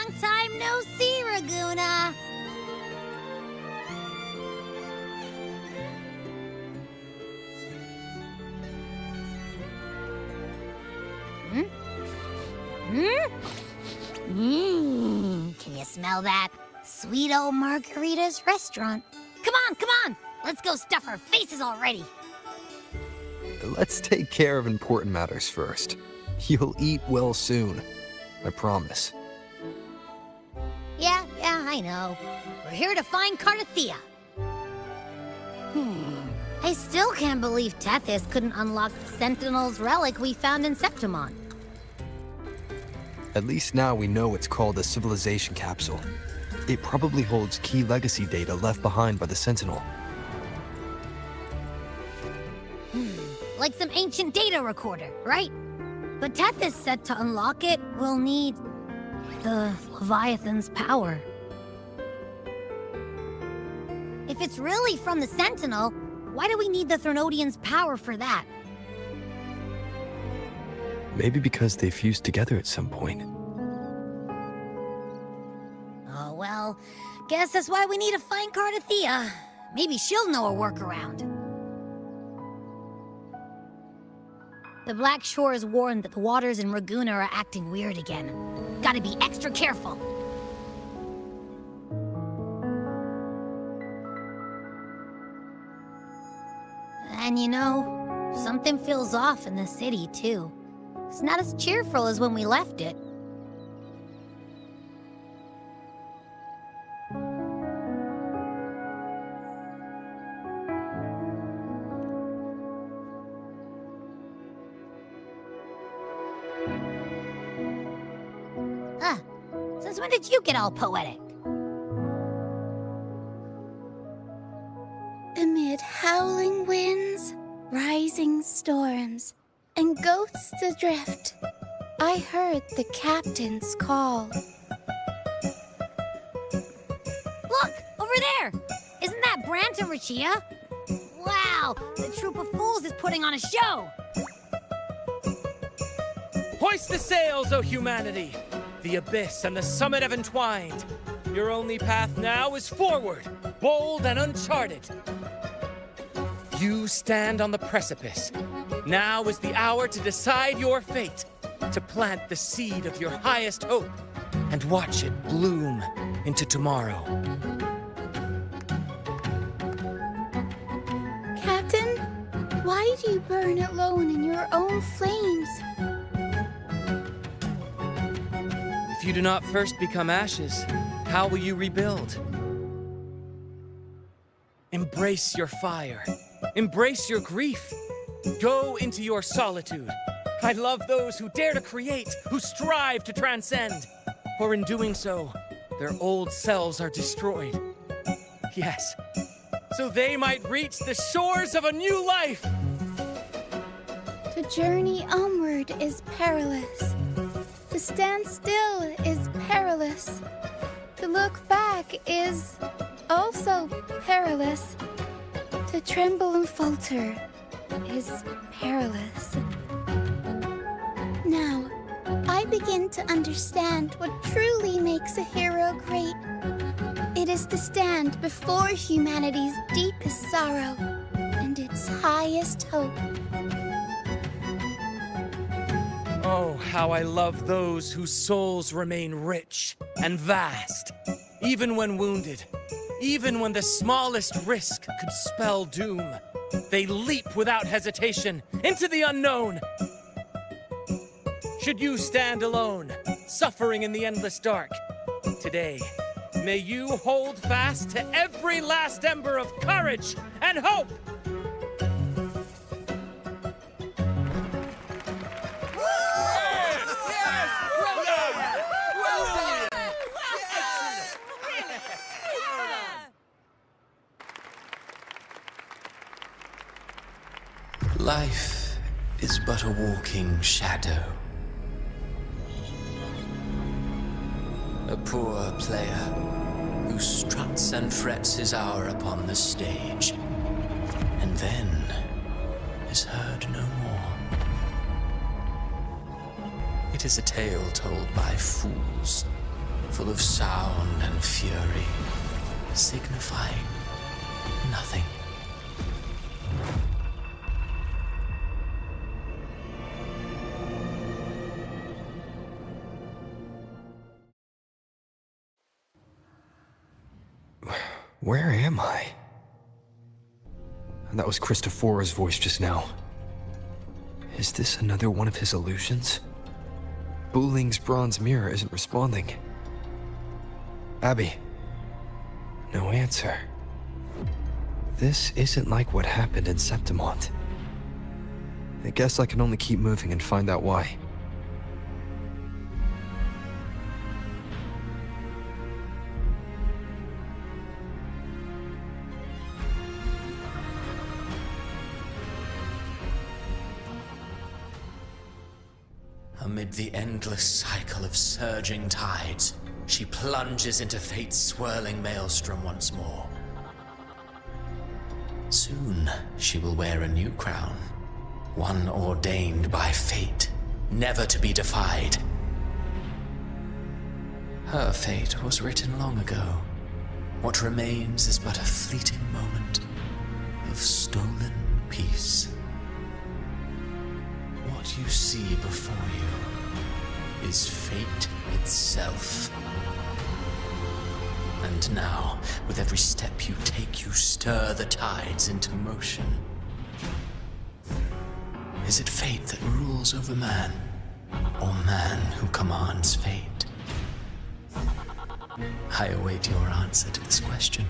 Long time no see, Raguna. Can you smell that? Sweet old Margarita's restaurant. Come on! Let's go stuff our faces already. Let's take care of important matters first. You'll eat well soon. I promise. Yeah, I know. We're here to find Cardathea. I still can't believe Tethys couldn't unlock the Sentinel's relic we found in Septimon. At least now we know it's called a civilization capsule. It probably holds key legacy data left behind by the Sentinel. Like some ancient data recorder, right? But Tethys said to unlock it, we'll need the Leviathan's power. If it's really from the Sentinel, why do we need the Threnodian's power for that? Maybe because they fused together at some point. Oh, well, guess that's why we need to find Cardathea. Maybe she'll know a workaround. The Black Shore is warned that the waters in Raguna are acting weird again. Gotta be extra careful. And you know, something feels off in the city, too. It's not as cheerful as when we left it. Since when did you get all poetic? Amid howling winds, rising storms, and ghosts adrift, I heard the captain's call. Look! Over there! Isn't that Brant and Rachia? Wow! The troop of fools is putting on a show! Hoist the sails, O humanity! The abyss and the summit have entwined. Your only path now is forward, bold and uncharted. You stand on the precipice. Now is the hour to decide your fate, to plant the seed of your highest hope, and watch it bloom into tomorrow. Captain, why do you burn alone in your own flames? If you do not first become ashes, how will you rebuild? Embrace your fire. Embrace your grief. Go into your solitude. I love those who dare to create, who strive to transcend. For in doing so, their old selves are destroyed. Yes, so they might reach the shores of a new life. To journey onward is perilous. To stand still is perilous. To look back is also perilous. To tremble and falter is perilous. Now, I begin to understand what truly makes a hero great. It is to stand before humanity's deepest sorrow and its highest hope. Oh, how I love those whose souls remain rich and vast, even when wounded, even when the smallest risk could spell doom. They leap without hesitation into the unknown. Should you stand alone, suffering in the endless dark, today, may you hold fast to every last ember of courage and hope! Life is but a walking shadow. A poor player who struts and frets his hour upon the stage, and then is heard no more. It is a tale told by fools, full of sound and fury, signifying nothing. Where am I? That was Christophora's voice just now. Is this another one of his illusions? Buling's bronze mirror isn't responding. Abby. No answer. This isn't like what happened in Septimont. I guess I can only keep moving and find out why. Amid the endless cycle of surging tides, she plunges into fate's swirling maelstrom once more. Soon, she will wear a new crown, one ordained by fate, never to be defied. Her fate was written long ago. What remains is but a fleeting moment of stolen peace. What you see before you is fate itself. And now, with every step you take, you stir the tides into motion. Is it fate that rules over man, or man who commands fate? I await your answer to this question.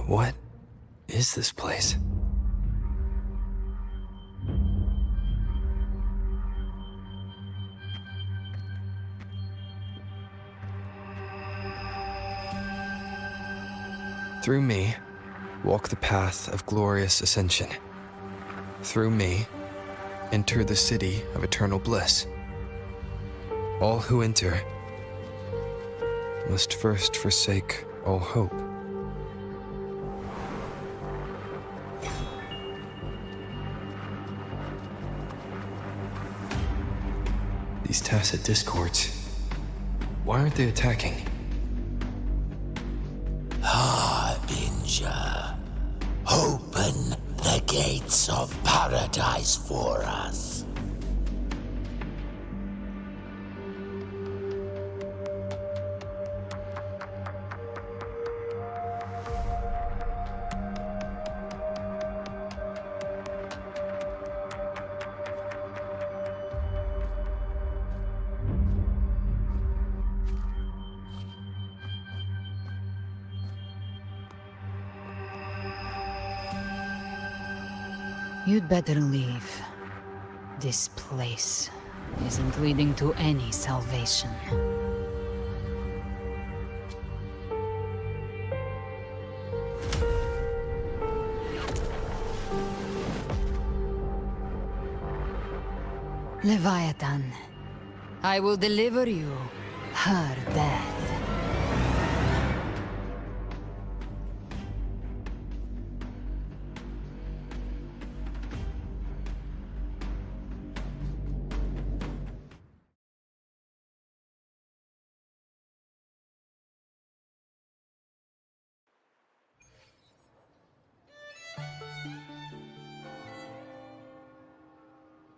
What is this place? Through me, walk the path of glorious ascension. Through me, enter the city of eternal bliss. All who enter must first forsake all hope. These tacit discords, why aren't they attacking? Harbinger, open the gates of paradise for us. You'd better leave. This place isn't leading to any salvation. Leviathan, I will deliver you her death.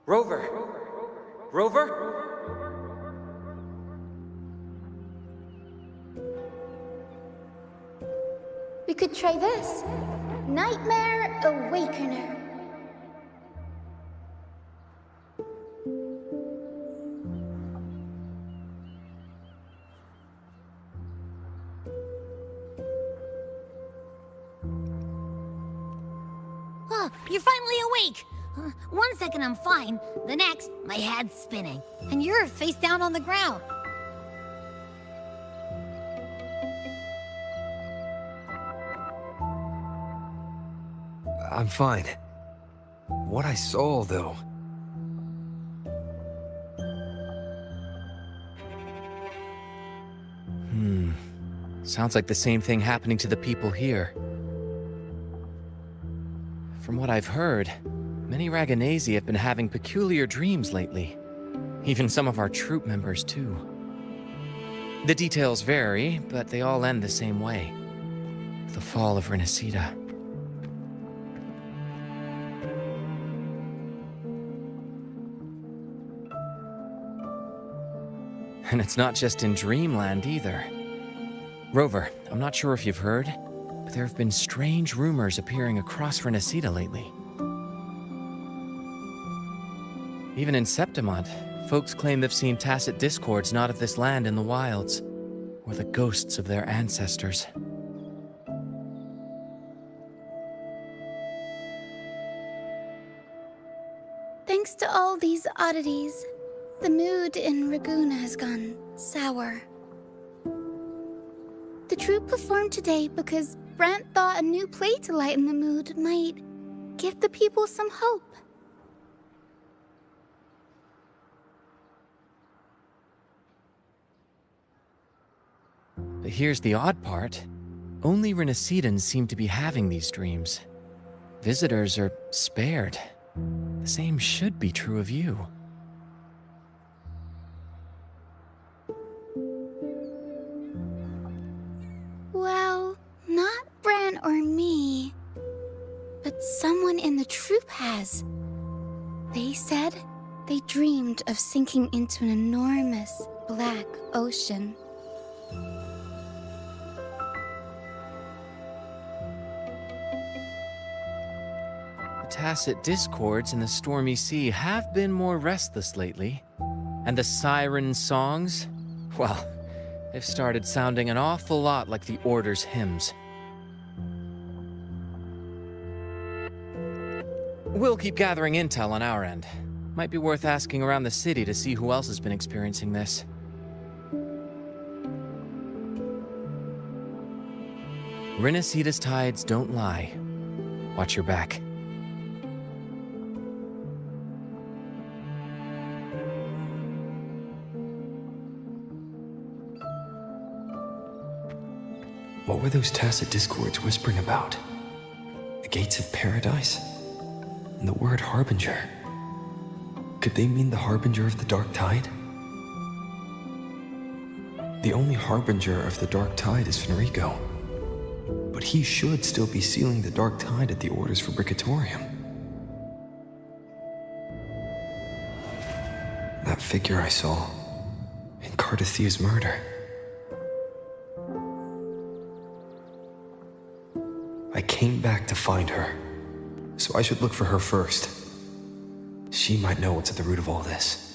Rover! Rover? try this. Nightmare Awakener. Oh, you're finally awake! 1 second I'm fine, the next, my head's spinning. And you're face down on the ground. I'm fine. What I saw, though. Sounds like the same thing happening to the people here. From what I've heard, many Raganesi have been having peculiar dreams lately. Even some of our troop members, too. The details vary, but they all end the same way. The fall of Rinascita. And it's not just in Dreamland either. Rover, I'm not sure if you've heard, but there have been strange rumors appearing across Rinascita lately. Even in Septimont, folks claim they've seen tacit discords not of this land in the wilds, or the ghosts of their ancestors. Thanks to all these oddities, the mood in Raguna has gone sour. The troupe performed today because Brant thought a new play to lighten the mood might give the people some hope. But here's the odd part. Only Rinascitans seem to be having these dreams. Visitors are spared. The same should be true of you. Well, not Bran or me, but someone in the troupe has. They said they dreamed of sinking into an enormous black ocean. The tacit discords in the stormy sea have been more restless lately. And the siren songs, well, they've started sounding an awful lot like the Order's hymns. We'll keep gathering intel on our end. Might be worth asking around the city to see who else has been experiencing this. Rinascita's tides don't lie. Watch your back. What were those tacit discords whispering about? The gates of paradise? And the word harbinger? Could they mean the harbinger of the dark tide? The only harbinger of the dark tide is Fenrico. But he should still be sealing the dark tide at the Order's Fabricatorium. That figure I saw in Cardathia's murder. I came back to find her, so I should look for her first. She might know what's at the root of all this.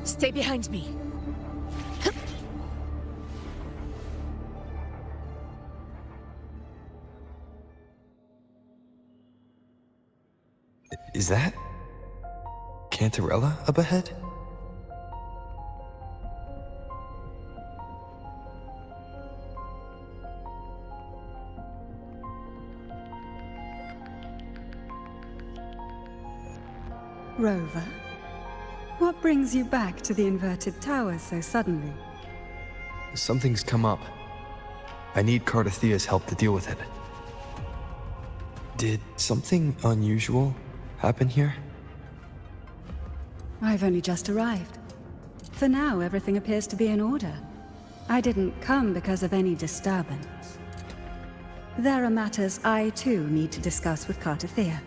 Stay behind me. Is that Cantarella up ahead? Rover, what brings you back to the inverted tower so suddenly? Something's come up. I need Cardathia's help to deal with it. Did something unusual happen here? I've only just arrived. For now, everything appears to be in order. I didn't come because of any disturbance. There are matters I, too, need to discuss with Cardathia.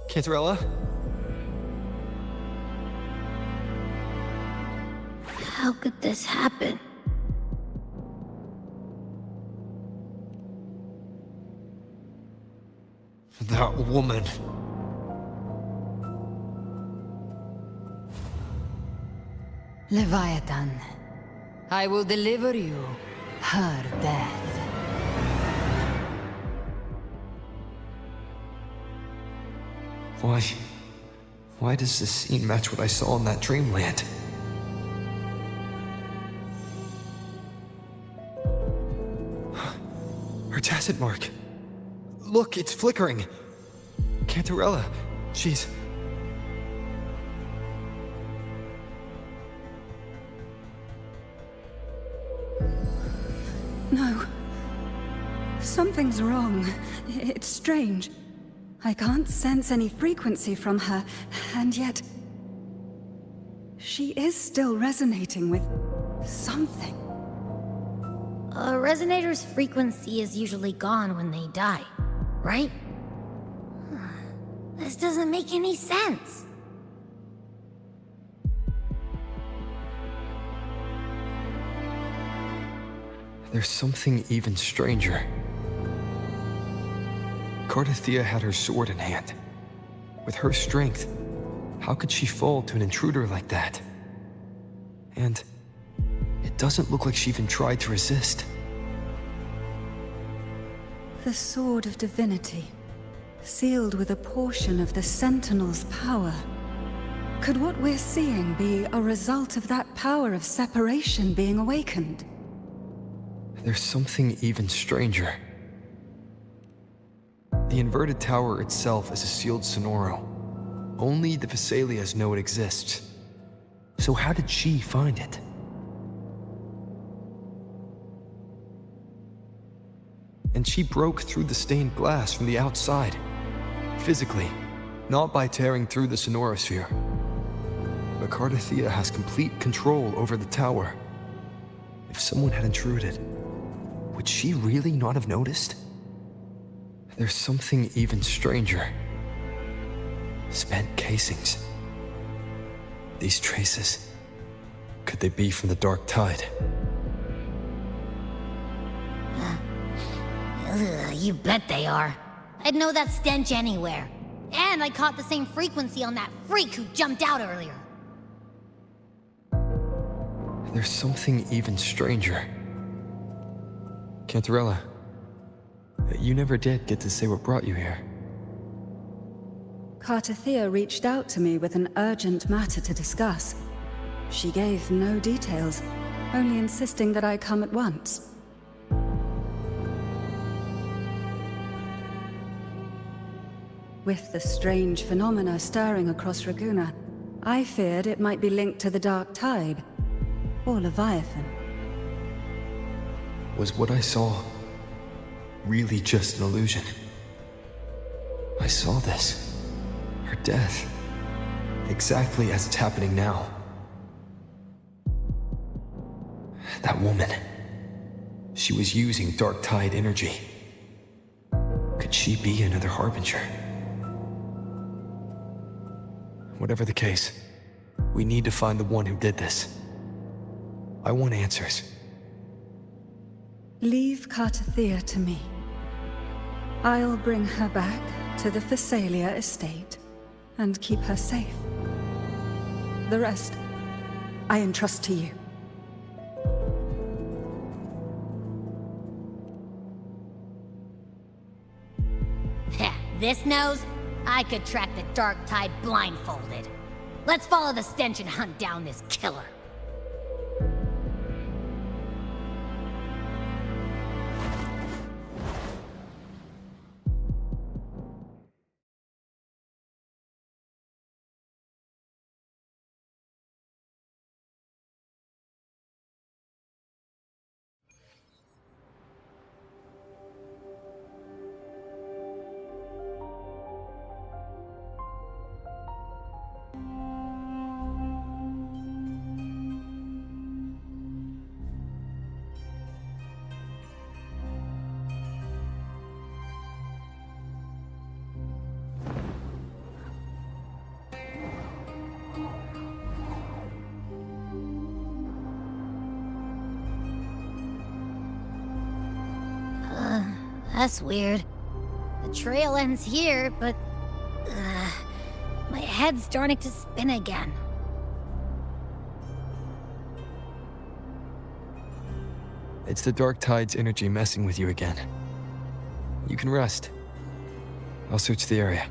Cantarella? How could this happen? That woman. Leviathan, I will deliver you her death. Why does this scene match what I saw in that dreamland? Her tacit mark. Look, it's flickering. Cantarella, she's... No. Something's wrong. It's strange. I can't sense any frequency from her, and yet... she is still resonating with... something. A resonator's frequency is usually gone when they die, right? This doesn't make any sense. There's something even stranger. Cardathia had her sword in hand. With her strength, how could she fall to an intruder like that? And it doesn't look like she even tried to resist. The Sword of Divinity, sealed with a portion of the Sentinel's power. Could what we're seeing be a result of that power of separation being awakened? There's something even stranger. The inverted tower itself is a sealed sonoro. Only the Vesalias know it exists. So how did she find it? And she broke through the stained glass from the outside. Physically, not by tearing through the sonorosphere. But Cardathea has complete control over the tower. If someone had intruded, would she really not have noticed? There's something even stranger. Spent casings. These traces, could they be from the Dark Tide? You bet they are. I'd know that stench anywhere. And I caught the same frequency on that freak who jumped out earlier. There's something even stranger. Cantarella, you never did get to say what brought you here. Cardathea reached out to me with an urgent matter to discuss. She gave no details, only insisting that I come at once. With the strange phenomena stirring across Raguna, I feared it might be linked to the Dark Tide, or Leviathan. Was what I saw really just an illusion? I saw this. Her death. Exactly as it's happening now. That woman. She was using Dark Tide energy. Could she be another Harbinger? Whatever the case, we need to find the one who did this. I want answers. Leave Cardathea to me. I'll bring her back to the Phasalia estate and keep her safe. The rest, I entrust to you. This nose? I could track the Dark Tide blindfolded. Let's follow the stench and hunt down this killer. That's weird. The trail ends here, but... my head's starting to spin again. It's the Dark Tide's energy messing with you again. You can rest. I'll search the area.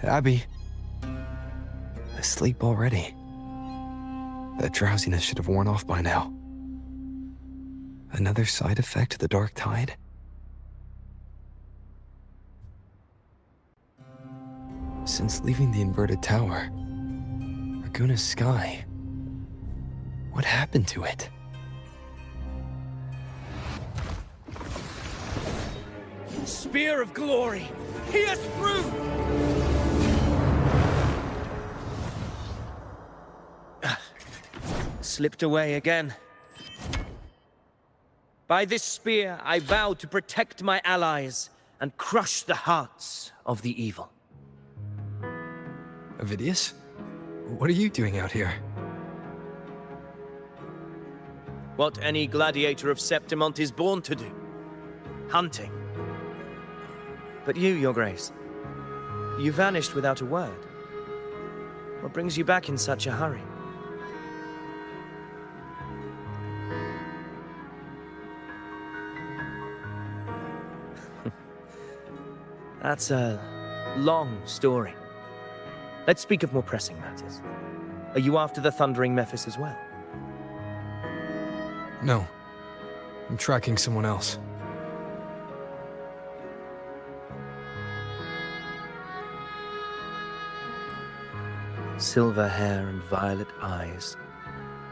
Abby. Asleep already. That drowsiness should have worn off by now. Another side effect of the Dark Tide? Since leaving the inverted tower, Raguna's sky, what happened to it? Spear of glory! Pierce through! Slipped away again. By this spear, I vow to protect my allies and crush the hearts of the evil. Avidius? What are you doing out here? What any gladiator of Septimont is born to do. Hunting. But you, Your Grace, you vanished without a word. What brings you back in such a hurry? That's a long story. Let's speak of more pressing matters. Are you after the Thundering Mephis as well? No. I'm tracking someone else. Silver hair and violet eyes,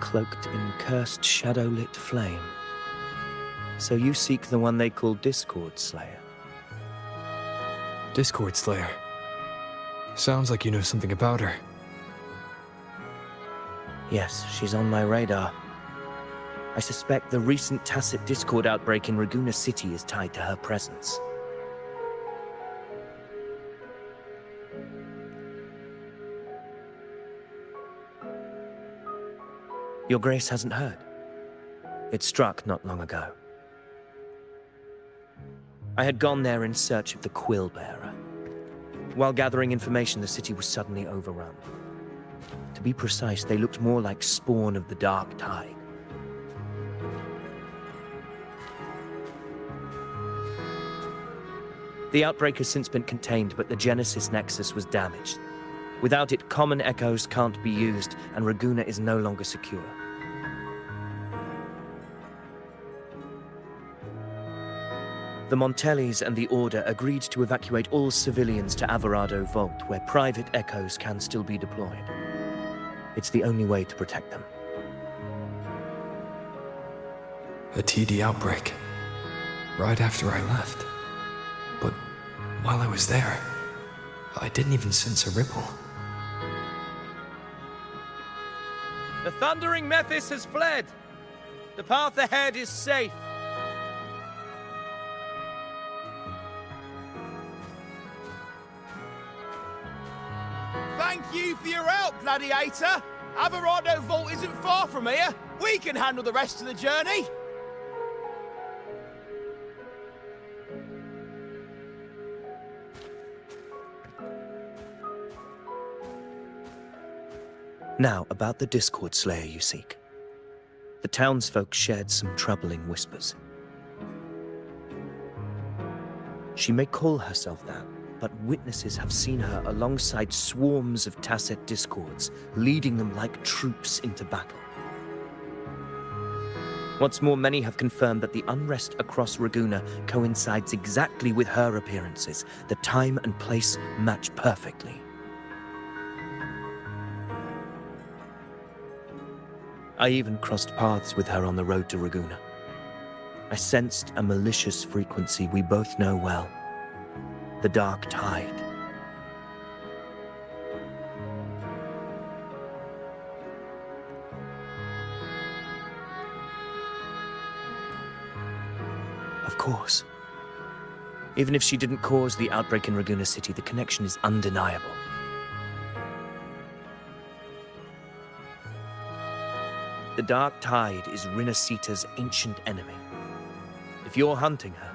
cloaked in cursed shadow-lit flame. So you seek the one they call Discord Slayer? Discord Slayer. Sounds like you know something about her. Yes, she's on my radar. I suspect the recent tacit Discord outbreak in Raguna City is tied to her presence. Your Grace hasn't heard. It struck not long ago. I had gone there in search of the Quill Bearer. While gathering information, the city was suddenly overrun. To be precise, they looked more like spawn of the Dark Tide. The outbreak has since been contained, but the Genesis Nexus was damaged. Without it, common echoes can't be used, and Raguna is no longer secure. The Montellis and the Order agreed to evacuate all civilians to Alvarado Vault, where private echoes can still be deployed. It's the only way to protect them. A TD outbreak. Right after I left. But while I was there, I didn't even sense a ripple. The thundering Mephis has fled. The path ahead is safe. Thank you for your help, Gladiator. Alvarado Vault isn't far from here. We can handle the rest of the journey. Now, about the Discord Slayer you seek. The townsfolk shared some troubling whispers. She may call herself that, but witnesses have seen her alongside swarms of Tacet Discords, leading them like troops into battle. What's more, many have confirmed that the unrest across Raguna coincides exactly with her appearances. The time and place match perfectly. I even crossed paths with her on the road to Raguna. I sensed a malicious frequency we both know well. The Dark Tide. Of course. Even if she didn't cause the outbreak in Raguna City, the connection is undeniable. The Dark Tide is Rinascita's ancient enemy. If you're hunting her,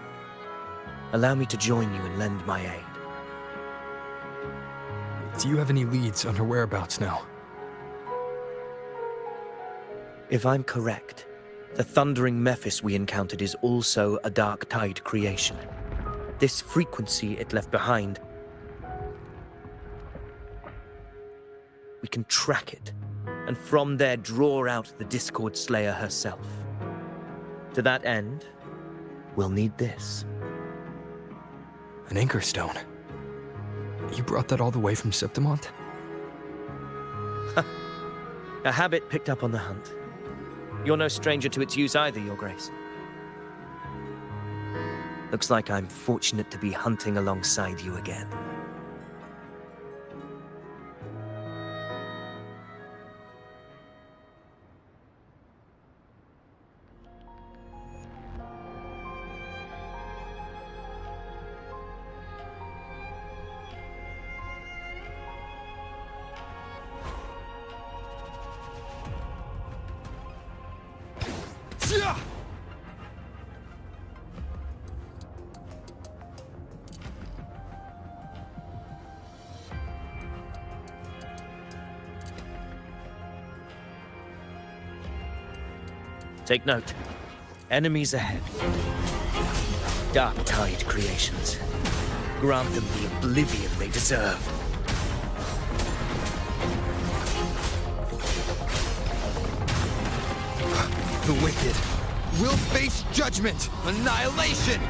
allow me to join you and lend my aid. Do you have any leads on her whereabouts now? If I'm correct, the thundering Mephis we encountered is also a Dark Tide creation. This frequency it left behind, we can track it, and from there draw out the Discord Slayer herself. To that end, we'll need this. An Anchor Stone? You brought that all the way from Septimont? A habit picked up on the hunt. You're no stranger to its use either, Your Grace. Looks like I'm fortunate to be hunting alongside you again. Take note. Enemies ahead. Dark Tide creations. Grant them the oblivion they deserve. The wicked will face judgment, annihilation!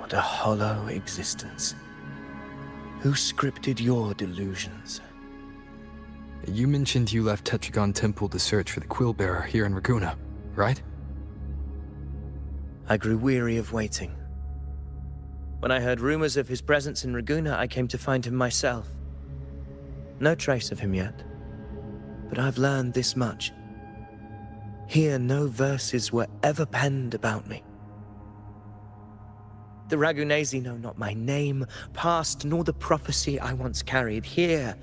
What a hollow existence. Who scripted your delusions? You mentioned you left Tetragon Temple to search for the Quill Bearer here in Raguna, right? I grew weary of waiting. When I heard rumors of his presence in Raguna, I came to find him myself. No trace of him yet, but I've learned this much. Here, no verses were ever penned about me. The Ragunesi know not my name, past, nor the prophecy I once carried. Here,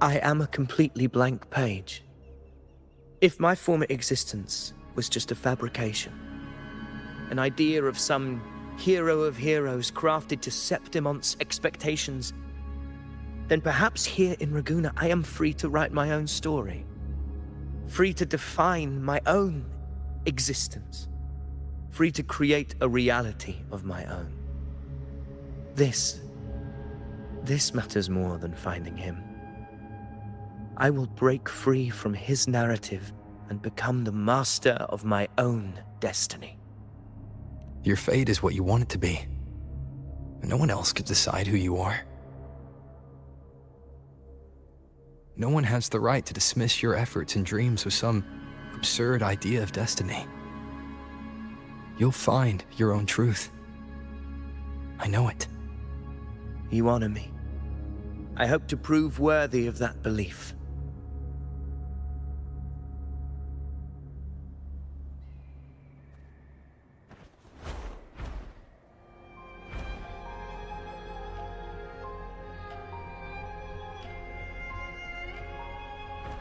I am a completely blank page. If my former existence was just a fabrication, an idea of some hero of heroes crafted to Septimont's expectations, then perhaps here in Raguna I am free to write my own story. Free to define my own existence. Free to create a reality of my own. This matters more than finding him. I will break free from his narrative and become the master of my own destiny. Your fate is what you want it to be. No one else could decide who you are. No one has the right to dismiss your efforts and dreams with some absurd idea of destiny. You'll find your own truth. I know it. You honor me. I hope to prove worthy of that belief.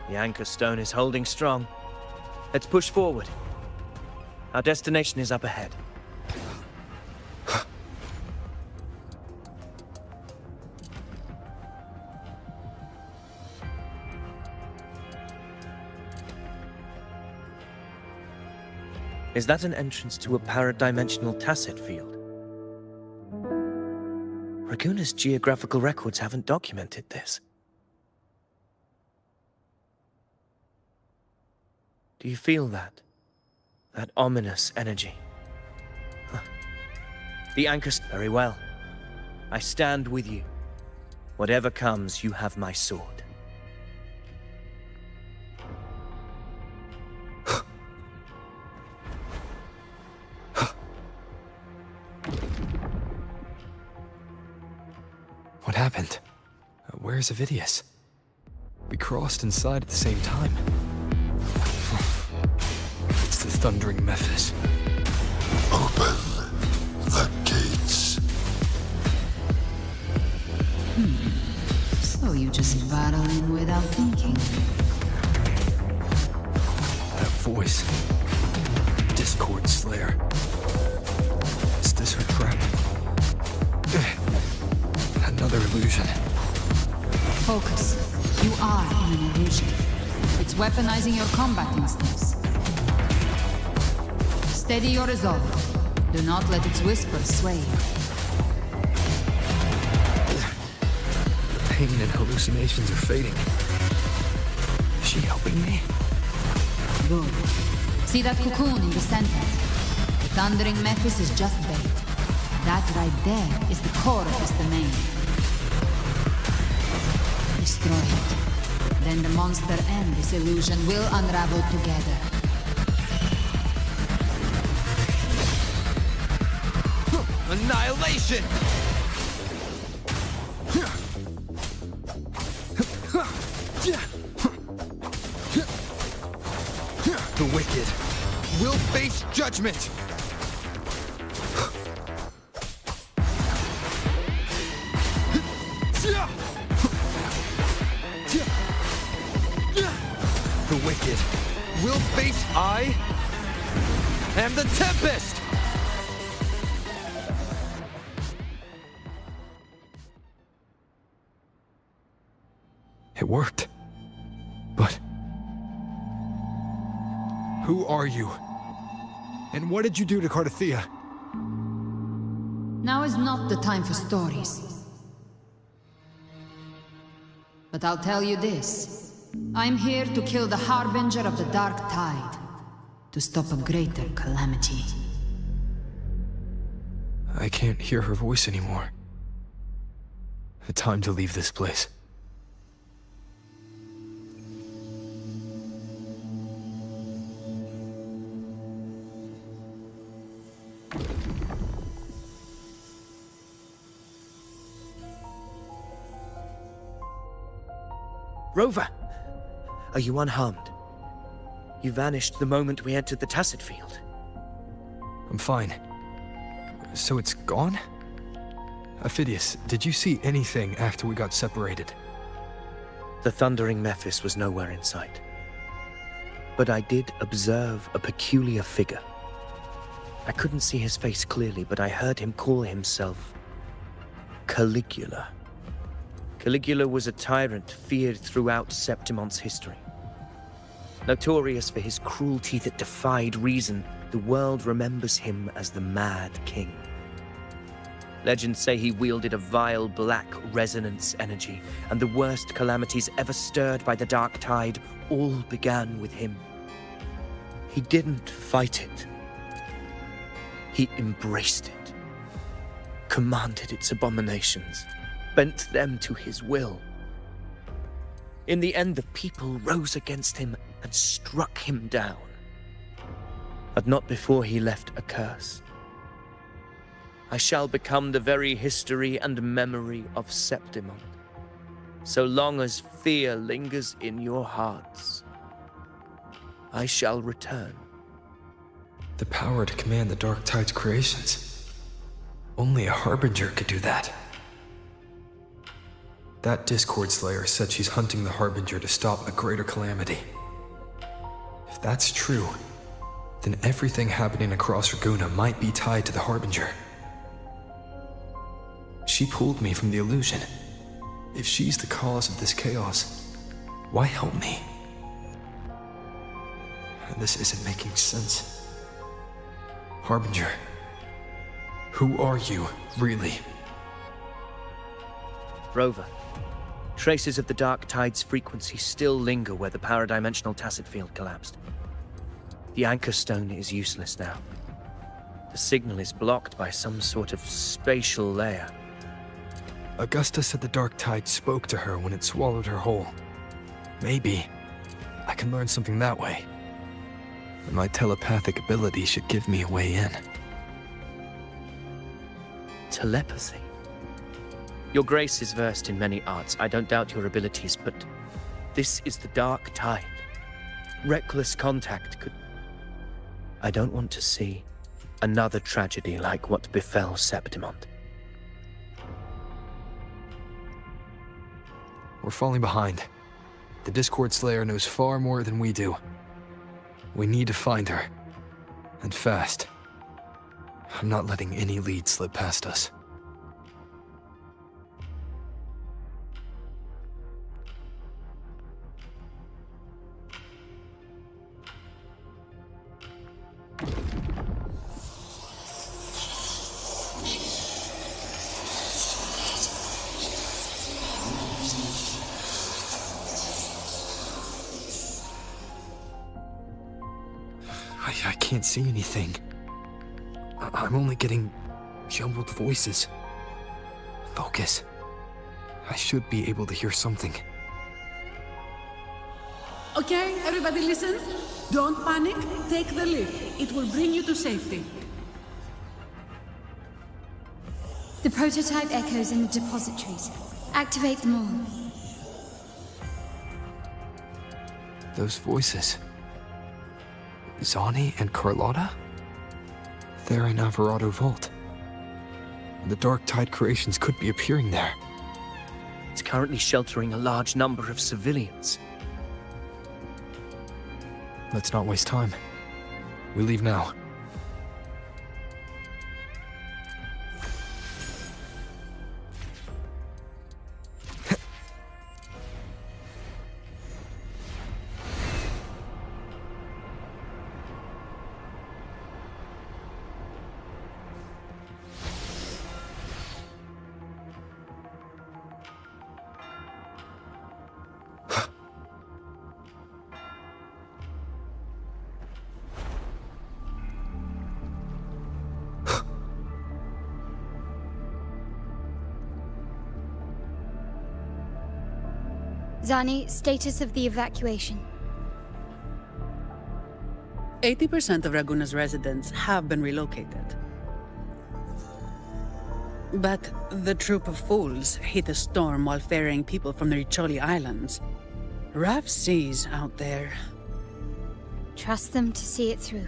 The anchor stone is holding strong. Let's push forward. Our destination is up ahead. Is that an entrance to a paradimensional tacit field? Raguna's geographical records haven't documented this. Do you feel that? That ominous energy? Huh. The anchor's very well. I stand with you. Whatever comes, you have my sword. What happened? Where's Avidius? We crossed inside at the same time. It's the thundering Mephis. Open the gates. So you just barrel in without thinking. That voice. Discord Slayer. Is this her trap? Another illusion. Focus. You are in an illusion. It's weaponizing your combat instincts. Steady your resolve. Do not let its whispers sway you. The pain and hallucinations are fading. Is she helping me? Good. See that cocoon in the center? The thundering Mephis is just bait. That right there is the core of his domain. Destroy it. Then the monster and this illusion will unravel together. Annihilation! The wicked will face judgment! The wicked will face I am the Tempest! It worked. But who are you? And what did you do to Cardathea? Now is not the time for stories. But I'll tell you this. I'm here to kill the Harbinger of the Dark Tide. To stop a greater calamity. I can't hear her voice anymore. Time to leave this place. Rover! Are you unharmed? You vanished the moment we entered the Tacet Field. I'm fine. So it's gone? Ophidius, did you see anything after we got separated? The thundering Mephis was nowhere in sight. But I did observe a peculiar figure. I couldn't see his face clearly, but I heard him call himself Caligula. Caligula was a tyrant feared throughout Septimon's history. Notorious for his cruelty that defied reason, the world remembers him as the Mad King. Legends say he wielded a vile black resonance energy, and the worst calamities ever stirred by the Dark Tide all began with him. He didn't fight it. He embraced it, commanded its abominations, bent them to his will. In the end, the people rose against him and struck him down. But not before he left a curse. I shall become the very history and memory of Septimon, so long as fear lingers in your hearts. I shall return. The power to command the Dark Tide's creations. Only a Harbinger could do that. That Discord Slayer said she's hunting the Harbinger to stop a greater calamity. If that's true, then everything happening across Raguna might be tied to the Harbinger. She pulled me from the illusion. If she's the cause of this chaos, why help me? This isn't making sense. Harbinger, who are you, really? Rover, traces of the Dark Tide's frequency still linger where the paradimensional Tacet Field collapsed. The Anchor Stone is useless now. The signal is blocked by some sort of spatial layer. Augusta said the Dark Tide spoke to her when it swallowed her whole. Maybe I can learn something that way. And my telepathic ability should give me a way in. Telepathy? Your Grace is versed in many arts. I don't doubt your abilities, but this is the Dark Tide. Reckless contact could... I don't want to see another tragedy like what befell Septimon. We're falling behind. The Discord Slayer knows far more than we do. We need to find her. And fast. I'm not letting any lead slip past us. I can't see anything. I'm only getting jumbled voices. Focus. I should be able to hear something. Okay, everybody listen. Don't panic. Take the lift. It will bring you to safety. The prototype echoes in the depositories. Activate them all. Those voices. Zani and Carlotta? They're in Alvarado Vault. The Dark Tide creations could be appearing there. It's currently sheltering a large number of civilians. Let's not waste time. We leave now. Zani, status of the evacuation. 80% of Raguna's residents have been relocated. But the troop of fools hit a storm while ferrying people from the Riccioli Islands. Rough seas out there. Trust them to see it through.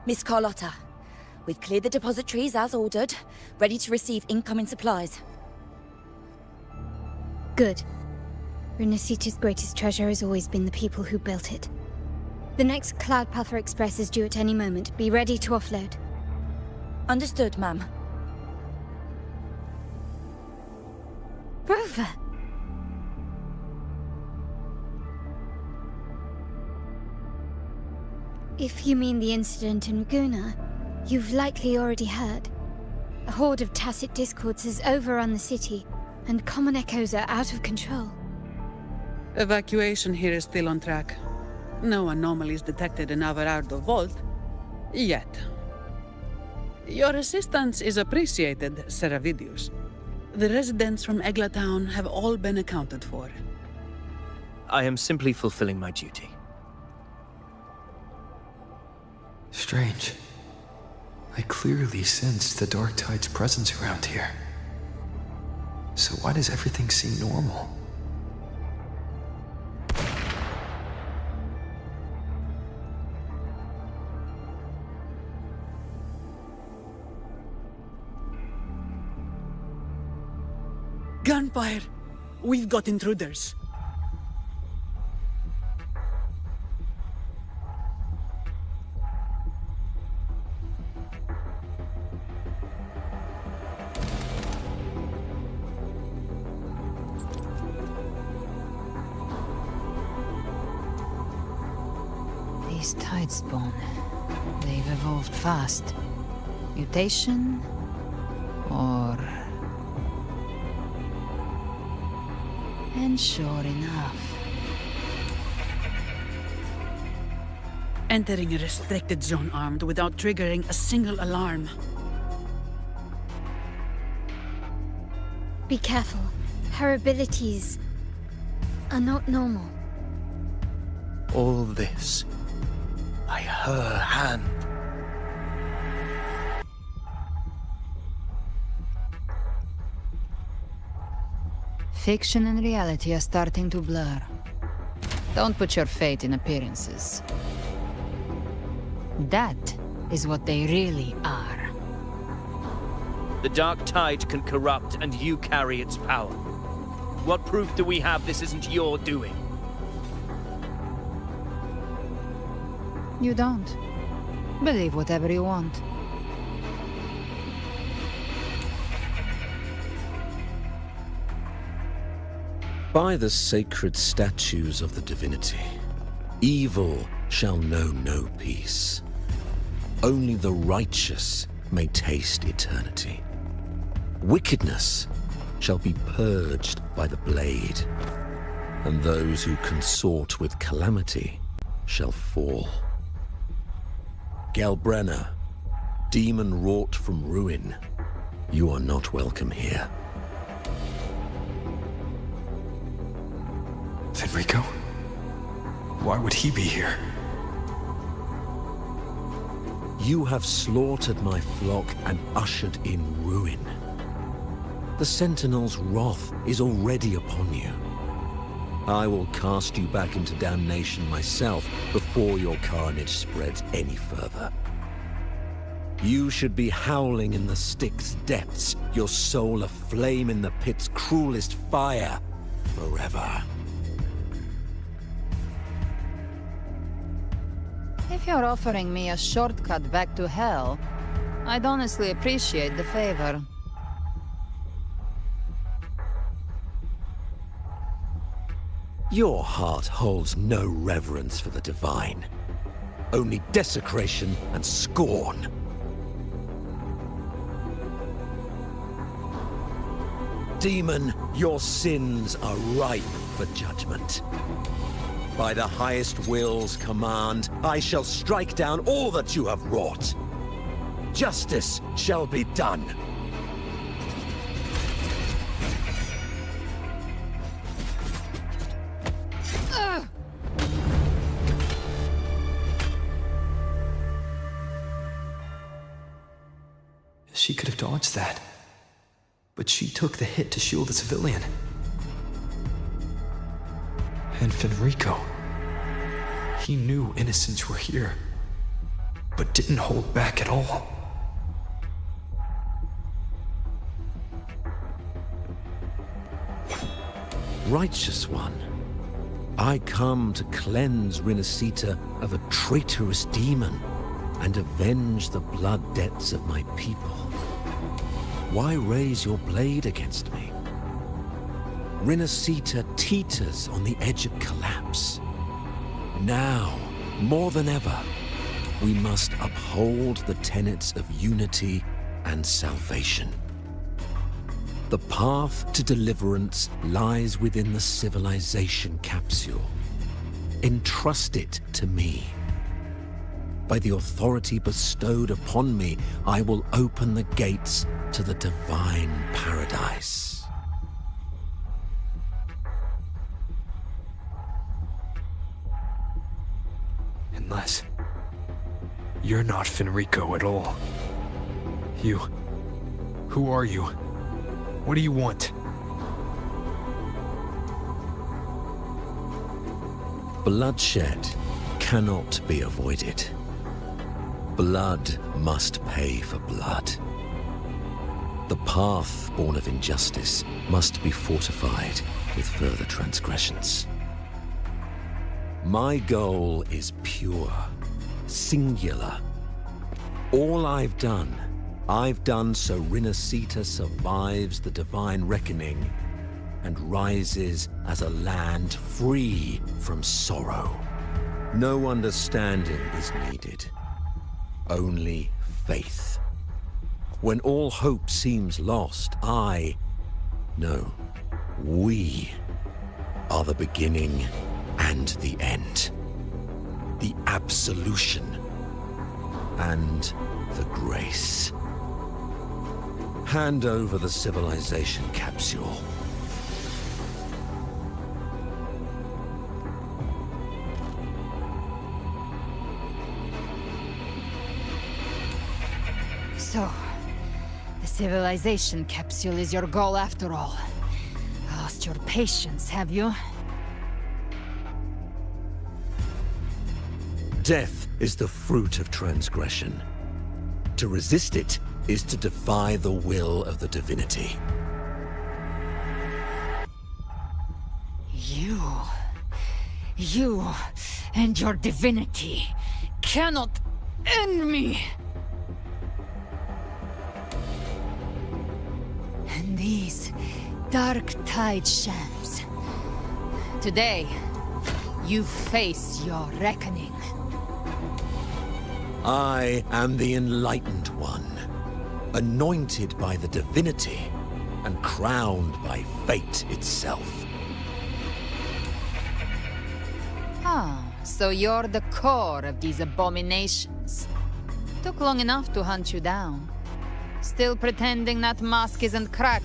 Miss Carlotta, we've cleared the depositories as ordered, ready to receive incoming supplies. Good. Rinascita's greatest treasure has always been the people who built it. The next Cloudpather Express is due at any moment. Be ready to offload. Understood, ma'am. Rover! If you mean the incident in Raguna, you've likely already heard. A horde of tacit discords has overrun the city, and common echoes are out of control. Evacuation here is still on track. No anomalies detected in Averardo Vault. Yet. Your assistance is appreciated, Seravidius. The residents from Egla Town have all been accounted for. I am simply fulfilling my duty. Strange. I clearly sensed the Dark Tide's presence around here. So why does everything seem normal? Gunfire! We've got intruders. These Tidespawn, they've evolved fast. Mutation? Or... And sure enough... Entering a restricted zone armed without triggering a single alarm. Be careful. Her abilities are not normal. All this by her hand. Fiction and reality are starting to blur. Don't put your faith in appearances. That is what they really are. The Dark Tide can corrupt, and you carry its power. What proof do we have this isn't your doing? You don't. Believe whatever you want. By the sacred statues of the Divinity, evil shall know no peace. Only the righteous may taste eternity. Wickedness shall be purged by the blade, and those who consort with calamity shall fall. Galbrenna, demon wrought from ruin, you are not welcome here. Enrico? Why would he be here? You have slaughtered my flock and ushered in ruin. The Sentinel's wrath is already upon you. I will cast you back into damnation myself before your carnage spreads any further. You should be howling in the Styx depths, your soul aflame in the pit's cruelest fire, forever. If you're offering me a shortcut back to hell, I'd honestly appreciate the favor. Your heart holds no reverence for the divine. Only desecration and scorn. Demon, your sins are ripe for judgment. By the highest will's command, I shall strike down all that you have wrought. Justice shall be done. She could have dodged that. But she took the hit to shield a civilian. And Fenrico. He knew innocents were here, but didn't hold back at all. Righteous One, I come to cleanse Rinascita of a traitorous demon and avenge the blood debts of my people. Why raise your blade against me? Rinascita teeters on the edge of collapse. Now, more than ever, we must uphold the tenets of unity and salvation. The path to deliverance lies within the civilization capsule. Entrust it to me. By the authority bestowed upon me, I will open the gates to the divine paradise. Unless you're not Fenrico at all. Who are you? What do you want? Bloodshed cannot be avoided. Blood must pay for blood. The path born of injustice must be fortified with further transgressions. My goal is pure, singular. All I've done so Rinascita survives the divine reckoning and rises as a land free from sorrow. No understanding is needed, only faith. When all hope seems lost, we are the beginning and the end. The absolution and the grace. Hand over the civilization capsule. So, the civilization capsule is your goal after all. Lost your patience, have you? Death is the fruit of transgression. To resist it is to defy the will of the Divinity. You and your divinity cannot end me! And these dark tide shams. Today, you face your reckoning. I am the Enlightened One, anointed by the Divinity and crowned by fate itself. Ah, so you're the core of these abominations. Took long enough to hunt you down. Still pretending that mask isn't cracked.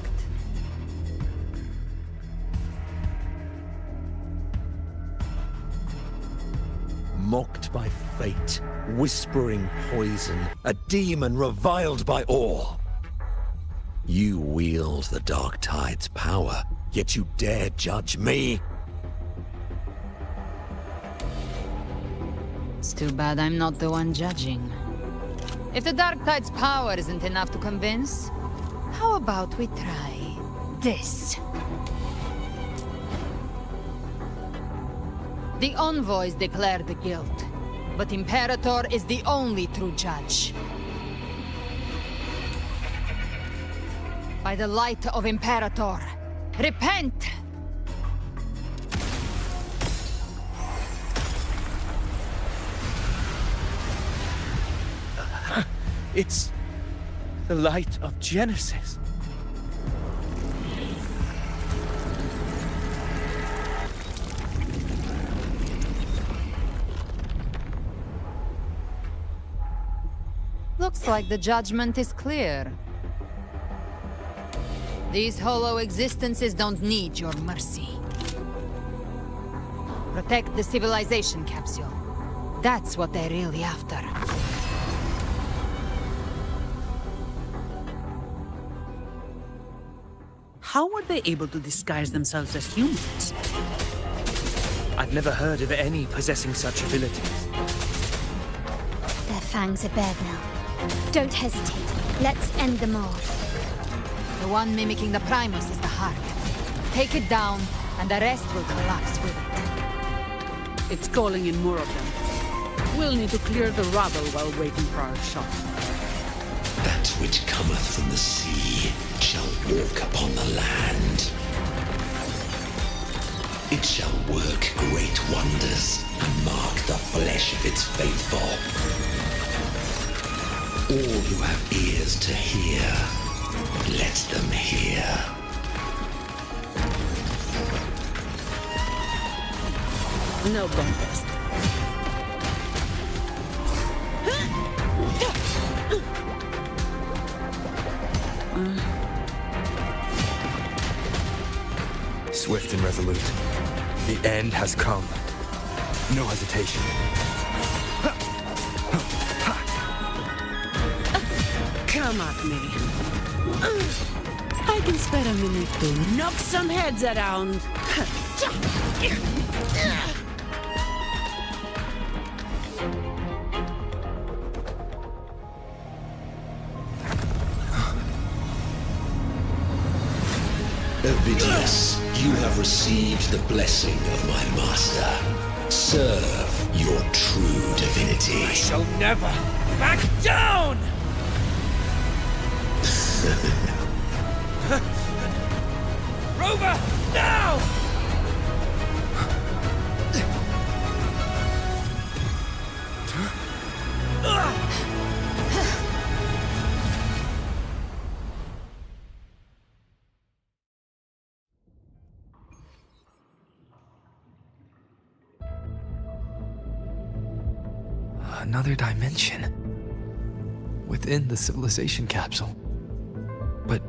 Mocked by fate, whispering poison, a demon reviled by all. You wield the Dark Tide's power, yet you dare judge me? It's too bad I'm not the one judging. If the Dark Tide's power isn't enough to convince, how about we try this? The envoys declare the guilt, but Imperator is the only true judge. By the light of Imperator, repent! It's the light of Genesis. Looks like the judgment is clear. These hollow existences don't need your mercy. Protect the civilization capsule. That's what they're really after. How were they able to disguise themselves as humans? I've never heard of any possessing such abilities. Their fangs are bared now. Don't hesitate. Let's end them all. The one mimicking the Primus is the heart. Take it down, and the rest will collapse with it. It's calling in more of them. We'll need to clear the rubble while waiting for our shot. That which cometh from the sea shall walk upon the land. It shall work great wonders and mark the flesh of its faithful. All who have ears to hear, let them hear. No contest. Swift and resolute. The end has come. No hesitation. Come at me. I can spare a minute to knock some heads around. Ovidius, you have received the blessing of my master. Serve your true divinity. I shall never back down! Rover, now! Another dimension. Within the civilization capsule. But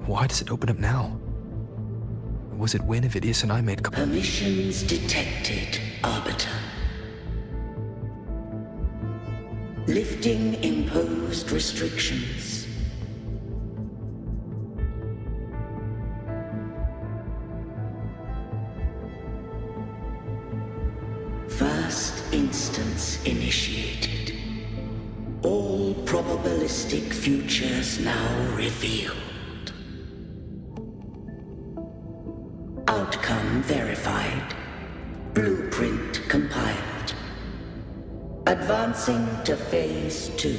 why does it open up now? Was it when Ovidius and I made... Permissions detected, Arbiter. Lifting imposed restrictions. First instance initiated. All probabilistic futures now revealed. Outcome verified. Blueprint compiled. Advancing to Phase 2.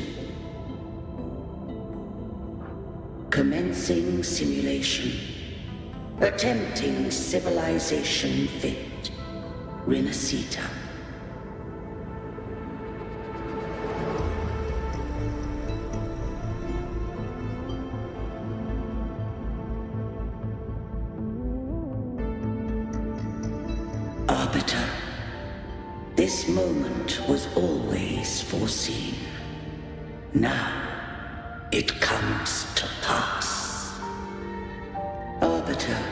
Commencing simulation. Attempting civilization fit. Rinascita. Arbiter, this moment was always foreseen. Now, it comes to pass. Arbiter,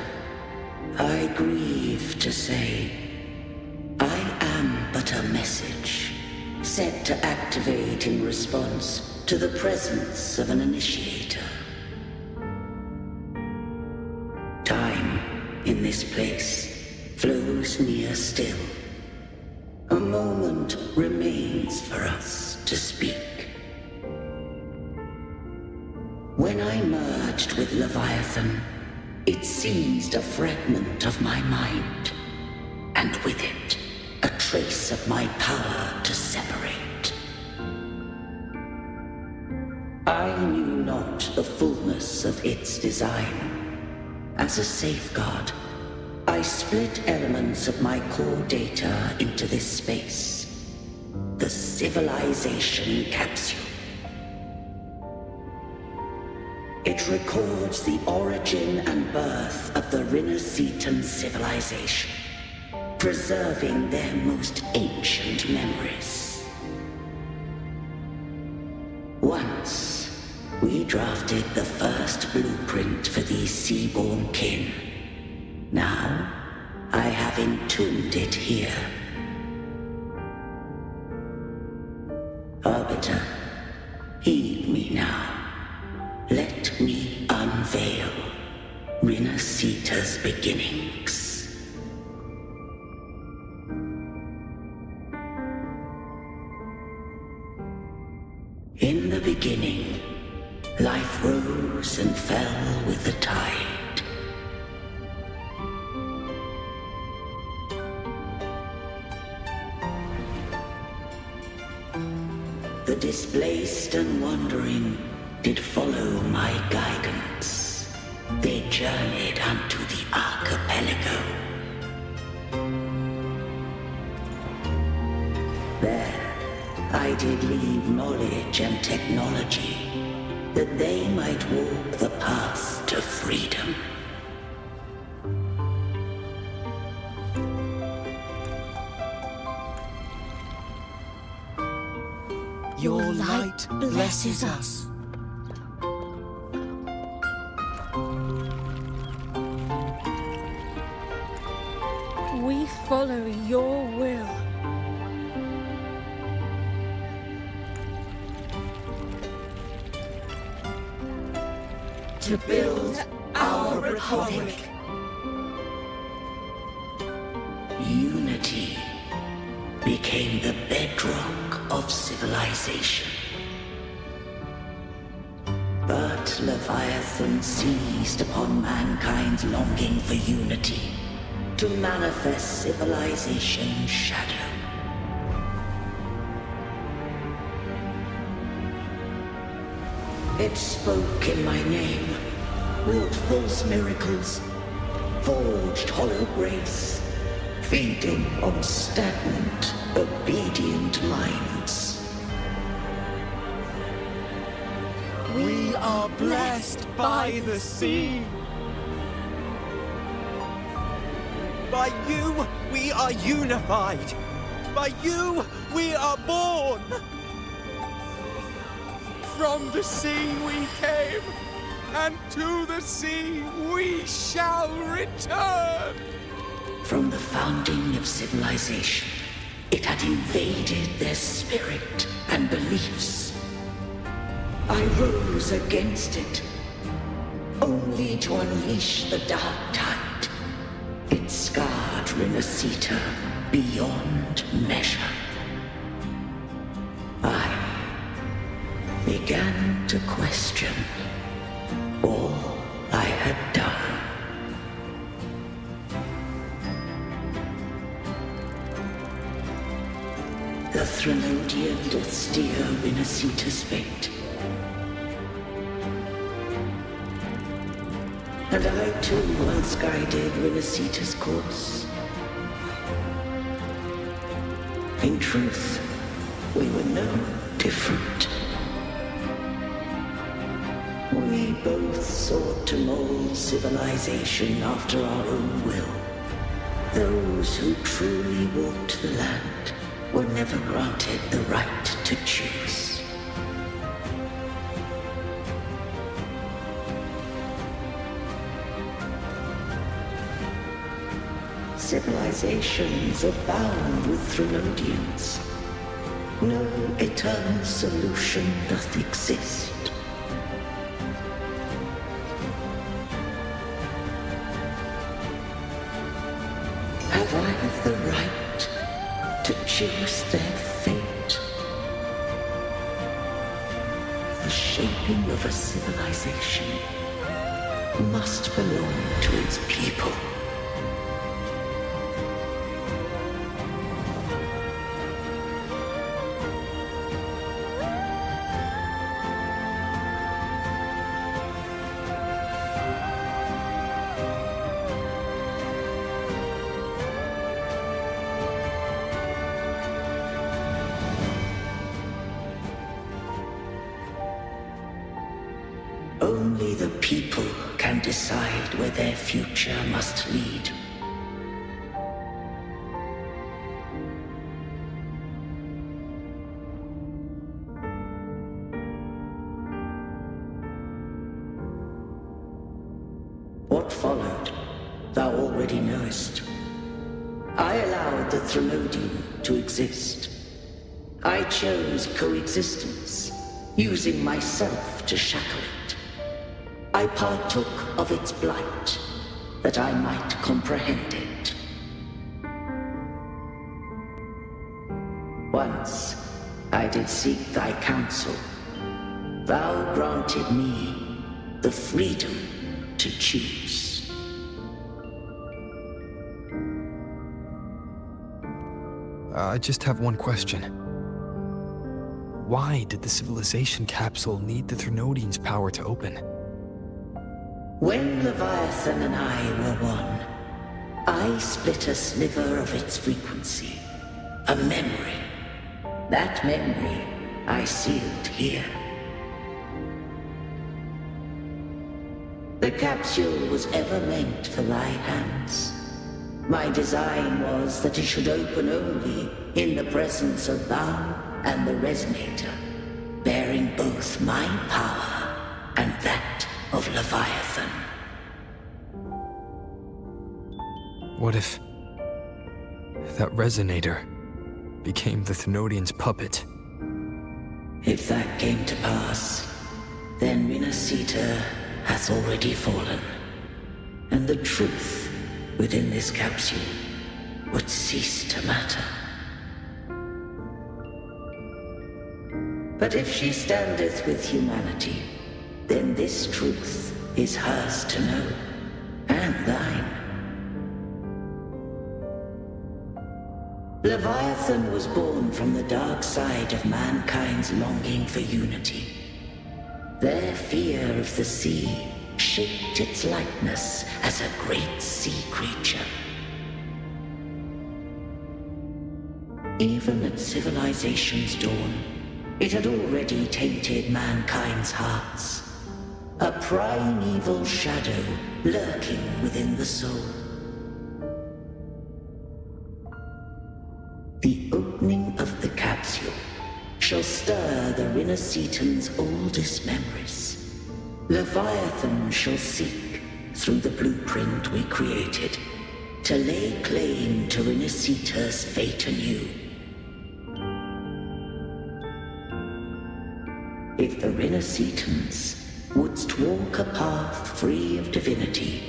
I grieve to say, I am but a message, set to activate in response to the presence of an initiator. Time, in this place, flows near still. A moment remains for us to speak. When I merged with Leviathan, it seized a fragment of my mind, and with it, a trace of my power to separate. I knew not the fullness of its design. As a safeguard, I split elements of my core data into this space. The civilization capsule. It records the origin and birth of the Rinascitan civilization, preserving their most ancient memories. Once, we drafted the first blueprint for these seaborn kin. Now, I have entombed it here. Arbiter, heed me now. Let me unveil Rinascita. endless beginnings. In the beginning, life rose and fell with the tide. The displaced and wandering did follow my guidance. They journeyed unto the archipelago. There, I did leave knowledge and technology, that they might walk the path to freedom. Your light blesses us. We follow your will. To build our republic. Unity became the bedrock of civilization. But Leviathan seized upon mankind's longing for unity to manifest civilization's shadow. It spoke in my name, wrought false miracles, forged hollow grace, feeding on stagnant, obedient minds. We are blessed by the sea. By you, we are unified. By you, we are born. From the sea we came, and to the sea we shall return. From the founding of civilization, it had invaded their spirit and beliefs. I rose against it, only to unleash the dark tide. It scarred Rinascita beyond measure. I began to question all I had done. The Threnodian doth steer Rinascita's fate. And I too once guided Rinascita's course. In truth, we were no different. We both sought to mold civilization after our own will. Those who truly walked the land were never granted the right to choose. Civilizations abound with Threnodians. No eternal solution doth exist. Have I the right to choose their fate? The shaping of a civilization must belong to its people. Only the people can decide where their future must lead. What followed, thou already knowest. I allowed the Threnodian to exist. I chose coexistence, using myself to shackle it. I partook of its blight, that I might comprehend it. Once I did seek thy counsel. Thou granted me the freedom to choose. I just have one question. Why did the civilization capsule need the Thrunodian's power to open? When Leviathan and I were one, I split a sliver of its frequency. A memory. That memory I sealed here. The capsule was ever meant for thy hands. My design was that it should open only in the presence of thou and the Resonator, bearing both my power and that of Leviathan. What if that Resonator became the Thrunodian's puppet? If that came to pass, then Rinascita hath already fallen, and the truth within this capsule would cease to matter. But if she standeth with humanity, then this truth is hers to know, and thine. Leviathan was born from the dark side of mankind's longing for unity. Their fear of the sea shaped its likeness as a great sea creature. Even at civilization's dawn, it had already tainted mankind's hearts. A primeval shadow lurking within the soul. The opening of the capsule shall stir the Rinascitan's oldest memories. Leviathan shall seek, through the blueprint we created, to lay claim to Rinascita's fate anew. If the Rinascitans wouldst walk a path free of divinity,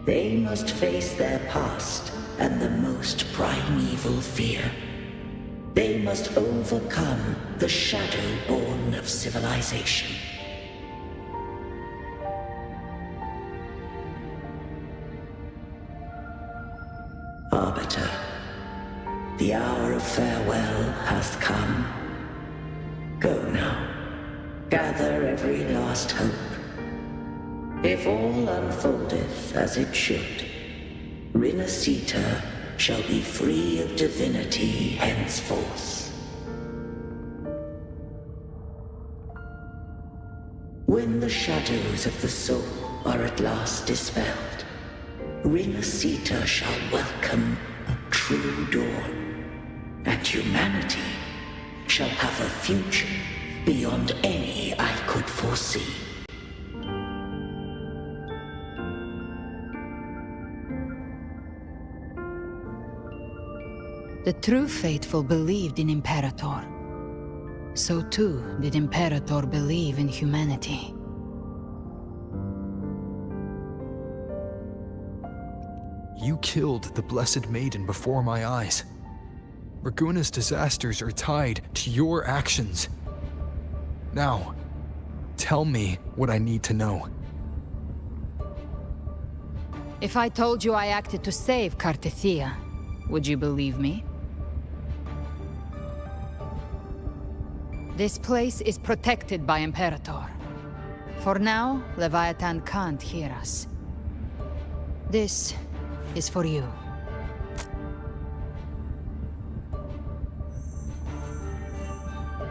they must face their past and the most primeval fear. They must overcome the shadow born of civilization. Arbiter, the hour of farewell hath come. Go now, gather every last hope. If all unfoldeth as it should, Rinascita shall be free of divinity henceforth. When the shadows of the soul are at last dispelled, Rinascita shall welcome a true dawn, and humanity shall have a future beyond any I could foresee. The true faithful believed in Imperator. So too did Imperator believe in humanity. You killed the Blessed Maiden before my eyes. Raguna's disasters are tied to your actions. Now, tell me what I need to know. If I told you I acted to save Cartethia, would you believe me? This place is protected by Imperator. For now, Leviathan can't hear us. This is for you.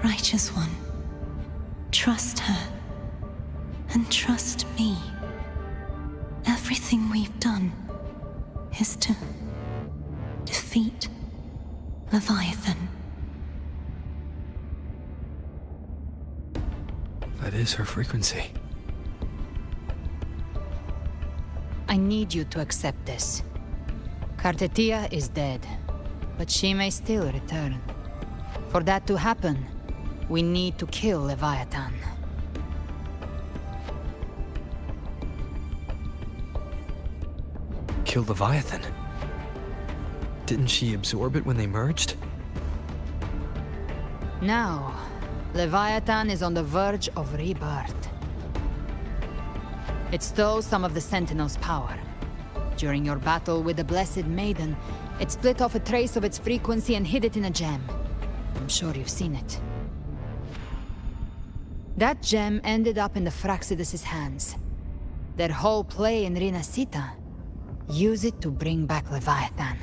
Righteous One, trust her, and trust me. Everything we've done is to defeat Leviathan. That is her frequency. I need you to accept this. Cartethia is dead, but she may still return. For that to happen, we need to kill Leviathan. kill Leviathan. Didn't she absorb it when they merged? Now, Leviathan is on the verge of rebirth. It stole some of the Sentinel's power. During your battle with the Blessed Maiden, it split off a trace of its frequency and hid it in a gem. I'm sure you've seen it. That gem ended up in the Fraxidus' hands. Their whole play in Rinascita. Use it to bring back Leviathan.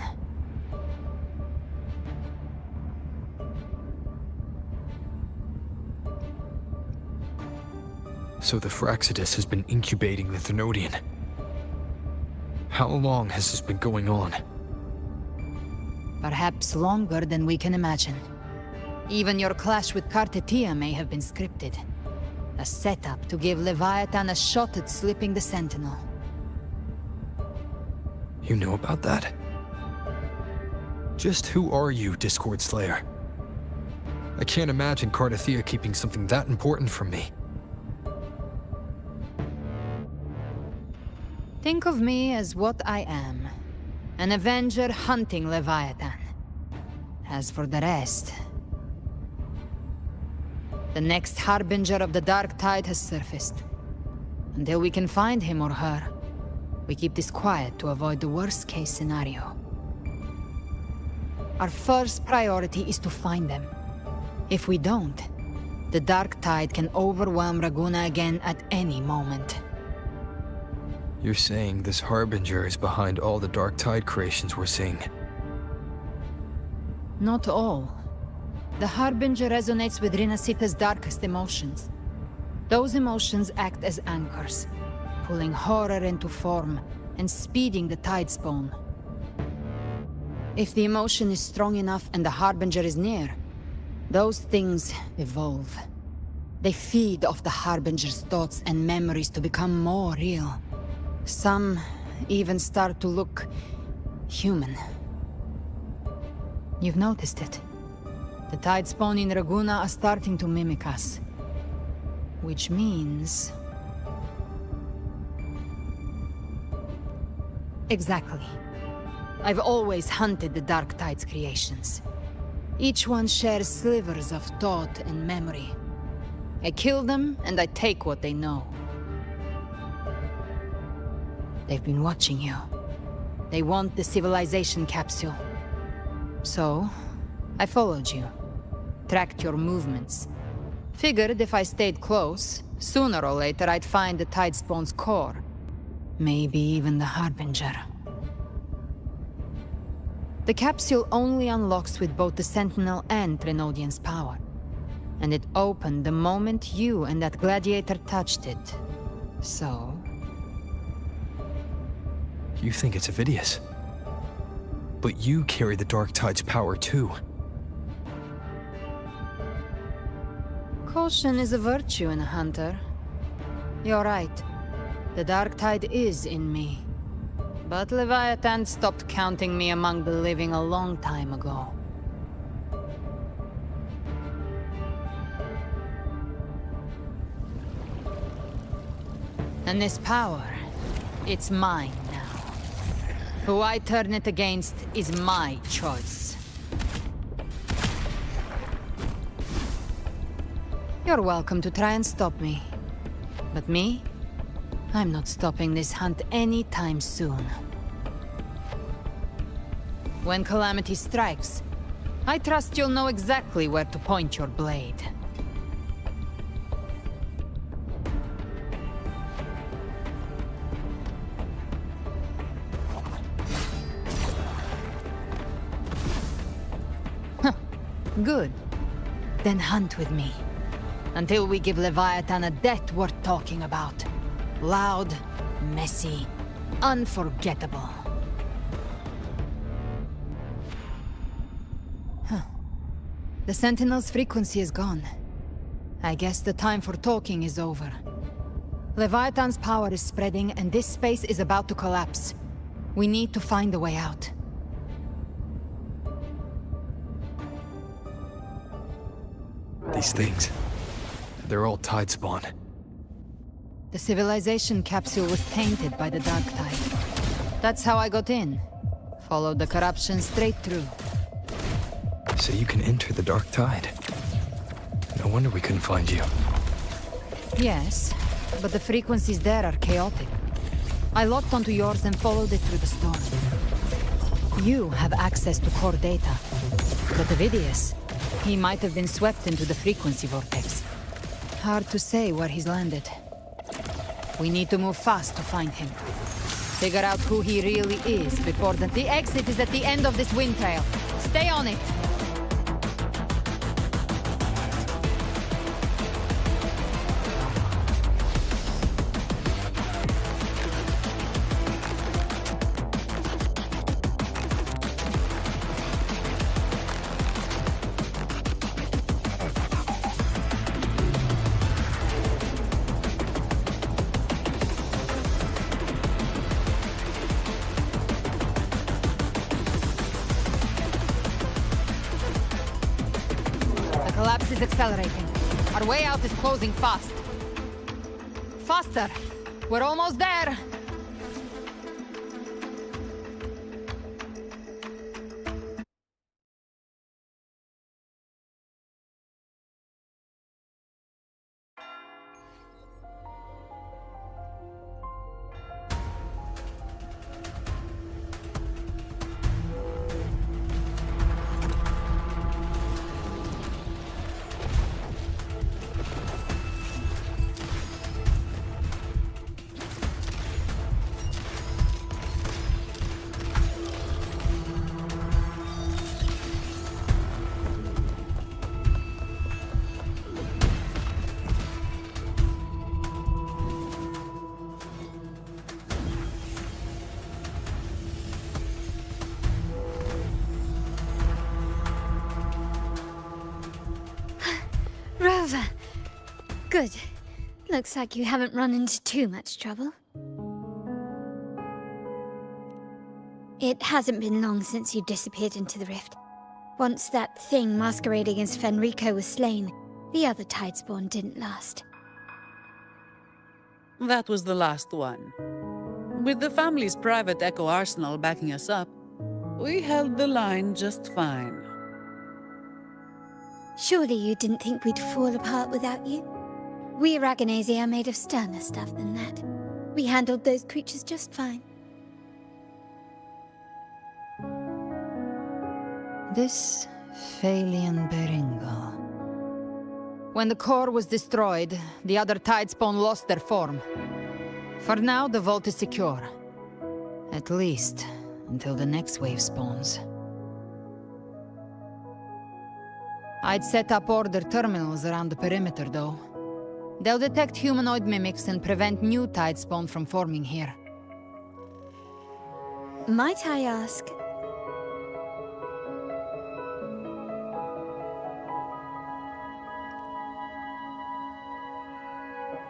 So the Fraxidus has been incubating the Thenodian. How long has this been going on? Perhaps longer than we can imagine. Even your clash with Kartetia may have been scripted. A setup to give Leviathan a shot at slipping the Sentinel. You know about that? Just who are you, Discord Slayer? I can't imagine Kartetia keeping something that important from me. Think of me as what I am. An Avenger hunting Leviathan. As for the rest... The next Harbinger of the Dark Tide has surfaced. Until we can find him or her, we keep this quiet to avoid the worst-case scenario. Our first priority is to find them. If we don't, the Dark Tide can overwhelm Raguna again at any moment. You're saying this Harbinger is behind all the Dark Tide creations we're seeing? Not all. The Harbinger resonates with Rinascita's darkest emotions. Those emotions act as anchors, pulling horror into form and speeding the tide spawn. If the emotion is strong enough and the Harbinger is near, those things evolve. They feed off the Harbinger's thoughts and memories to become more real. Some even start to look human. You've noticed it. The tide spawn in Raguna are starting to mimic us. Which means... Exactly. I've always hunted the Dark Tide's creations. Each one shares slivers of thought and memory. I kill them, and I take what they know. They've been watching you. They want the civilization capsule. So, I followed you. Tracked your movements. Figured if I stayed close, sooner or later I'd find the Tidespawn's core. Maybe even the Harbinger. The capsule only unlocks with both the Sentinel and Thenodian's power. And it opened the moment you and that gladiator touched it. So... You think it's Avidius. But you carry the Dark Tide's power too. Caution is a virtue in a hunter. You're right. The Dark Tide is in me. But Leviathan stopped counting me among the living a long time ago. And this power, it's mine now. Who I turn it against is my choice. You're welcome to try and stop me. But me? I'm not stopping this hunt anytime soon. When calamity strikes, I trust you'll know exactly where to point your blade. Good. Then hunt with me. Until we give Leviathan a death worth talking about. Loud, messy, unforgettable. The Sentinel's frequency is gone. I guess the time for talking is over. Leviathan's power is spreading and this space is about to collapse. We need to find a way out. These things, they're all Tidespawn. The civilization capsule was tainted by the Dark Tide. That's how I got in. Followed the corruption straight through. So you can enter the Dark Tide. No wonder we couldn't find you. Yes, but the frequencies there are chaotic. I locked onto yours and followed it through the storm. You have access to core data. But Ovidius, he might have been swept into the frequency vortex. Hard to say where he's landed. We need to move fast to find him. Figure out who he really is before the exit is at the end of this wind trail. Stay on it! The collapse is accelerating. Our way out is closing fast. Faster! We're almost there! Rover! Good. Looks like you haven't run into too much trouble. It hasn't been long since you disappeared into the rift. Once that thing masquerading as Fenrico was slain, the other Tidespawn didn't last. That was the last one. With the family's private Echo arsenal backing us up, we held the line just fine. Surely you didn't think we'd fall apart without you? We Aragonese are made of sterner stuff than that. We handled those creatures just fine. This Phalian Beringo. When the core was destroyed, the other Tidespawn lost their form. For now, the vault is secure. At least, until the next wave spawns. I'd set up order terminals around the perimeter, though. They'll detect humanoid mimics and prevent new Tidespawn from forming here. Might I ask?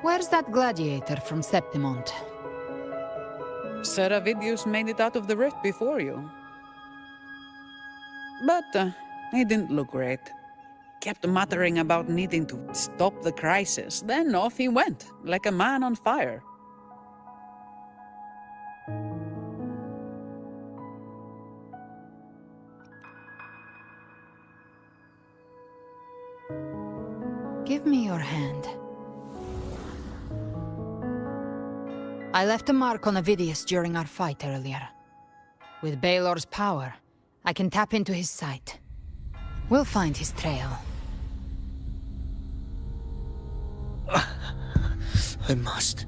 Where's that gladiator from Septimont? Seravidius made it out of the rift before you. But he didn't look great. Kept muttering about needing to stop the crisis, then off he went, like a man on fire. Give me your hand. I left a mark on Ovidius during our fight earlier. With Baelor's power, I can tap into his sight. We'll find his trail. I must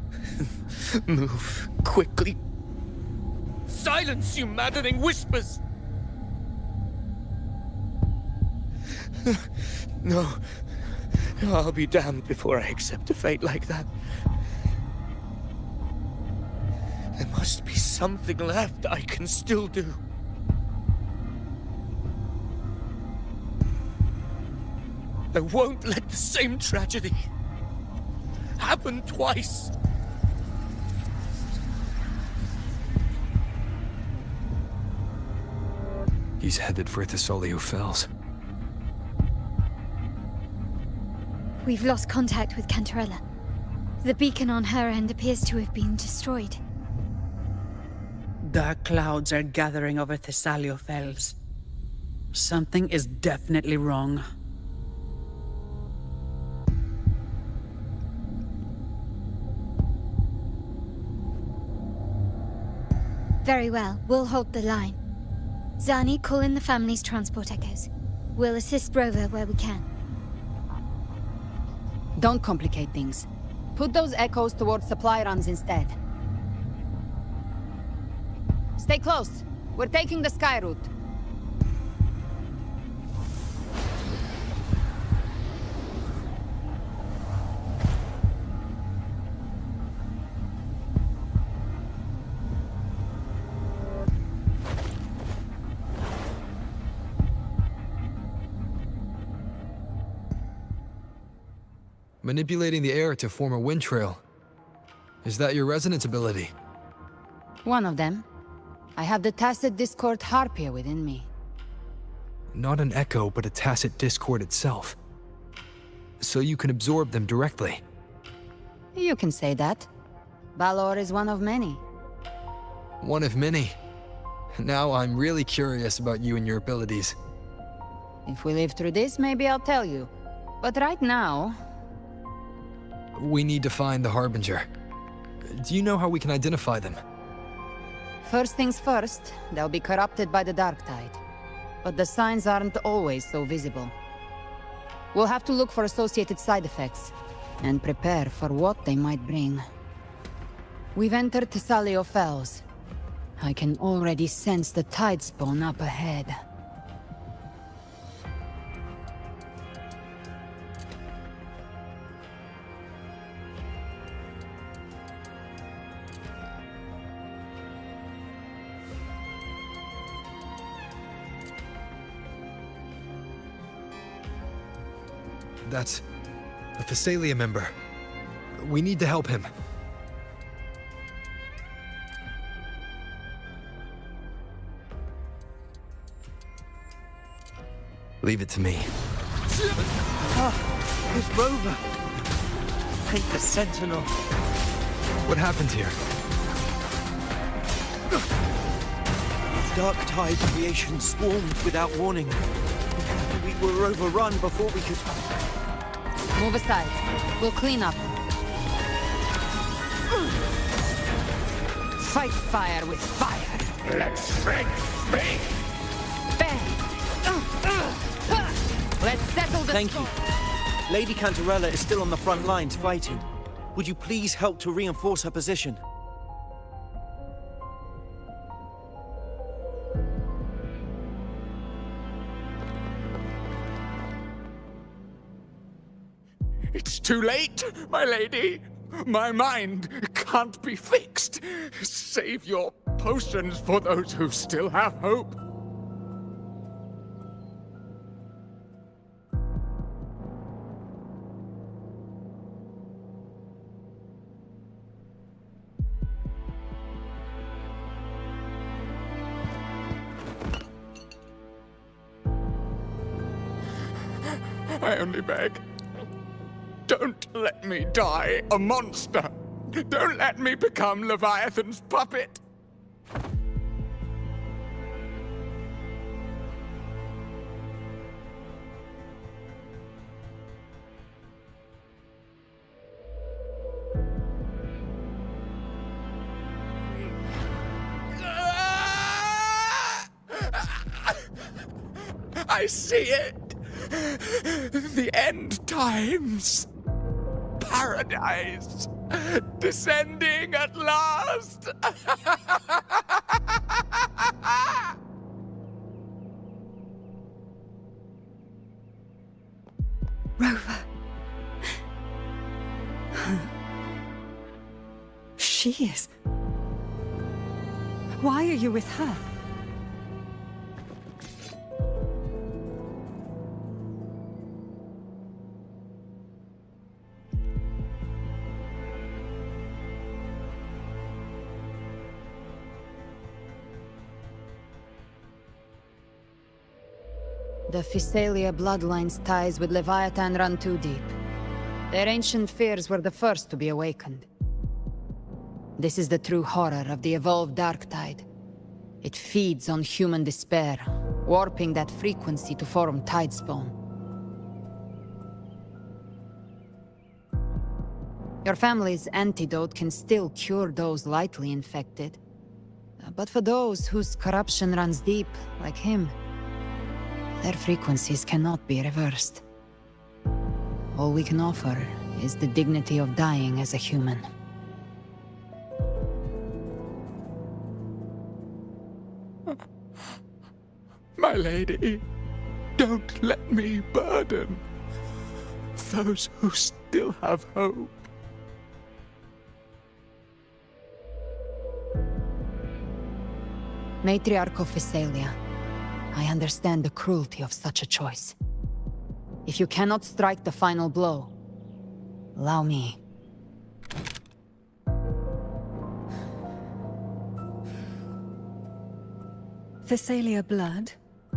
move quickly. Silence, you maddening whispers! No. I'll be damned before I accept a fate like that. There must be something left I can still do. I won't let the same tragedy happen twice. He's headed for Thessalio Fells. We've lost contact with Cantarella. The beacon on her end appears to have been destroyed. Dark clouds are gathering over Thessalio Fells. Something is definitely wrong. Very well, we'll hold the line. Zani, call in the family's transport echoes. We'll assist Rover where we can. Don't complicate things. Put those echoes towards supply runs instead. Stay close. We're taking the sky route. Manipulating the air to form a wind trail. Is that your resonance ability? One of them. I have the Tacit Discord Harpia within me. Not an echo, but a Tacit Discord itself. So you can absorb them directly. You can say that. Balor is one of many. One of many. Now I'm really curious about you and your abilities. If we live through this, maybe I'll tell you. But right now... We need to find the Harbinger. Do you know how we can identify them? First things first, they'll be corrupted by the Dark Tide. But the signs aren't always so visible. We'll have to look for associated side effects, and prepare for what they might bring. We've entered Thessalio Fells. I can already sense the tide spawn up ahead. That's a Thessalia member. We need to help him. Leave it to me. It's Rover. Ain't the Sentinel. What happened here? Dark Tide creation swarmed without warning. We were overrun before we could... Move aside. We'll clean up. Fight fire with fire. Let strength speak. Let's settle the Thank you. Lady Cantarella is still on the front lines fighting. Would you please help to reinforce her position? It's too late, my lady. My mind can't be fixed. Save your potions for those who still have hope. I only beg. Don't let me die a monster! Don't let me become Leviathan's puppet! I see it! The end times! Paradise! Descending at last! Rover. She is. Why are you with her? The Thessalia bloodline's ties with Leviathan run too deep. Their ancient fears were the first to be awakened. This is the true horror of the evolved Dark Tide. It feeds on human despair, warping that frequency to form tidespawn. Your family's antidote can still cure those lightly infected. But for those whose corruption runs deep, like him, their frequencies cannot be reversed. All we can offer is the dignity of dying as a human. My lady, don't let me burden those who still have hope. Matriarch of Physalia, I understand the cruelty of such a choice. If you cannot strike the final blow, allow me. Physalia blood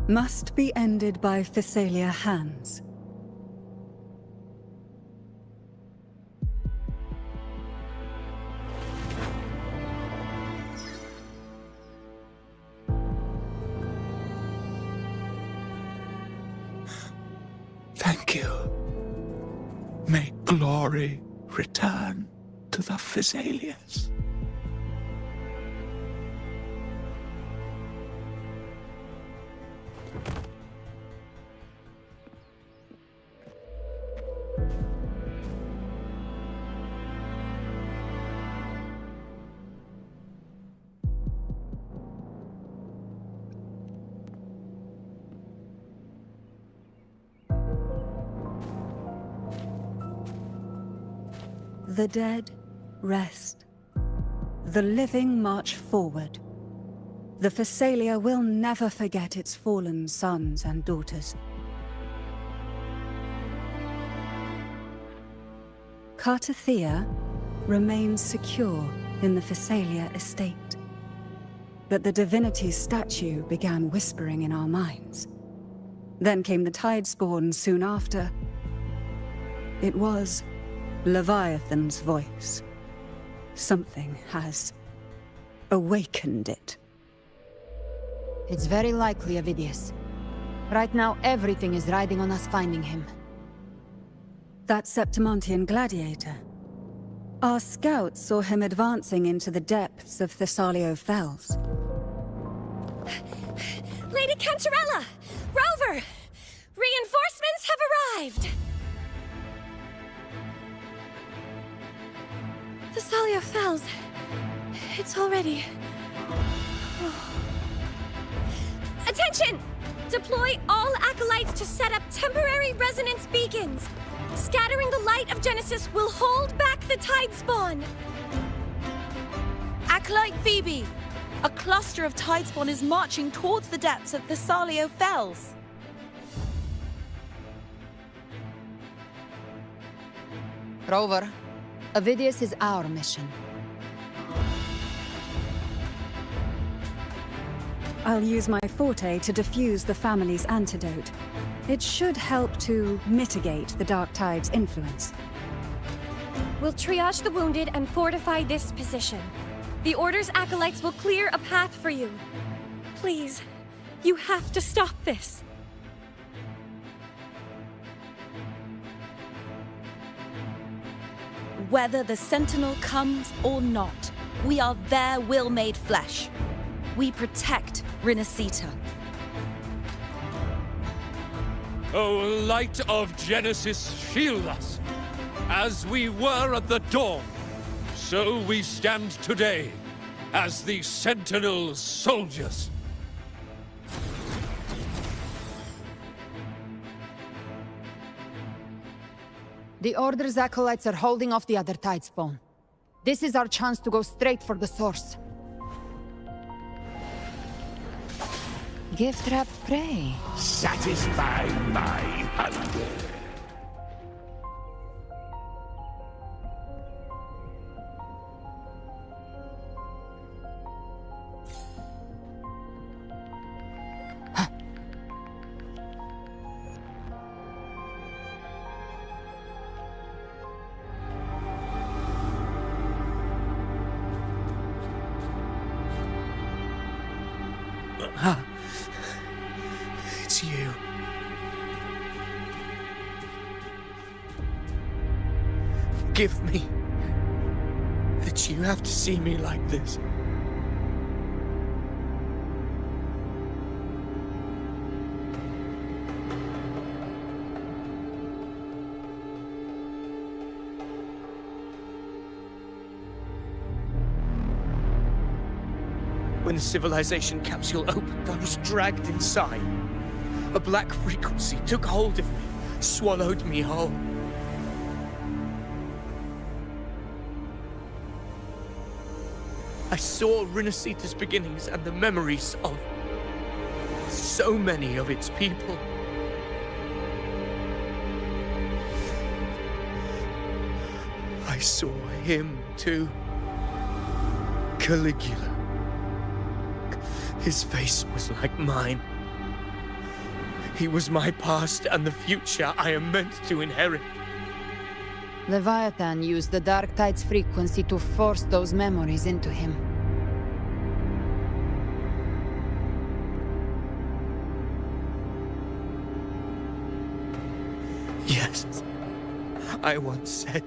must be ended by Physalia hands. Thank you. May glory return to the Physalias. The dead rest. The living march forward. The Physalia will never forget its fallen sons and daughters. Cartathea remains secure in the Physalia estate. But the Divinity's statue began whispering in our minds. Then came the Tidespawn soon after. It was Leviathan's voice. Something has awakened it. It's very likely Avidius. Right now, everything is riding on us finding him. That Septimontian gladiator. Our scouts saw him advancing into the depths of Thessalio Fells. Lady Cantarella! Rover! Reinforcements have arrived! Thessalio Fells. It's already... Attention! Deploy all acolytes to set up temporary resonance beacons. Scattering the light of Genesis will hold back the Tidespawn. Acolyte Phoebe! A cluster of Tidespawn is marching towards the depths of Thessalio Fells. Rover, Avidius is our mission. I'll use my forte to defuse the family's antidote. It should help to mitigate the Dark Tide's influence. We'll triage the wounded and fortify this position. The Order's acolytes will clear a path for you. Please, you have to stop this. Whether the Sentinel comes or not, we are their will made flesh. We protect Rinascita. O light of Genesis, shield us! As we were at the dawn, so we stand today, as the Sentinel's soldiers. The Order's acolytes are holding off the other Tidespawn. This is our chance to go straight for the source. Gift wrap prey. Satisfy my hunger. forgive me that you have to see me like this. When the civilization capsule opened, I was dragged inside. A black frequency took hold of me, swallowed me whole. I saw Rinascita's beginnings and the memories of so many of its people. I saw him too. Caligula. His face was like mine. He was my past and the future I am meant to inherit. Leviathan used the Dark Tide's frequency to force those memories into him. Yes, I once said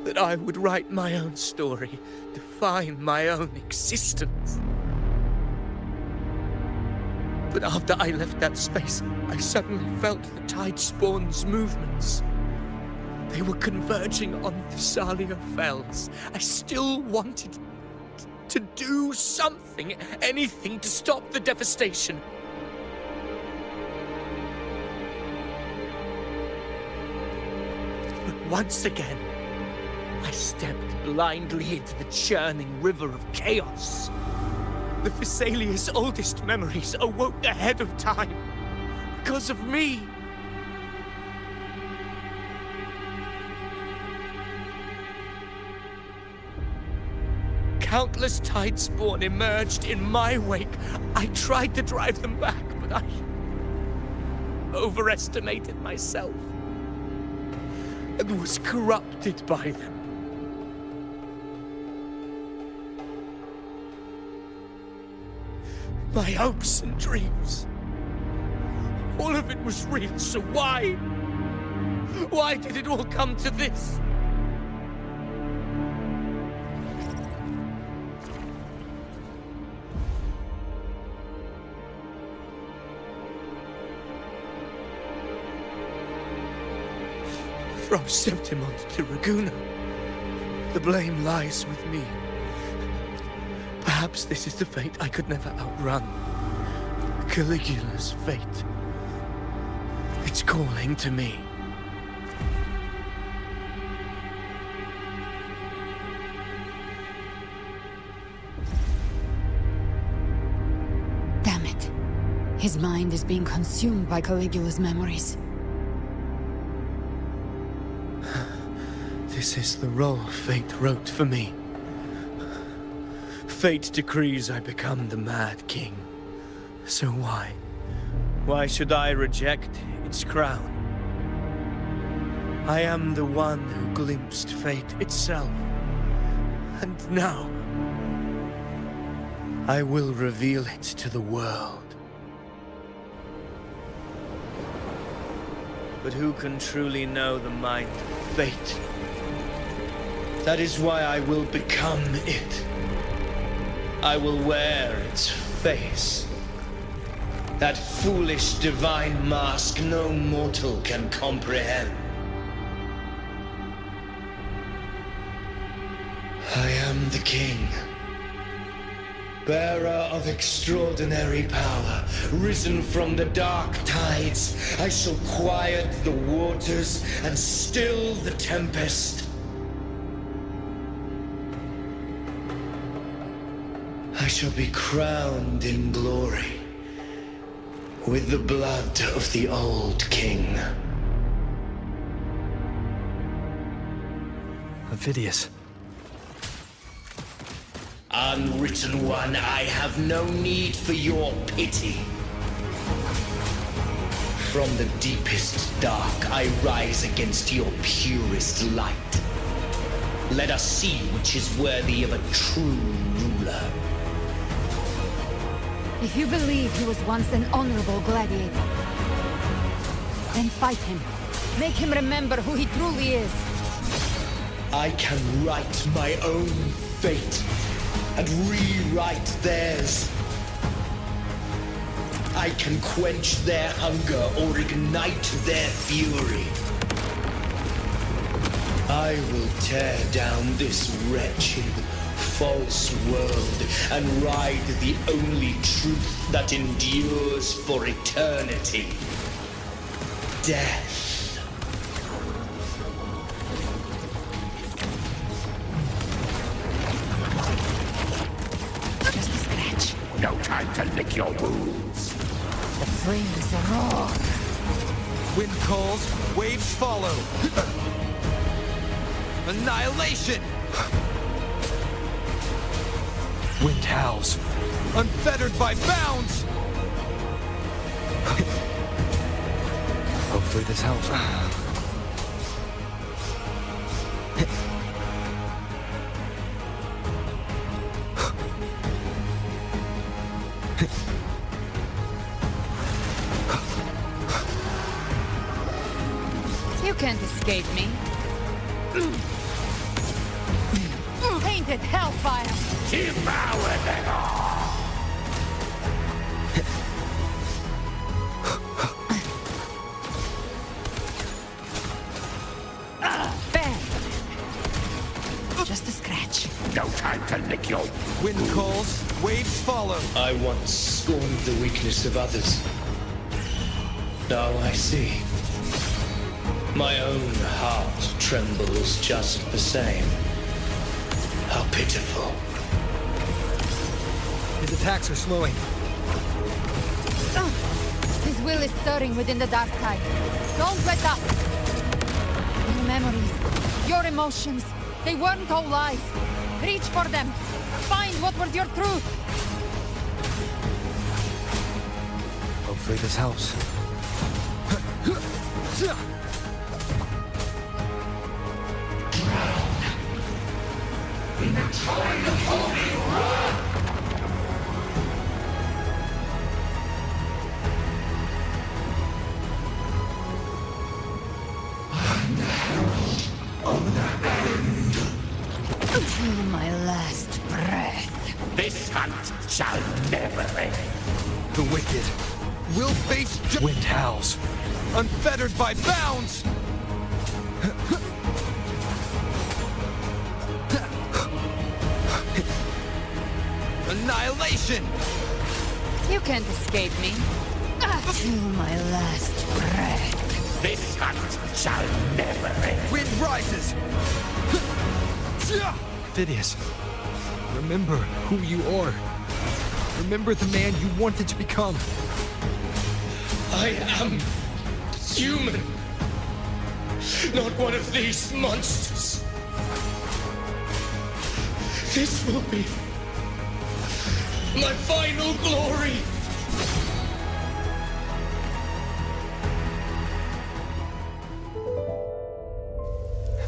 that I would write my own story, define my own existence. But after I left that space, I suddenly felt the Tide Spawn's movements. They were converging on the Thalia Fells. I still wanted to do something, anything to stop the devastation. But once again, I stepped blindly into the churning river of chaos. The Thessalia's oldest memories awoke ahead of time. Because of me. Countless Tide Spawn emerged in my wake. I tried to drive them back, but I overestimated myself and was corrupted by them. My hopes and dreams. All of it was real, so why? Why did it all come to this? From Septimont to Raguna, the blame lies with me. Perhaps this is the fate I could never outrun. Caligula's fate. It's calling to me. Damn it. His mind is being consumed by Caligula's memories. This is the role fate wrote for me. Fate decrees I become the Mad King. So why? Why should I reject its crown? I am the one who glimpsed fate itself. And now, I will reveal it to the world. But who can truly know the mind of fate? That is why I will become it. I will wear its face. That foolish divine mask no mortal can comprehend. I am the king. Bearer of extraordinary power, risen from the dark tides. I shall quiet the waters and still the tempest. I shall be crowned in glory with the blood of the old king. Avidius. Unwritten one, I have no need for your pity. From the deepest dark, I rise against your purest light. Let us see which is worthy of a true ruler. If you believe he was once an honorable gladiator, then fight him. Make him remember who he truly is. I can write my own fate and rewrite theirs. I can quench their hunger or ignite their fury. I will tear down this wretched, false world and ride the only truth that endures for eternity. Death. Just a scratch. No time to lick your wounds. The flames roar. Wind calls, waves follow. Annihilation! Wind howls, unfettered by bounds! Hopefully this helps. You can't escape me. Painted hellfire! Devour them all! Bang! Just a scratch. No time to lick your... Wind calls, waves follow. I once scorned the weakness of others. Now I see. My own heart trembles just the same. How pitiful. His attacks are slowing. His will is stirring within the dark tide. Don't let up! Your memories, your emotions, they weren't all lies. Reach for them. Find what was your truth. Hopefully this helps. Until my last breath. This hunt shall never end. The wicked will face wind howls, unfettered by bounds! Annihilation! You can't escape me. Till my last breath. This hunt shall never end. Wind rises! Phidias, remember who you are. Remember the man you wanted to become. I am human, not one of these monsters. This will be my final glory.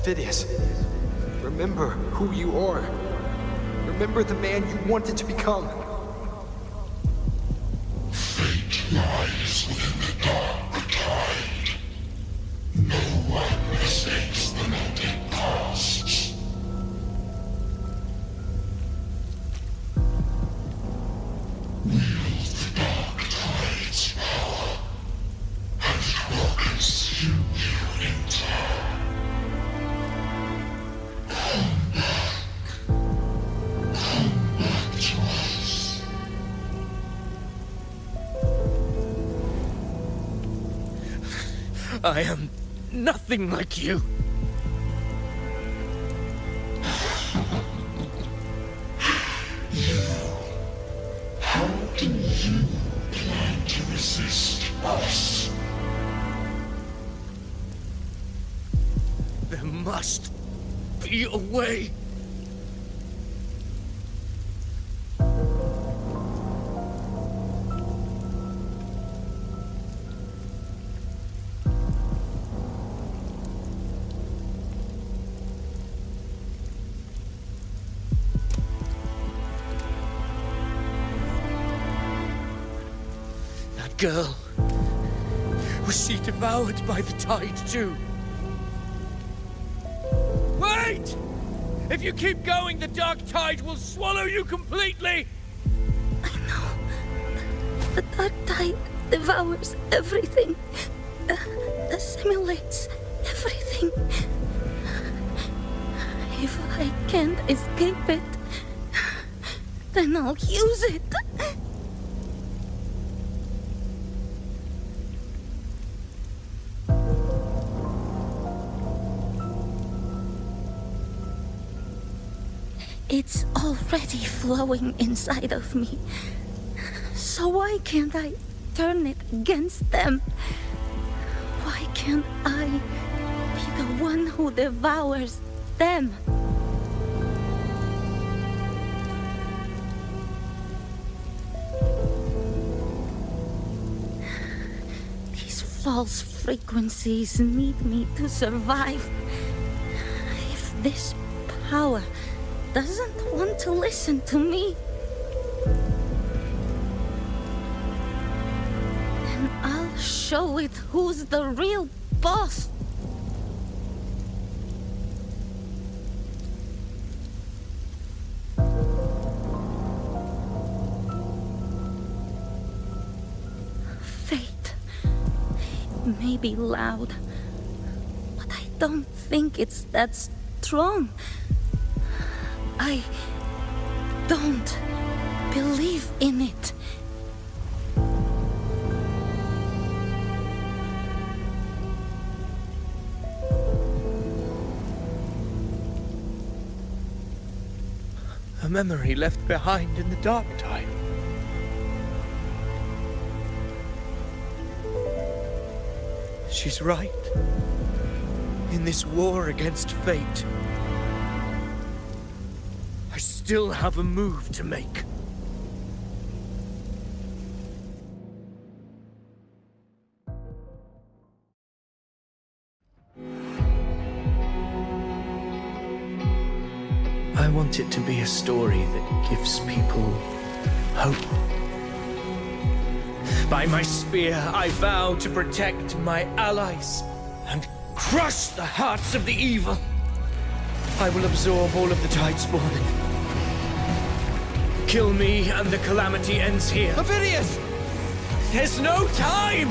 Phidias, remember who you are. Remember the man you wanted to become. Fate lies within the dark tide. No one escapes the melting costs. Wield the dark tide's power, and it will consume you in turn. Come back to us. I am nothing like you. How do you plan to resist us? There must be a way. That girl, was she devoured by the tide too? Wait! Wait! If you keep going, the dark tide will swallow you completely! The dark tide devours everything, assimilates everything. If I can't escape it, then I'll use it. It's already flowing inside of me. So why can't I turn it against them? Why can't I be the one who devours them? These false frequencies need me to survive. If this power doesn't want to listen to me, then I'll show it who's the real boss. Fate. It may be loud, but I don't think it's that strong. I don't believe in it. A memory left behind in the dark tide. She's right. In this war against fate, I still have a move to make. I want it to be a story that gives people hope. By my spear, I vow to protect my allies and crush the hearts of the evil. I will absorb all of the tide spawn. Kill me and the calamity ends here. Ovidius! There's no time!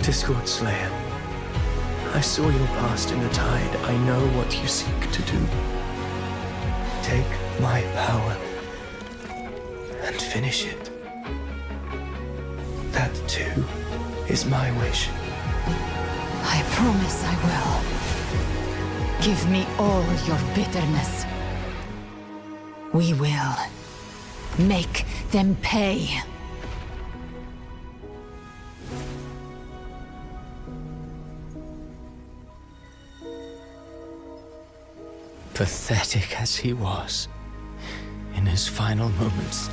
Discord Slayer, I saw your past in the tide. I know what you seek to do. Take my power and finish it. That too is my wish. I promise I will. Give me all your bitterness. We will make them pay. Pathetic as he was, in his final moments,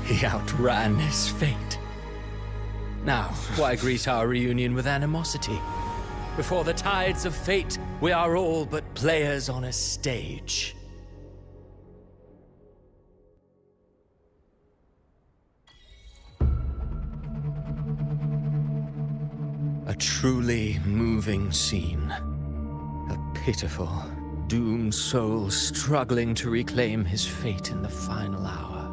he outran his fate. Now, why greet our reunion with animosity? Before the tides of fate, we are all but players on a stage. A truly moving scene. A pitiful, doomed soul struggling to reclaim his fate in the final hour.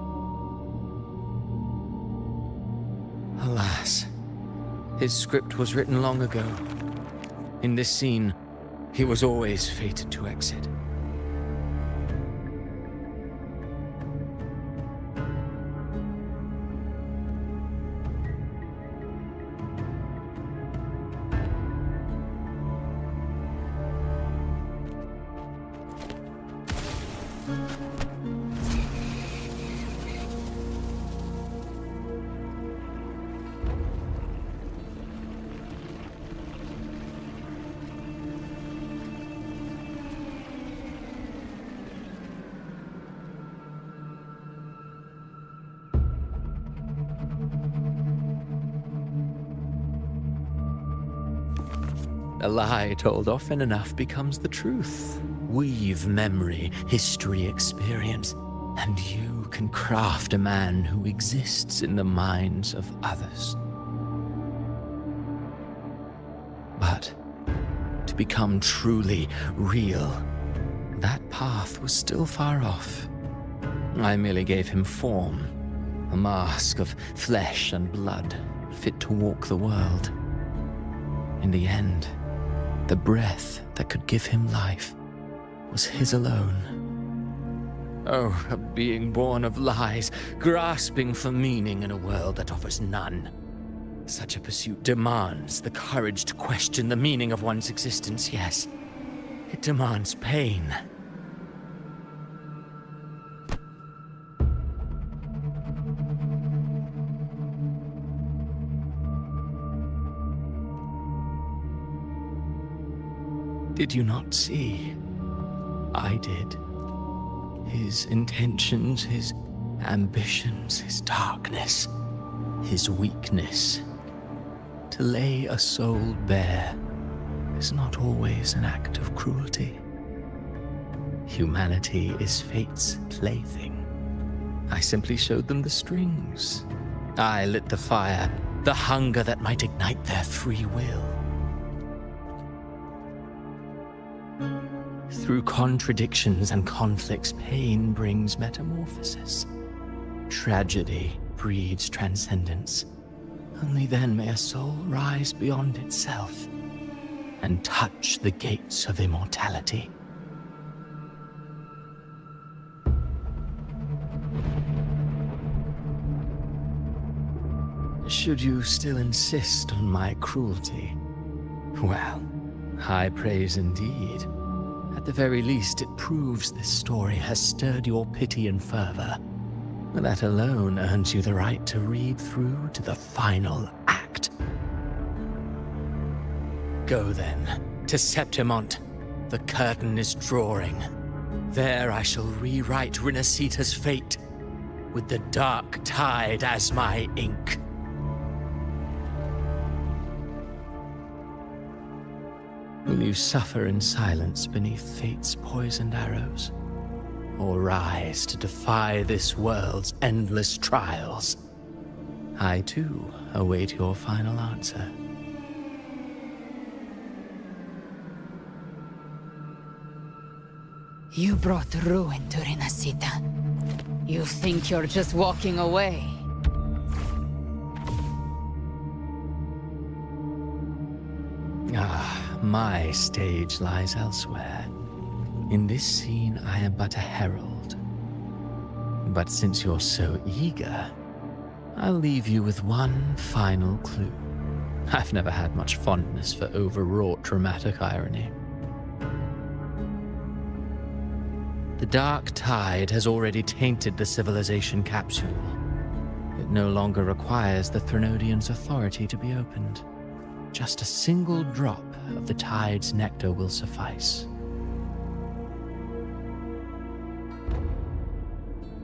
Alas, his script was written long ago. In this scene, he was always fated to exit. A lie told often enough becomes the truth. Weave memory, history, experience, and you can craft a man who exists in the minds of others. But become truly real, that path was still far off. I merely gave him form, a mask of flesh and blood, fit to walk the world. In the end, the breath that could give him life was his alone. Oh, a being born of lies, grasping for meaning in a world that offers none. Such a pursuit demands the courage to question the meaning of one's existence, yes. It demands pain. Did you not see? I did. His intentions, his ambitions, his darkness, his weakness. To lay a soul bare is not always an act of cruelty. Humanity is fate's plaything. I simply showed them the strings. I lit the fire, the hunger that might ignite their free will. Through contradictions and conflicts, pain brings metamorphosis. Tragedy breeds transcendence. Only then may a soul rise beyond itself and touch the gates of immortality. Should you still insist on my cruelty, well, high praise indeed. At the very least, it proves this story has stirred your pity and fervor. That alone earns you the right to read through to the final act. Go then, to Septimont. The curtain is drawing. There I shall rewrite Rinascita's fate, with the dark tide as my ink. Will you suffer in silence beneath fate's poisoned arrows? Or rise to defy this world's endless trials? I, too, await your final answer. You brought ruin to Rinascita. You think you're just walking away? My stage lies elsewhere. In this scene, I am but a herald. But since you're so eager, I'll leave you with one final clue. I've never had much fondness for overwrought dramatic irony. The dark tide has already tainted the civilization capsule. It no longer requires the Threnodians' authority to be opened. Just a single drop of the tide's nectar will suffice.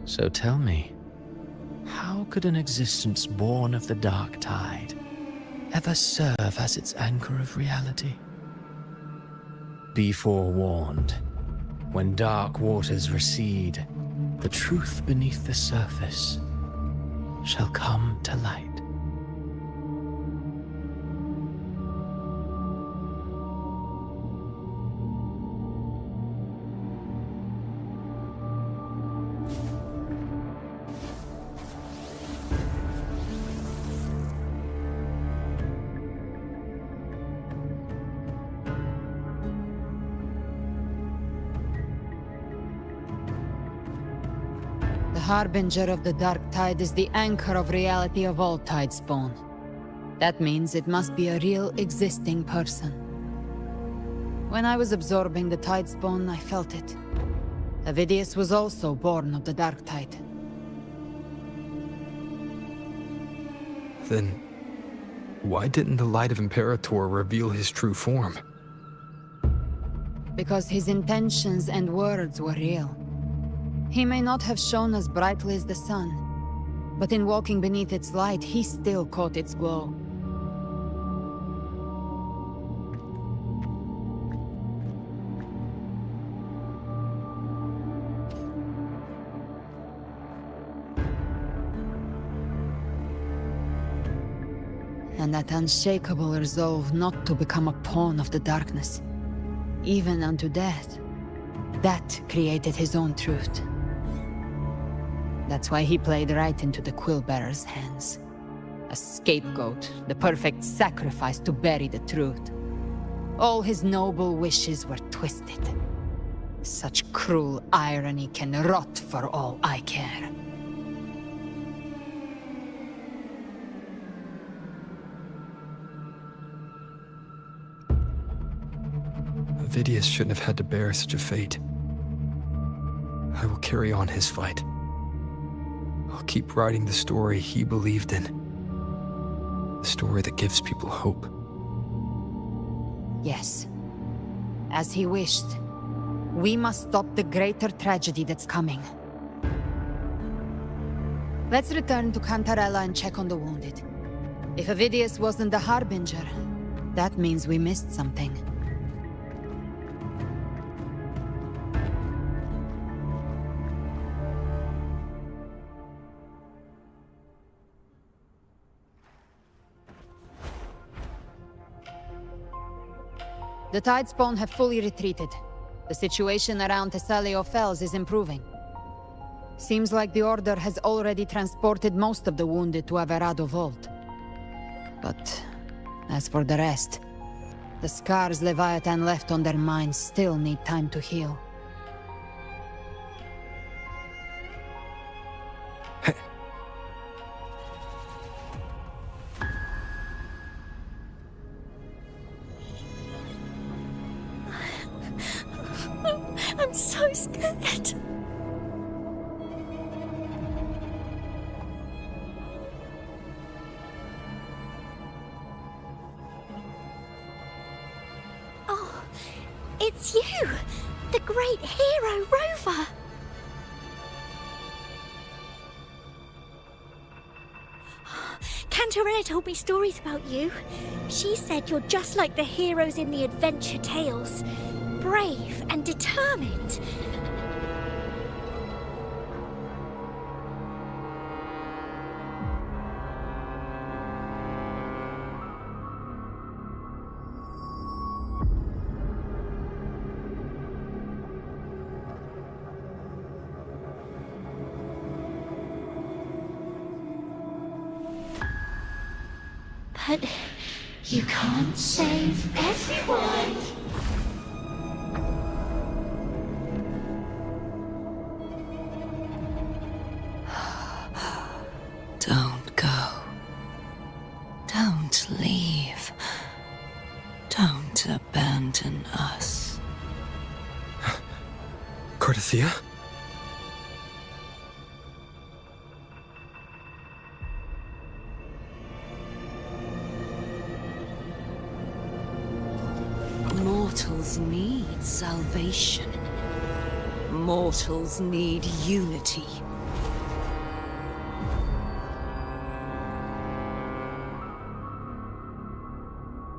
So tell me, how could an existence born of the dark tide ever serve as its anchor of reality? Be forewarned, when dark waters recede, the truth beneath the surface shall come to light. The harbinger of the dark tide is the anchor of reality of all tide spawn. That means it must be a real existing person. When I was absorbing the tide spawn, I felt it. Avidius was also born of the dark tide. Then, why didn't the Light of Imperator reveal his true form? Because his intentions and words were real. He may not have shone as brightly as the sun, but in walking beneath its light, he still caught its glow. And that unshakable resolve not to become a pawn of the darkness. even unto death. That created his own truth. That's why he played right into the Quill-Bearer's hands. A scapegoat, the perfect sacrifice to bury the truth. All his noble wishes were twisted. Such cruel irony can rot for all I care. Vidius shouldn't have had to bear such a fate. I will carry on his fight. I'll keep writing the story he believed in. The story that gives people hope. Yes. As he wished. We must stop the greater tragedy that's coming. Let's return to Cantarella and check on the wounded. If Vidius wasn't the Harbinger, that means we missed something. The Tidespawn have fully retreated. The situation around Thessalio Fells is improving. Seems like the Order has already transported most of the wounded to Averado Vault. But as for the rest, the scars Leviathan left on their minds still need time to heal. I'm so scared. Oh, it's you! The great hero, Rover! Cantarella told me stories about you. She said you're just like the heroes in the adventure tales. Brave and determined. But you can't save everyone. Don't go. Don't leave. Don't abandon us. Cardathia? Mortals need salvation. Mortals need unity.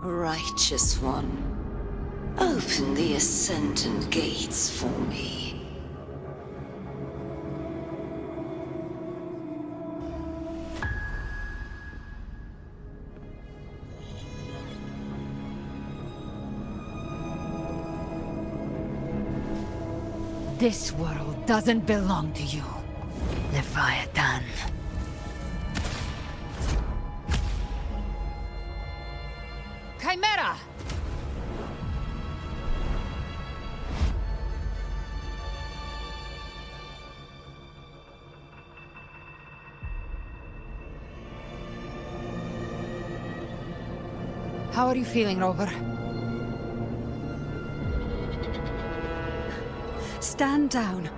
Righteous One, open the Ascendant Gates for me. This world doesn't belong to you, Leviathan. Chimera! How are you feeling, Rover? Stand down.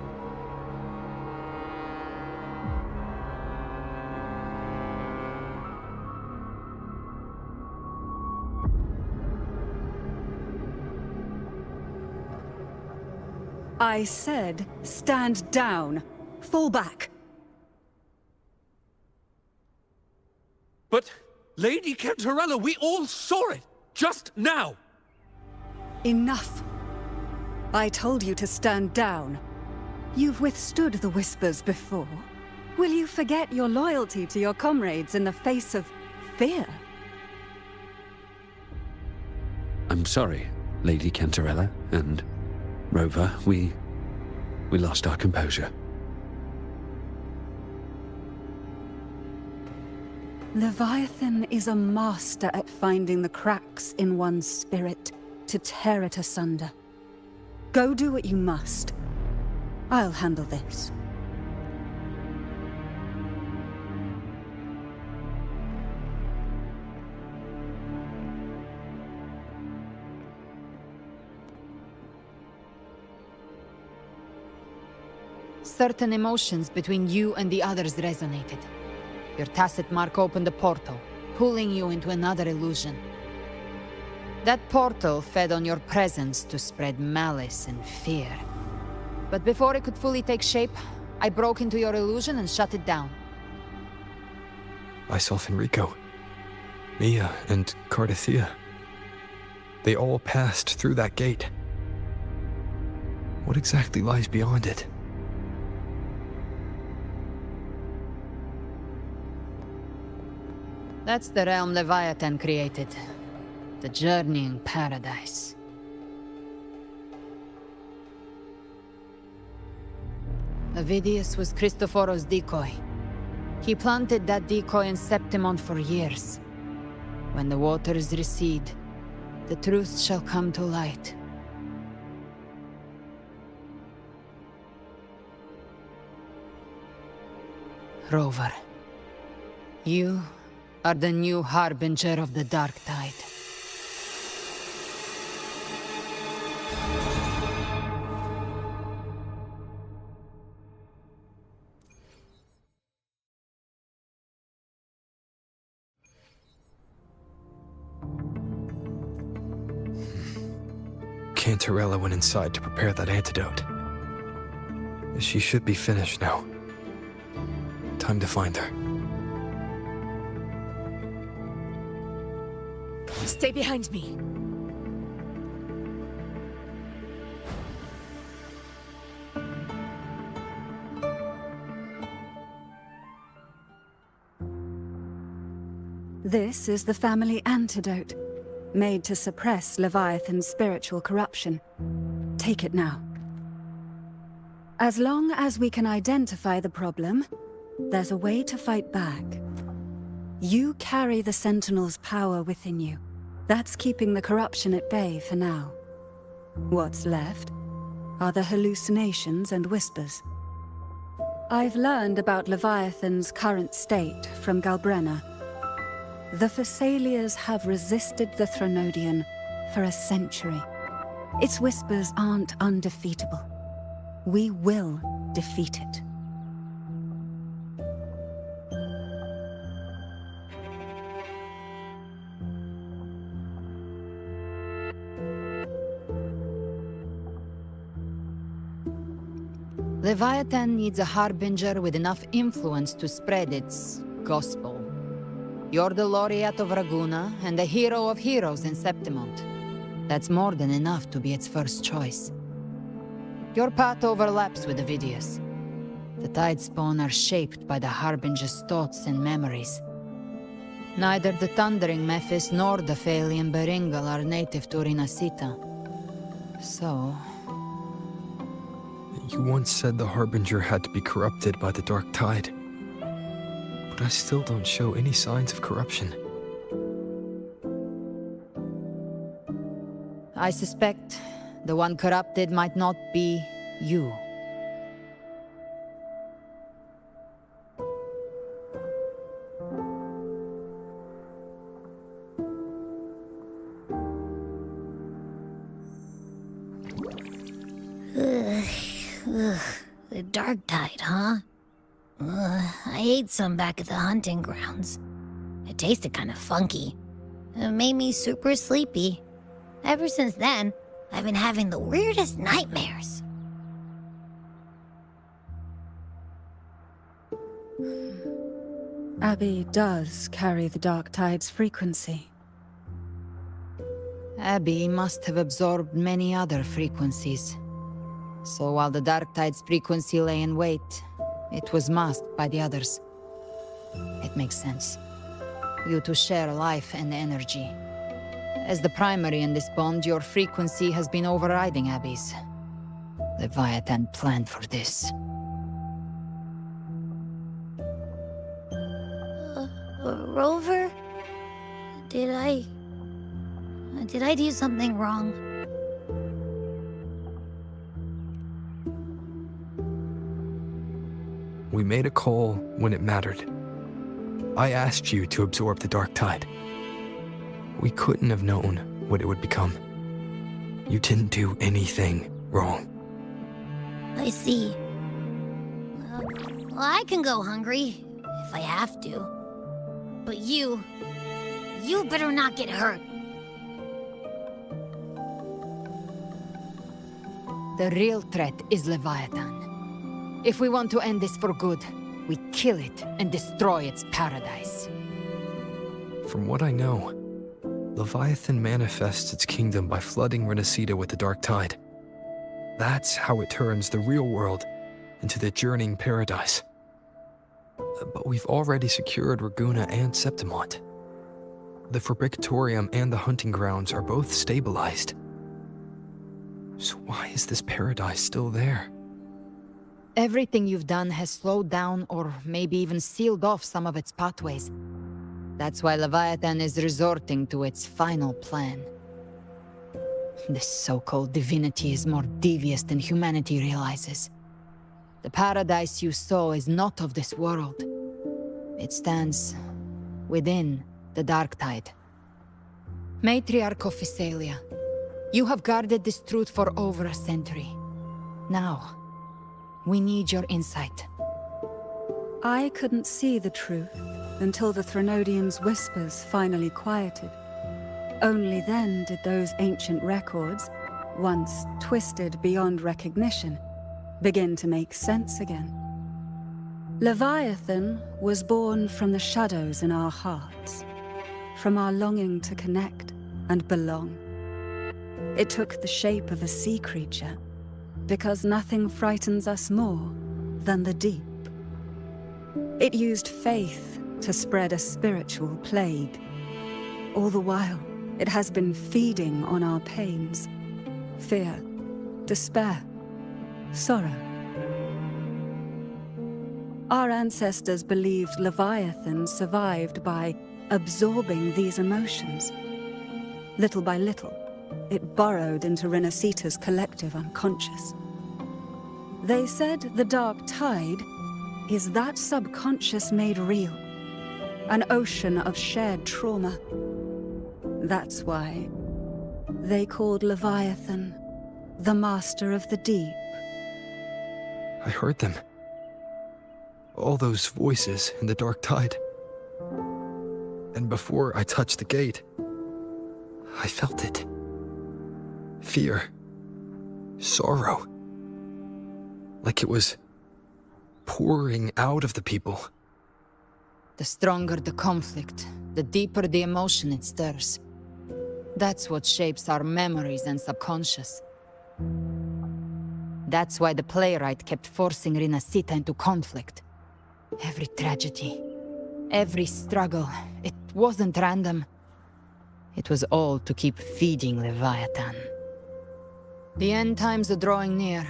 I said, stand down. Fall back. But, Lady Cantarella, we all saw it! Just now! Enough. I told you to stand down. You've withstood the whispers before. Will you forget your loyalty to your comrades in the face of fear? I'm sorry. Lady Cantarella and Rover, we lost our composure. Leviathan is a master at finding the cracks in one's spirit to tear it asunder. Go do what you must. I'll handle this. Certain emotions between you and the others resonated. Your tacit mark opened a portal, pulling you into another illusion. That portal fed on your presence to spread malice and fear. But before it could fully take shape, I broke into your illusion and shut it down. I saw Fenrico, Mia, and Cardathia. They all passed through that gate. What exactly lies beyond it? That's the realm Leviathan created. The journeying paradise. Avidius was Cristoforo's decoy. He planted that decoy in Septimon for years. When the waters recede, the truth shall come to light. Rover, you are the new harbinger of the Dark Tide. Cantarella went inside to prepare that antidote. She should be finished now. Time to find her. Stay behind me. This is the family antidote, made to suppress Leviathan's spiritual corruption. Take it now. As long as we can identify the problem, there's a way to fight back. You carry the Sentinel's power within you. That's keeping the corruption at bay for now. What's left are the hallucinations and whispers. I've learned about Leviathan's current state from Galbrenna. The Thessalias have resisted the Thronodian for a century. Its whispers aren't undefeatable. We will defeat it. Leviathan needs a harbinger with enough influence to spread its gospel. You're the laureate of Raguna and the hero of heroes in Septimont. That's more than enough to be its first choice. Your path overlaps with Avidius. The Tidespawn are shaped by the harbinger's thoughts and memories. Neither the Thundering Mephis nor the Phalian Beringal are native to Rinascita. So... You once said the Harbinger had to be corrupted by the Dark Tide. But I still don't show any signs of corruption. I suspect the one corrupted might not be you. The Dark Tide, huh? I ate some back at the hunting grounds. It tasted kind of funky. It made me super sleepy. Ever since then, I've been having the weirdest nightmares. Abby does carry the Dark Tide's frequency. Abby must have absorbed many other frequencies. So while the Dark Tide's frequency lay in wait, it was masked by the others. It makes sense. You two share life and energy. As the primary in this bond, your frequency has been overriding Abby's. Leviathan planned for this. Rover? Did I do something wrong? We made a call when it mattered. I asked you to absorb the dark tide. We couldn't have known what it would become. You didn't do anything wrong. I see. Well, I can go hungry, if I have to. But you better not get hurt. The real threat is Leviathan. If we want to end this for good, we kill it and destroy its paradise. From what I know, Leviathan manifests its kingdom by flooding Rinascita with the dark tide. That's how it turns the real world into the journeying paradise. But we've already secured Ragunna and Septimont. The Fabricatorium and the hunting grounds are both stabilized. So why is this paradise still there? Everything you've done has slowed down or maybe even sealed off some of its pathways. That's why Leviathan is resorting to its final plan. This so-called divinity is more devious than humanity realizes. The paradise you saw is not of this world. It stands within the dark tide. Matriarch of Physalia, you have guarded this truth for over a century. Now, we need your insight. I couldn't see the truth until the Threnodians' whispers finally quieted. Only then did those ancient records, once twisted beyond recognition, begin to make sense again. Leviathan was born from the shadows in our hearts, from our longing to connect and belong. It took the shape of a sea creature, because nothing frightens us more than the deep. It used faith to spread a spiritual plague. All the while, it has been feeding on our pains, fear, despair, sorrow. Our ancestors believed Leviathan survived by absorbing these emotions. Little by little, it burrowed into Rinascita's collective unconscious. They said the dark tide is that subconscious made real, an ocean of shared trauma. That's why they called Leviathan the Master of the Deep. I heard them. All those voices in the dark tide. And before I touched the gate, I felt it. Fear. Sorrow. Like it was pouring out of the people. The stronger the conflict, the deeper the emotion it stirs. That's what shapes our memories and subconscious. That's why the playwright kept forcing Rinascita into conflict. Every tragedy, every struggle, it wasn't random. It was all to keep feeding Leviathan. The end times are drawing near.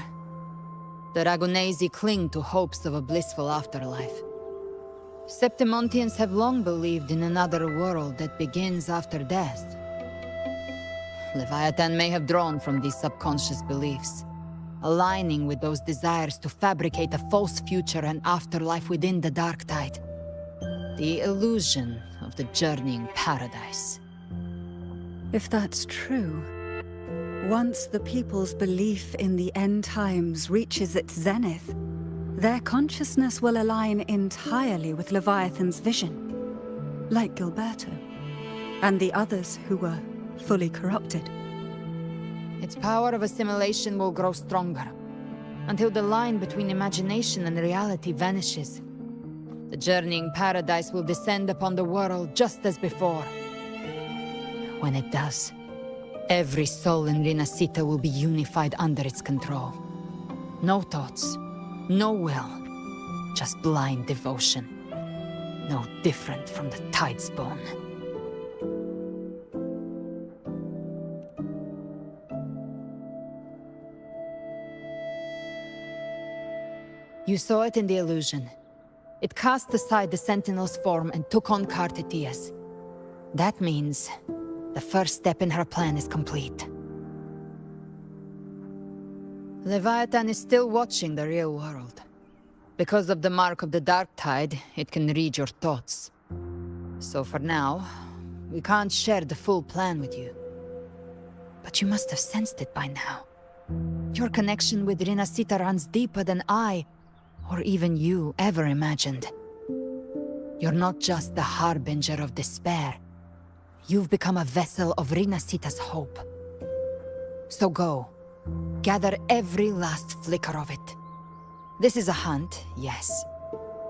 The Ragunesi cling to hopes of a blissful afterlife. Septimontians have long believed in another world that begins after death. Leviathan may have drawn from these subconscious beliefs, aligning with those desires to fabricate a false future and afterlife within the dark tide. The illusion of the journeying paradise. If that's true, once the people's belief in the end times reaches its zenith, their consciousness will align entirely with Leviathan's vision, like Gilberto, and the others who were fully corrupted. Its power of assimilation will grow stronger, until the line between imagination and reality vanishes. The journeying paradise will descend upon the world just as before. When it does, every soul in Rinascita will be unified under its control. No thoughts, no will, just blind devotion. No different from the Tidespawn. You saw it in the illusion. It cast aside the Sentinel's form and took on Cartetia's. That means the first step in her plan is complete. Leviathan is still watching the real world. Because of the mark of the Dark Tide, it can read your thoughts. So for now, we can't share the full plan with you. But you must have sensed it by now. Your connection with Rinascita runs deeper than I, or even you, ever imagined. You're not just the harbinger of despair. You've become a vessel of Rinascita's hope. So go. Gather every last flicker of it. This is a hunt, yes.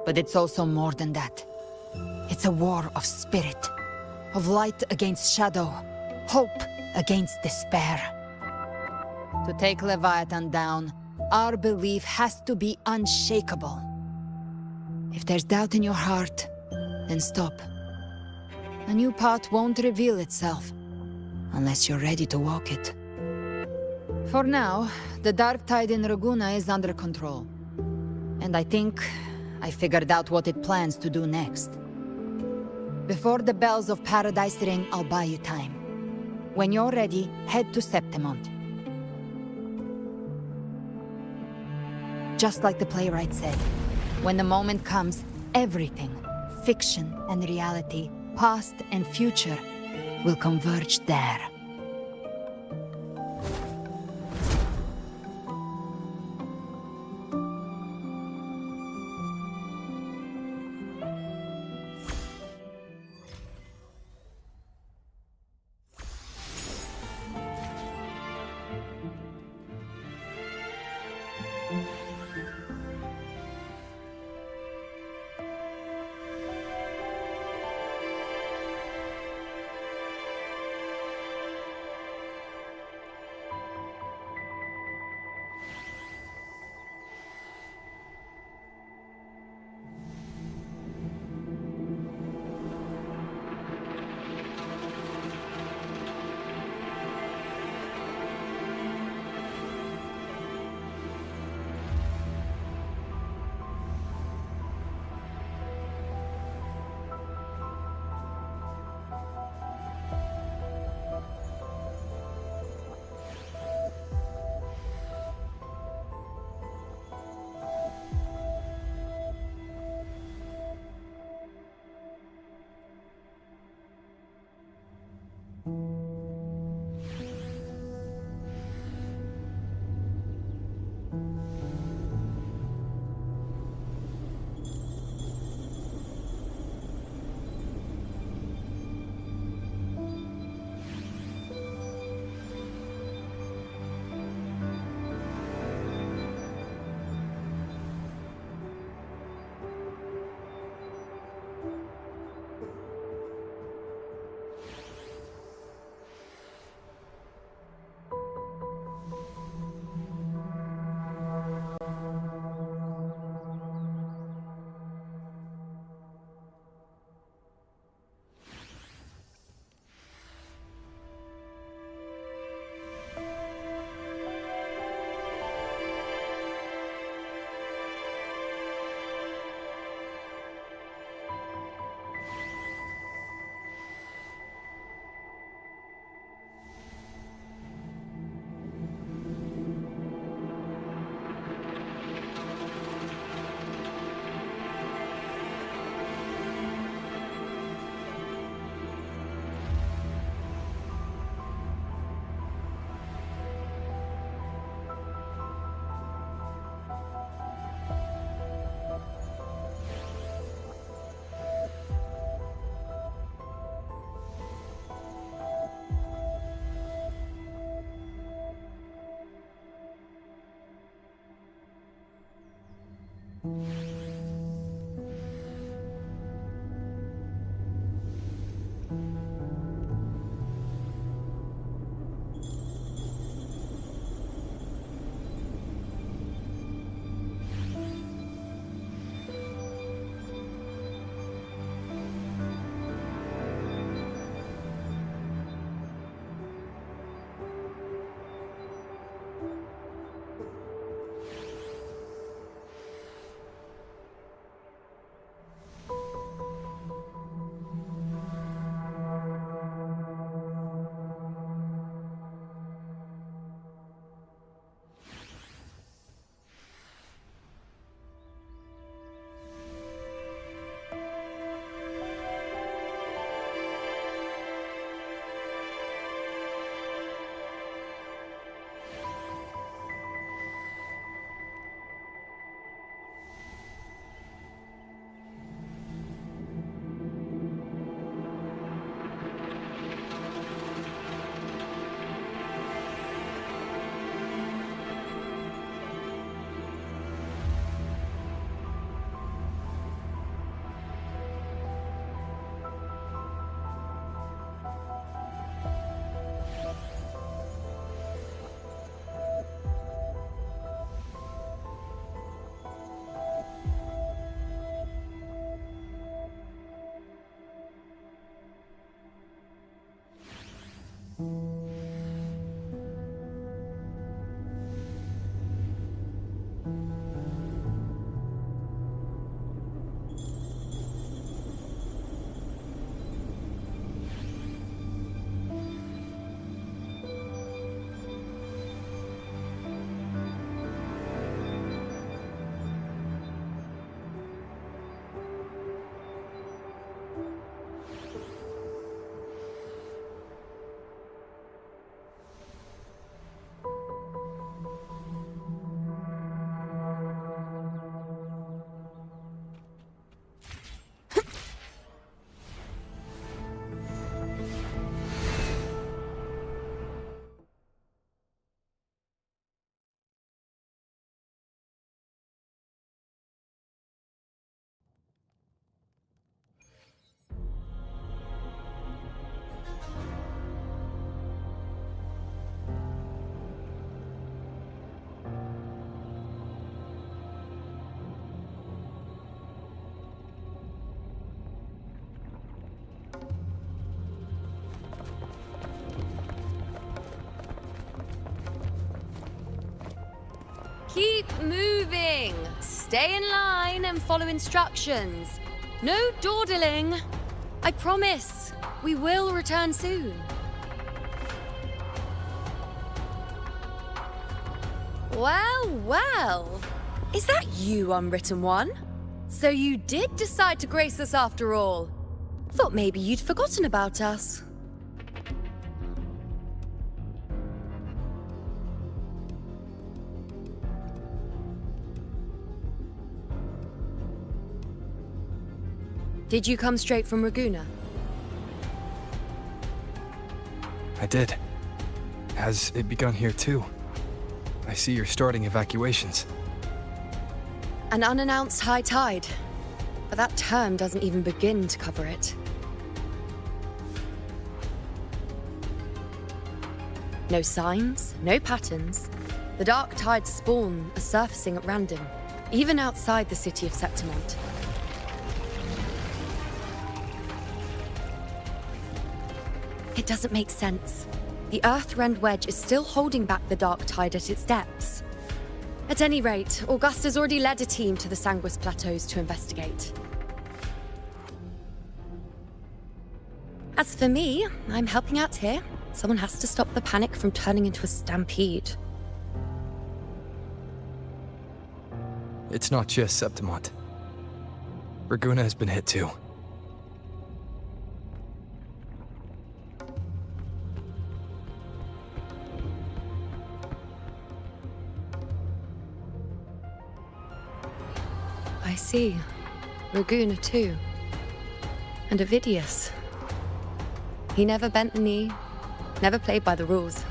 But it's also more than that. It's a war of spirit. Of light against shadow. Hope against despair. To take Leviathan down, our belief has to be unshakable. If there's doubt in your heart, then stop. A new path won't reveal itself, unless you're ready to walk it. For now, the Dark Tide in Raguna is under control. And I think I figured out what it plans to do next. Before the bells of Paradise ring, I'll buy you time. When you're ready, head to Septimont. Just like the playwright said, when the moment comes, everything, fiction and reality, past and future, will converge there. Keep moving. Stay in line and follow instructions. No dawdling. I promise, we will return soon. Well, well. Is that you, Unwritten One? So you did decide to grace us after all. Thought maybe you'd forgotten about us. Did you come straight from Raguna? I did. Has it begun here too? I see you're starting evacuations. An unannounced high tide. But that term doesn't even begin to cover it. No signs, no patterns. The dark tide's spawn are surfacing at random, even outside the city of Septimont. It doesn't make sense. The Earthrend Wedge is still holding back the dark tide at its depths. At any rate, Augusta's already led a team to the Sanguis Plateaus to investigate. As for me, I'm helping out here. Someone has to stop the panic from turning into a stampede. It's not just Septimont. Raguna has been hit too. I see. Raguna too. And Ovidius. He never bent the knee, never played by the rules.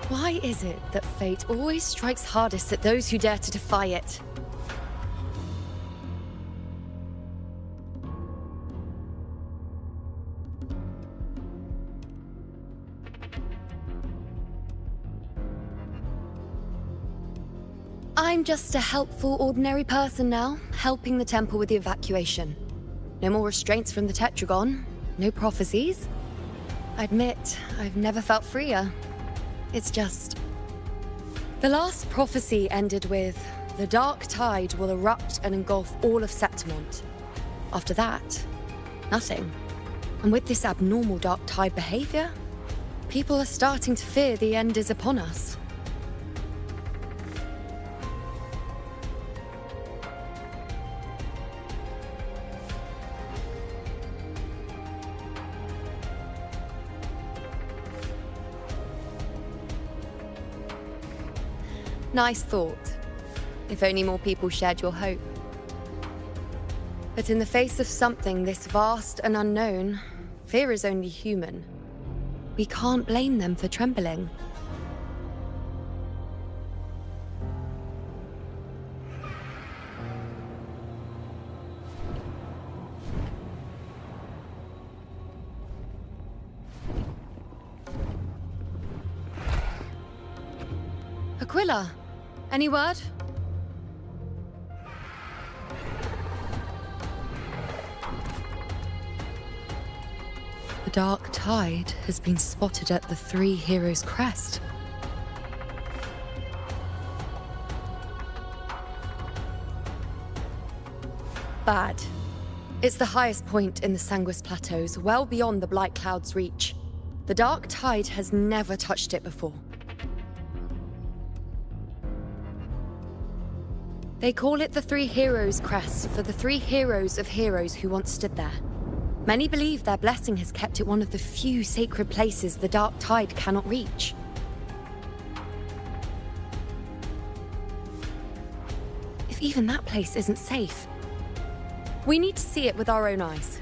Why is it that fate always strikes hardest at those who dare to defy it? I'm just a helpful, ordinary person now, helping the temple with the evacuation. No more restraints from the Tetragon, no prophecies. I admit, I've never felt freer. It's just... The last prophecy ended with, the dark tide will erupt and engulf all of Septimont. After that, nothing. And with this abnormal dark tide behavior, people are starting to fear the end is upon us. Nice thought. If only more people shared your hope. But in the face of something this vast and unknown, fear is only human. We can't blame them for trembling. Aquila, any word? The dark tide has been spotted at the Three Heroes' Crest. Bad. It's the highest point in the Sanguis Plateaus, well beyond the Blight Cloud's reach. The dark tide has never touched it before. They call it the Three Heroes' Crest for the three heroes of heroes who once stood there. Many believe their blessing has kept it one of the few sacred places the dark tide cannot reach. If even that place isn't safe, we need to see it with our own eyes.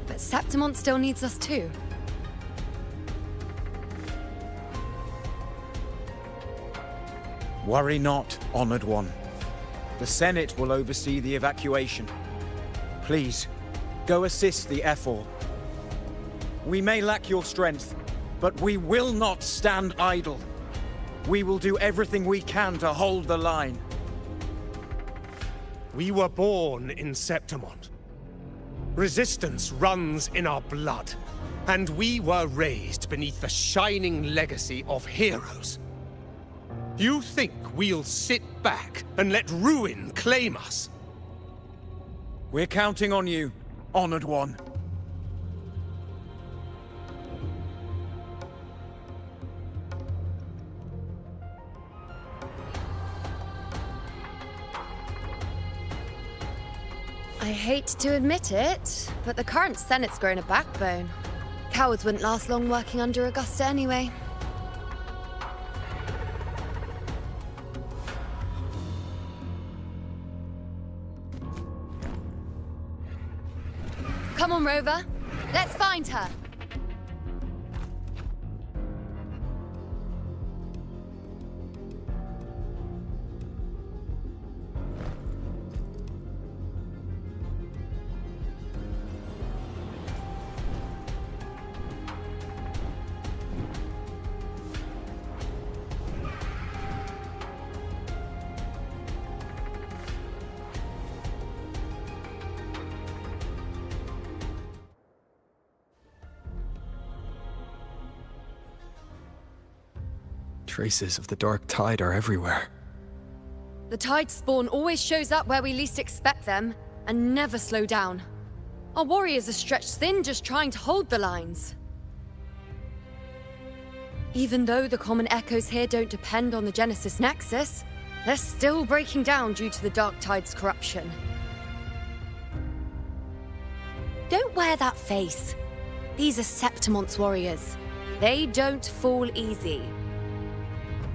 But Septimont still needs us too. Worry not, Honored One. The Senate will oversee the evacuation. Please, go assist the Ephor. We may lack your strength, but we will not stand idle. We will do everything we can to hold the line. We were born in Septimont. Resistance runs in our blood. And we were raised beneath the shining legacy of heroes. You think we'll sit back and let ruin claim us? We're counting on you, Honored One. I hate to admit it, but the current Senate's grown a backbone. Cowards wouldn't last long working under Augusta anyway. Come on, Rover. Let's find her. Traces of the dark tide are everywhere. The tide spawn always shows up where we least expect them, and never slow down. Our warriors are stretched thin just trying to hold the lines. Even though the common echoes here don't depend on the Genesis Nexus, they're still breaking down due to the dark tide's corruption. Don't wear that face. These are Septimon's warriors. They don't fall easy.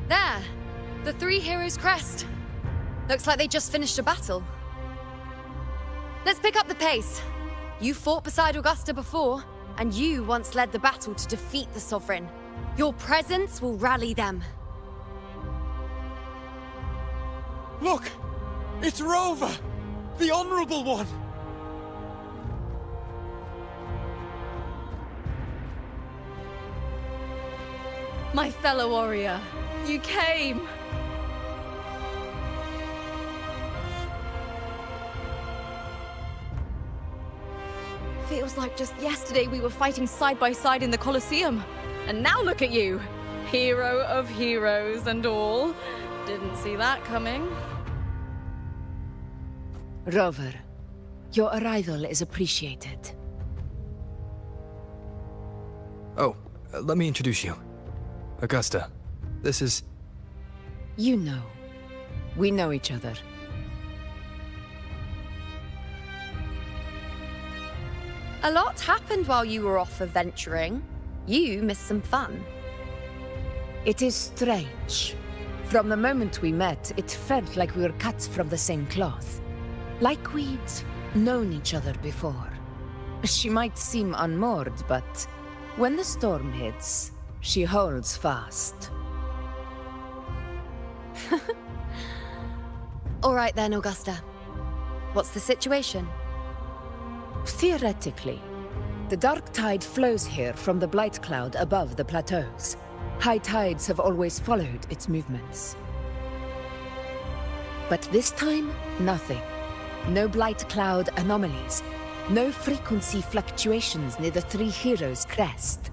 There! The three heroes' crest. Looks like they just finished a battle. Let's pick up the pace. You fought beside Augusta before, and you once led the battle to defeat the Sovereign. Your presence will rally them. Look! It's Rover! The Honorable One! My fellow warrior, you came! Feels like just yesterday we were fighting side by side in the Colosseum. And now look at you! Hero of heroes and all. Didn't see that coming. Rover, your arrival is appreciated. Oh, let me introduce you. Augusta, this is... You know. We know each other. A lot happened while you were off adventuring. You missed some fun. It is strange. From the moment we met, it felt like we were cut from the same cloth. Like we'd known each other before. She might seem unmoored, but when the storm hits, she holds fast. All right then, Augusta. What's the situation? Theoretically, the dark tide flows here from the blight cloud above the plateaus. High tides have always followed its movements. But this time, nothing. No blight cloud anomalies. No frequency fluctuations near the Three Heroes' crest.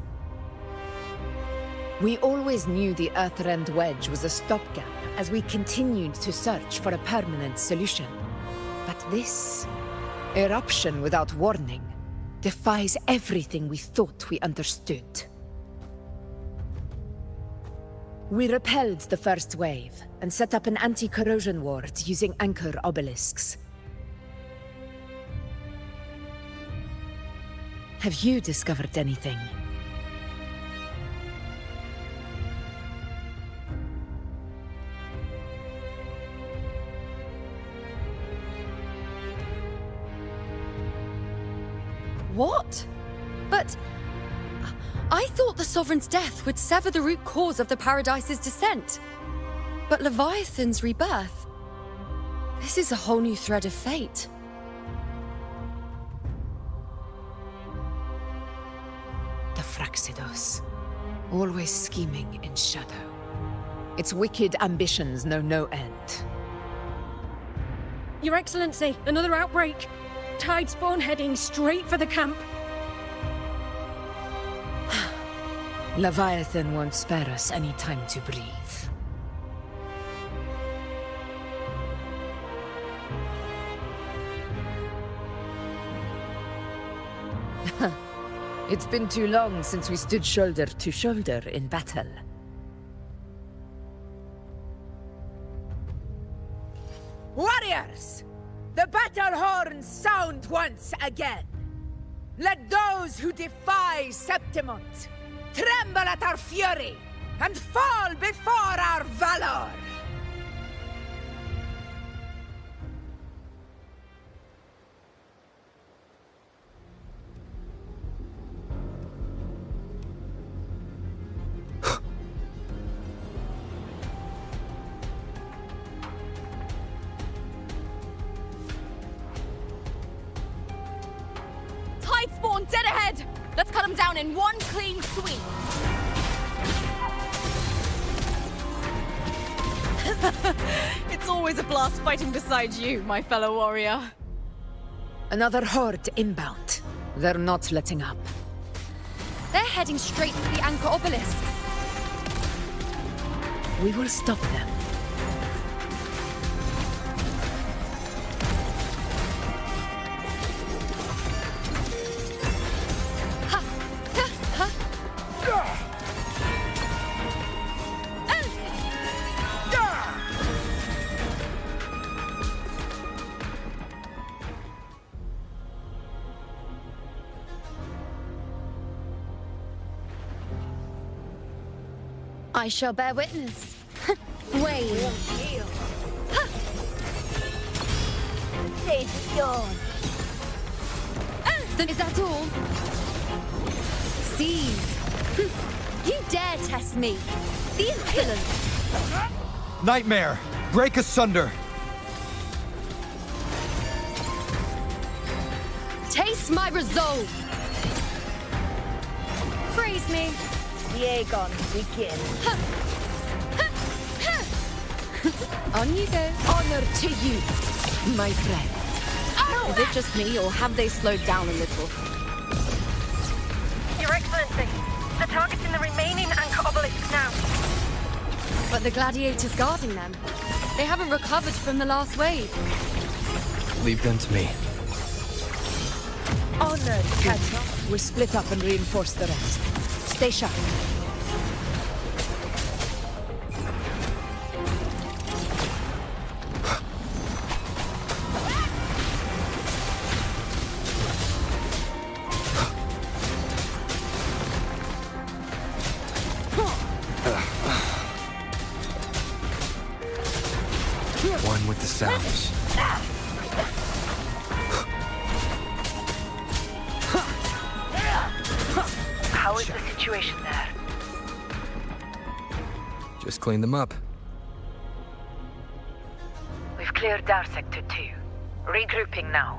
We always knew the Earthrend Wedge was a stopgap as we continued to search for a permanent solution. But this eruption without warning defies everything we thought we understood. We repelled the first wave and set up an anti-corrosion ward using anchor obelisks. Have you discovered anything? What? But... I thought the Sovereign's death would sever the root cause of the Paradise's descent. But Leviathan's rebirth... This is a whole new thread of fate. The Fraxidos. Always scheming in shadow. Its wicked ambitions know no end. Your Excellency, another outbreak. Tide spawn heading straight for the camp. Leviathan won't spare us any time to breathe. It's been too long since we stood shoulder to shoulder in battle. Warriors! The battle horns sound once again! Let those who defy Septimont tremble at our fury and fall before our valor! Spawn dead ahead! Let's cut him down in one clean sweep! It's always a blast fighting beside you, my fellow warrior. Another horde inbound. They're not letting up. They're heading straight for the anchor obelisks. We will stop them. I shall bear witness. Wait. Is that all? Seize. You dare test me. The insolence. Nightmare, break asunder. Taste my resolve. Praise me. Bygone, begin. On you go. Honor to you, my friend. Is it just me, or have they slowed down a little? Your Excellency, the target's in the remaining anchor obelisk now. But the gladiators guarding them, they haven't recovered from the last wave. Leave them to me. Honored, Captain. We'll split up and reinforce the rest. Stay sharp. One with the sounds. How is the situation there? Just clean them up. We've cleared our Sector 2. Regrouping now.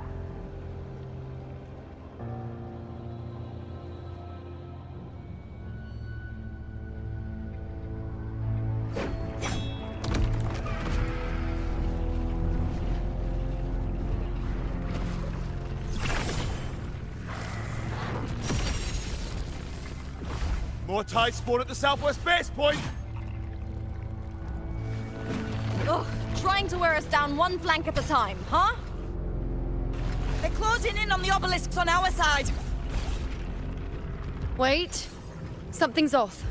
More tide spawn at the southwest base point! Ugh, trying to wear us down one flank at a time, huh? They're closing in on the obelisks on our side. Wait. Something's off.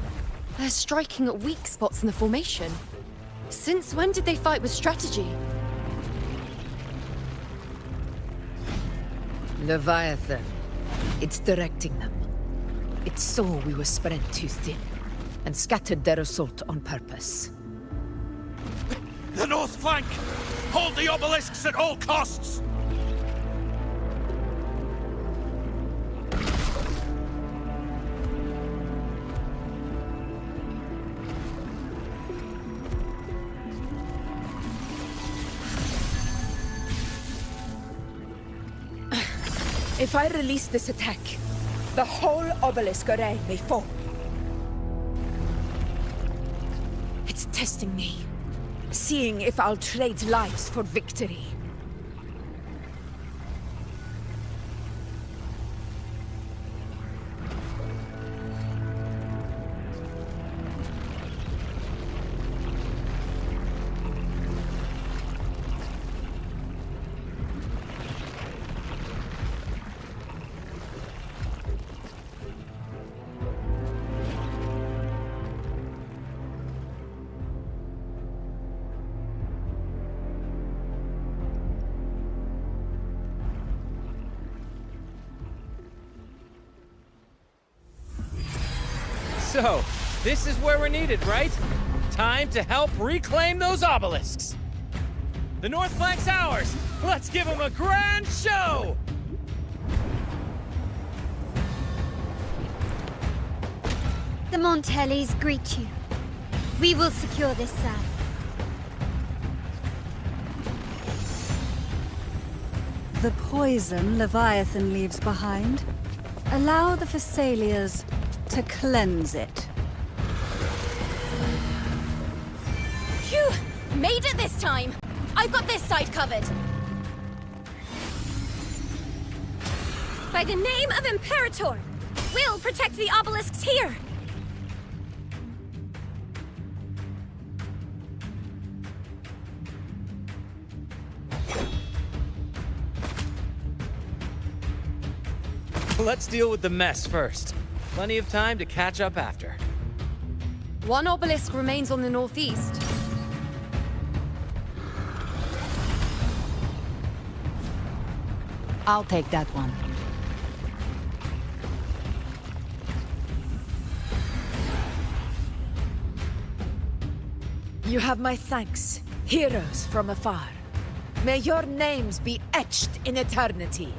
They're striking at weak spots in the formation. Since when did they fight with strategy? Leviathan. It's directing them. It saw we were spread too thin, and scattered their assault on purpose. The north flank! Hold the obelisks at all costs! If I release this attack, the whole obelisk array may fall. It's testing me, seeing if I'll trade lives for victory. So, this is where we're needed, right? Time to help reclaim those obelisks. The North Flank's ours. Let's give them a grand show! The Montellis greet you. We will secure this side. The poison Leviathan leaves behind, allow the Thessalians to cleanse it. Phew! Made it this time! I've got this side covered! By the name of Imperator, we'll protect the obelisks here! Let's deal with the mess first. Plenty of time to catch up after. One obelisk remains on the northeast. I'll take that one. You have my thanks, heroes from afar. May your names be etched in eternity.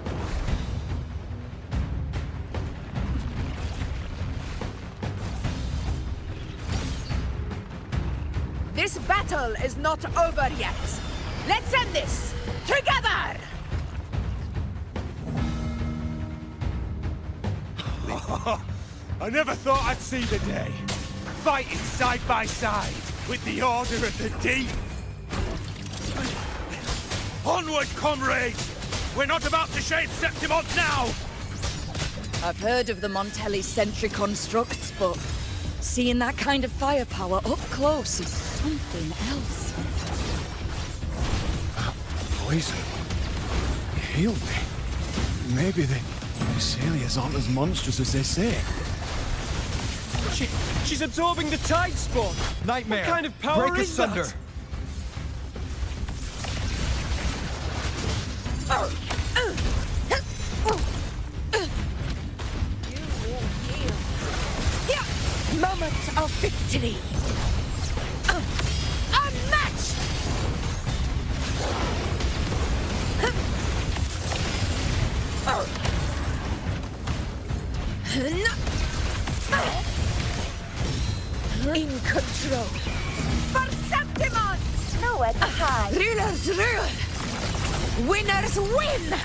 This battle is not over yet. Let's end this together! I never thought I'd see the day. Fighting side by side with the Order of the Deep. Onward, comrades! We're not about to shape Septimont now! I've heard of the Montelli sentry constructs, but seeing that kind of firepower up close is something else. That poison. It healed me. Maybe the Thessalians aren't as monstrous as they say. She's absorbing the tide spawn! Nightmare! What kind of power Break is asunder! that? Moment of victory! Unmatched! In control! For Septimont! Nowhere to hide. Rulers rule! Winners win!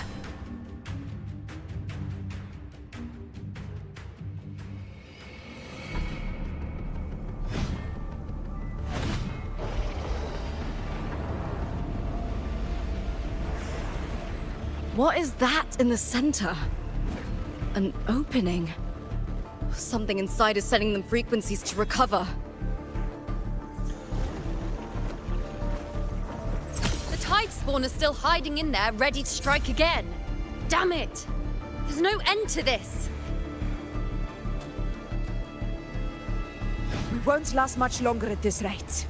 What is that in the center? An opening. Something inside is sending them frequencies to recover. The tide spawn is still hiding in there, ready to strike again. Damn it! There's no end to this. We won't last much longer at this rate.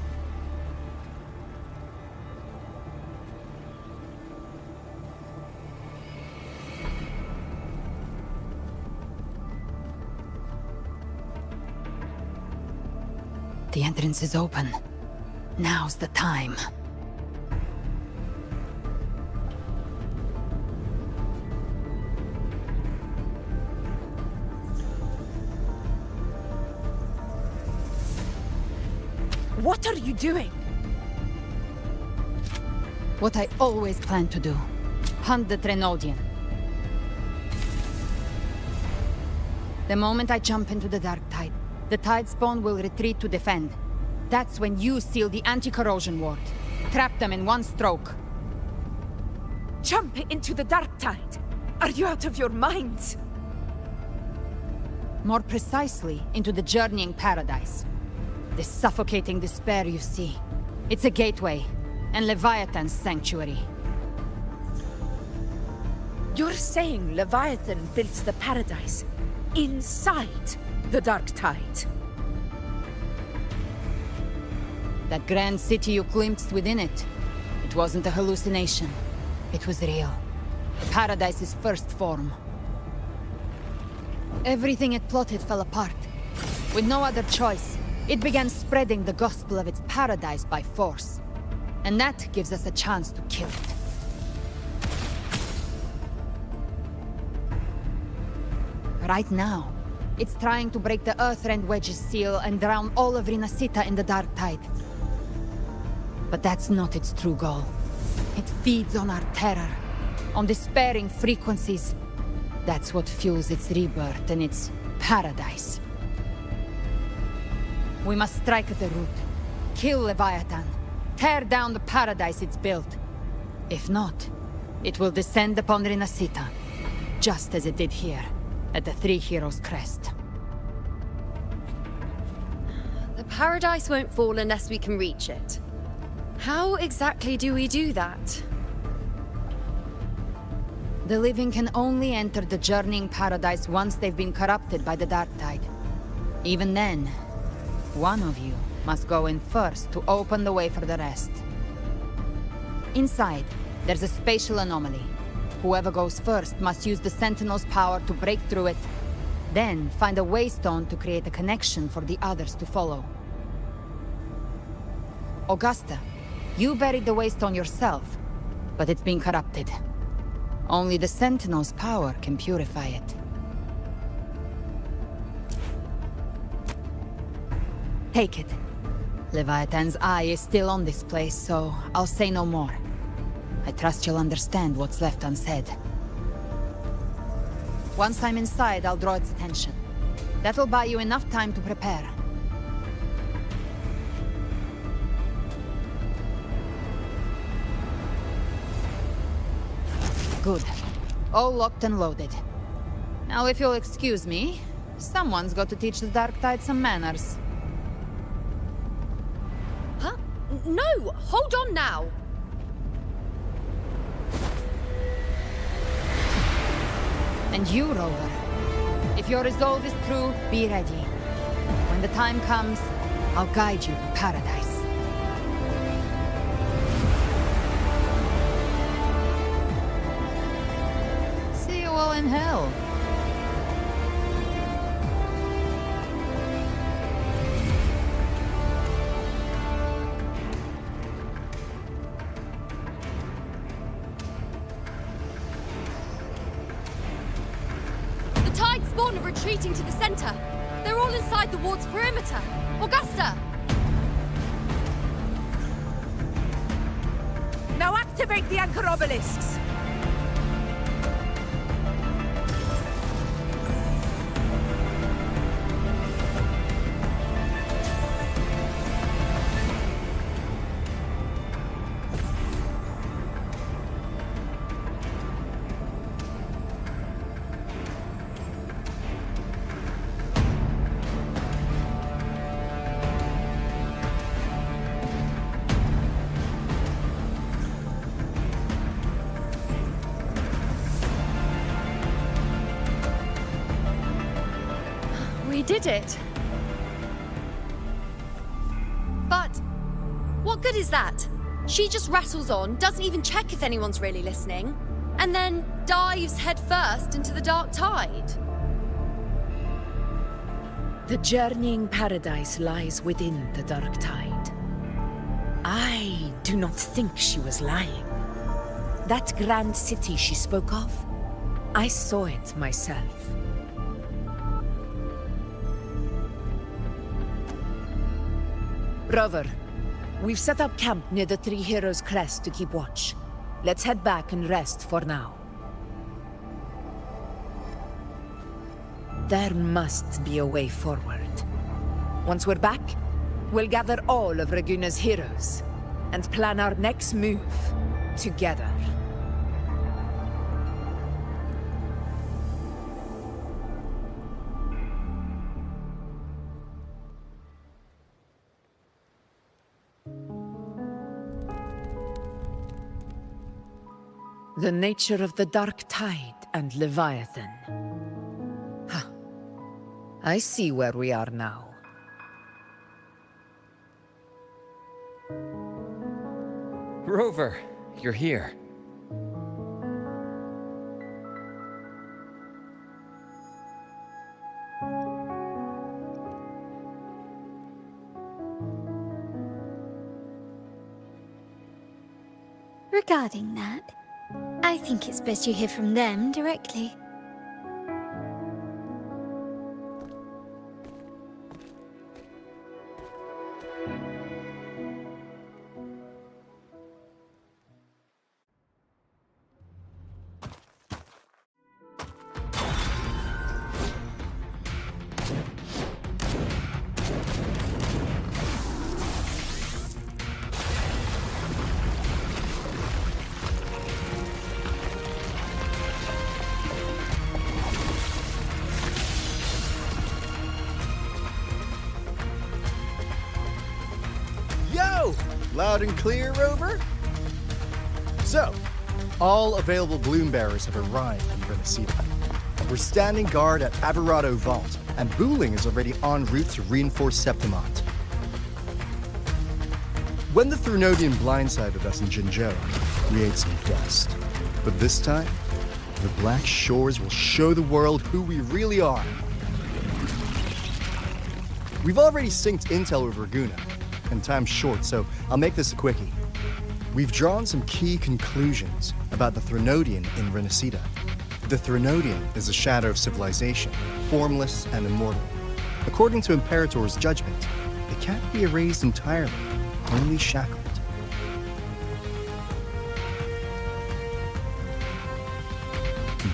The entrance is open. Now's the time. What are you doing? What I always planned to do. Hunt the Trenodian. The moment I jump into the dark tide, the tide spawn will retreat to defend. That's when you seal the anti-corrosion ward. Trap them in one stroke. Jump into the dark tide! Are you out of your mind? More precisely, into the journeying paradise. The suffocating despair you see. It's a gateway, and Leviathan's sanctuary. You're saying Leviathan built the paradise inside the dark tide? That grand city you glimpsed within it, it wasn't a hallucination. It was real. Paradise's first form. Everything it plotted fell apart. With no other choice, it began spreading the gospel of its paradise by force. And that gives us a chance to kill it. Right now, it's trying to break the Earthrend Wedge's seal and drown all of Rinascita in the dark tide. But that's not its true goal. It feeds on our terror, on despairing frequencies. That's what fuels its rebirth and its paradise. We must strike at the root, kill Leviathan, tear down the paradise it's built. If not, it will descend upon Rinascita, just as it did here, at the Three Heroes' Crest. The paradise won't fall unless we can reach it. How exactly do we do that? The living can only enter the journeying paradise once they've been corrupted by the dark tide. Even then, one of you must go in first to open the way for the rest. Inside, there's a spatial anomaly. Whoever goes first must use the Sentinel's power to break through it, then find a waystone to create a connection for the others to follow. Augusta, you buried the waystone yourself, but it's been corrupted. Only the Sentinel's power can purify it. Take it. Leviathan's eye is still on this place, so I'll say no more. I trust you'll understand what's left unsaid. Once I'm inside, I'll draw its attention. That'll buy you enough time to prepare. Good. All locked and loaded. Now, if you'll excuse me, someone's got to teach the Dark Tide some manners. Huh? No! Hold on now! And you, Rover. If your resolve is true, be ready. When the time comes, I'll guide you to paradise. See you all in hell. Spawn are retreating to the center. They're all inside the ward's perimeter. Augusta! Now activate the anchor obelisks! We did it. But what good is that? She just rattles on, doesn't even check if anyone's really listening, and then dives headfirst into the dark tide. The journeying paradise lies within the dark tide. I do not think she was lying. That grand city she spoke of, I saw it myself. Rover, we've set up camp near the Three Heroes' Crest to keep watch. Let's head back and rest for now. There must be a way forward. Once we're back, we'll gather all of Raguna's heroes and plan our next move together. The nature of the dark tide and Leviathan. Huh. I see where we are now. Rover, you're here. Regarding that, I think it's best you hear from them directly. Yo! Loud and clear, Rover? So, all available bloom bearers have arrived in Rinascita. We're standing guard at Aberrado Vault, and Booling is already en route to reinforce Septimont. When the Threnodian blindsided us in Jinzhou, we ate some dust. But this time, the Black Shores will show the world who we really are. We've already synced intel with Raguna, and time's short, so I'll make this a quickie. We've drawn some key conclusions about the Threnodian in Rinascita. The Threnodian is a shadow of civilization, formless and immortal. According to Imperator's judgment, it can't be erased entirely, only shackled.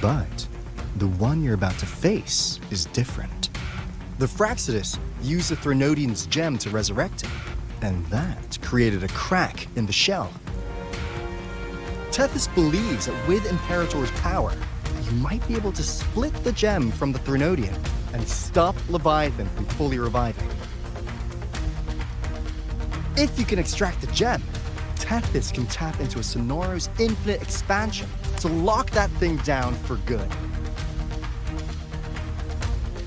But the one you're about to face is different. The Fraxidus used the Threnodian's gem to resurrect him, and that created a crack in the shell. Tethys believes that with Imperator's power, you might be able to split the gem from the Threnodian and stop Leviathan from fully reviving. If you can extract the gem, Tethys can tap into a Sonoro's infinite expansion to lock that thing down for good.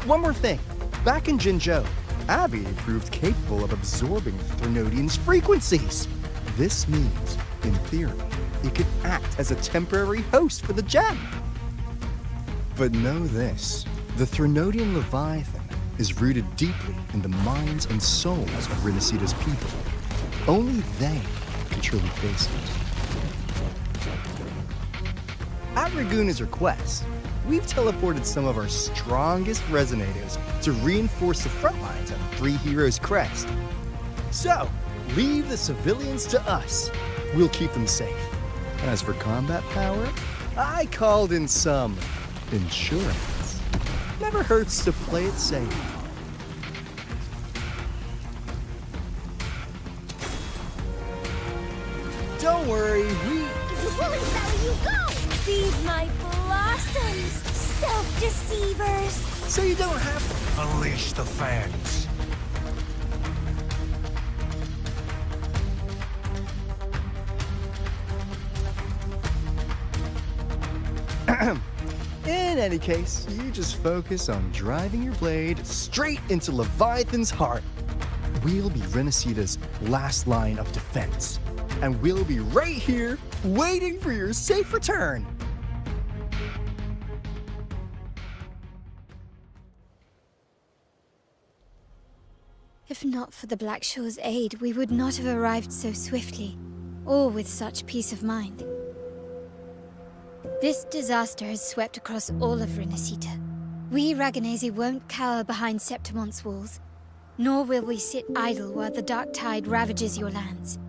One more thing. Back in Jinzhou, Abby proved capable of absorbing the Threnodian's frequencies. This means, in theory, it could act as a temporary host for the gem. But know this, the Threnodian Leviathan is rooted deeply in the minds and souls of Rinascita's people. Only they can truly face it. At Raguna's request, we've teleported some of our strongest resonators to reinforce the front lines at the Three Heroes Crest. So, leave the civilians to us. We'll keep them safe. As for combat power, I called in some insurance. Never hurts to play it safe. Don't worry, Woolly Valley you go! Feed my blossoms, self-deceivers! So you don't have to unleash the fangs. In any case, you just focus on driving your blade straight into Leviathan's heart. We'll be Rinascita's last line of defense, and we'll be right here waiting for your safe return. If not for the Black Shore's aid, we would not have arrived so swiftly, or with such peace of mind. This disaster has swept across all of Rinascita. We Raganese won't cower behind Septimont's walls, nor will we sit idle while the dark tide ravages your lands.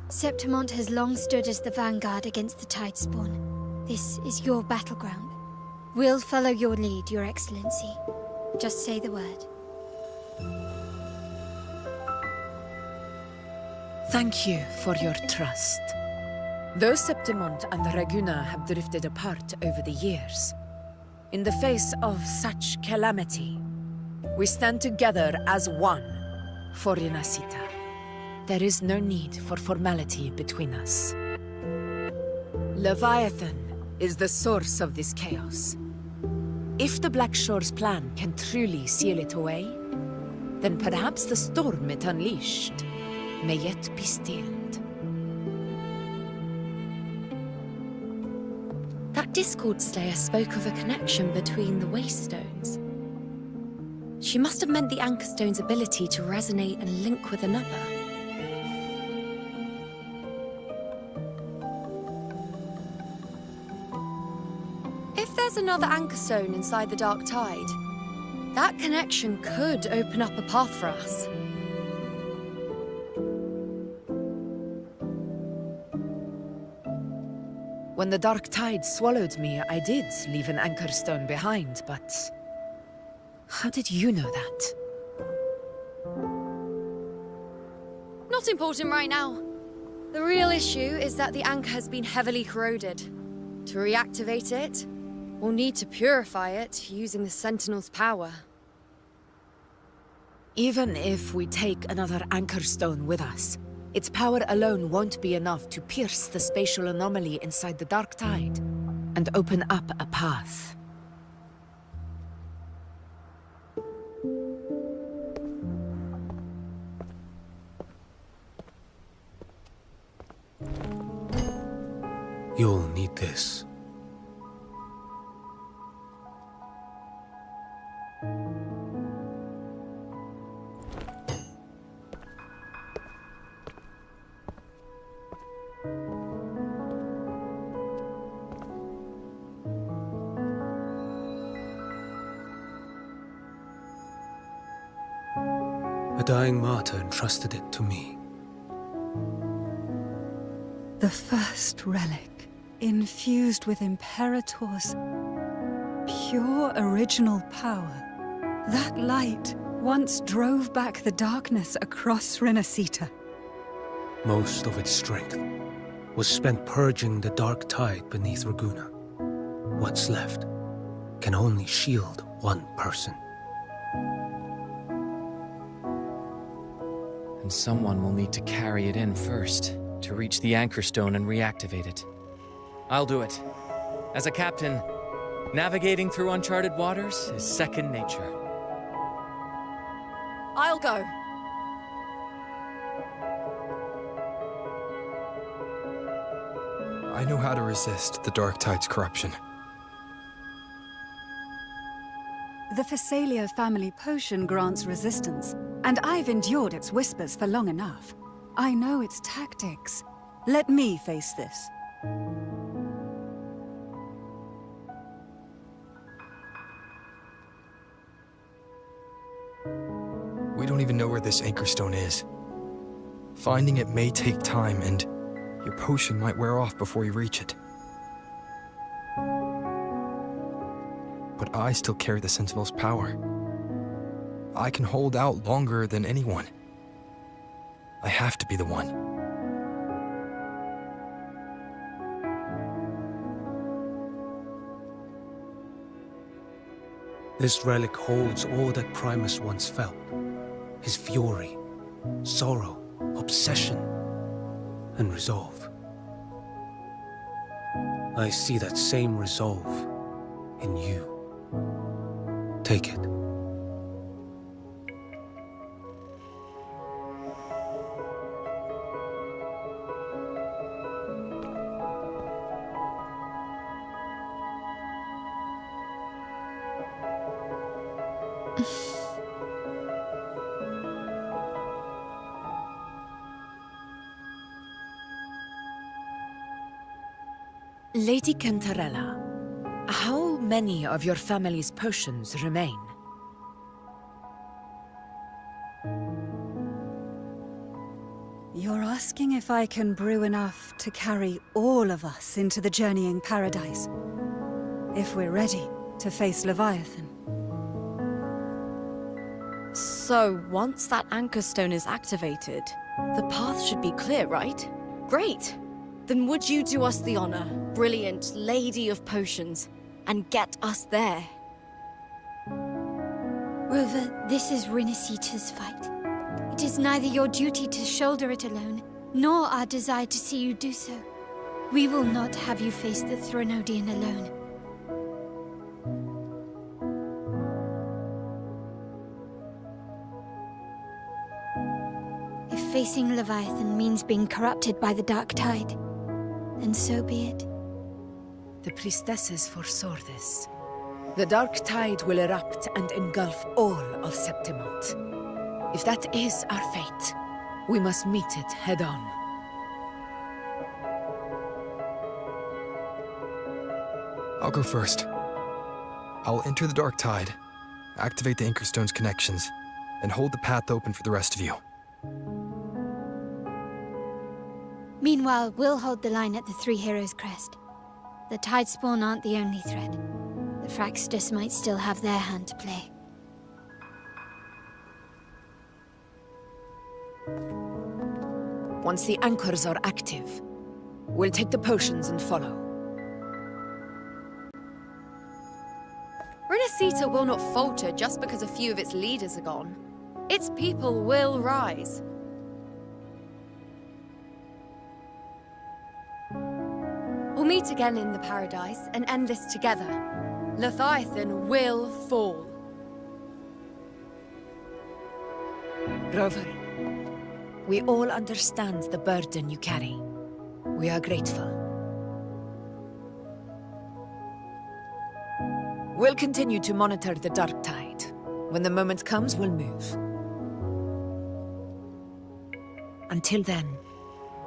Septimont has long stood as the vanguard against the Tidespawn. This is your battleground. We'll follow your lead, Your Excellency. Just say the word. Thank you for your trust. Though Septimont and Raguna have drifted apart over the years, in the face of such calamity, we stand together as one for Rinascita. There is no need for formality between us. Leviathan is the source of this chaos. If the Black Shore's plan can truly seal it away, then perhaps the storm it unleashed may yet be stilled. That Discord Slayer spoke of a connection between the Wastestones. She must have meant the Anchor Stone's ability to resonate and link with another. If there's another anchor stone inside the Dark Tide, that connection could open up a path for us. When the Dark Tide swallowed me, I did leave an anchor stone behind, but... how did you know that? Not important right now. The real issue is that the anchor has been heavily corroded. To reactivate it, we'll need to purify it using the Sentinel's power. Even if we take another anchor stone with us, its power alone won't be enough to pierce the spatial anomaly inside the Dark Tide and open up a path. You'll need this. A dying martyr entrusted it to me. The first relic, infused with Imperator's pure original power. That light once drove back the darkness across Rinascita. Most of its strength was spent purging the dark tide beneath Raguna. What's left can only shield one person. And someone will need to carry it in first, to reach the anchor stone and reactivate it. I'll do it. As a captain, navigating through uncharted waters is second nature. I'll go. I know how to resist the Dark Tide's corruption. The Phasalia family potion grants resistance, and I've endured its whispers for long enough. I know its tactics. Let me face this. We don't even know where this anchor stone is. Finding it may take time, and your potion might wear off before you reach it. But I still carry the Sentinel's power. I can hold out longer than anyone. I have to be the one. This relic holds all that Primus once felt. His fury, sorrow, obsession, and resolve. I see that same resolve in you. Take it. Lady Cantarella, how many of your family's potions remain? You're asking if I can brew enough to carry all of us into the journeying paradise. If we're ready to face Leviathan. So, once that anchor stone is activated, the path should be clear, right? Great! Then would you do us the honor, brilliant Lady of Potions, and get us there? Rover, this is Rinascita's fight. It is neither your duty to shoulder it alone, nor our desire to see you do so. We will not have you face the Threnodian alone. If facing Leviathan means being corrupted by the Dark Tide, then so be it. The priestesses foresaw this. The Dark Tide will erupt and engulf all of Septimont. If that is our fate, we must meet it head-on. I'll go first. I'll enter the Dark Tide, activate the Anchorstone's connections, and hold the path open for the rest of you. Meanwhile, we'll hold the line at the Three Heroes Crest. The Tidespawn aren't the only threat. The Fraxtus might still have their hand to play. Once the anchors are active, we'll take the potions and follow. Rinascita will not falter just because a few of its leaders are gone. Its people will rise. We'll meet again in the Paradise and end this together. Leviathan will fall. Rover, we all understand the burden you carry. We are grateful. We'll continue to monitor the Dark Tide. When the moment comes, we'll move. Until then,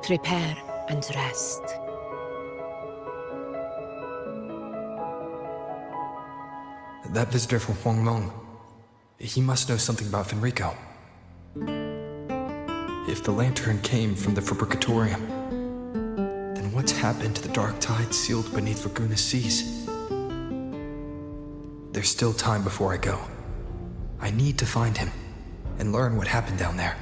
prepare and rest. That visitor from Huangmeng, he must know something about Fenrico. If the lantern came from the Fabricatorium, then what's happened to the Dark Tide sealed beneath Raguna's seas? There's still time before I go. I need to find him and learn what happened down there.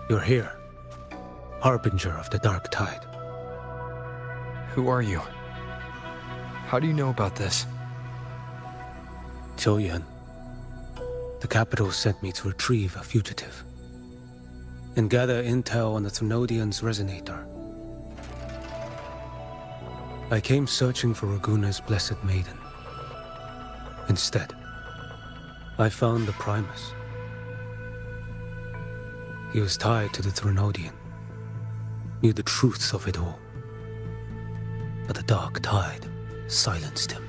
You're here, Harbinger of the Dark Tide. Who are you? How do you know about this? Choyan. The capital sent me to retrieve a fugitive and gather intel on the Thrunodian's resonator. I came searching for Raguna's Blessed Maiden. Instead, I found the Primus. He was tied to the Thrunodian, knew the truths of it all. But the Dark Tide silenced him.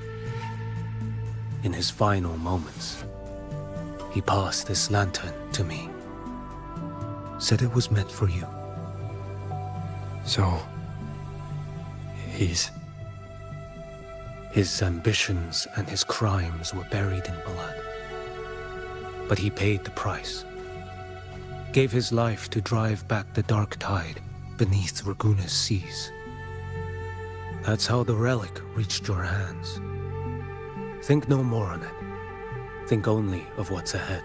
In his final moments, he passed this lantern to me. Said it was meant for you. So... he's... His ambitions and his crimes were buried in blood. But he paid the price. Gave his life to drive back the Dark Tide beneath Raguna's seas. That's how the relic reached your hands. Think no more on it. Think only of what's ahead.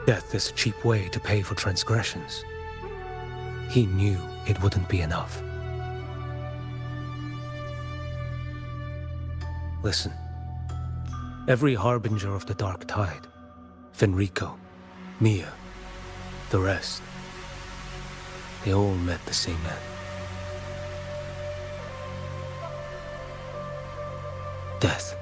Death is a cheap way to pay for transgressions. He knew it wouldn't be enough. Listen. Every Harbinger of the Dark Tide, Fenrico, Mia, the rest, they all met the same end. Death.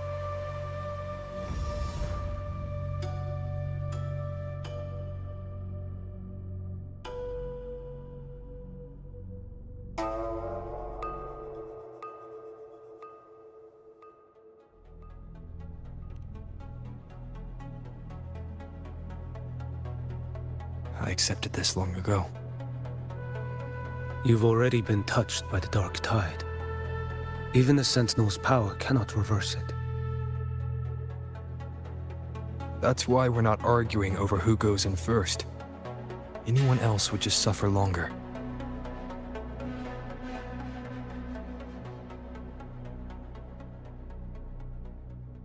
I accepted this long ago. You've already been touched by the Dark Tide. Even the Sentinel's power cannot reverse it. That's why we're not arguing over who goes in first. Anyone else would just suffer longer.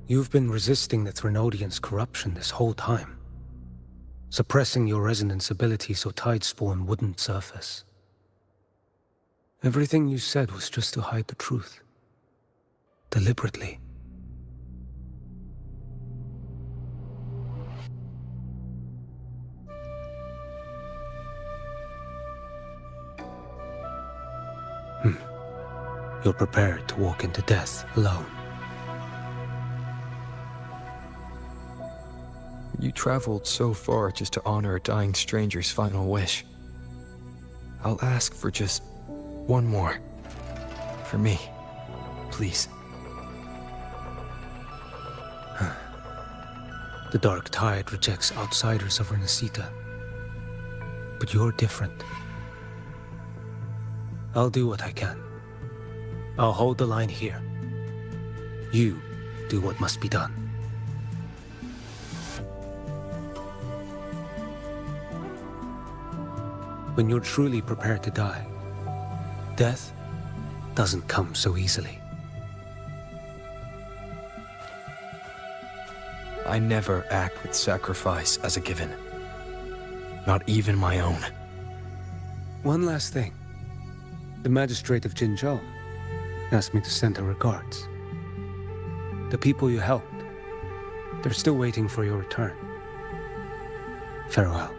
You've been resisting the Thrunodian's corruption this whole time. Suppressing your resonance ability so Tidespawn wouldn't surface. Everything you said was just to hide the truth. Deliberately. You're prepared to walk into death alone. You traveled so far just to honor a dying stranger's final wish. I'll ask for just one more. For me. Please. The Dark Tide rejects outsiders of Rinascita. But you're different. I'll do what I can. I'll hold the line here. You do what must be done. When you're truly prepared to die, death doesn't come so easily. I never act with sacrifice as a given. Not even my own. One last thing. The magistrate of Jinzhou asked me to send her regards. The people you helped, they're still waiting for your return. Farewell.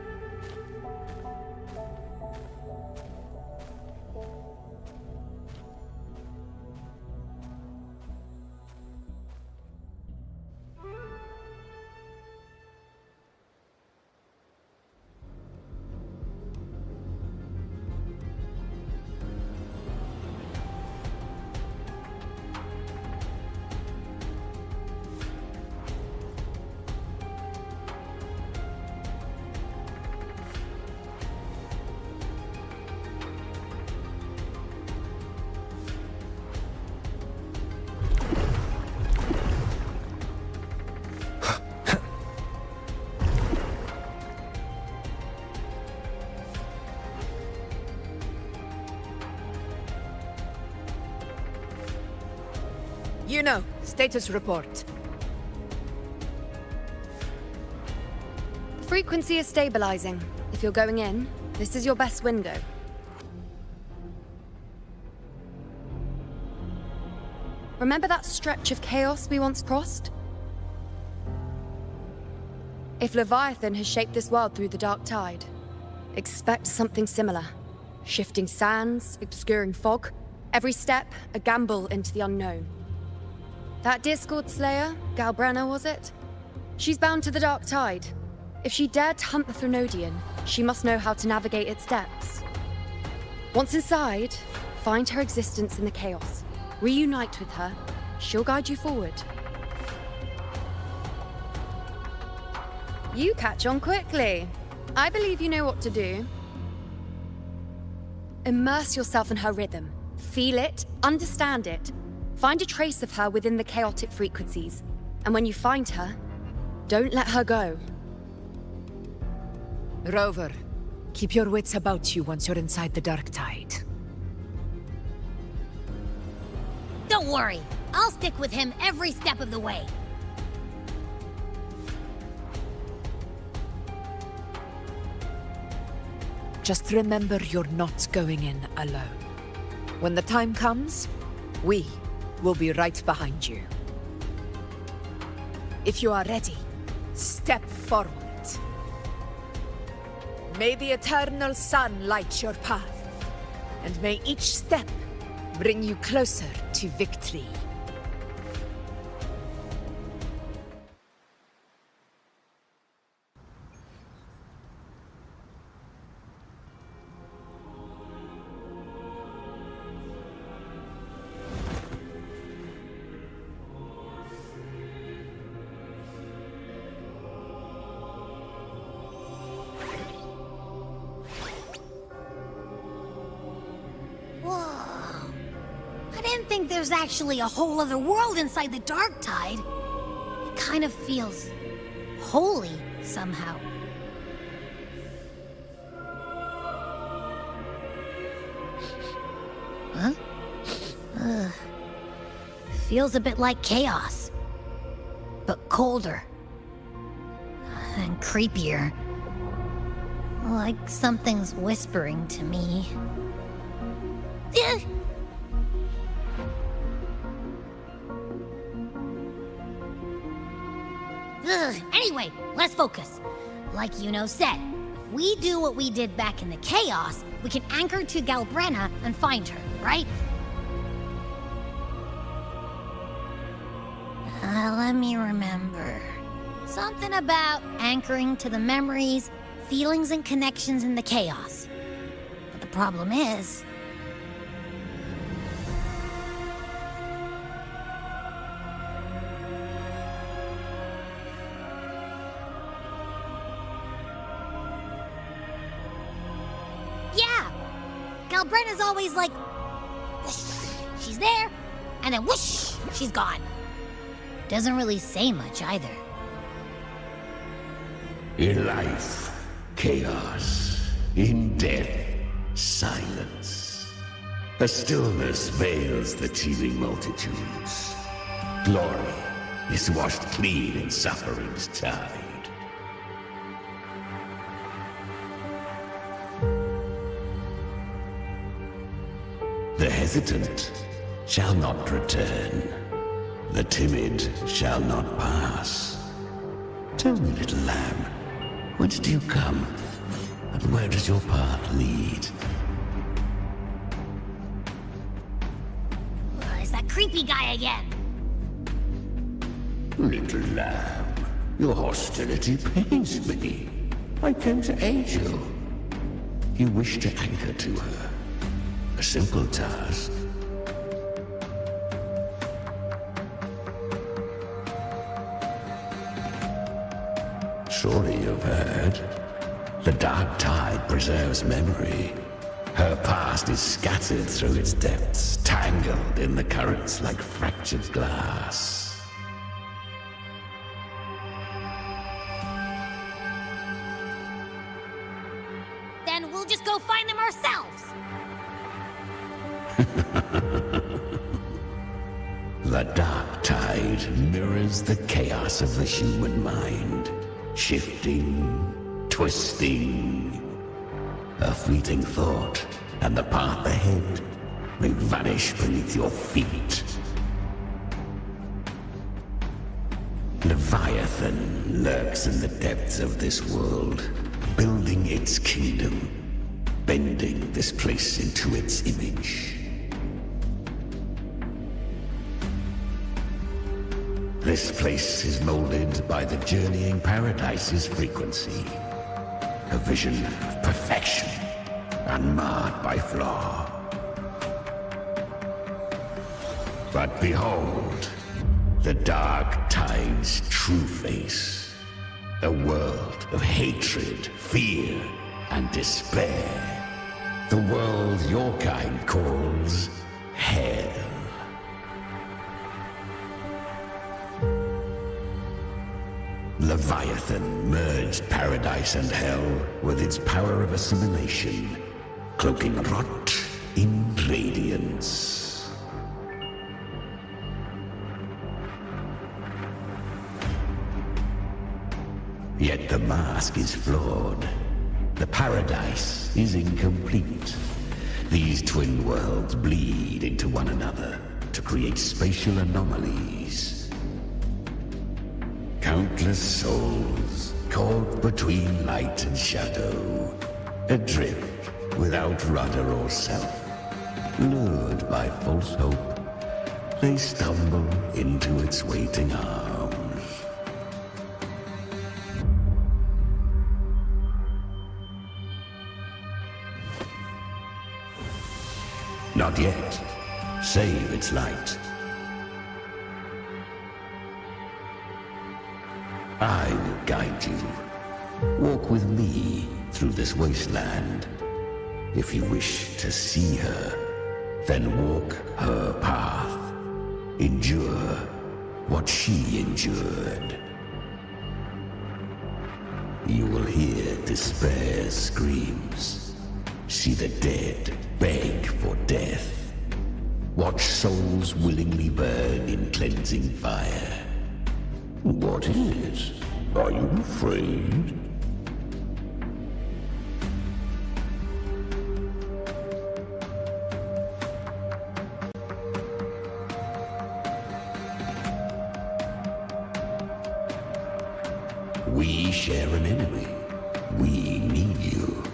Juno, status report. The frequency is stabilizing. If you're going in, this is your best window. Remember that stretch of chaos we once crossed? If Leviathan has shaped this world through the dark tide, expect something similar. Shifting sands, obscuring fog, every step a gamble into the unknown. That Discord Slayer, Galbrenna was it? She's bound to the dark tide. If she dared to hunt the Threnodian, she must know how to navigate its depths. Once inside, find her existence in the chaos. Reunite with her. She'll guide you forward. You catch on quickly. I believe you know what to do. Immerse yourself in her rhythm. Feel it, understand it. Find a trace of her within the chaotic frequencies. And when you find her, don't let her go. Rover, keep your wits about you once you're inside the dark tide. Don't worry. I'll stick with him every step of the way. Just remember you're not going in alone. When the time comes, we will be right behind you. If you are ready, step forward. May the eternal sun light your path, and may each step bring you closer to victory. There's actually a whole other world inside the dark tide. It kind of feels holy somehow. Huh? Feels a bit like chaos, but colder and creepier. Like something's whispering to me. Anyway, let's focus. Like Yuno said, if we do what we did back in the chaos, we can anchor to Galbrenna and find her, right? Let me remember. Something about anchoring to the memories, feelings, and connections in the chaos. But the problem is... Galbrenna's always like, whoosh, she's there, and then whoosh, she's gone. Doesn't really say much either. In life, chaos. In death, silence. A stillness veils the teeming multitudes. Glory is washed clean in suffering's tide. The hesitant shall not return. The timid shall not pass. Tell me, little lamb, whence do you come? And where does your path lead? It's that creepy guy again. Little lamb, your hostility pains me. I came to aid you. You wish to anchor to her. A simple task. Surely you've heard. The dark tide preserves memory. Her past is scattered through its depths, tangled in the currents like fractured glass. Then we'll just go find them ourselves. The dark tide mirrors the chaos of the human mind, shifting, twisting. A fleeting thought, and the path ahead may vanish beneath your feet. Leviathan lurks in the depths of this world, building its kingdom, bending this place into its image. This place is molded by the journeying paradise's frequency. A vision of perfection, unmarred by flaw. But behold, the dark tide's true face. A world of hatred, fear, and despair. The world your kind calls hell. Leviathan merged paradise and hell with its power of assimilation, cloaking rot in radiance. Yet the mask is flawed. The paradise is incomplete. These twin worlds bleed into one another to create spatial anomalies. Countless souls caught between light and shadow, adrift without rudder or self. Lured by false hope, they stumble into its waiting arms. Not yet. Save its light. I will guide you. Walk with me through this wasteland. If you wish to see her, then walk her path. Endure what she endured. You will hear despair's screams. See the dead beg for death. Watch souls willingly burn in cleansing fire. What is it? Are you afraid? We share an enemy. We need you.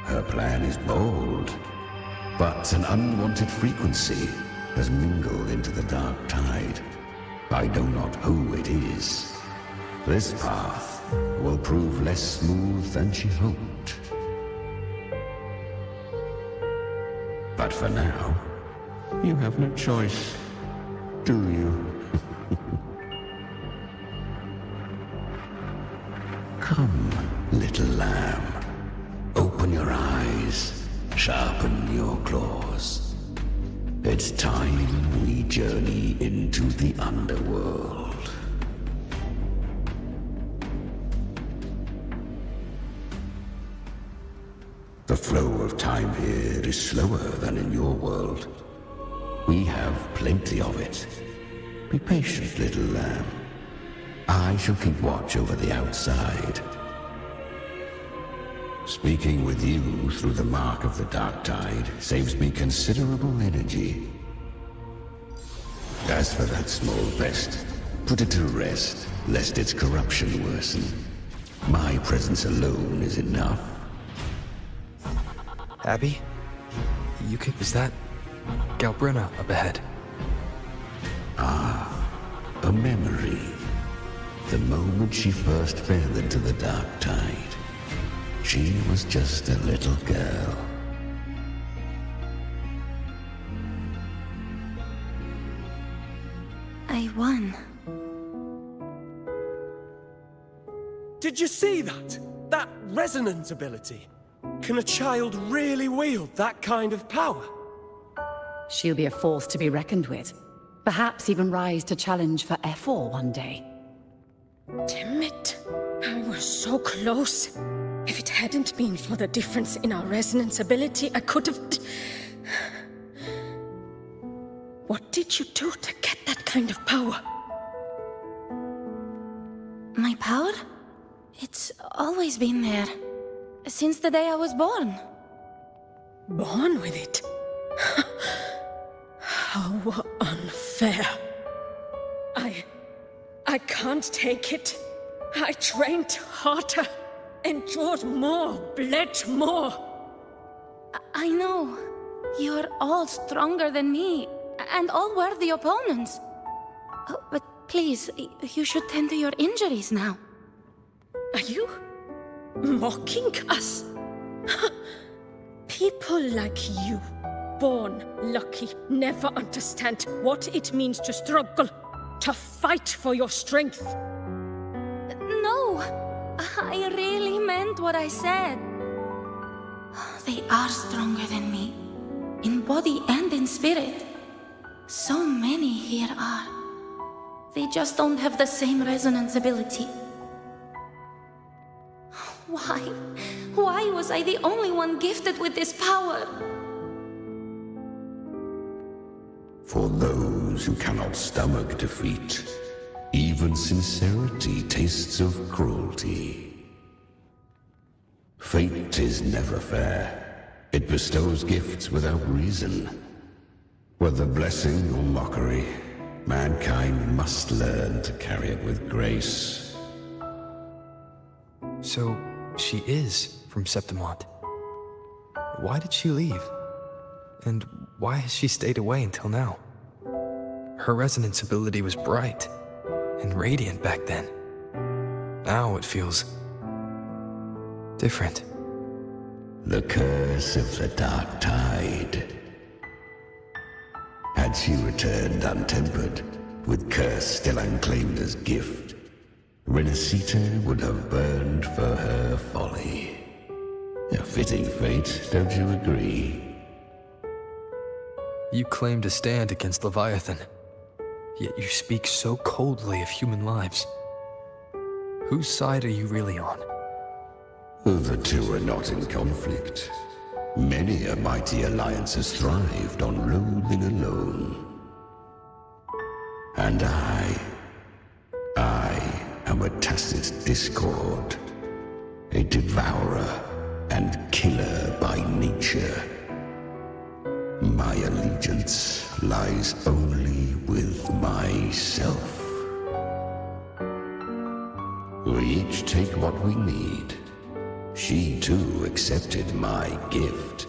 Her plan is bold. But an unwanted frequency has mingled into the dark tide. I know not who it is. This path will prove less smooth than she hoped. But for now, you have no choice, do you? Come, little lamb. Open your eyes. Sharpen your claws. It's time we journey into the underworld. The flow of time here is slower than in your world. We have plenty of it. Be patient, little lamb. I shall keep watch over the outside. Speaking with you through the mark of the dark tide saves me considerable energy. As for that small pest, put it to rest, lest its corruption worsen. My presence alone is enough. Abby? Is that Galbrenna up ahead? Ah, a memory. The moment she first fell into the dark tide. She was just a little girl. I won. Did you see that? That resonance ability? Can a child really wield that kind of power? She'll be a force to be reckoned with. Perhaps even rise to challenge for F4 one day. Damn it. I was so close. If it hadn't been for the difference in our resonance ability, I could have... What did you do to get that kind of power? My power? It's always been there. Since the day I was born. Born with it? How unfair. I can't take it. I trained harder, endured more, bled more. I know. You're all stronger than me, and all worthy opponents. Oh, but please, you should tend to your injuries now. Are you mocking us? People like you, born lucky, never understand what it means to struggle, to fight for your strength. No, I really meant what I said. They are stronger than me, in body and in spirit. So many here are. They just don't have the same resonance ability. Why? Why was I the only one gifted with this power? For those who cannot stomach defeat, even sincerity tastes of cruelty. Fate is never fair. It bestows gifts without reason. Whether blessing or mockery, mankind must learn to carry it with grace. So, she is from Septimont. Why did she leave? And why has she stayed away until now? Her resonance ability was bright and radiant back then. Now it feels different. The curse of the Dark Tide. Had she returned untempered, with curse still unclaimed as gift, Rinascita would have burned for her folly. A fitting fate, don't you agree? You claim to stand against Leviathan, yet you speak so coldly of human lives. Whose side are you really on? The two are not in conflict. Many a mighty alliance has thrived on loathing alone. And I am a tacit discord, a devourer and killer by nature. My allegiance lies only with myself. We each take what we need. She too accepted my gift.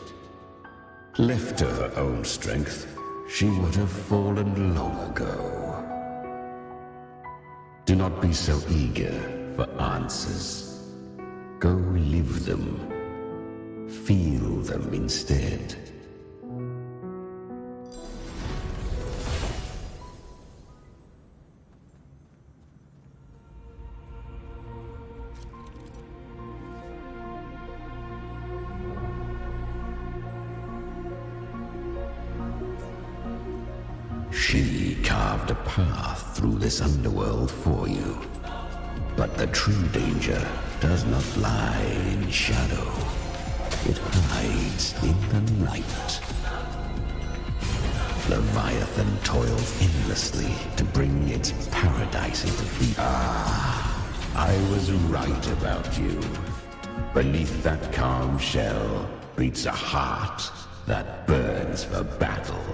Left to her own strength, she would have fallen long ago. Do not be so eager for answers. Go live them. Feel them instead. She carved a path through this underworld for you. But the true danger does not lie in shadow. It hides in the light. Leviathan toils endlessly to bring its paradise into view. I was right about you. Beneath that calm shell beats a heart that burns for battle.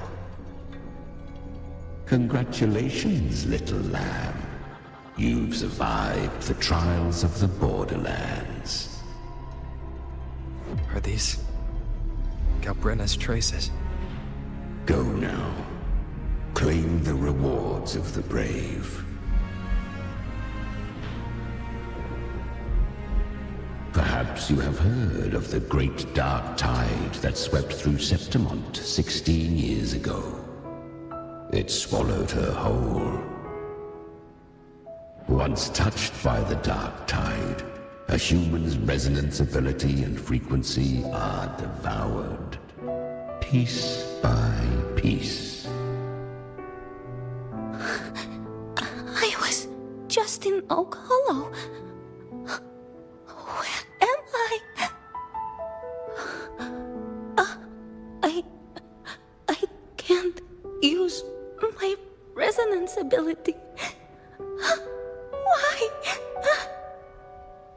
Congratulations, little lamb. You've survived the trials of the Borderlands. Are these Galbrenna's traces? Go now. Claim the rewards of the brave. Perhaps you have heard of the great dark tide that swept through Septimont 16 years ago. It swallowed her whole. Once touched by the dark tide, a human's resonance ability and frequency are devoured, piece by piece. I was just in Oak Hollow. Where am I? resonance ability. Why?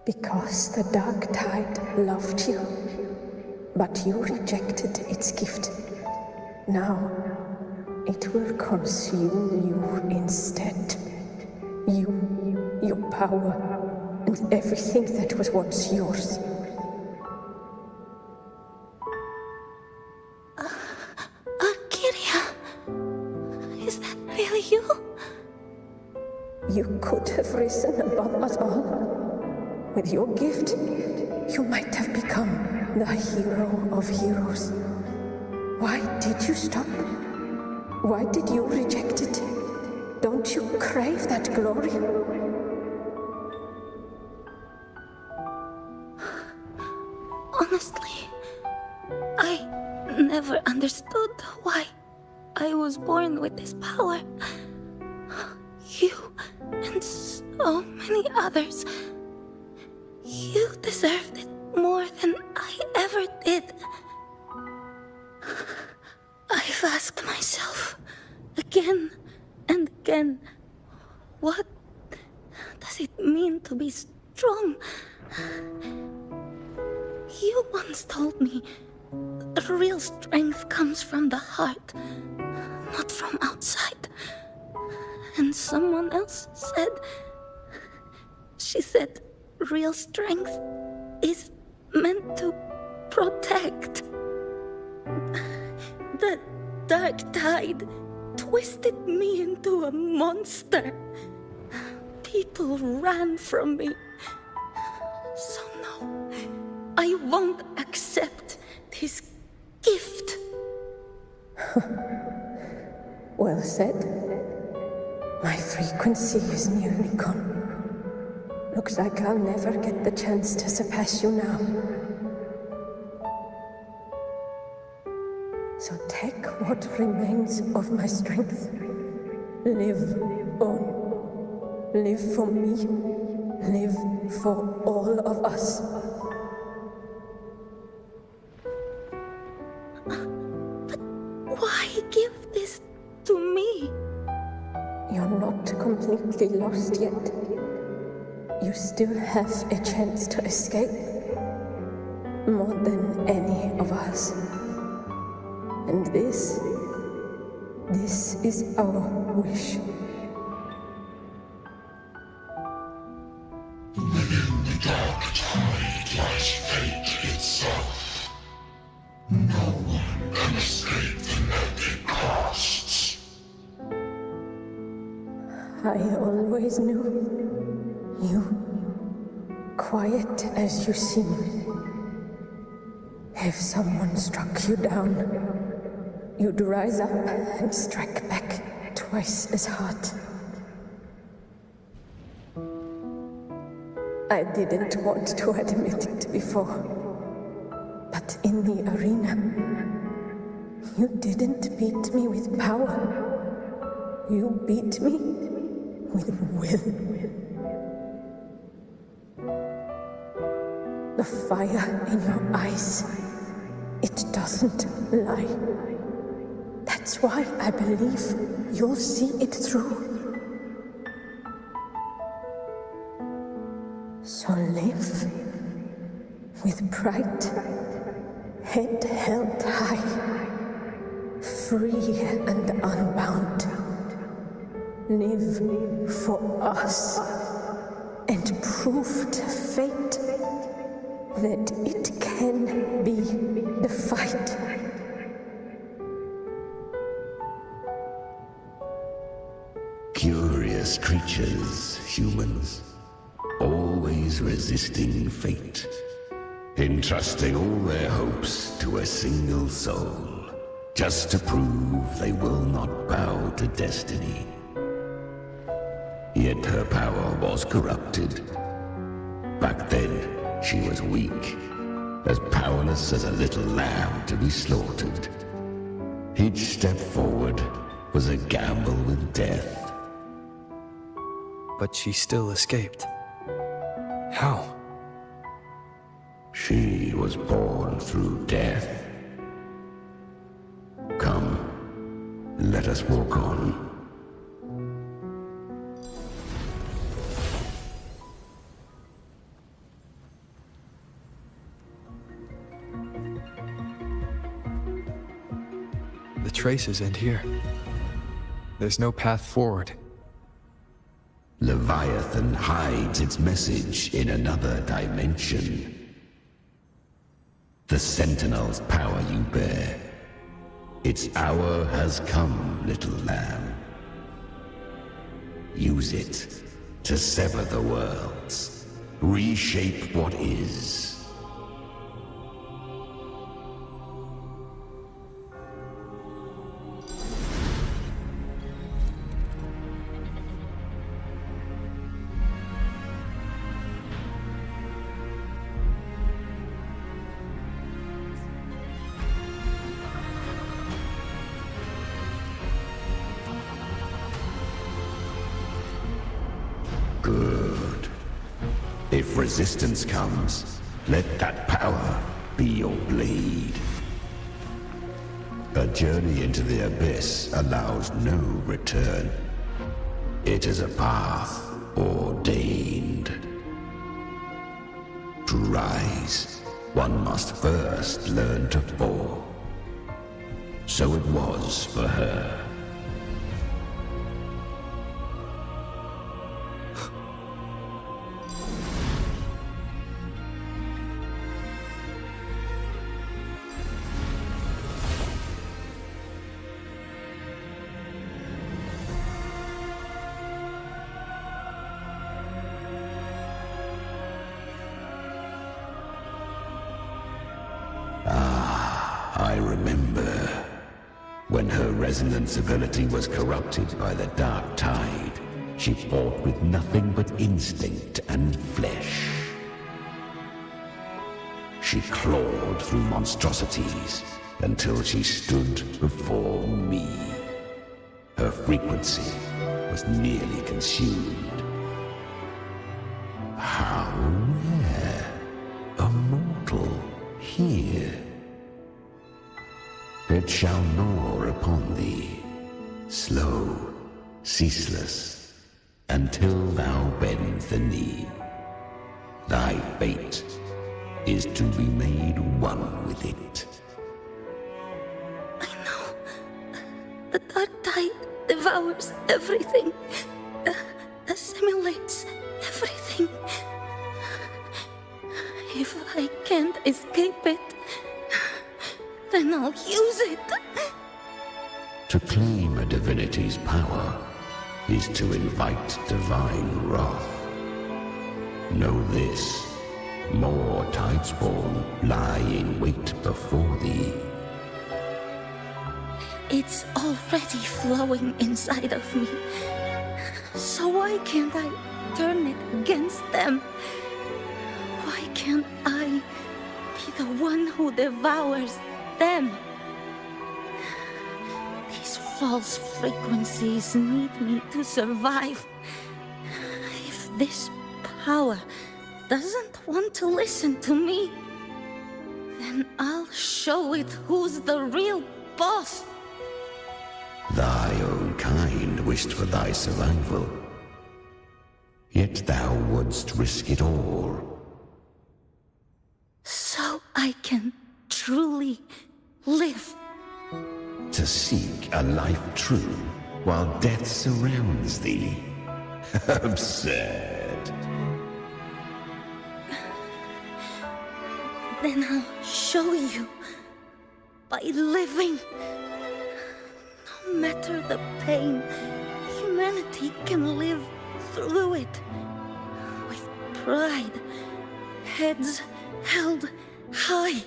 Because the Dark Tide loved you, but you rejected its gift. Now, it will consume you instead. You, your power, and everything that was once yours. Kyria, is that really you? You could have risen above us all. With your gift, you might have become the hero of heroes. Why did you stop? Why did you reject it? Don't you crave that glory? Honestly, I never understood why I was born with this power. You and so many others. You deserved it more than I ever did. I've asked myself again and again, what does it mean to be strong? You once told me real strength comes from the heart, not from outside. And someone else said, she said, real strength is meant to protect. The Dark Tide twisted me into a monster. People ran from me. So no, I won't accept this gift. Well said. My frequency is nearly gone. Looks like I'll never get the chance to surpass you now. So take what remains of my strength. Live on. Live for me. Live for all of us. But why give this to me? You're not completely lost yet. You still have a chance to escape. More than any of us. And this is our wish. Within the Dark Tide lies fate itself. No one can escape the net it casts. I always knew. You, quiet as you seem. If someone struck you down, you'd rise up and strike back twice as hard. I didn't want to admit it before, but in the arena, you didn't beat me with power. You beat me with will. The fire in your eyes, it doesn't lie. That's why I believe you'll see it through. So live with pride, head held high, free and unbound. Live for us and prove to fate that it can be the fight. Curious creatures, humans, always resisting fate, entrusting all their hopes to a single soul, just to prove they will not bow to destiny. Yet her power was corrupted. Back then, she was weak, as powerless as a little lamb to be slaughtered. Each step forward was a gamble with death. But she still escaped. How? She was born through death. Come, let us walk on. traces end here. There's no path forward. Leviathan hides its message in another dimension. The Sentinel's power you bear. Its hour has come, little lamb. Use it to sever the worlds, reshape what is. Good. If resistance comes, let that power be your blade. A journey into the abyss allows no return. It is a path ordained. To rise, one must first learn to fall. So it was for her. I remember when her resonance ability was corrupted by the dark tide. She fought with nothing but instinct and flesh. She clawed through monstrosities until she stood before me. Her frequency was nearly consumed. How rare! A mortal here. It shall gnaw upon thee, slow, ceaseless, until thou bend the knee. Thy fate is to be made one with it. I know. The dark tide devours everything, assimilates everything. If I can't escape it, then I'll use it. To claim a divinity's power is to invite divine wrath. Know this, more Tidespawn lie in wait before thee. It's already flowing inside of me. So why can't I turn it against them? Why can't I be the one who devours them? These false frequencies need me to survive. If this power doesn't want to listen to me, then I'll show it who's the real boss. Thy own kind wished for thy survival. Yet thou wouldst risk it all. So I can truly live. To seek a life true while death surrounds thee. Absurd. Then I'll show you by living. No matter the pain, humanity can live through it with pride, heads held high.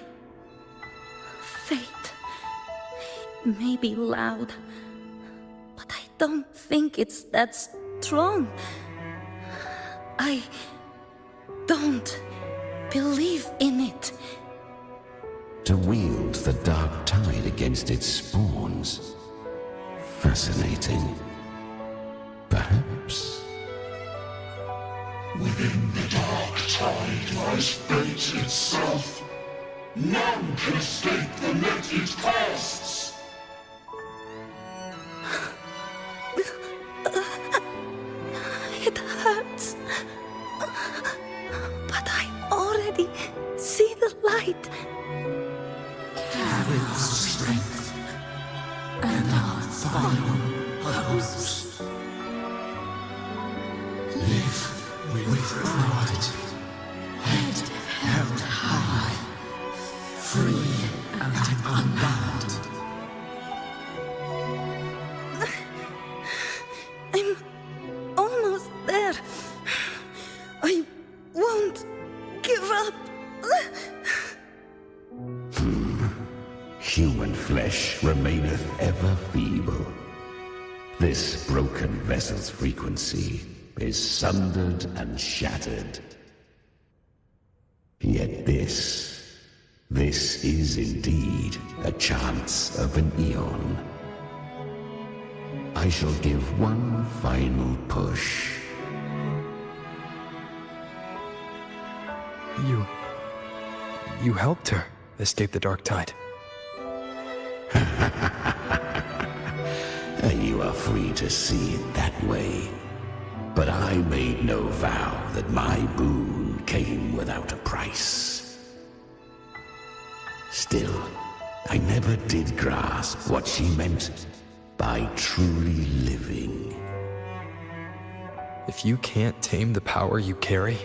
Fate, it may be loud, but I don't think it's that strong. I don't believe in it. To wield the dark tide against its spawns. Fascinating. Perhaps. Within the dark tide lies fate itself. None can escape the net it casts. It hurts. But I already see the light. Carry the strength forward, head held high, free and unbound. I'm almost there. I won't give up. Human flesh remaineth ever feeble. This broken vessel's frequency is sundered and shattered. Yet this is indeed a chance of an eon. I shall give one final push. You helped her escape the dark tide. You are free to see it that way. But I made no vow that my boon came without a price. Still, I never did grasp what she meant by truly living. If you can't tame the power you carry,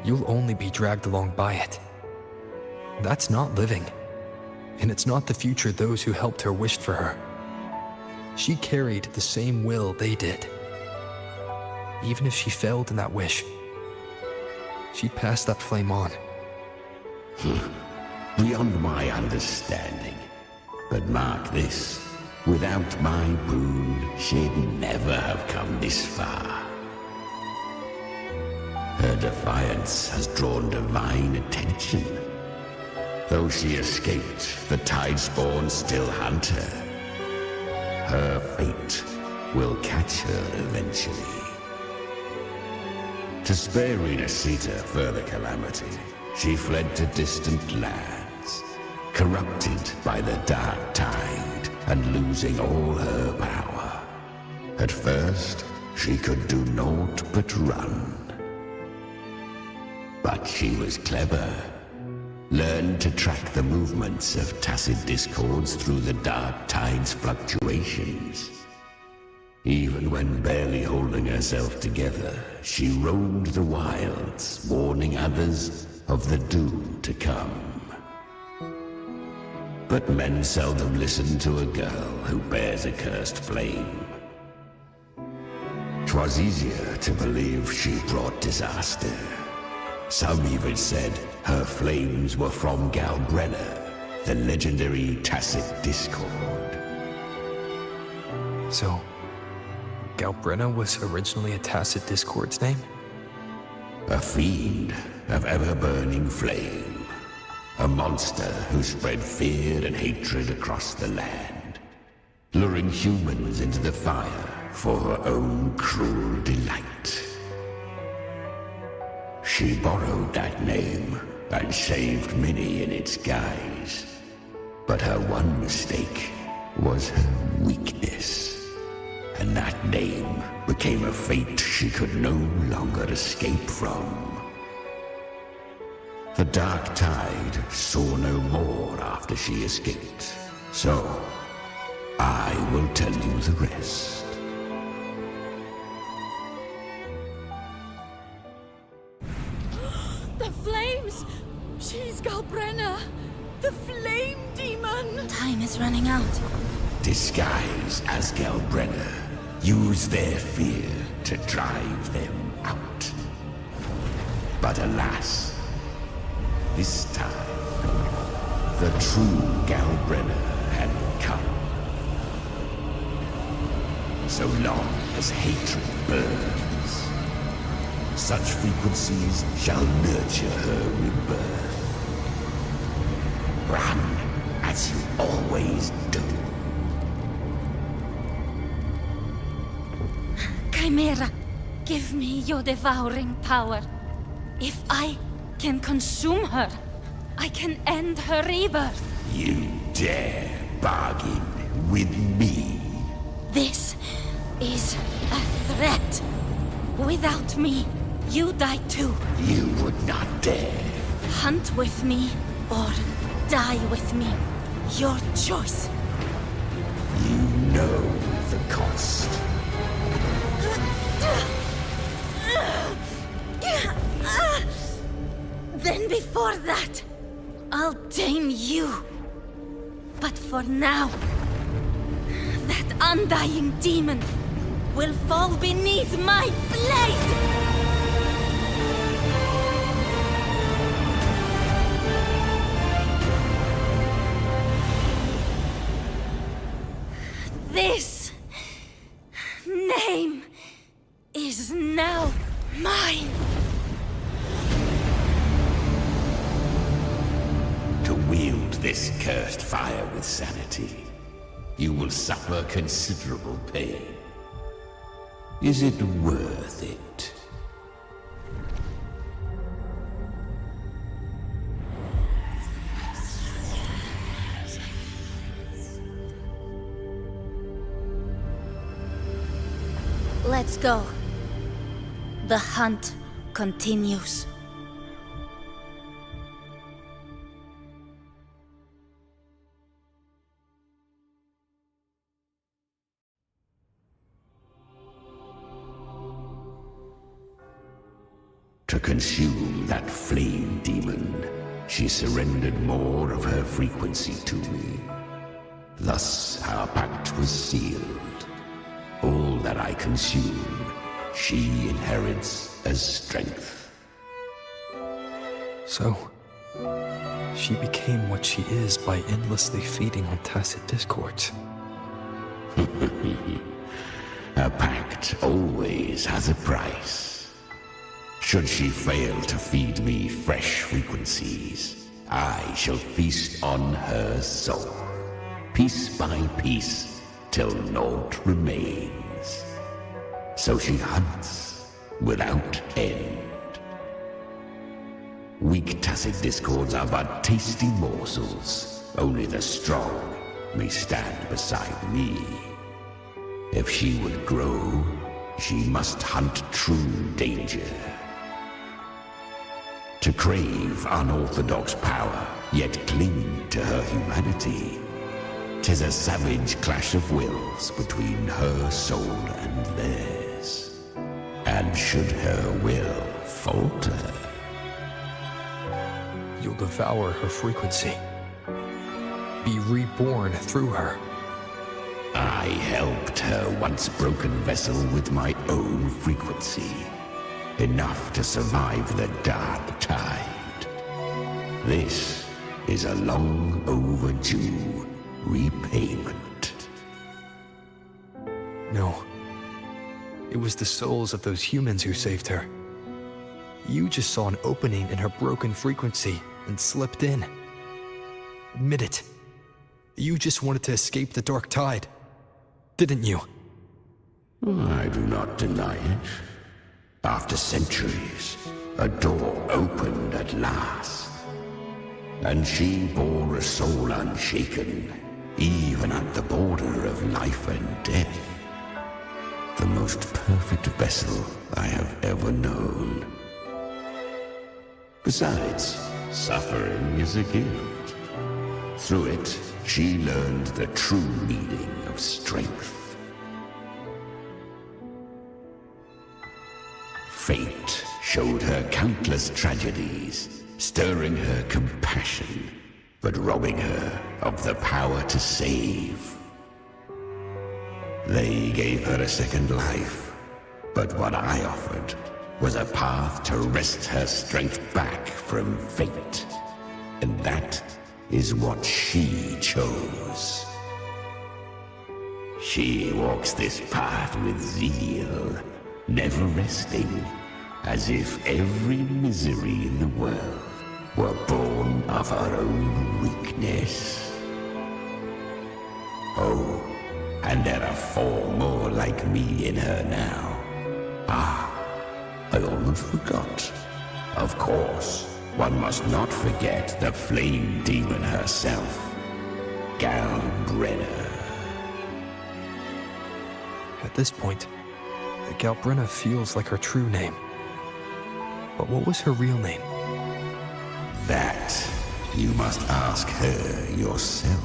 you'll only be dragged along by it. That's not living. And it's not the future those who helped her wished for her. She carried the same will they did. Even if she failed in that wish, she'd pass that flame on. Beyond my understanding. But mark this, without my boon, she'd never have come this far. Her defiance has drawn divine attention. Though she escaped, the Tidespawn still hunt her. Her fate will catch her eventually. To spare Rinascita further calamity, she fled to distant lands, corrupted by the dark tide and losing all her power. At first, she could do naught but run. But she was clever. Learned to track the movements of tacit discords through the dark tide's fluctuations. Even when barely holding herself together, she roamed the wilds, warning others of the doom to come. But men seldom listen to a girl who bears a cursed flame. 'Twas easier to believe she brought disaster. Some even said her flames were from Galbrenna, the legendary tacit discord. So, Galbrenna was originally a tacit discord's name? A fiend of ever-burning flame. A monster who spread fear and hatred across the land, luring humans into the fire for her own cruel delight. She borrowed that name and saved many in its guise. But her one mistake was her weakness. And that name became a fate she could no longer escape from. The dark tide saw no more after she escaped. So, I will tell you the rest. The flames! She's Galbrenna! The flame demon! Time is running out. Disguise as Galbrenna. Use their fear to drive them out. But alas, this time, the true Galbrenna had come. So long as hatred burns, such frequencies shall nurture her rebirth. Run as you always do. Chimera, give me your devouring power. If I can consume her, I can end her rebirth. You dare bargain with me? This is a threat. Without me, you die too. You would not dare. Hunt with me or die with me. Your choice. You know the cost. For that, I'll tame you. But for now, that undying demon will fall beneath my blade! This name is now mine. To wield this cursed fire with sanity, you will suffer considerable pain. Is it worth it? Let's go. The hunt continues. To consume that flame demon, she surrendered more of her frequency to me. Thus our pact was sealed. All that I consume, she inherits as strength. So, she became what she is by endlessly feeding on tacit discords. A pact always has a price. Should she fail to feed me fresh frequencies, I shall feast on her soul, piece by piece, till naught remains. So she hunts without end. Weak tacit discords are but tasty morsels. Only the strong may stand beside me. If she would grow, she must hunt true danger. To crave unorthodox power, yet cling to her humanity, 'tis a savage clash of wills between her soul and theirs. And should her will falter, you'll devour her frequency. Be reborn through her. I helped her once broken vessel with my own frequency. Enough to survive the dark tide. This is a long overdue repayment. No. It was the souls of those humans who saved her. You just saw an opening in her broken frequency and slipped in. Admit it. You just wanted to escape the dark tide, didn't you? I do not deny it. After centuries, a door opened at last. And she bore a soul unshaken, even at the border of life and death. The most perfect vessel I have ever known. Besides, suffering is a gift. Through it, she learned the true meaning of strength. Fate showed her countless tragedies, stirring her compassion, but robbing her of the power to save. They gave her a second life, but what I offered was a path to wrest her strength back from fate. And that is what she chose. She walks this path with zeal, never resting, as if every misery in the world were born of her own weakness. Oh, and there are 4 more like me in her now. Ah, I almost forgot. Of course, one must not forget the flame demon herself, Galbrenna. At this point, Galbrenna feels like her true name. But what was her real name? That you must ask her yourself.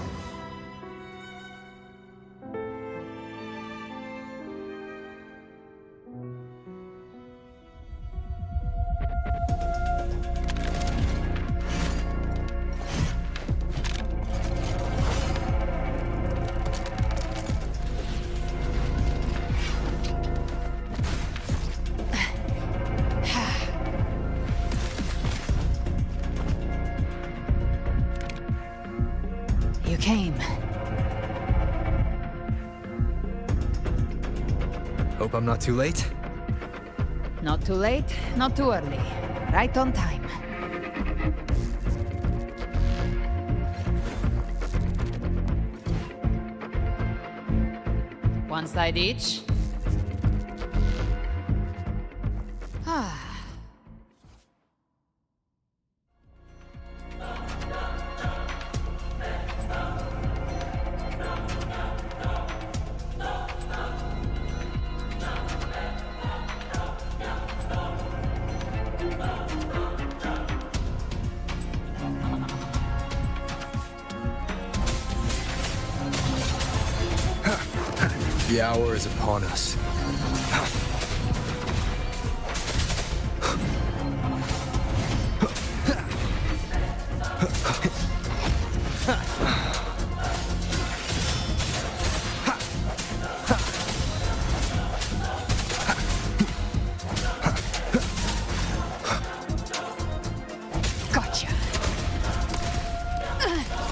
I'm not too late. Not too late, not too early. Right on time. One side each. Ah. The hour is upon us. Gotcha.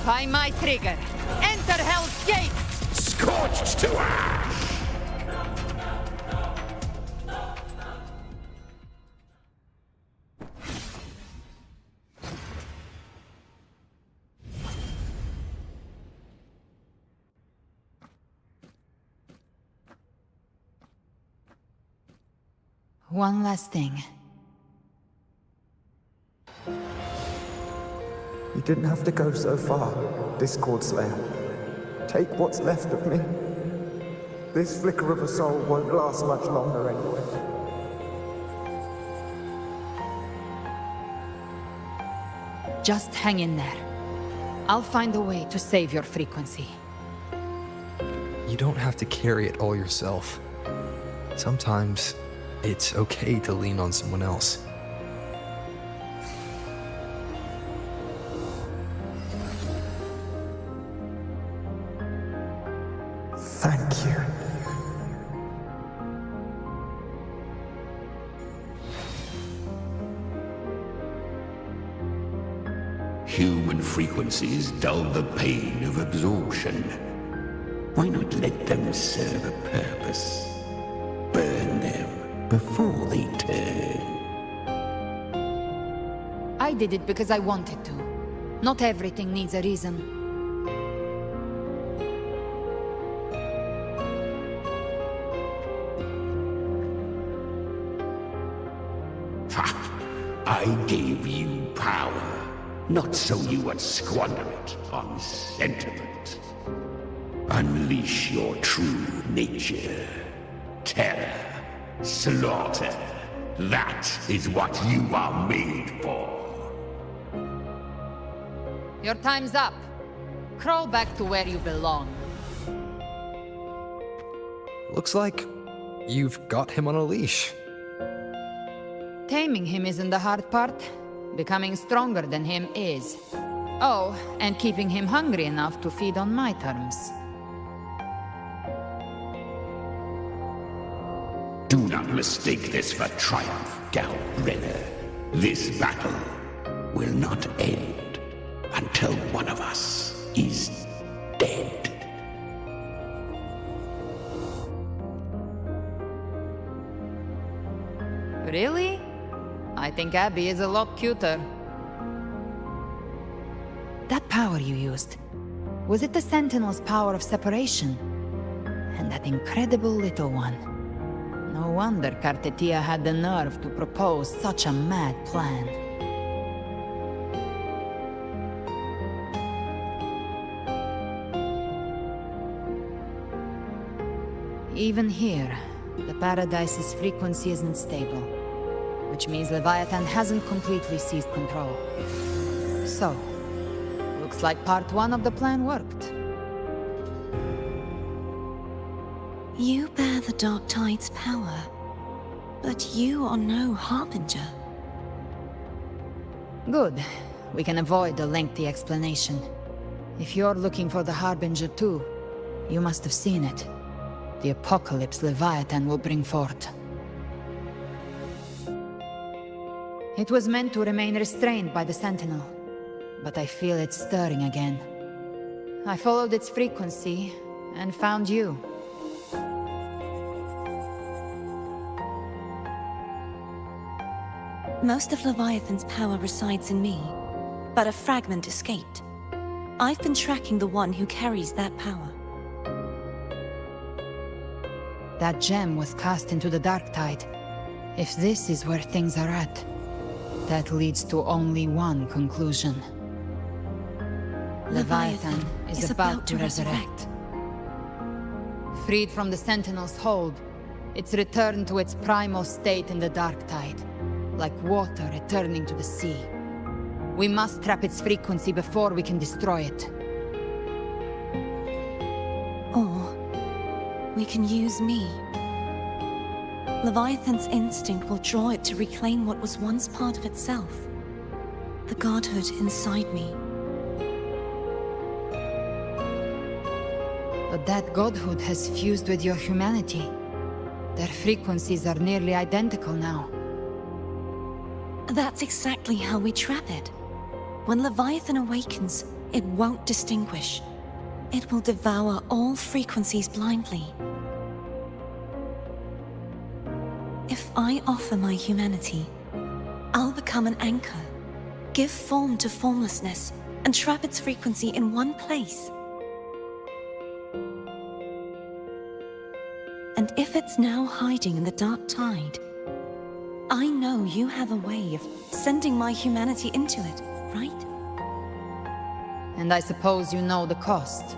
By my trigger. Enter Hell's Gates! Scorched to ash! One last thing. You didn't have to go so far, Discord Slayer. Take what's left of me. This flicker of a soul won't last much longer anyway. Just hang in there. I'll find a way to save your frequency. You don't have to carry it all yourself. Sometimes it's okay to lean on someone else. Thank you. Human frequencies dull the pain of absorption. Why not let them serve a purpose? Burn them before they turn. I did it because I wanted to. Not everything needs a reason. I gave you power, not so you would squander it on sentiment. Unleash your true nature. Terror, slaughter. That is what you are made for. Your time's up. Crawl back to where you belong. Looks like you've got him on a leash. Taming him isn't the hard part. Becoming stronger than him is. Oh, and keeping him hungry enough to feed on my terms. Do not mistake this for triumph, Galbrenner. This battle will not end until one of us is dead. Really? I think Abby is a lot cuter. That power you used, was it the Sentinel's power of separation? And that incredible little one. No wonder Kartetia had the nerve to propose such a mad plan. Even here, the Paradise's frequency isn't stable, which means Leviathan hasn't completely seized control. So, looks like part one of the plan worked. You bear the Dark Tide's power, but you are no Harbinger. Good. We can avoid a lengthy explanation. If you're looking for the Harbinger too, you must have seen it. The apocalypse Leviathan will bring forth. It was meant to remain restrained by the Sentinel, but I feel it stirring again. I followed its frequency and found you. Most of Leviathan's power resides in me, but a fragment escaped. I've been tracking the one who carries that power. That gem was cast into the dark tide. If this is where things are at, that leads to only one conclusion. Leviathan is about to resurrect. Freed from the Sentinel's hold, it's returned to its primal state in the dark tide, like water returning to the sea. We must trap its frequency before we can destroy it. Or we can use me. Leviathan's instinct will draw it to reclaim what was once part of itself. The godhood inside me. But that godhood has fused with your humanity. Their frequencies are nearly identical now. That's exactly how we trap it. When Leviathan awakens, it won't distinguish. It will devour all frequencies blindly. If I offer my humanity, I'll become an anchor, give form to formlessness, and trap its frequency in one place. And if it's now hiding in the dark tide, I know you have a way of sending my humanity into it, right? And I suppose you know the cost.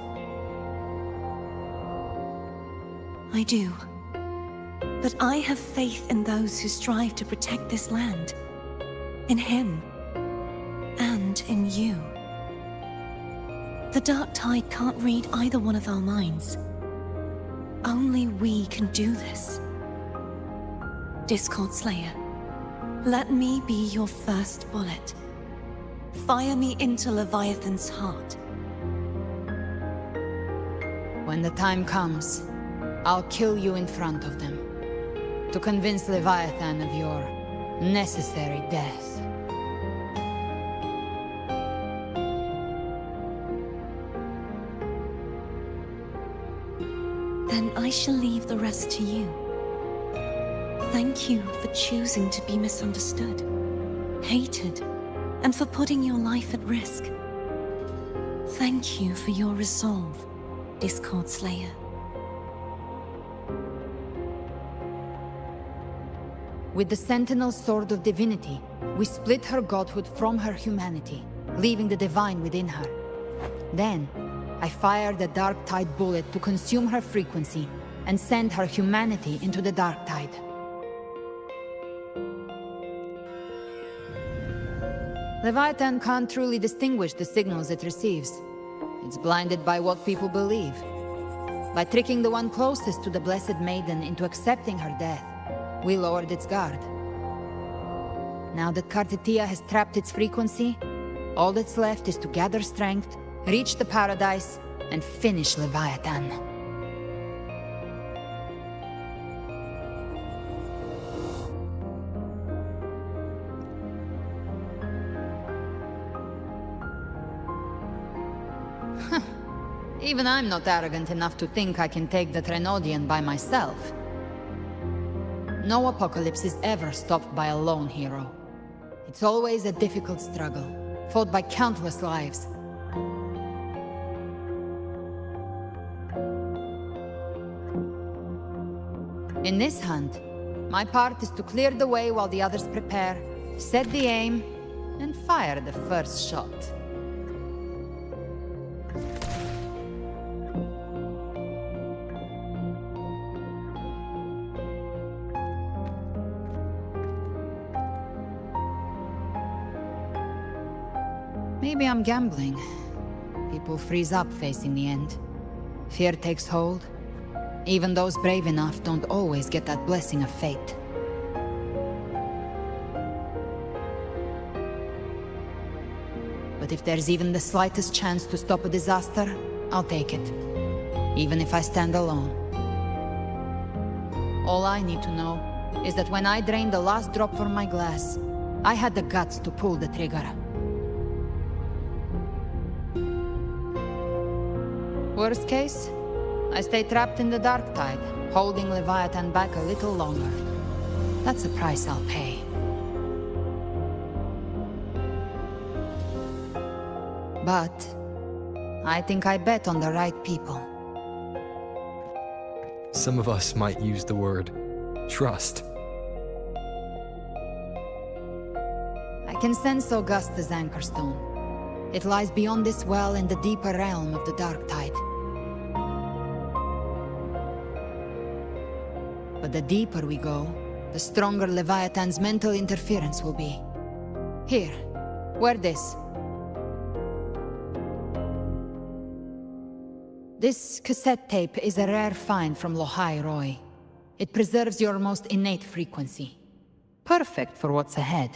I do. But I have faith in those who strive to protect this land. In him. And in you. The dark tide can't read either one of our minds. Only we can do this. Discord Slayer, let me be your first bullet. Fire me into Leviathan's heart. When the time comes, I'll kill you in front of them, to convince Leviathan of your necessary death. Then I shall leave the rest to you. Thank you for choosing to be misunderstood, hated, and for putting your life at risk. Thank you for your resolve, Discord Slayer. With the Sentinel Sword of Divinity, we split her godhood from her humanity, leaving the divine within her. Then, I fired a dark tide bullet to consume her frequency and send her humanity into the dark tide. Leviathan can't truly distinguish the signals it receives. It's blinded by what people believe. By tricking the one closest to the Blessed Maiden into accepting her death, we lowered its guard. Now that Kartetia has trapped its frequency, all that's left is to gather strength, reach the paradise, and finish Leviathan. Even I'm not arrogant enough to think I can take the Threnodian by myself. No apocalypse is ever stopped by a lone hero. It's always a difficult struggle, fought by countless lives. In this hunt, my part is to clear the way while the others prepare, set the aim, and fire the first shot. Maybe I'm gambling. People freeze up facing the end. Fear takes hold. Even those brave enough don't always get that blessing of fate. But if there's even the slightest chance to stop a disaster, I'll take it. Even if I stand alone. All I need to know is that when I drained the last drop from my glass, I had the guts to pull the trigger. Worst case, I stay trapped in the dark tide, holding Leviathan back a little longer. That's a price I'll pay. But I think I bet on the right people. Some of us might use the word trust. I can sense Augusta's Anchorstone. It lies beyond this well in the deeper realm of the Dark Tide. But the deeper we go, the stronger Leviathan's mental interference will be. Here, wear this. This cassette tape is a rare find from Lohai Roy. It preserves your most innate frequency. Perfect for what's ahead.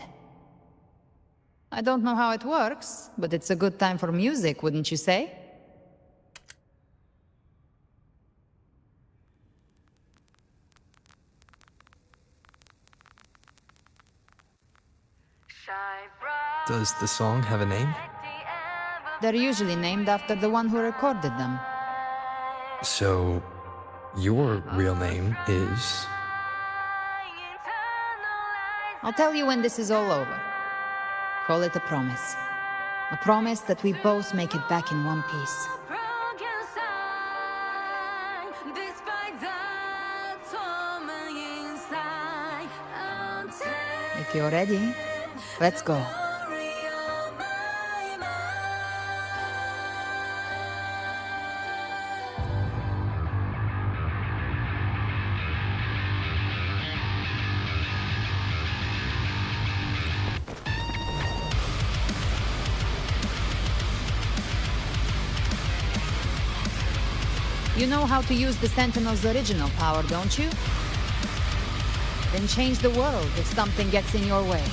I don't know how it works, but it's a good time for music, wouldn't you say? Does the song have a name? They're usually named after the one who recorded them. So, your real name is... I'll tell you when this is all over. Call it a promise. A promise that we both make it back in one piece. If you're ready, let's go. You know how to use the Sentinel's original power, don't you? Then change the world if something gets in your way.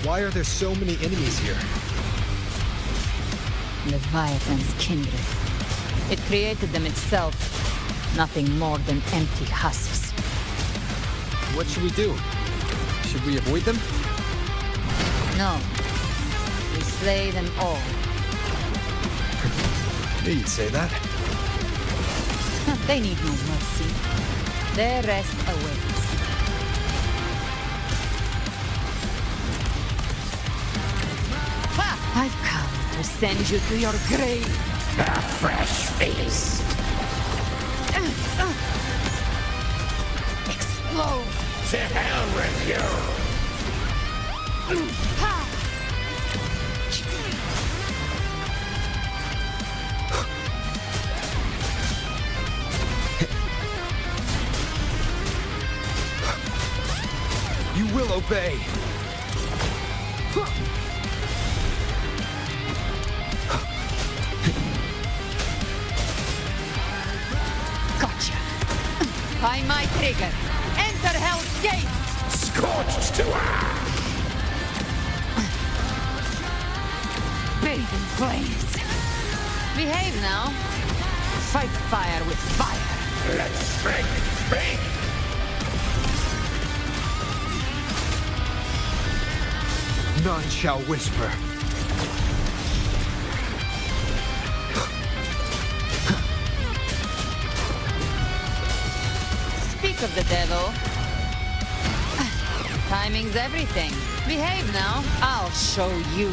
Why are there so many enemies here? Leviathan's kindred. It created them itself. Nothing more than empty husks. What should we do? Should we avoid them? No. We slay them all. Knew you'd say that. They need no mercy. Their rest awaits. I've come to send you to your grave. A fresh feast. Explode. To hell with you. You will obey. By my trigger, enter Hell's Gate! Scorched to ash! Bathe in flames. Behave now. Fight fire with fire. Let strength speak! None shall whisper. Of the devil. Timing's everything. Behave now. I'll show you.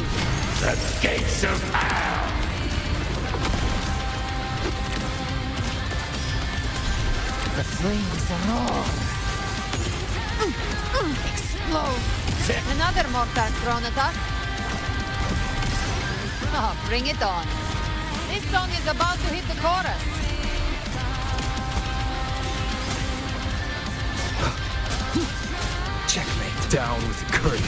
The gates of hell! The flames roar. Explode. Another mortar thrown at us. Oh, bring it on. This song is about to hit the chorus. Checkmate. Down with the curtain.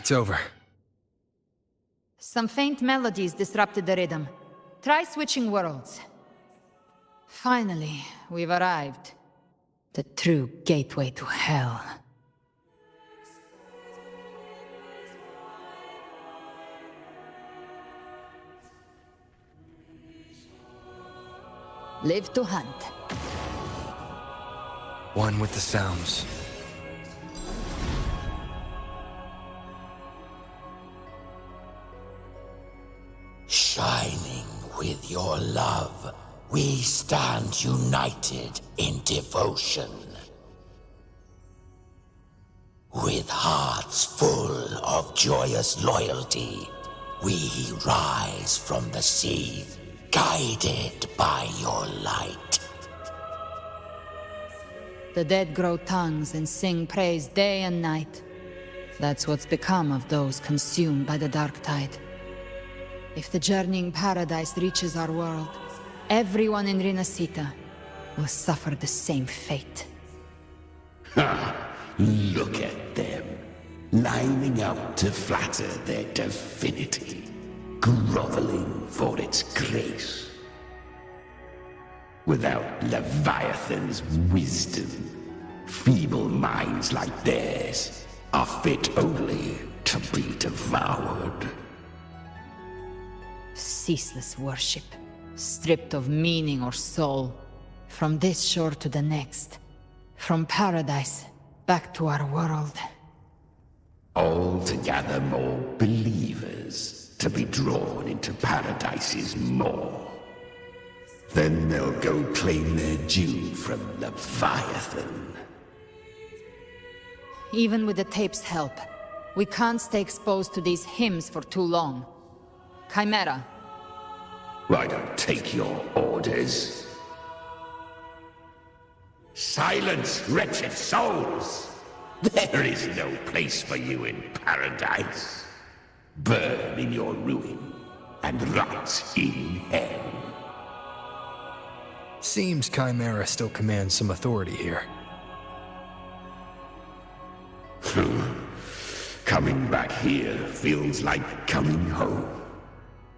It's over. Some faint melodies disrupted the rhythm. Try switching worlds. Finally, we've arrived. The true gateway to hell. Live to hunt. One with the sounds. Shining with your love, we stand united in devotion. With hearts full of joyous loyalty, we rise from the sea, guided by your light. The dead grow tongues and sing praise day and night. That's what's become of those consumed by the dark tide. If the journeying paradise reaches our world, everyone in Rinascita will suffer the same fate. Ha! Look at them, lining up to flatter their divinity, groveling for its grace. Without Leviathan's wisdom, feeble minds like theirs are fit only to be devoured. Ceaseless worship, stripped of meaning or soul. From this shore to the next. From paradise back to our world. All to gather more believers to be drawn into Paradise's maw. Then they'll go claim their due from Leviathan. Even with the tape's help, we can't stay exposed to these hymns for too long. Chimera. I don't take your orders. Silence, wretched souls! There is no place for you in paradise. Burn in your ruin and rot in hell. Seems Chimera still commands some authority here. Coming back here feels like coming home.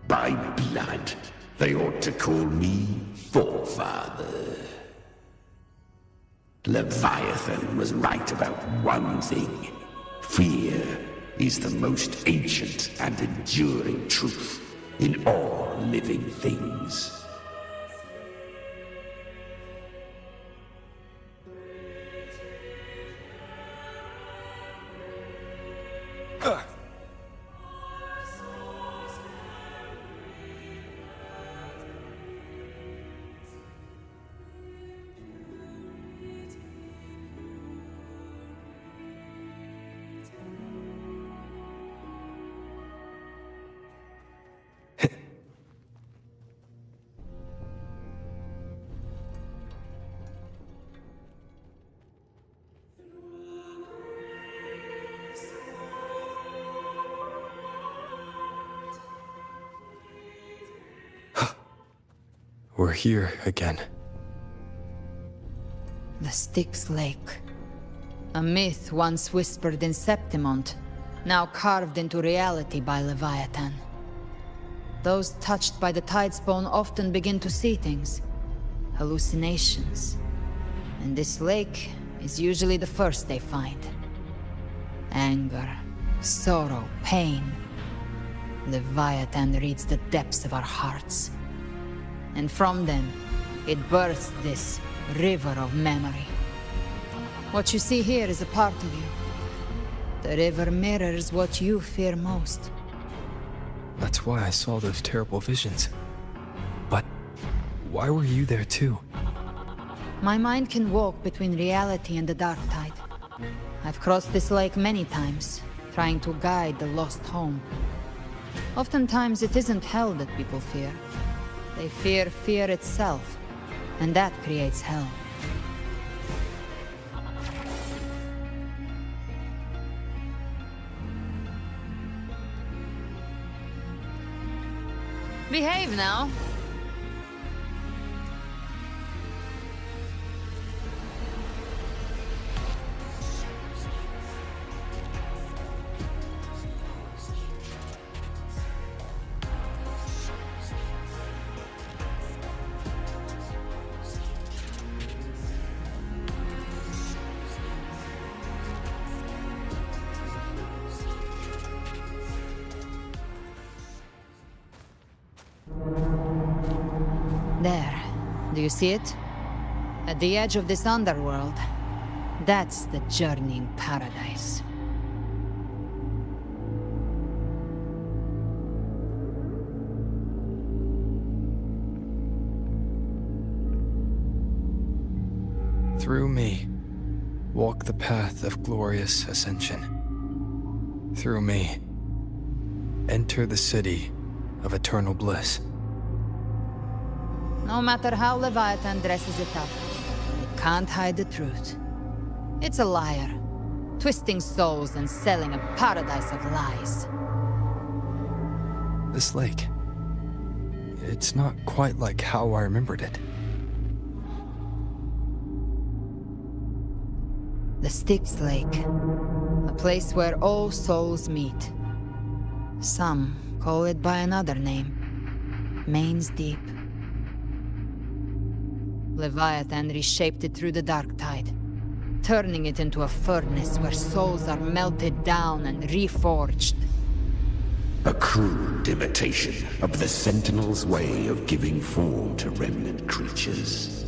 By blood, they ought to call me Forefather. Leviathan was right about one thing. Fear is the most ancient and enduring truth in all living things. We're here again. The Styx Lake. A myth once whispered in Septimont, now carved into reality by Leviathan. Those touched by the Tidespawn often begin to see things. Hallucinations. And this lake is usually the first they find. Anger, sorrow, pain. Leviathan reads the depths of our hearts. And from them, it births this river of memory. What you see here is a part of you. The river mirrors what you fear most. That's why I saw those terrible visions. But why were you there too? My mind can walk between reality and the dark tide. I've crossed this lake many times, trying to guide the lost home. Oftentimes it isn't hell that people fear. They fear fear itself, and that creates hell. Behave now. There. Do you see it? At the edge of this underworld. That's the journeying paradise. Through me, walk the path of glorious ascension. Through me, enter the city of eternal bliss. No matter how Leviathan dresses it up, it can't hide the truth. It's a liar, twisting souls and selling a paradise of lies. This lake, it's not quite like how I remembered it. The Styx Lake, a place where all souls meet. Some call it by another name, Main's Deep. Leviathan reshaped it through the dark tide, turning it into a furnace where souls are melted down and reforged. A crude imitation of the Sentinel's way of giving form to remnant creatures.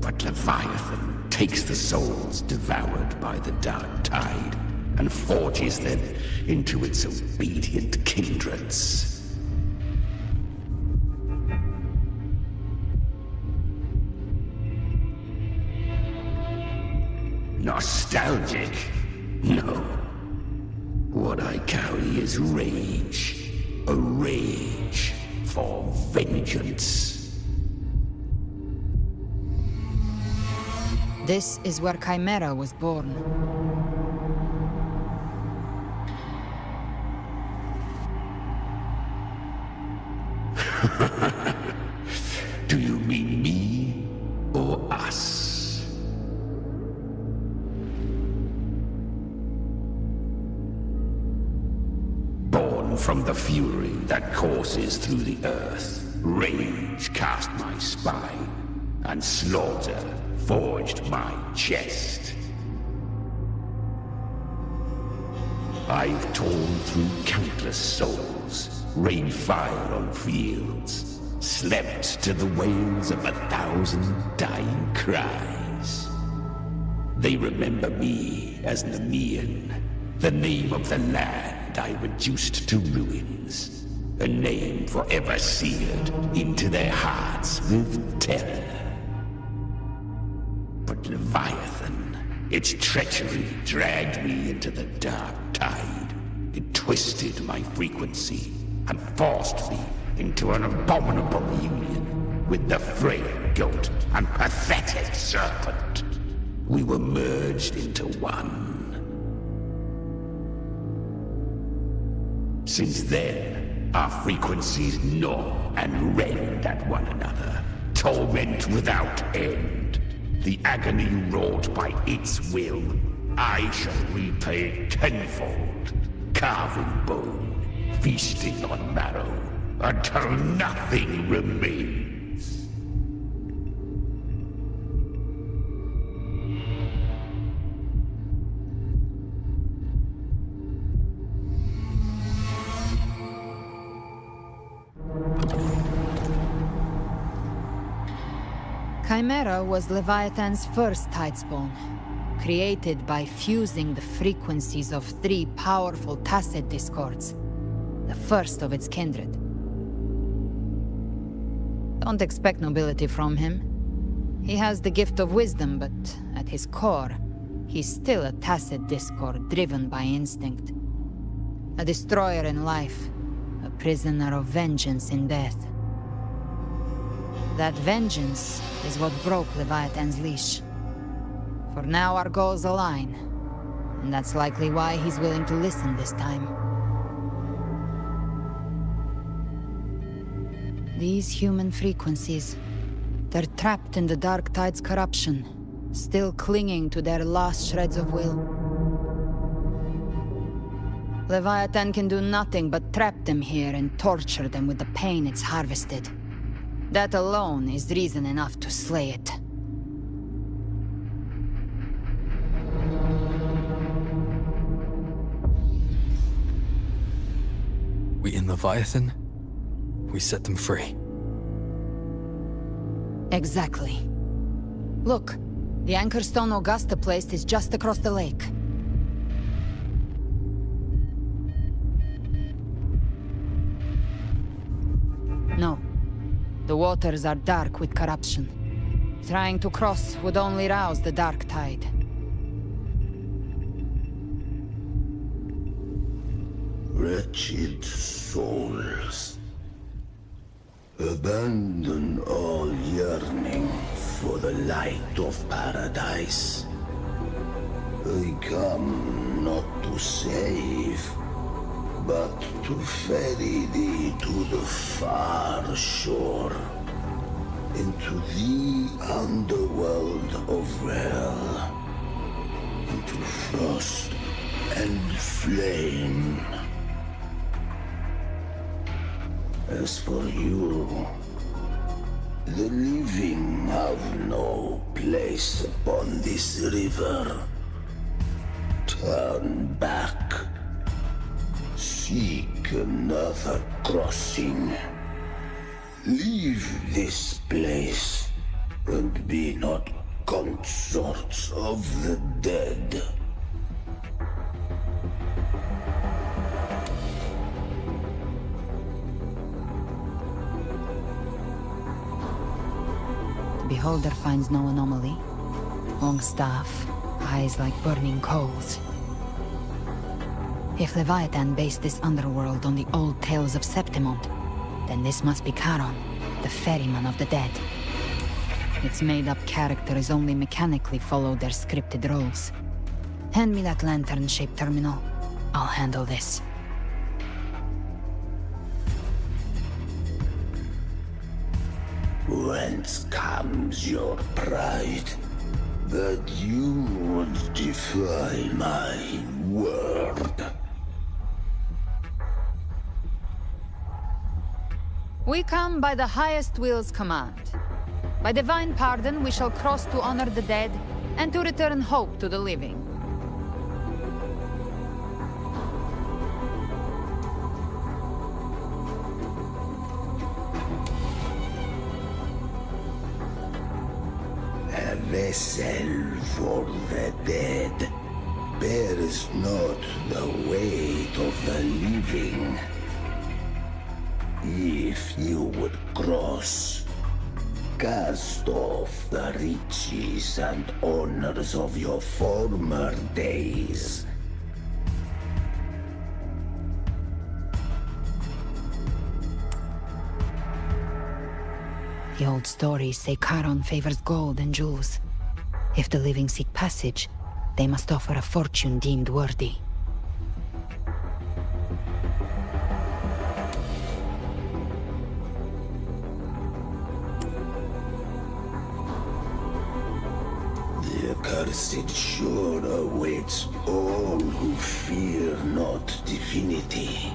But Leviathan takes the souls devoured by the dark tide and forges them into its obedient kindreds. Nostalgic? No. What I carry is rage. A rage for vengeance. This is where Chimera was born. Do you mean me or us? Born from the fury that courses through the earth, rage cast my spine, and slaughter forged my chest. I've torn through countless souls, rained fire on fields, slept to the wails of 1,000 dying cries. They remember me as Nemean, the name of the land I reduced to ruins, a name forever seared into their hearts with terror. But Leviathan, its treachery dragged me into the dark tide. It twisted my frequency and forced me into an abominable union with the frail goat and pathetic serpent. We were merged into one. Since then, our frequencies gnaw and rend at one another, torment without end. The agony wrought by its will, I shall repay tenfold, carving bone, feasting on marrow, until nothing remains. Chimera was Leviathan's first tidespawn, created by fusing the frequencies of 3 powerful tacet discords, the first of its kindred. Don't expect nobility from him. He has the gift of wisdom, but at his core, he's still a tacet discord driven by instinct. A destroyer in life, a prisoner of vengeance in death. That vengeance is what broke Leviathan's leash. For now our goals align, and that's likely why he's willing to listen this time. These human frequencies, they're trapped in the Dark Tide's corruption, still clinging to their last shreds of will. Leviathan can do nothing but trap them here and torture them with the pain it's harvested. That alone is reason enough to slay it. We in Leviathan? we set them free. Exactly. Look, the Anchorstone Augusta placed is just across the lake. No. The waters are dark with corruption. Trying to cross would only rouse the dark tide. Wretched souls, abandon all yearning for the light of paradise. I come not to save, but to ferry thee to the far shore, into the underworld of Hell, into frost and flame. As for you, the living have no place upon this river. Turn back. Seek another crossing. Leave this place, and be not consorts of the dead. The beholder finds no anomaly. Long staff, eyes like burning coals. If Leviathan based this underworld on the old tales of Septimond, then this must be Charon, the ferryman of the dead. Its made-up characters only mechanically follow their scripted roles. Hand me that lantern-shaped terminal. I'll handle this. Whence comes your pride? That you would defy my word? We come by the highest will's command. By divine pardon, we shall cross to honor the dead, and to return hope to the living. A vessel for the dead bears not the weight of the living. If you would cross, cast off the riches and honors of your former days. The old stories say Charon favors gold and jewels. If the living seek passage, they must offer a fortune deemed worthy. The accursed shore awaits all who fear not divinity.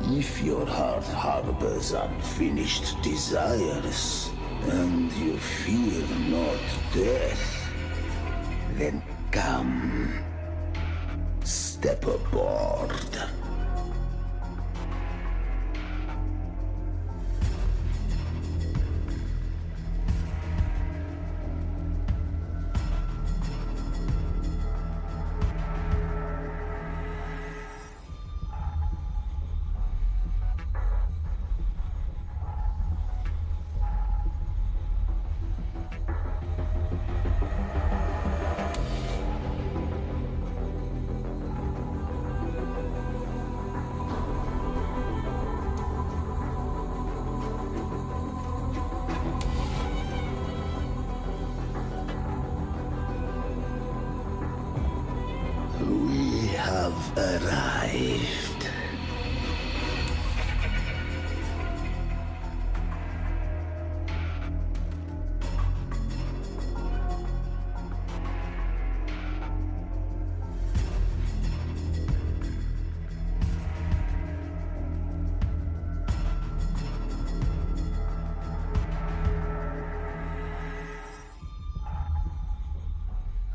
If your heart harbors unfinished desires, and you fear not death, then come, step aboard. We have arrived.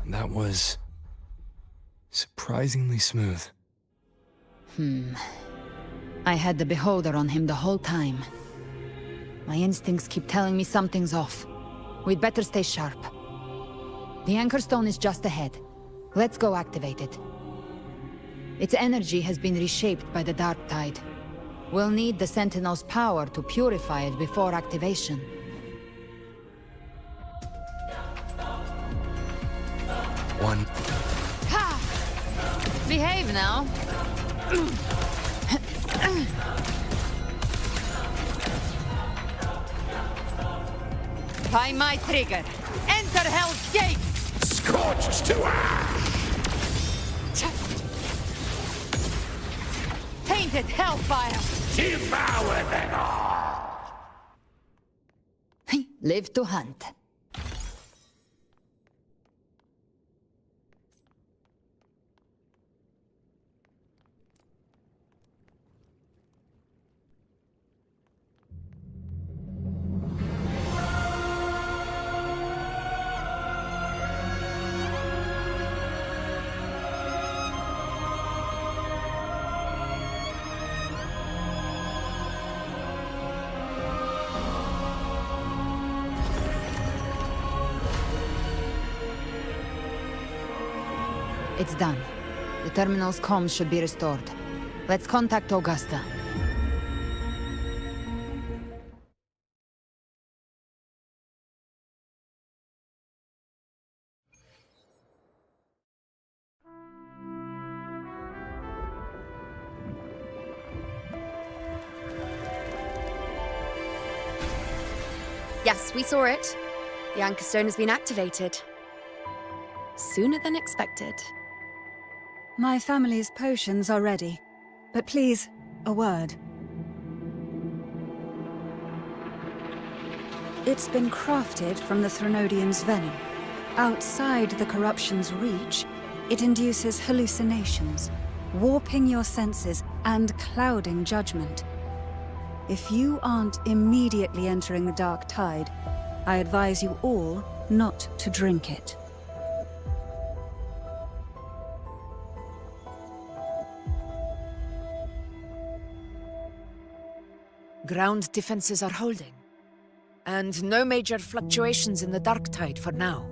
That was surprisingly smooth. I had the beholder on him the whole time. My instincts keep telling me something's off. We'd better stay sharp. The Anchor Stone is just ahead. Let's go activate it. Its energy has been reshaped by the Dark Tide. We'll need the Sentinel's power to purify it before activation. One. Ha! Behave now. By my trigger, enter Hell's Gates! Scorched to ash! Tainted hellfire! Devour them all! Live to hunt. It's done. The terminal's comms should be restored. Let's contact Augusta. Yes, we saw it. The Anchor Stone has been activated. Sooner than expected. My family's potions are ready. But please, a word. It's been crafted from the Threnodian's venom. Outside the corruption's reach, it induces hallucinations, warping your senses and clouding judgment. If you aren't immediately entering the Dark Tide, I advise you all not to drink it. Ground defenses are holding. And no major fluctuations in the Dark Tide for now.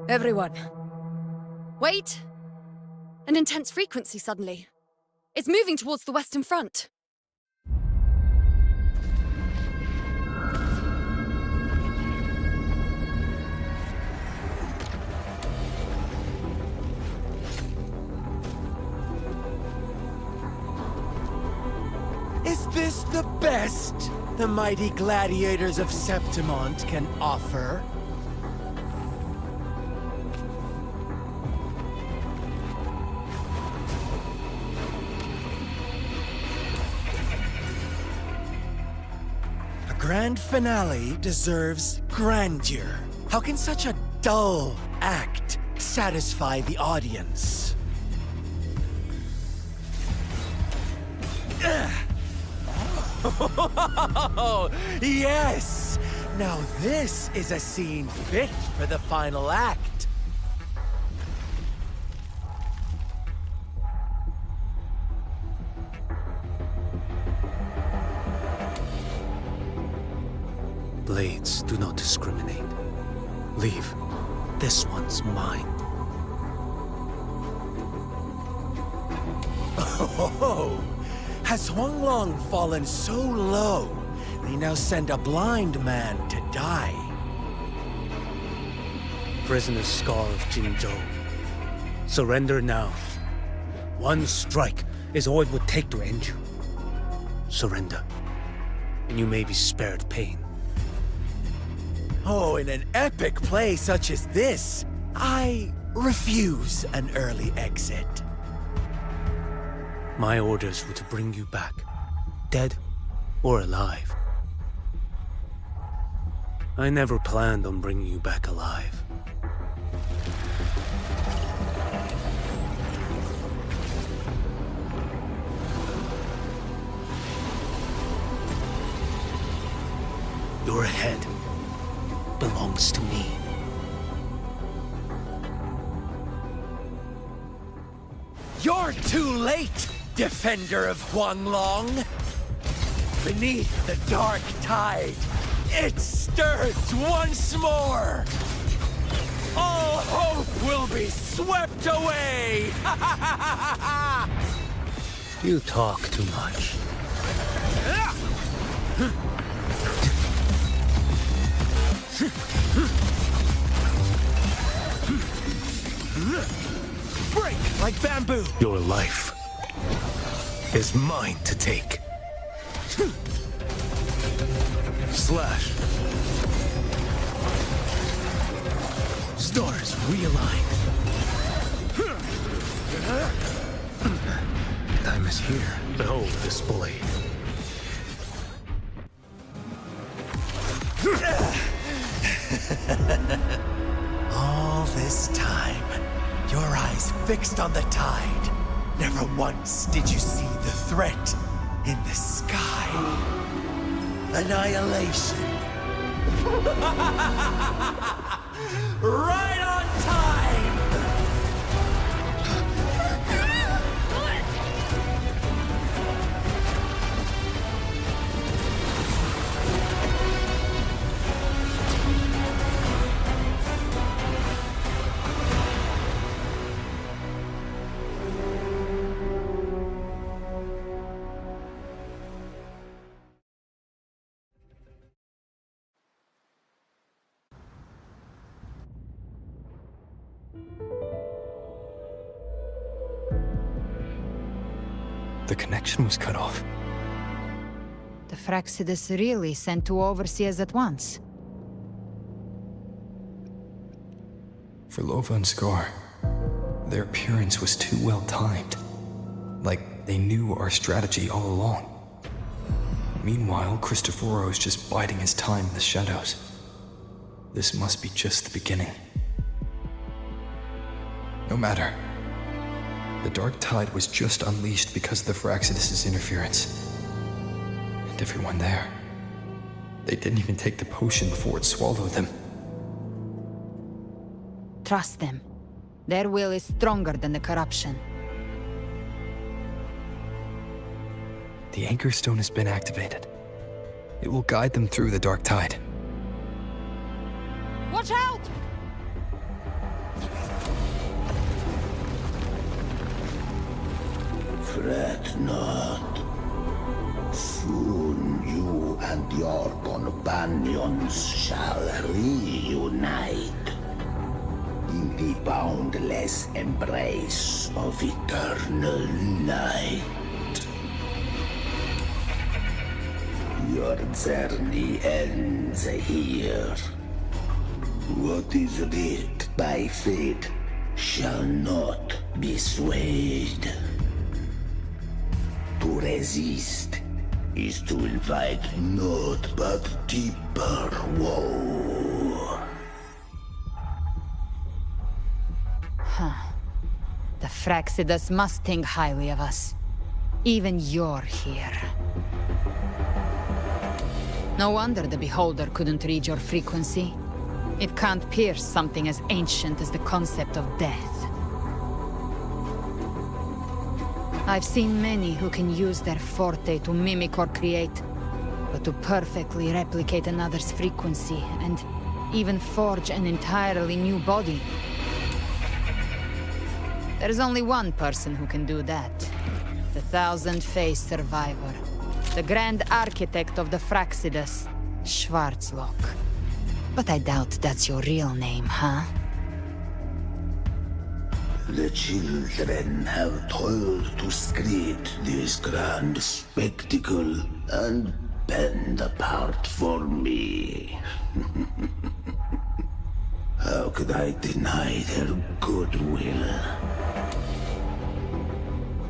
Everyone. Wait! An intense frequency suddenly. It's moving towards the Western Front. Is this the best the mighty gladiators of Septimont can offer? Grand finale deserves grandeur. How can such a dull act satisfy the audience? Yes! Now this is a scene fit for the final act. Blades do not discriminate. Leave. This one's mine. Oh, has Huanglong fallen so low, they now send a blind man to die? Prisoner Scar of Jinzhou. Surrender now. One strike is all it would take to end you. Surrender, and you may be spared pain. Oh, in an epic play such as this, I refuse an early exit. My orders were to bring you back, dead or alive. I never planned on bringing you back alive. Your head belongs to me. You're too late, defender of Huanglong. Beneath the dark tide, it stirs once more. All hope will be swept away. You talk too much. Break like bamboo. Your life is mine to take. Slash. Stars realign. Time is here. Behold this blade. All this time, your eyes fixed on the tide. Never once did you see the threat in the sky. Annihilation. Right on time! The connection was cut off. The Fraxidus really sent two overseers at once. For Lova and Scar, their appearance was too well timed. Like they knew our strategy all along. Meanwhile, Cristoforo's just biding his time in the shadows. This must be just the beginning. No matter. The dark tide was just unleashed because of the Fraxidus' interference. And everyone there. They didn't even take the potion before it swallowed them. Trust them. Their will is stronger than the corruption. The Anchor Stone has been activated. It will guide them through the dark tide. Watch out! Fret not. Soon you and your companions shall reunite in the boundless embrace of eternal night. Your journey ends here. What is writ by fate shall not be swayed. To resist is to invite naught but deeper woe. Huh. The Fraxidus must think highly of us. Even you're here. No wonder the Beholder couldn't read your frequency. It can't pierce something as ancient as the concept of death. I've seen many who can use their forte to mimic or create, but to perfectly replicate another's frequency and even forge an entirely new body. There's only one person who can do that. The Thousand-Faced Survivor. The Grand Architect of the Fraxidus, Schwarzlock. But I doubt that's your real name, huh? The children have toiled to create this grand spectacle and bend apart for me. How could I deny their goodwill?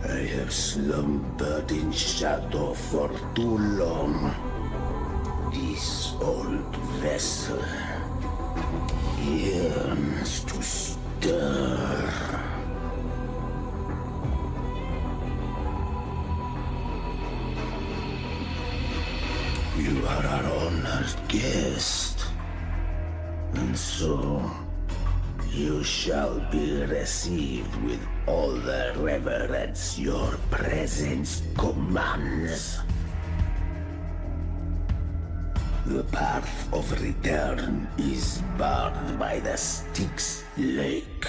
I have slumbered in shadow for too long. This old vessel yearns to stir. You are our honored guest, and so you shall be received with all the reverence your presence commands. The path of return is barred by the Styx Lake.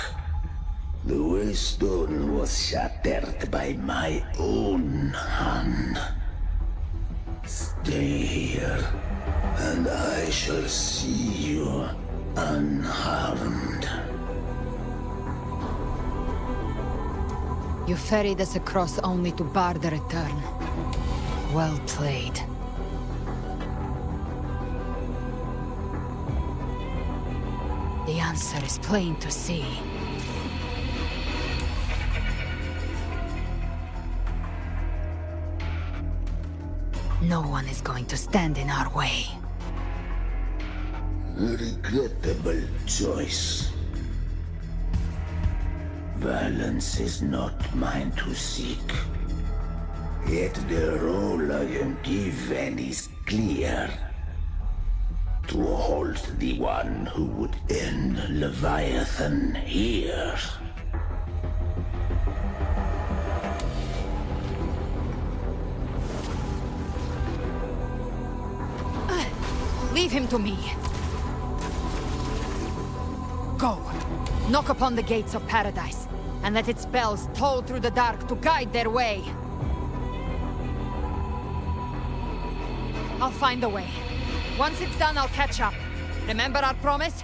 The waystone was shattered by my own hand. Stay here, and I shall see you unharmed. You ferried us across only to bar the return. Well played. The answer is plain to see. No one is going to stand in our way. A regrettable choice. Violence is not mine to seek. Yet the role I am given is clear. To hold the one who would end Leviathan here. Leave him to me. Go. Knock upon the gates of paradise, and let its bells toll through the dark to guide their way. I'll find a way. Once it's done, I'll catch up. Remember our promise?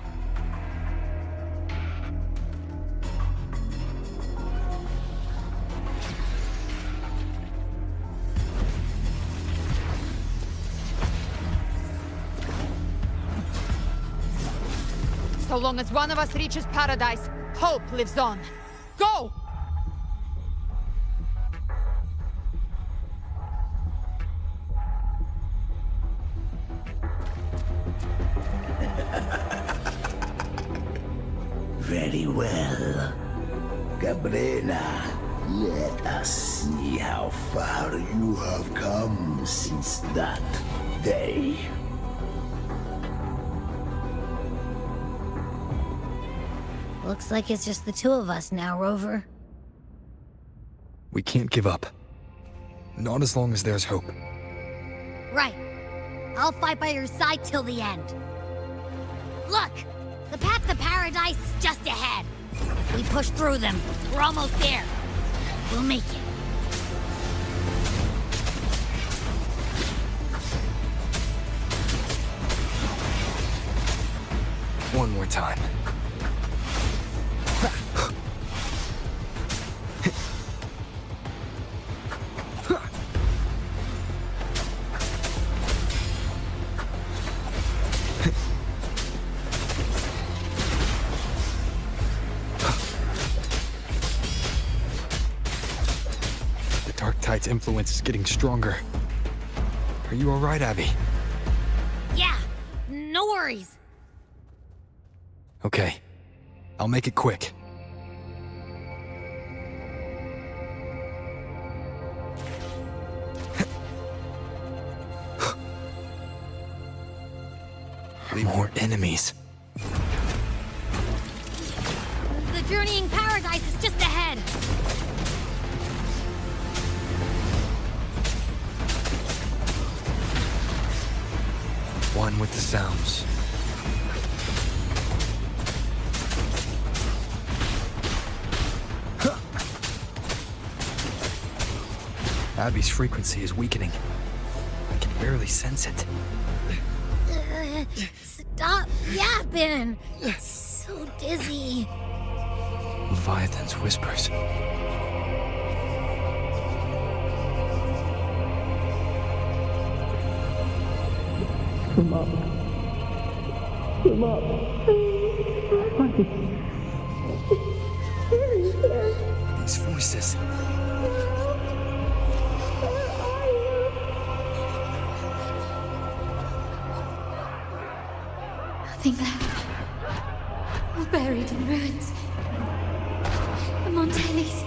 So long as one of us reaches paradise, hope lives on. Go! Very well. Cabrera, let us see how far you have come since that day. Looks like it's just the two of us now, Rover. We can't give up. Not as long as there's hope. Right. I'll fight by your side till the end. Look! The path to paradise is just ahead. If we push through them, we're almost there. We'll make it. One more time. Tide's influence is getting stronger. Are you all right, Abby? Yeah, no worries. Okay, I'll make it quick. More enemies. The journeying paradise is just ahead. One with the sounds. Abby's frequency is weakening. I can barely sense it. Stop yapping. It's so dizzy. Leviathan's whispers. Come up. Come up. nothing left. All buried in ruins. The Montellis.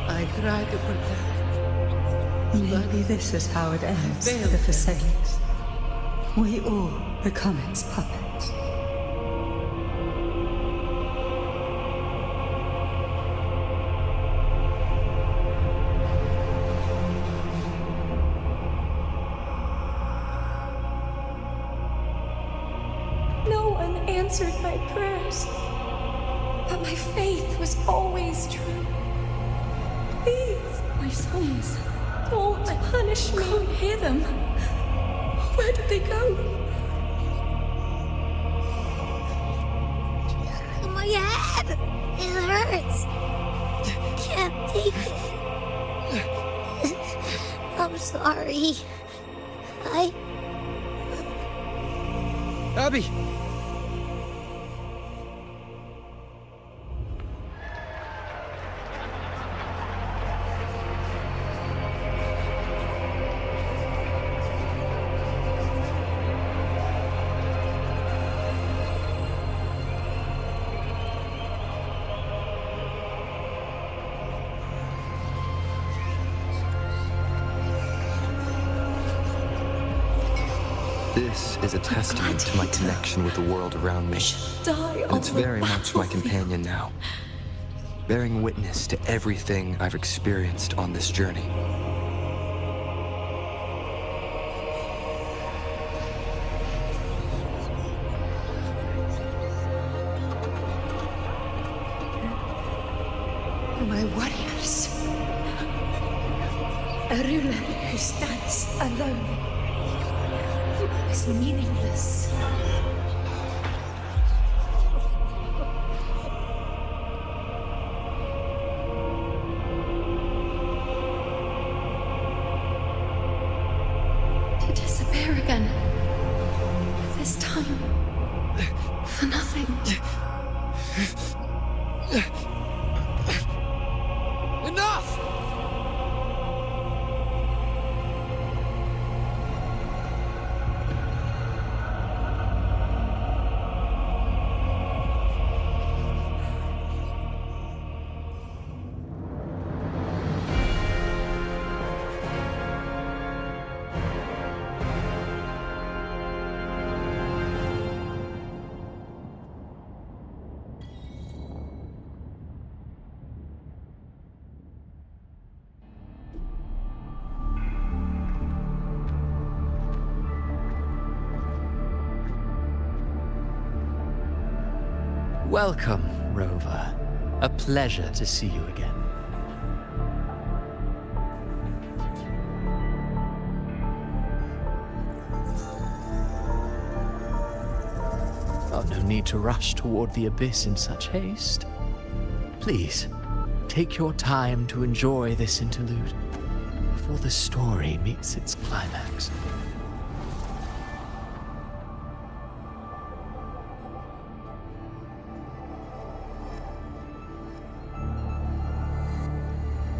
I tried to protect. Maybe this is how it ends for the Phasaelis. We all become its puppets. No one answered my prayers, but my faith was always true. Please, my sons, don't punish me. Can't hear them. Where did they go? My head! It hurts! Can't take it. I'm sorry. Abby! This is a testament to my connection with the world around me. And it's very much my companion now, bearing witness to everything I've experienced on this journey. My warriors. A ruler who stands alone is meaningless. To disappear again. This time, for nothing. Enough! Welcome, Rover. A pleasure to see you again. Oh, no need to rush toward the abyss in such haste. Please, take your time to enjoy this interlude before the story meets its climax.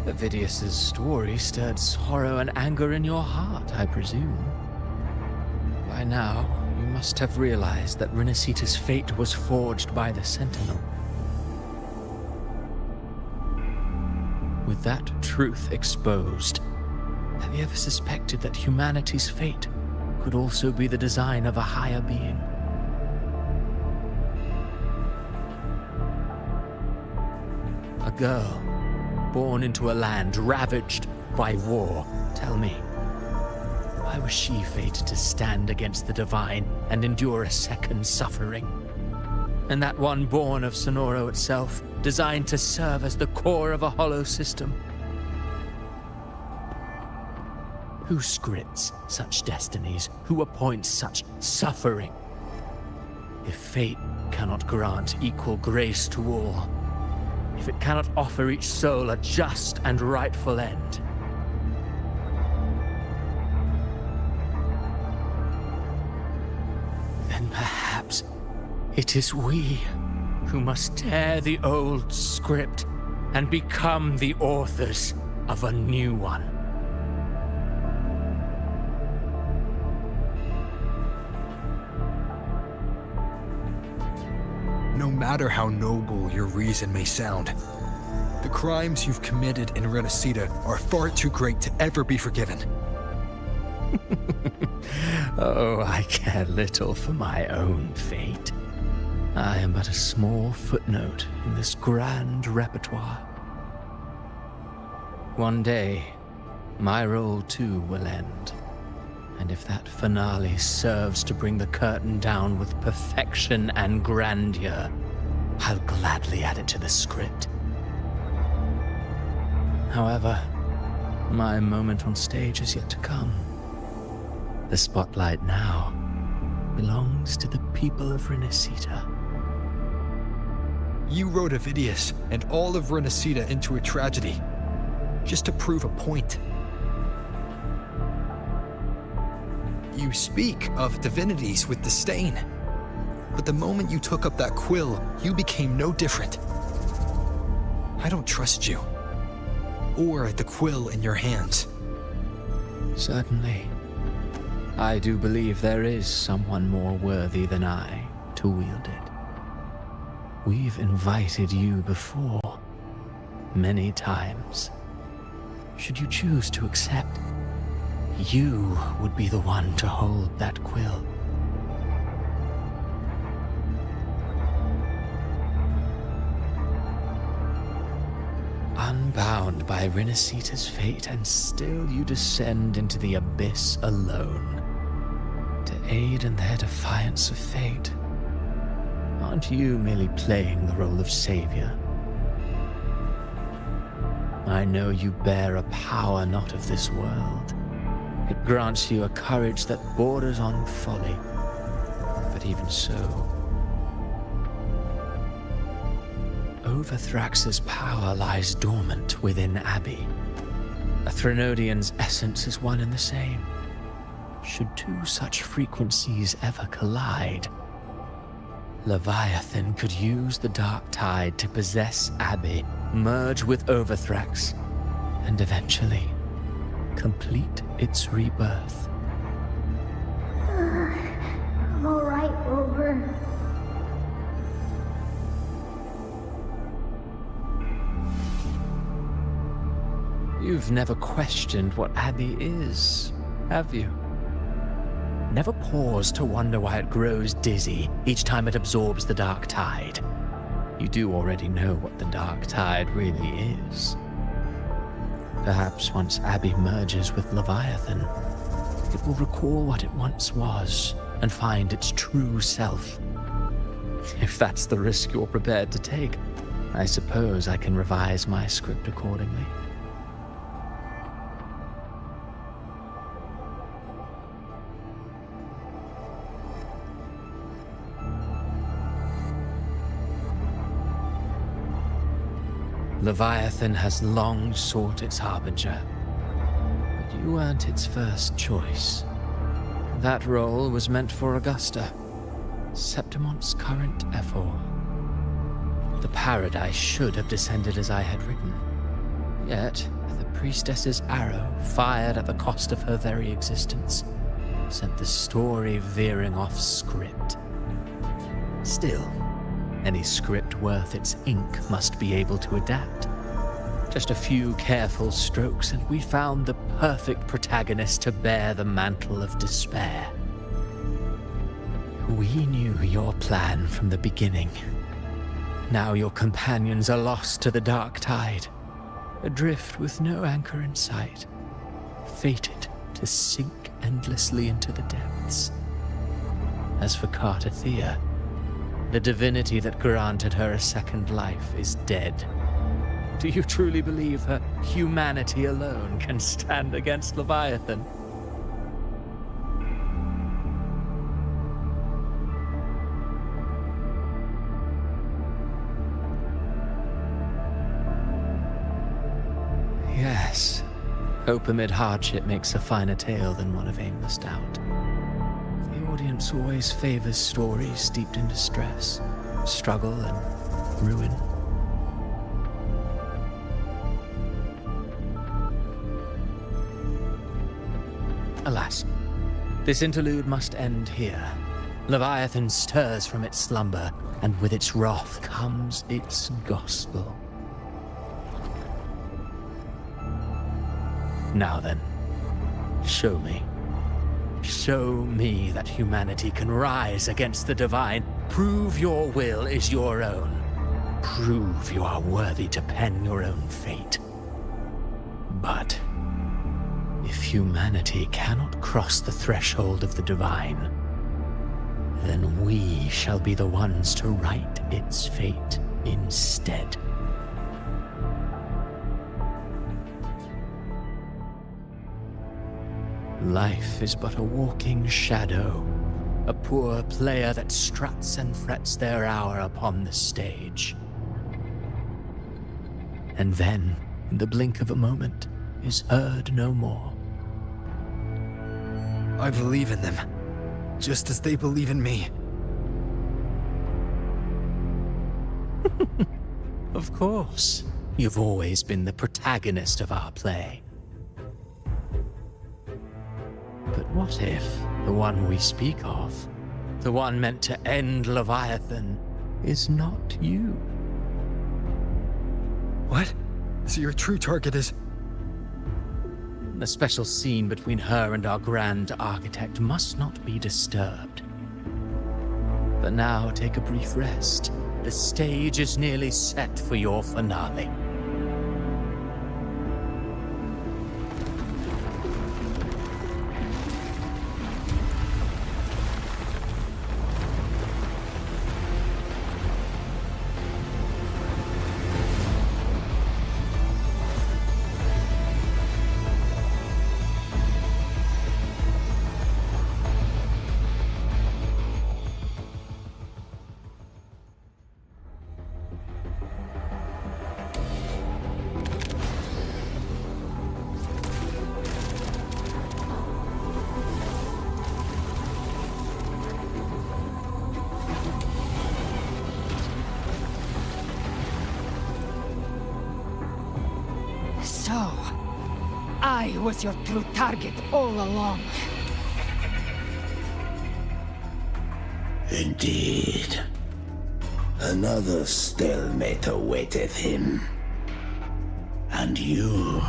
Avidius's story stirred sorrow and anger in your heart, I presume. By now, you must have realized that Rinascita's fate was forged by the Sentinel. With that truth exposed, have you ever suspected that humanity's fate could also be the design of a higher being? A girl born into a land ravaged by war. Tell me, why was she fated to stand against the divine and endure a second suffering? And that one born of Sonoro itself, designed to serve as the core of a hollow system? Who scripts such destinies? Who appoints such suffering? If fate cannot grant equal grace to all, if it cannot offer each soul a just and rightful end, It is we who must tear the old script and become the authors of a new one. No matter how noble your reason may sound, the crimes you've committed in Rinascita are far too great to ever be forgiven. Oh, I care little for my own fate. I am but a small footnote in this grand repertoire. One day, my role too will end. And if that finale serves to bring the curtain down with perfection and grandeur, I'll gladly add it to the script. However, my moment on stage is yet to come. The spotlight now belongs to the people of Rinascita. You wrote Avidius and all of Rinascita into a tragedy, just to prove a point. You speak of divinities with disdain, but the moment you took up that quill, you became no different. I don't trust you, or the quill in your hands. Certainly. I do believe there is someone more worthy than I to wield it. We've invited you before, many times. Should you choose to accept, you would be the one to hold that quill. Unbound by Rinascita's fate, and still you descend into the abyss alone, to aid in their defiance of fate. Aren't you merely playing the role of savior? I know you bear a power not of this world. It grants you a courage that borders on folly. But even so, Overthrax's power lies dormant within Abbey. A Threnodian's essence is one and the same. Should two such frequencies ever collide, Leviathan could use the dark tide to possess Abbey, merge with Overthrax, and eventually complete its rebirth. I'm alright, Rover. You've never questioned what Abbey is, have you? Never paused to wonder why it grows dizzy each time it absorbs the dark tide. You do already know what the dark tide really is. Perhaps once Abbey merges with Leviathan, it will recall what it once was and find its true self. If that's the risk you're prepared to take, I suppose I can revise my script accordingly. Leviathan has long sought its harbinger, but you weren't its first choice. That role was meant for Augusta, Septimon's current ephor. The paradise should have descended as I had written. Yet, the priestess's arrow, fired at the cost of her very existence, sent the story veering off script. Still, any script worth its ink must be able to adapt. Just a few careful strokes and we found the perfect protagonist to bear the mantle of despair. We knew your plan from the beginning. Now your companions are lost to the dark tide, adrift with no anchor in sight, fated to sink endlessly into the depths. As for Cartathea, the divinity that granted her a second life is dead. Do you truly believe her humanity alone can stand against Leviathan? Yes, hope amid hardship makes a finer tale than one of aimless doubt. audience always favors stories steeped in distress, struggle, and ruin. Alas, this interlude must end here. Leviathan stirs from its slumber, and with its wrath comes its gospel. Now then, show me. Show me that humanity can rise against the divine. Prove your will is your own. Prove you are worthy to pen your own fate. But if humanity cannot cross the threshold of the divine, then we shall be the ones to write its fate instead. Life is but a walking shadow, a poor player that struts and frets their hour upon the stage. And then, in the blink of a moment, is heard no more. I believe in them, just as they believe in me. Of course. You've always been the protagonist of our play. But what if the one we speak of, the one meant to end Leviathan, is not you? What? So your true target is... The special scene between her and our grand architect must not be disturbed. But now take a brief rest. The stage is nearly set for your finale. So, I was your true target all along. Indeed. Another stalemate awaiteth him. And you,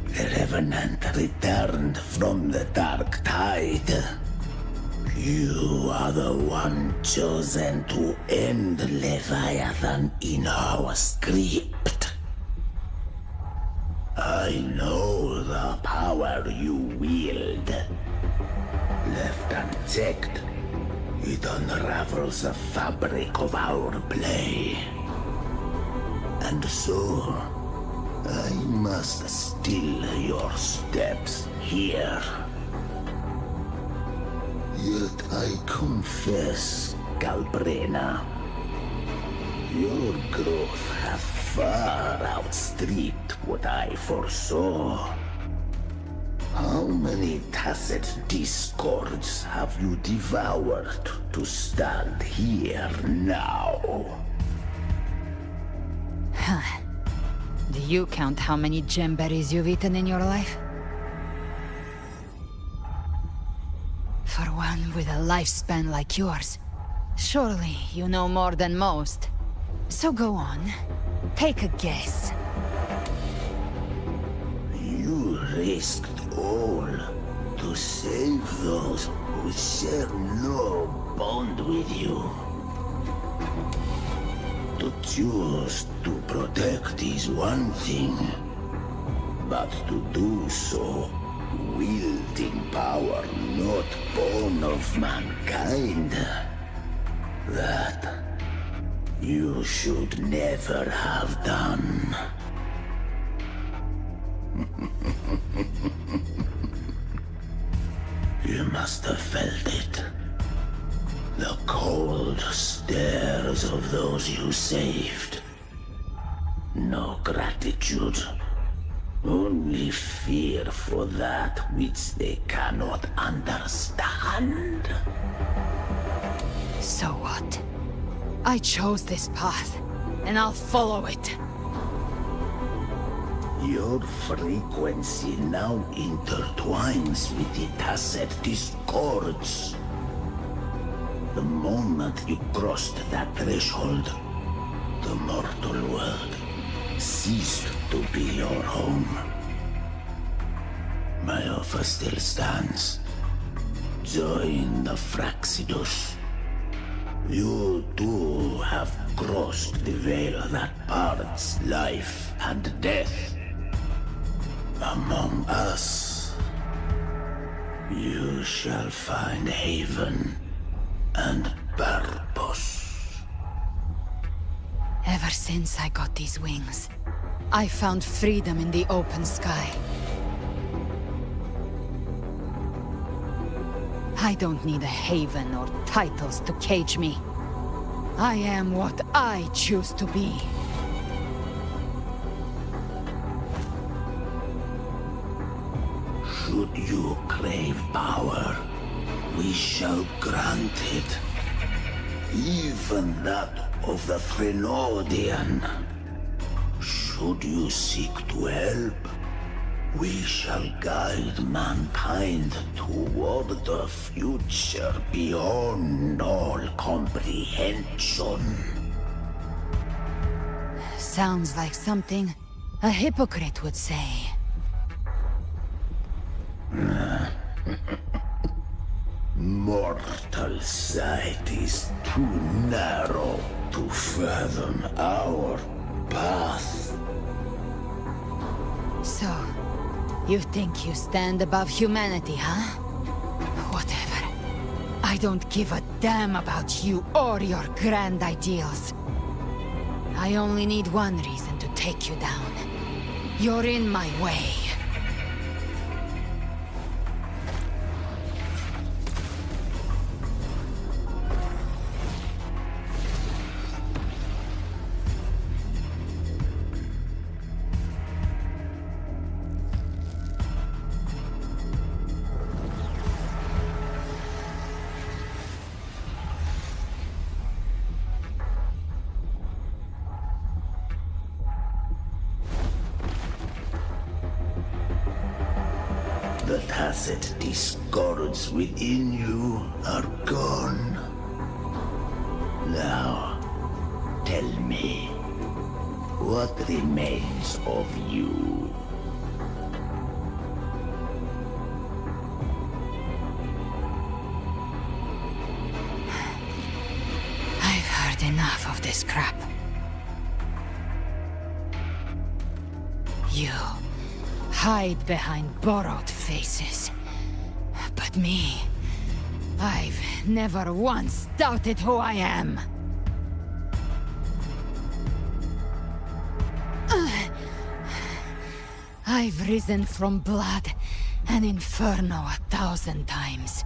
the Revenant returned from the dark tide. You are the one chosen to end Leviathan in our script. I know the power you wield. Left unchecked, it unravels the fabric of our play. And so, I must still your steps here. Yet I confess, Galbrena, your growth hath far outstripped what I foresaw. How many tacit discords have you devoured to stand here now? Do you count how many gemberries you've eaten in your life? For one with a lifespan like yours, surely you know more than most. So go on, take a guess. You risked all to save those who share no bond with you. To choose to protect is one thing, but to do so wielding power not born of mankind, that you should never have done. You must have felt it. The cold stares of those you saved. No gratitude. Only fear for that which they cannot understand. So what? I chose this path, and I'll follow it. Your frequency now intertwines with the tacet discords. The moment you crossed that threshold, the mortal world ceased to be your home. My offer still stands. Join the Fraxidus. You too have crossed the veil that parts life and death. Among us, you shall find haven and purpose. Ever since I got these wings, I found freedom in the open sky. I don't need a haven or titles to cage me. I am what I choose to be. Should you crave power, we shall grant it. Even that of the Threnodian. Should you seek to help, we shall guide mankind toward a future beyond all comprehension. Sounds like something a hypocrite would say. Mortal sight is too narrow to fathom our path. So, you think you stand above humanity, huh? Whatever. I don't give a damn about you or your grand ideals. I only need one reason to take you down. You're in my way. The tacit discords within you are gone. Now, tell me, what remains of you? I've heard enough of this crap. You hide behind borrowed faces. But me, I've never once doubted who I am. I've risen from blood and inferno 1,000 times.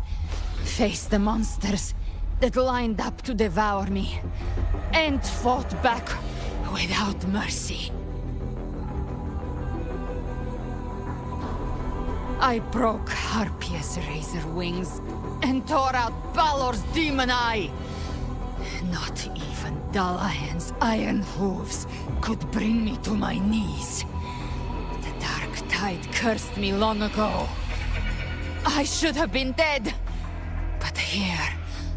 Faced the monsters that lined up to devour me, and fought back without mercy. I broke Harpia's razor wings and tore out Balor's demon eye. Not even Dalahan's iron hooves could bring me to my knees. The dark tide cursed me long ago. I should have been dead, but here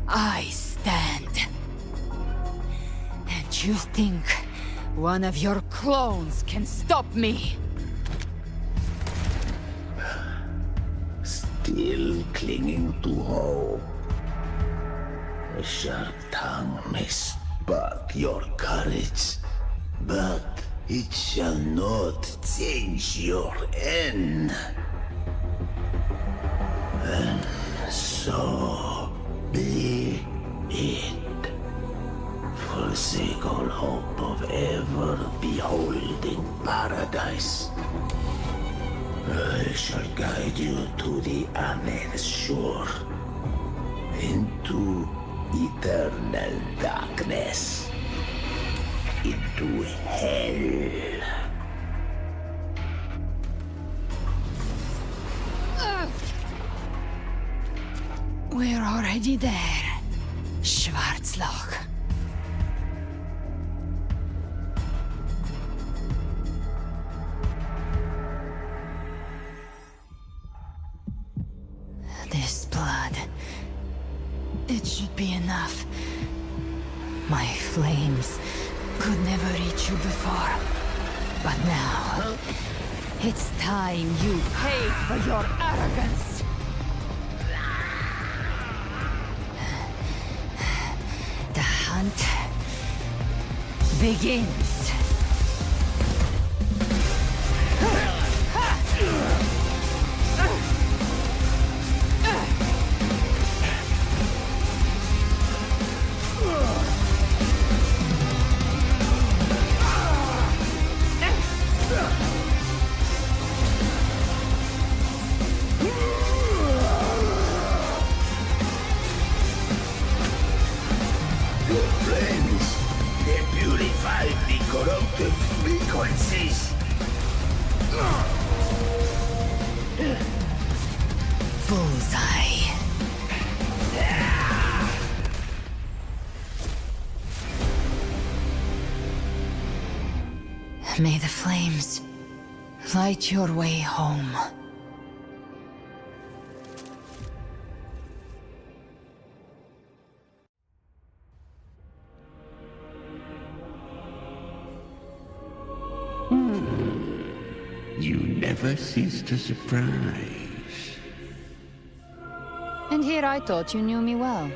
I stand. And you think one of your clones can stop me? Still clinging to hope. A sharp tongue may spark your courage, but it shall not change your end. And so be it. Forsake all hope of ever beholding paradise. I shall guide you to the Amet's shore, into eternal darkness, into hell. We're already there, Schwarzloch. This blood... it should be enough. My flames could never reach you before. But now... it's time you paid for your arrogance! The hunt begins. Bullseye. May the flames light your way home. You never cease to surprise. And here I thought you knew me well.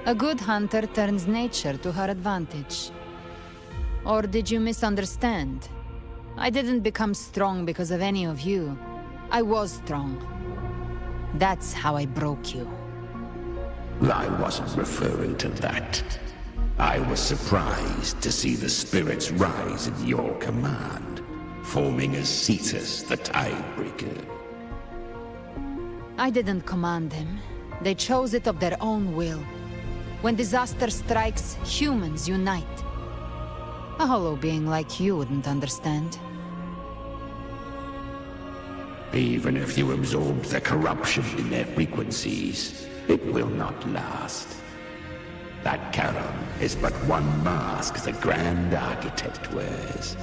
A good hunter turns nature to her advantage. Or did you misunderstand? I didn't become strong because of any of you. I was strong. That's how I broke you. I wasn't referring to that. I was surprised to see the spirits rise at your command, forming as Cetus the Tidebreaker. I didn't command them. They chose it of their own will. When disaster strikes, humans unite. A hollow being like you wouldn't understand. Even if you absorb the corruption in their frequencies, it will not last. That Charon is but one mask the Grand Architect wears.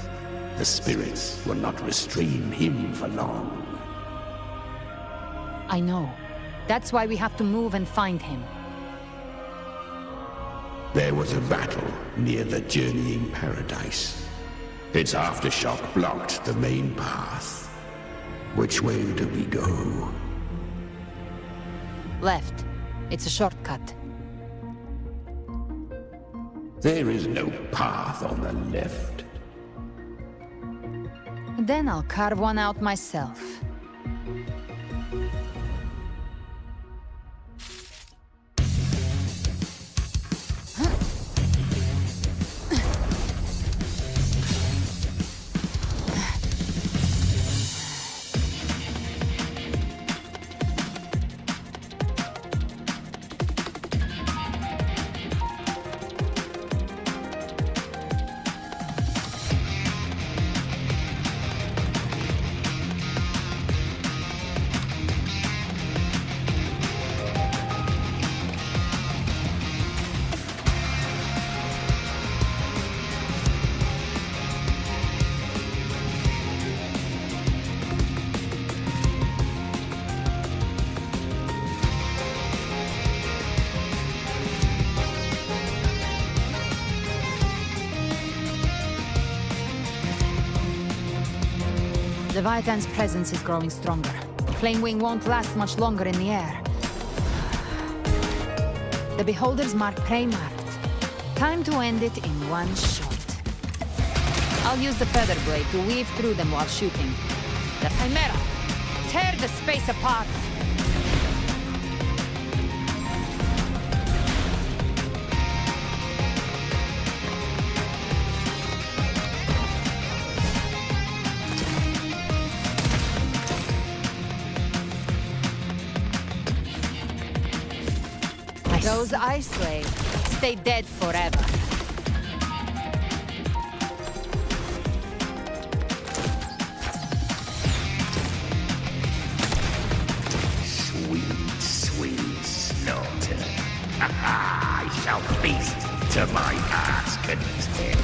The spirits will not restrain him for long. I know. That's why we have to move and find him. There was a battle near the Journeying Paradise. Its aftershock blocked the main path. Which way do we go? Left. It's a shortcut. There is no path on the left. Then I'll carve one out myself. Leviathan's presence is growing stronger. Flamewing won't last much longer in the air. The Beholder's mark prey marked. Time to end it in one shot. I'll use the feather blade to weave through them while shooting. The Chimera! Tear the space apart! Those ice slaves stay dead forever. Sweet, sweet snow. feast to my heart's content.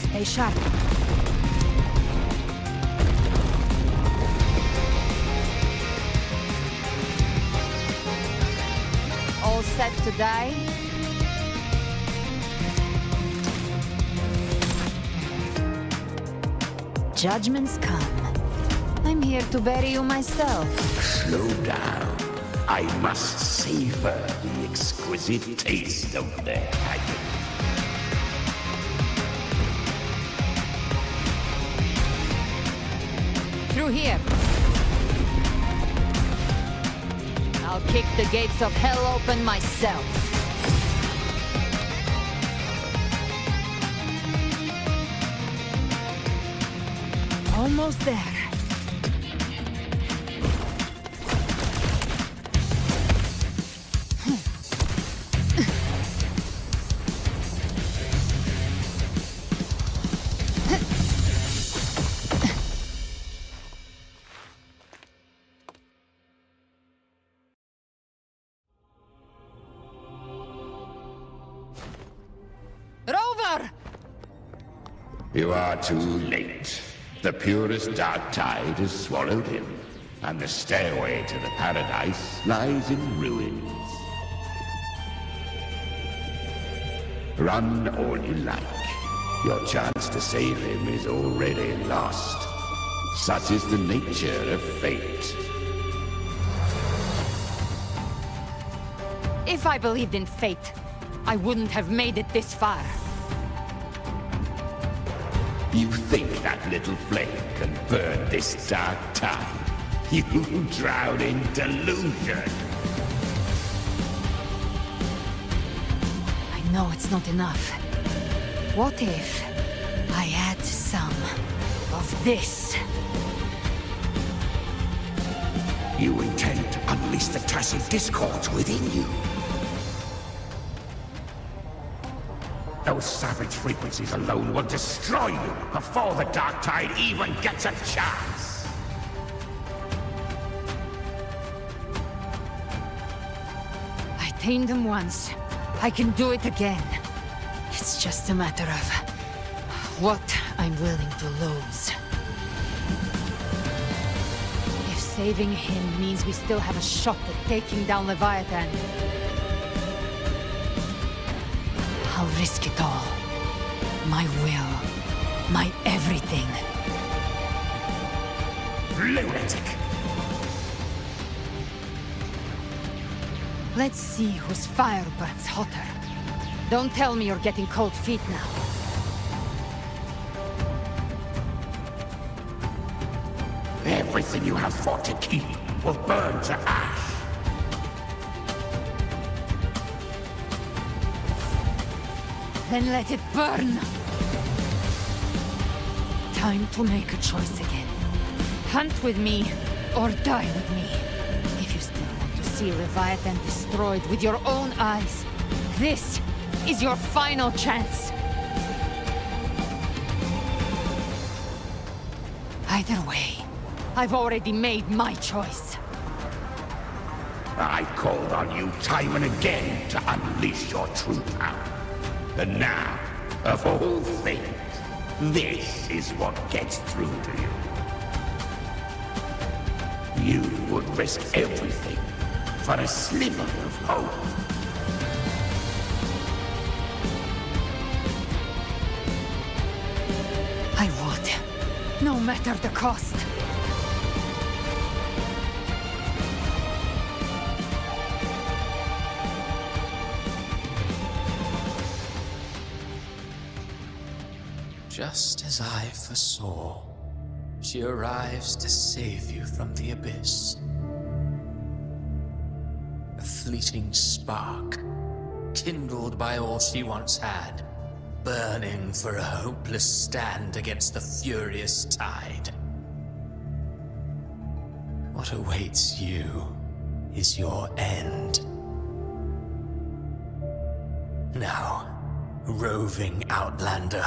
Stay sharp. All set to die? Judgments come. I'm here to bury you myself. Slow down. I must savor the exquisite taste of their agony. Through here. I'll kick the gates of hell open myself. Almost there. Rover! You are too late. The purest dark tide has swallowed him, and the stairway to the paradise lies in ruins. Run all you like. Your chance to save him is already lost. Such is the nature of fate. If I believed in fate, I wouldn't have made it this far. You think that little flame can burn this dark tide? You drown in delusion! I know it's not enough. What if I add some of this? You intend to unleash the tacit discords within you. Those savage frequencies alone will destroy you before the dark tide even gets a chance. I tamed them once. I can do it again. It's just a matter of what I'm willing to lose. If saving him means we still have a shot at taking down Leviathan, I'll risk it all. My will. My everything. Lunatic! Let's see whose fire burns hotter. Don't tell me you're getting cold feet now. Everything you have fought to keep will burn to ash. Then let it burn! Time to make a choice again. Hunt with me, or die with me. If you still want to see Leviathan destroyed with your own eyes, this is your final chance. Either way, I've already made my choice. I called on you time and again to unleash your true power. And now, of all things, this is what gets through to you. You would risk everything for a sliver of hope. I would, no matter the cost. Just as I foresaw, she arrives to save you from the abyss. A fleeting spark, kindled by all she once had, burning for a hopeless stand against the furious tide. What awaits you is your end. Now, roving outlander,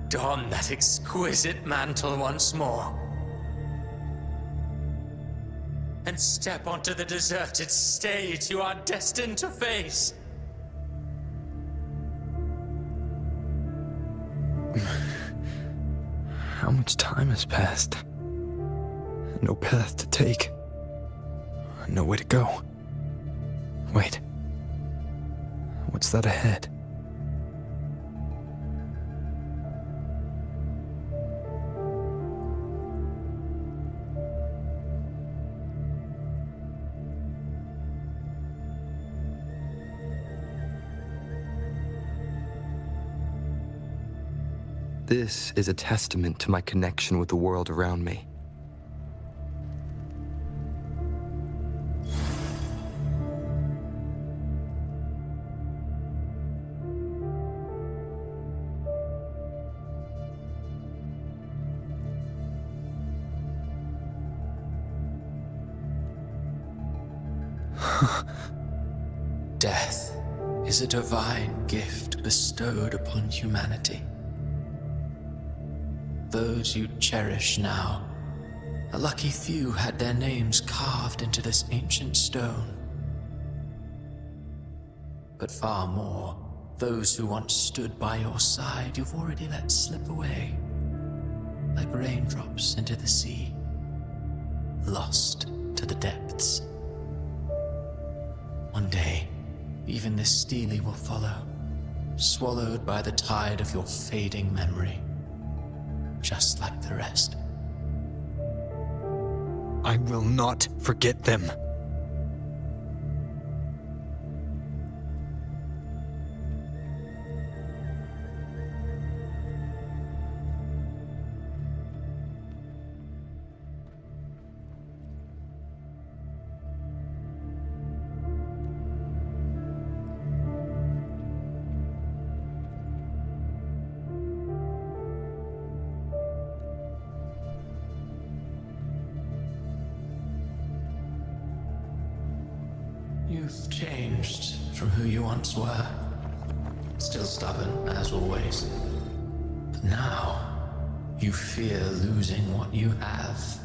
don that exquisite mantle once more. and step onto the deserted stage you are destined to face. How much time has passed? No path to take. Nowhere to go. Wait. What's that ahead? This is a testament to my connection with the world around me. Death is a divine gift bestowed upon humanity. Those you cherish now, a lucky few had their names carved into this ancient stone. But far more, those who once stood by your side you've already let slip away, like raindrops into the sea, lost to the depths. One day, even this stele will follow, swallowed by the tide of your fading memory, just like the rest. I will not forget them. You've changed from who you once were. Still stubborn, as always. But now, you fear losing what you have.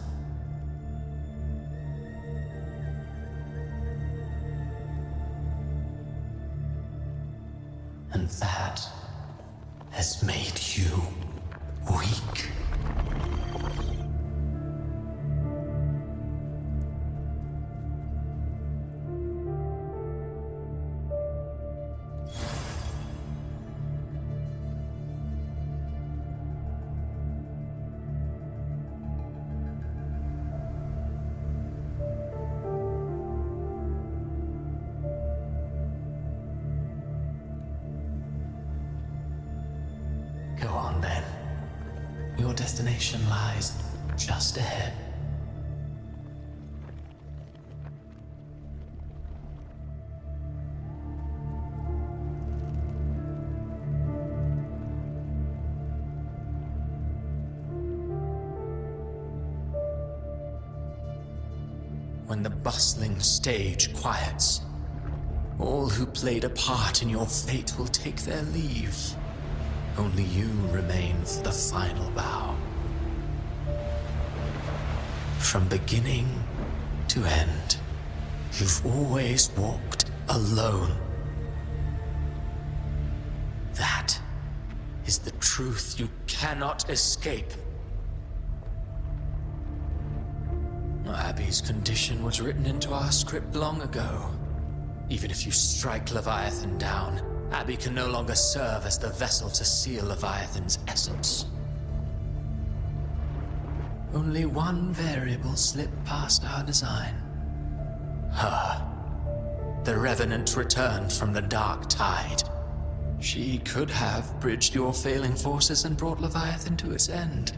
And that has made you weak. Go on then. Your destination lies just ahead. When the bustling stage quiets, all who played a part in your fate will take their leave. Only you remain for the final bow. From beginning to end, you've always walked alone. That is the truth you cannot escape. Abby's condition was written into our script long ago. Even if you strike Leviathan down, Abby can no longer serve as the vessel to seal Leviathan's essence. Only one variable slipped past our design. Her. The Revenant returned from the dark tide. She could have bridged your failing forces and brought Leviathan to its end.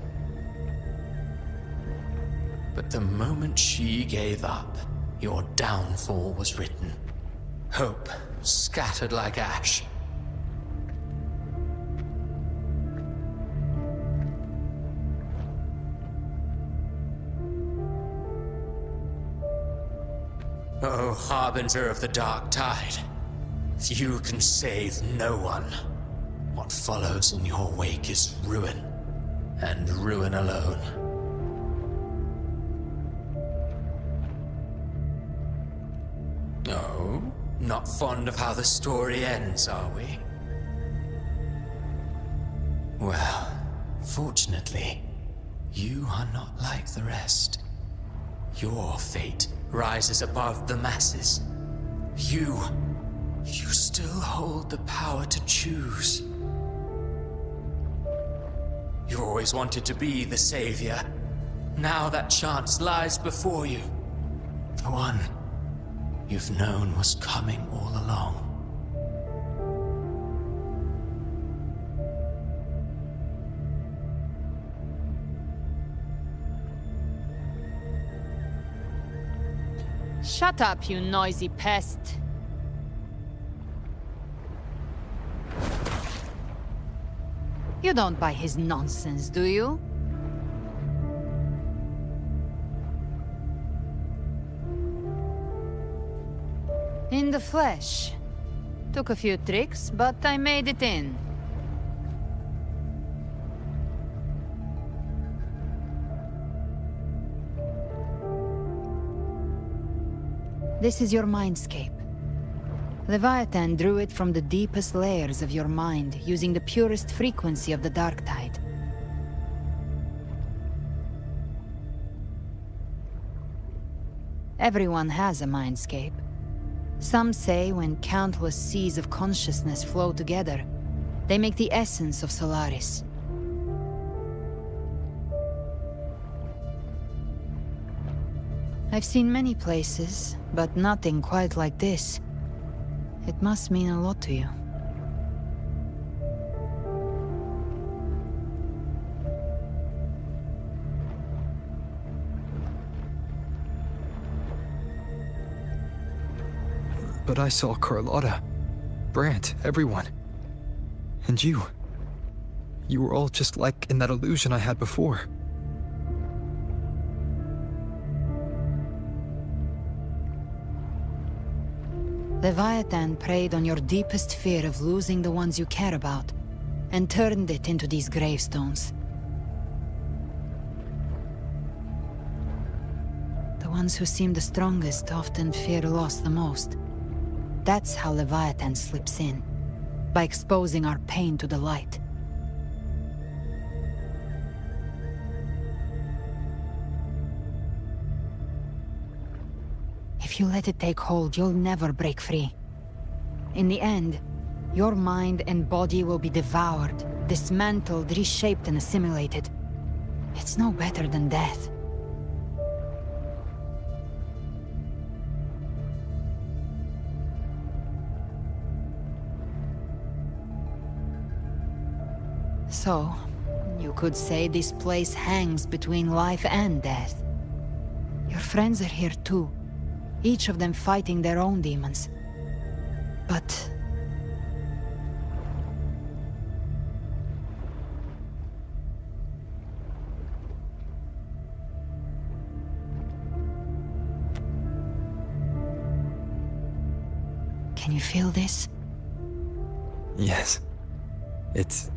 But the moment she gave up, your downfall was written. Hope scattered like ash. Oh, harbinger of the dark tide, you can save no one. What follows in your wake is ruin, and ruin alone. Not fond of how the story ends, are we? Well, fortunately, you are not like the rest. Your fate rises above the masses. You still hold the power to choose. You always wanted to be the savior. Now that chance lies before you. The one you've known was coming all along. Shut up, you noisy pest. You don't buy his nonsense, do you? In the flesh. Took a few tricks, but I made it in. This is your mindscape. Leviathan drew it from the deepest layers of your mind, using the purest frequency of the dark tide. Everyone has a mindscape. Some say when countless seas of consciousness flow together, they make the essence of Solaris. I've seen many places, but nothing quite like this. It must mean a lot to you. But I saw Carlotta, Brant, everyone. And you. You were all just like in that illusion I had before. Leviathan preyed on your deepest fear of losing the ones you care about, and turned it into these gravestones. The ones who seem the strongest often fear loss the most. That's how Leviathan slips in, by exposing our pain to the light. If you let it take hold, you'll never break free. In the end, your mind and body will be devoured, dismantled, reshaped, and assimilated. It's no better than death. So, you could say this place hangs between life and death. Your friends are here too, each of them fighting their own demons. But... can you feel this? Yes. It's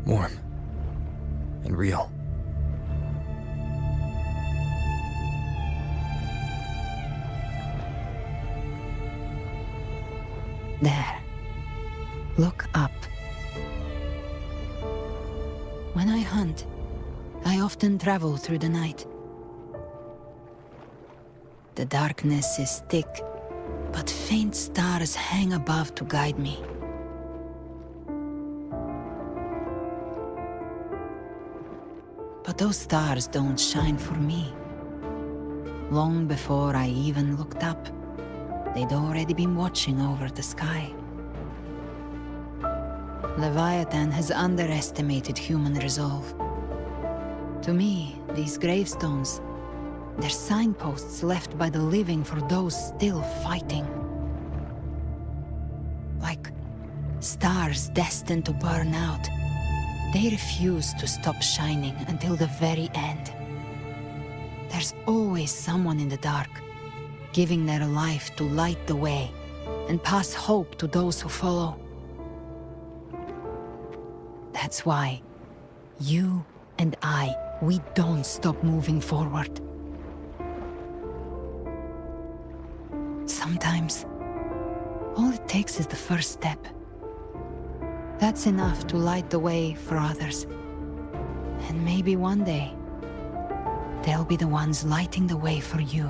warm and real. There. Look up. When I hunt, I often travel through the night. The darkness is thick, but faint stars hang above to guide me. But those stars don't shine for me. Long before I even looked up, they'd already been watching over the sky. Leviathan has underestimated human resolve. To me, these gravestones, they're signposts left by the living for those still fighting. Like stars destined to burn out. They refuse to stop shining until the very end. There's always someone in the dark, giving their life to light the way and pass hope to those who follow. That's why you and I, we don't stop moving forward. Sometimes takes is the first step. That's enough to light the way for others. And maybe one day, they'll be the ones lighting the way for you.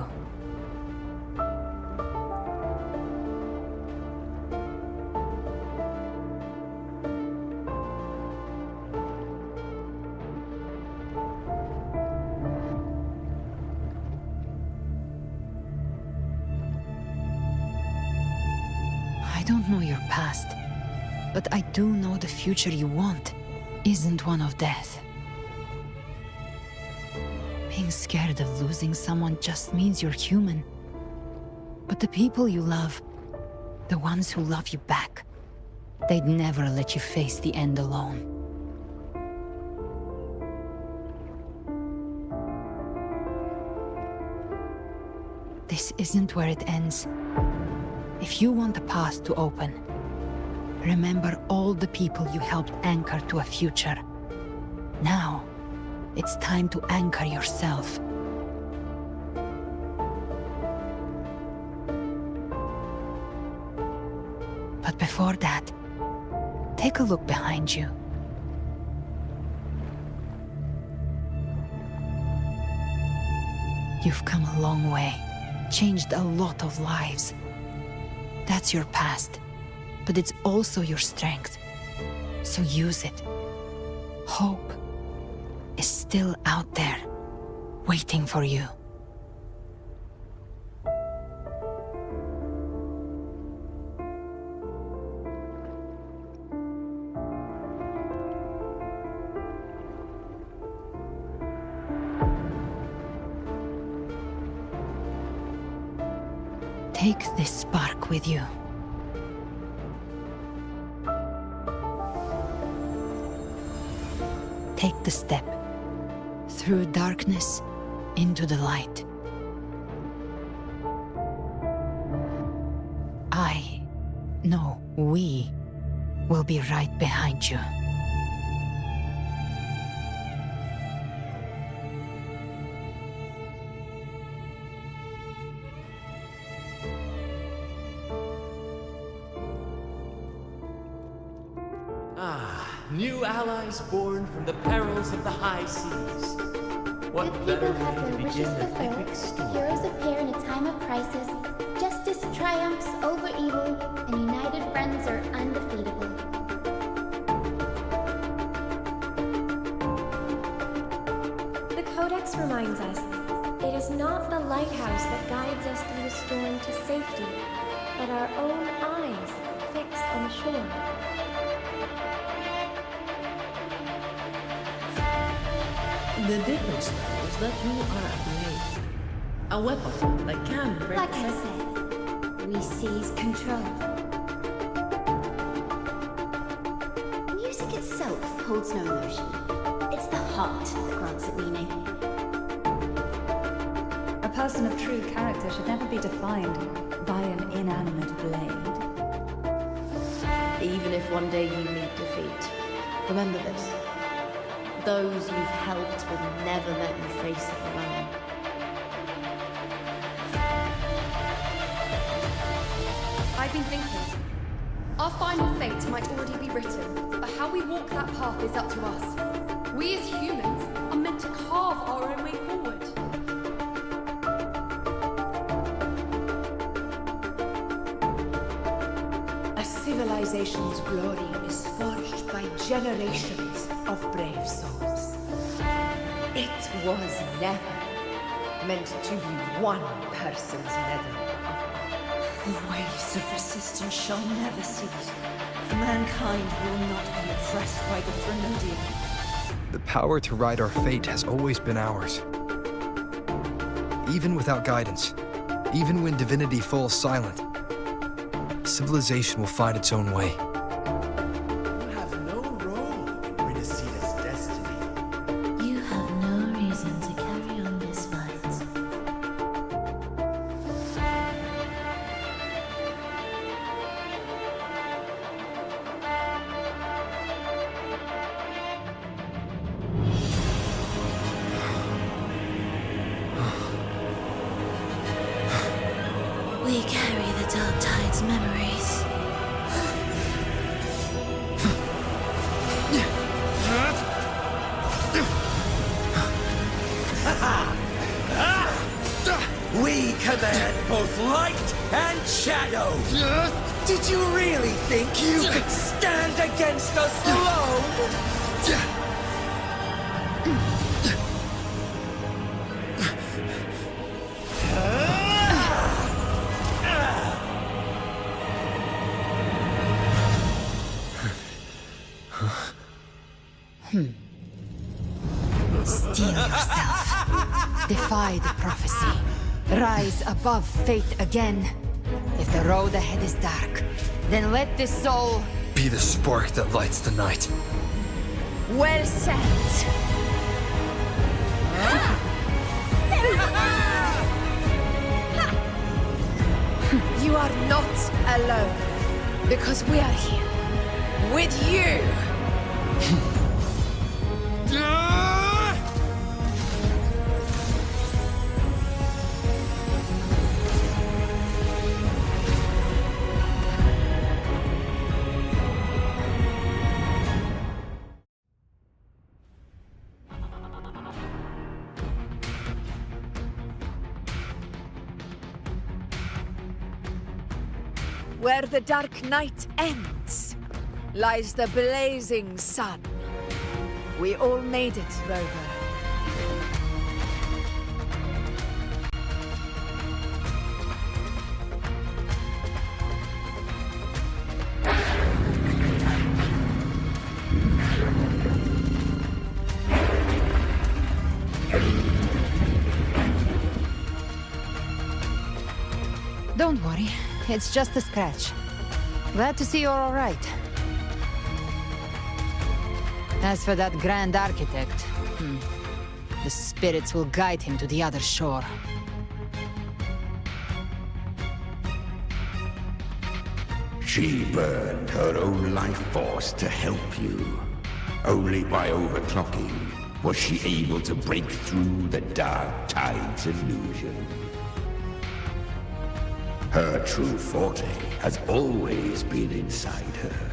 I don't know your past, but I do know the future you want isn't one of death. Being scared of losing someone just means you're human. But the people you love, the ones who love you back, they'd never let you face the end alone. This isn't where it ends. If you want the path to open, remember all the people you helped anchor to a future. Now, it's time to anchor yourself. But before that, take a look behind you. You've come a long way, changed a lot of lives. That's your past, but it's also your strength. So use it. Hope is still out there, waiting for you. Take this spark with you. Take the step through darkness into the light. We will be right behind you. New allies born from the perils of the high seas. What better way to begin an epic story? Heroes appear in a time of crisis. Justice triumphs over evil, and united friends are undefeatable. The Codex reminds us, it is not the lighthouse that guides us through the storm to safety, but our own eyes fixed on the shore. The difference, though, is that you are a blade. A weapon that can break Like I said, we seize control. Music itself holds no emotion. It's the heart that grants it meaning. A person of true character should never be defined by an inanimate blade. Even if one day you meet defeat, remember this. Those you've helped will never let you face it alone. I've been thinking. Our final fate might already be written, but how we walk that path is up to us. We as humans are meant to carve our own way forward. A civilization's glory is forged by generations of brave souls. It was never meant to be one person's medal of honor. The waves of resistance shall never cease. Mankind will not be oppressed by the Threnodian. The power to ride our fate has always been ours. Even without guidance, even when divinity falls silent, civilization will find its own way. You have no role in Rinascita's destiny. You have no reason to carry on this fight. We carry the Dark Tide's memories. shadow! Did you really think you could stand against us alone? Steel yourself. Defy the prophecy. Rise above fate again. If the road ahead is dark, then let this soul Be the spark that lights the night. well set. You are not alone, because we are here with you. Where the dark night ends, lies the blazing sun. We all made it, Rover. Don't worry, it's just a scratch. Glad to see you're all right. As for that Grand Architect, the spirits will guide him to the other shore. She burned her own life force to help you. Only by overclocking was she able to break through the Dark Tide's illusion. Her true forte has always been inside her.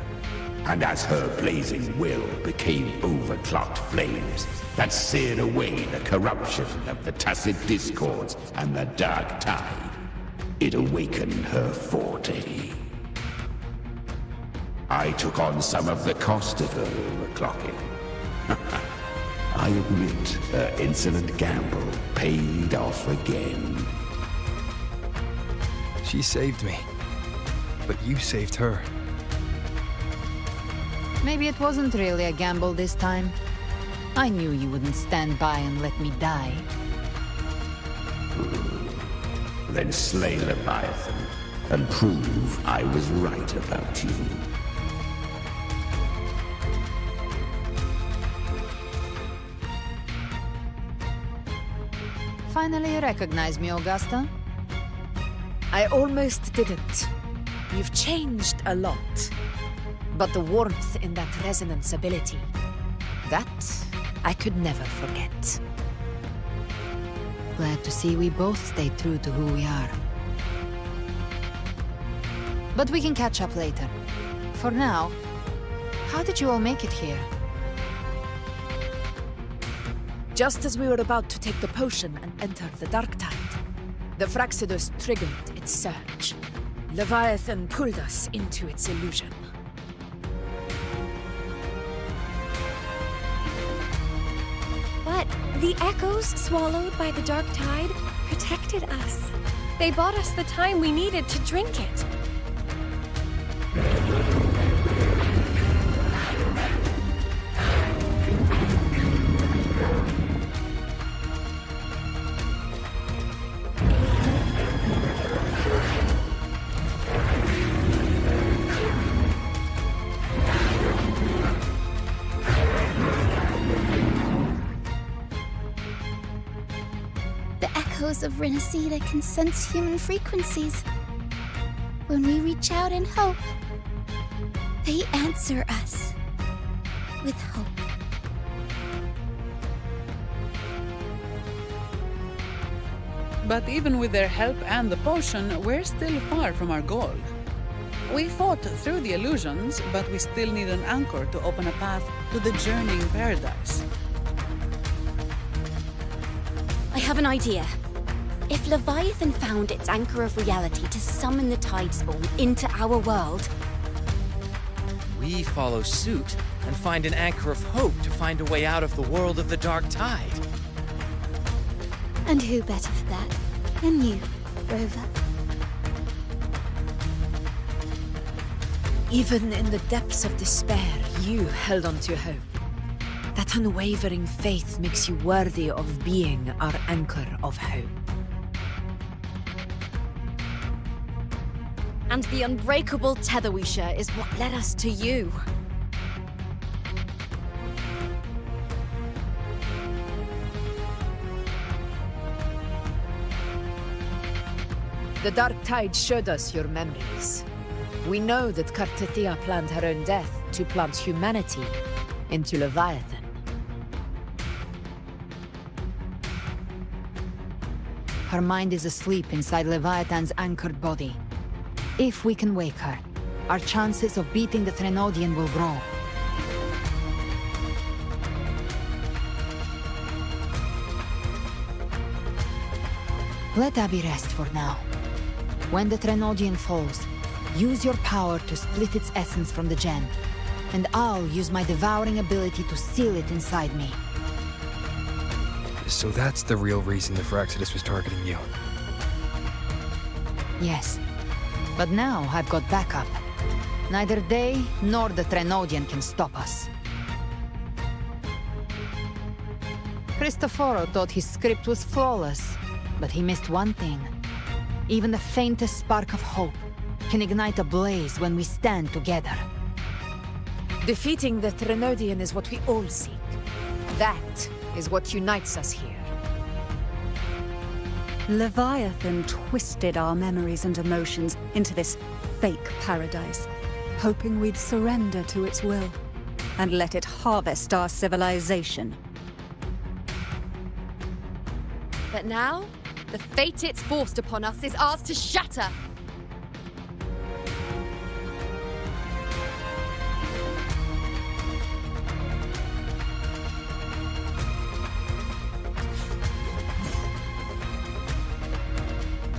And as her blazing will became overclocked flames that seared away the corruption of the tacit discords and the Dark Tide, it awakened her forte. I took on some of the cost of her overclocking. I admit her insolent gamble paid off again. She saved me. But you saved her. Maybe it wasn't really a gamble this time. I knew you wouldn't stand by and let me die. Then slay Leviathan and prove I was right about you. Finally you recognize me, Augusta? I almost didn't. You've changed a lot. But the warmth in that resonance ability, that I could never forget. Glad to see we both stayed true to who we are. But we can catch up later. For now, how did you all make it here? Just as we were about to take the potion and enter the Dark Tide, the Fraxidus triggered its surge. Leviathan pulled us into its illusion. But the echoes swallowed by the Dark Tide protected us. They bought us the time we needed to drink it. Of Rinascita can sense human frequencies. When we reach out in hope, they answer us with hope. But even with their help and the potion, we're still far from our goal. We fought through the illusions, but we still need an anchor to open a path to the journeying paradise. I have an idea. If Leviathan found its anchor of reality to summon the Tidespawn into our world, we follow suit and find an anchor of hope to find a way out of the world of the Dark Tide. And who better for that than you, Rover? Even in the depths of despair, you held on to hope. That unwavering faith makes you worthy of being our anchor of hope. and the unbreakable tether we share is what led us to you. The Dark Tide showed us your memories. We know that Kartathea planned her own death to plant humanity into Leviathan. Her mind is asleep inside Leviathan's anchored body. If we can wake her, our chances of beating the Threnodian will grow. Let Abby rest for now. When the Threnodian falls, use your power to split its essence from the gem, and I'll use my devouring ability to seal it inside me. So that's the real reason the Phraxidus was targeting you. Yes, but now I've got backup. Neither they nor the Threnodian can stop us. Cristoforo thought his script was flawless, but he missed one thing. Even the faintest spark of hope can ignite a blaze when we stand together. Defeating the Threnodian is what we all seek. That is what unites us here. Leviathan twisted our memories and emotions into this fake paradise, hoping we'd surrender to its will and let it harvest our civilization. But now, the fate it's forced upon us is ours to shatter.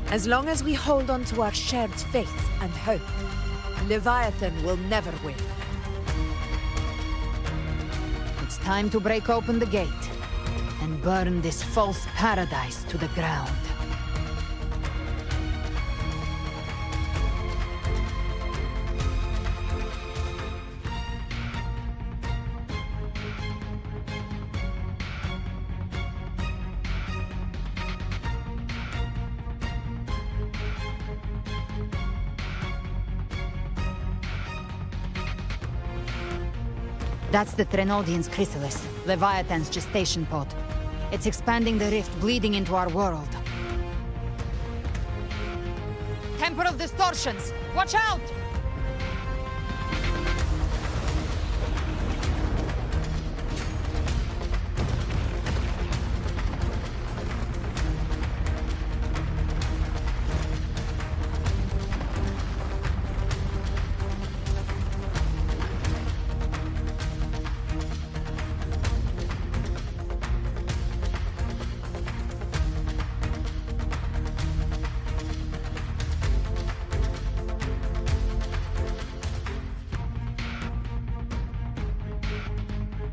As long as we hold on to our shared faith and hope, Leviathan will never win. It's time to break open the gate and burn this false paradise to the ground. That's the Threnodian's chrysalis, Leviathan's gestation pod. It's expanding the rift, bleeding into our world. Temporal distortions! Watch out!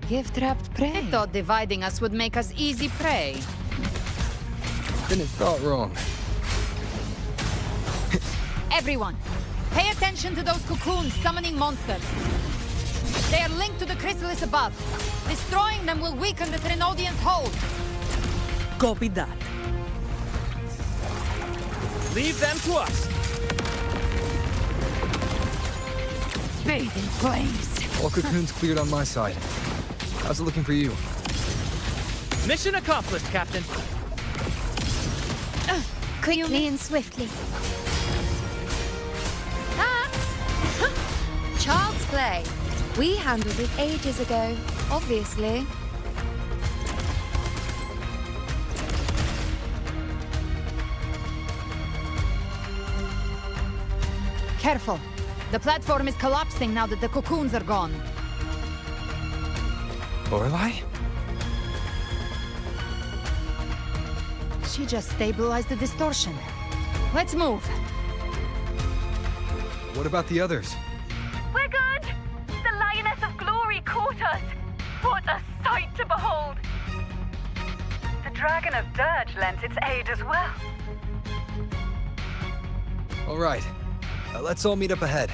Gift-wrapped prey. I thought dividing us would make us easy prey. Then it thought wrong. Everyone, pay attention to those cocoons summoning monsters. They are linked to the chrysalis above. Destroying them will weaken the Threnodian's hold. Copy that. Leave them to us. Bathe in flames. All cocoons cleared on my side. How's it looking for you? Mission accomplished, Captain. Quickly and swiftly. That's child's play. We handled it ages ago, obviously. Careful. The platform is collapsing now that the cocoons are gone. Lorelei? She just stabilized the distortion. Let's move. What about the others? We're good! The Lioness of Glory caught us! What a sight to behold! The Dragon of Dirge lent its aid as well. All right. Let's all meet up ahead.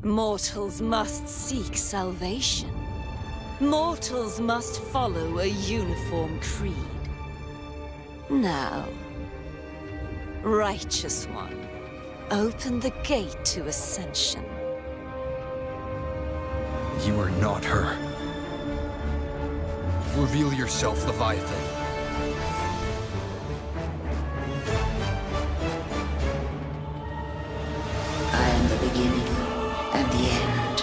Mortals must seek salvation. Mortals must follow a uniform creed. Now, Righteous One, open the gate to ascension. You are not her. Reveal yourself, Leviathan. I am the beginning and the end,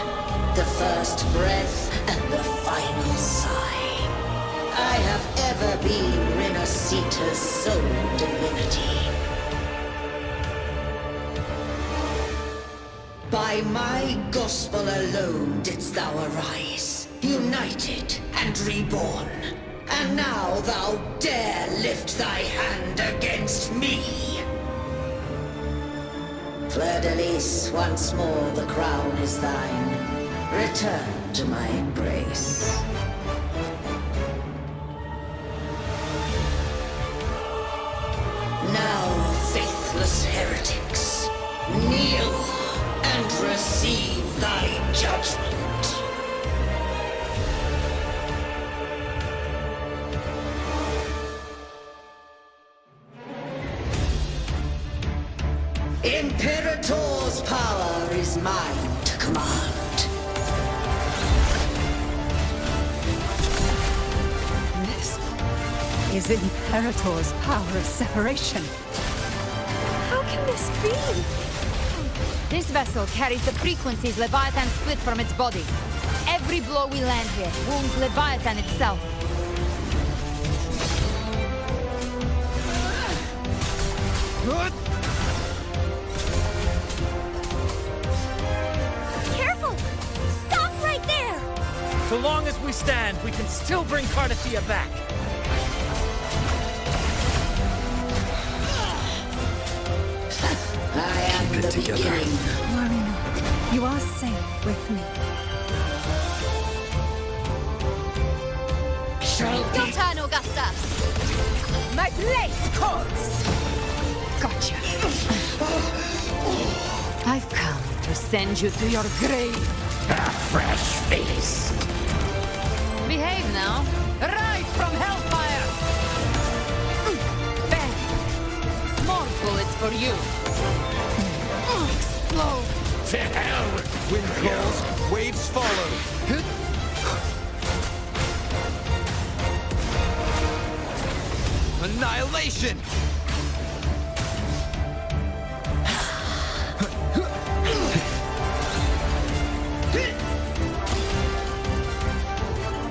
the first breath and the final sigh. I have ever been Rinascita's sole divinity. By my gospel alone didst thou arise, united and reborn. And now thou dare lift thy hand against me. Fleur-de-Lis, once more the crown is thine. Return to my embrace. Now, faithless heretics, kneel and receive thy judgment. Imperator's power is mine to command. This is Imperator's power of separation. How can this be? This vessel carries the frequencies Leviathan split from its body. Every blow we land here wounds Leviathan itself. Careful! Stop right there! So long as we stand, we can still bring Cardathia back. I am the beginning. Worry not. You are safe with me. Your turn, Augusta! My blade calls! Gotcha. I've come to send you to your grave. A fresh feast. Behave now. Rise from hellfire! Bang! More bullets for you. Explode! To hell! Wind calls, waves follow. Annihilation!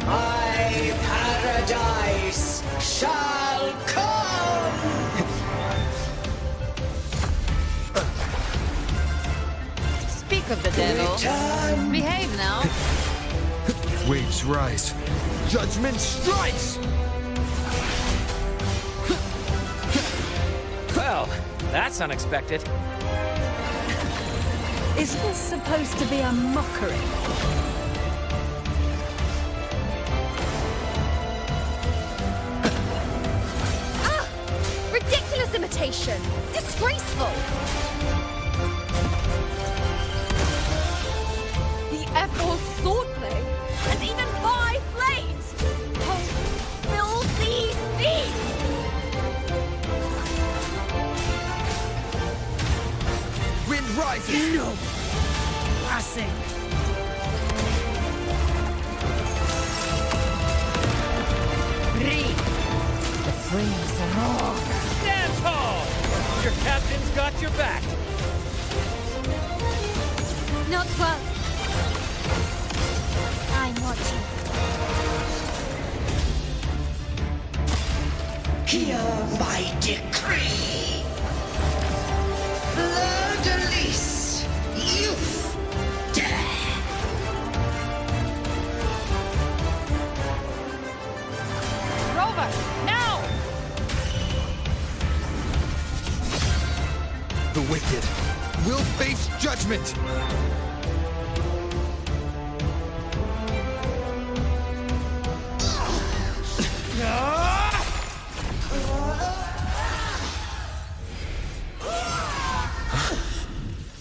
My paradise shall come! Speak of the devil. Return. Behave now. Waves rise. Judgment strikes! Well, that's unexpected. Is this supposed to be a mockery? Ridiculous imitation! Disgraceful! The F-4 swordplay! And even 5 blades! Oh, filthy thief! blessing. Breathe. The flames roar. Stand tall! Your captain's got your back. Not well. I'm watching. Hear my decree. Fleur-de-lis, youth, death. Rover, now! The wicked will face judgment!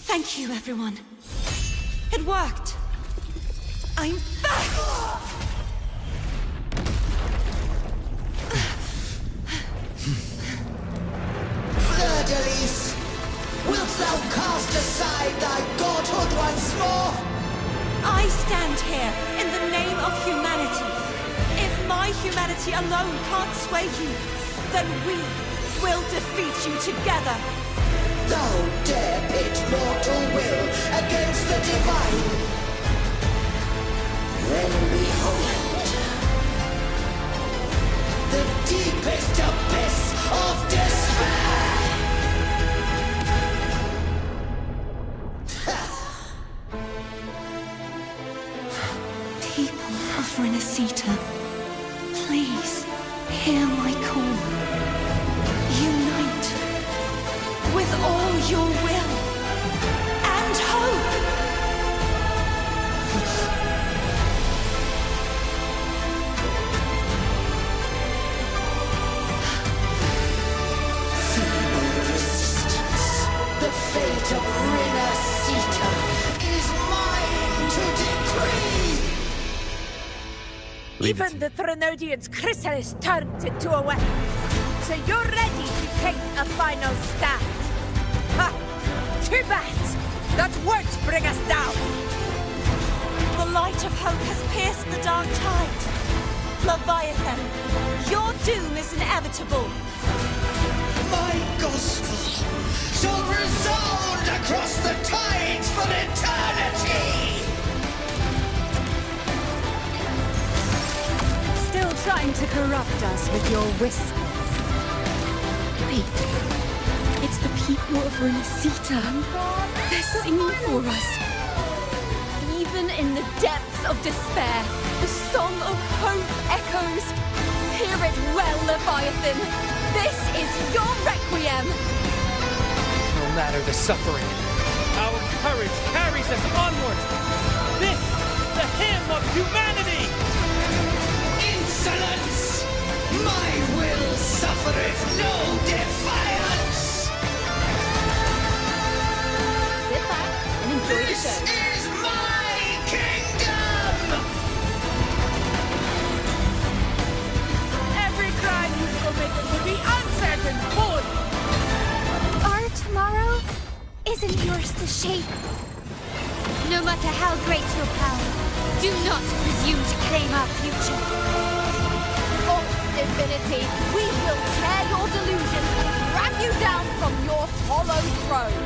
Thank you, everyone. It worked. I'm back! Fleur-de-lis, wilt thou cast aside thy godhood once more? I stand here in the name of humanity. If my humanity alone can't sway you, then we will defeat you together. Thou dare pit mortal will against the divine. Then behold, the deepest abyss of despair. People of Rinascita, please hear my call. Unite with all your will and hope. Feeble resistance. The fate of Rinascita is mine to decree. Even the Trinodian's chrysalis turned into a weapon. So you're ready to take a final stand. Ha! Too bad! That won't bring us down! The light of hope has pierced the dark tide. Leviathan, your doom is inevitable. My gospel shall resound across the tides for eternity! Still trying to corrupt us with your whispers. Wait, it's the people of Rinascita. They're singing for us. Even in the depths of despair, the song of hope echoes. Hear it well, Leviathan. This is your requiem. No matter the suffering, our courage carries us onward. This is the hymn of humanity! Insolence! My will suffereth no defiance! Sit back and enjoy the This show. is my kingdom! Every crime you committed will be answered in full! Our tomorrow isn't yours to shape. No matter how great your power, do not presume to claim our future. False divinity, we will tear your delusions and drag you down from your hollow throne.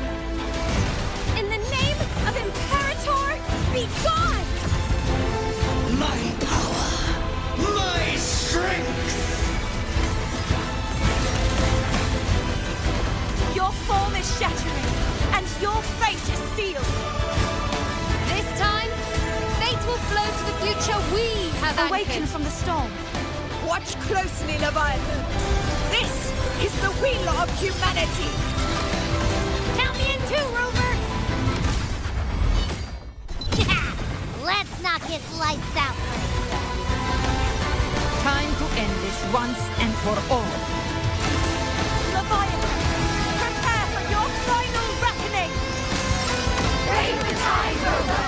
In the name of Imperator, be gone! My power! My strength! Your form is shattering, and your fate is sealed. This time, fate will flow to the future we have Awaken anchored. from the storm. Watch closely, Leviathan. This is the will of humanity. Count me in too, Rover! Let's knock his lights out. Time to end this once and for all. Leviathan, prepare for your final reckoning! Brave the tide, Rover!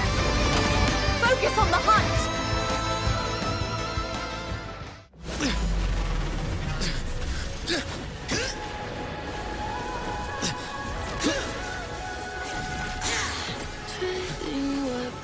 Focus on the hunt! Trading weapons.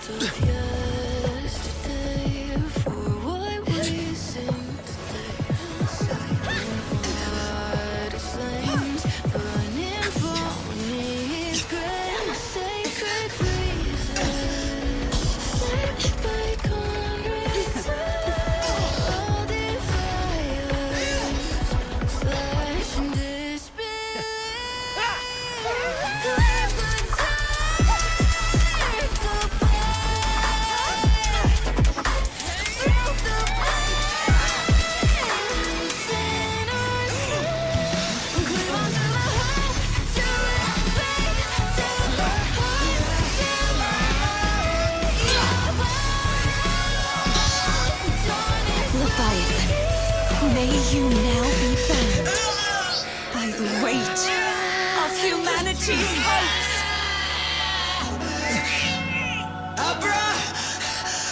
She's hopes!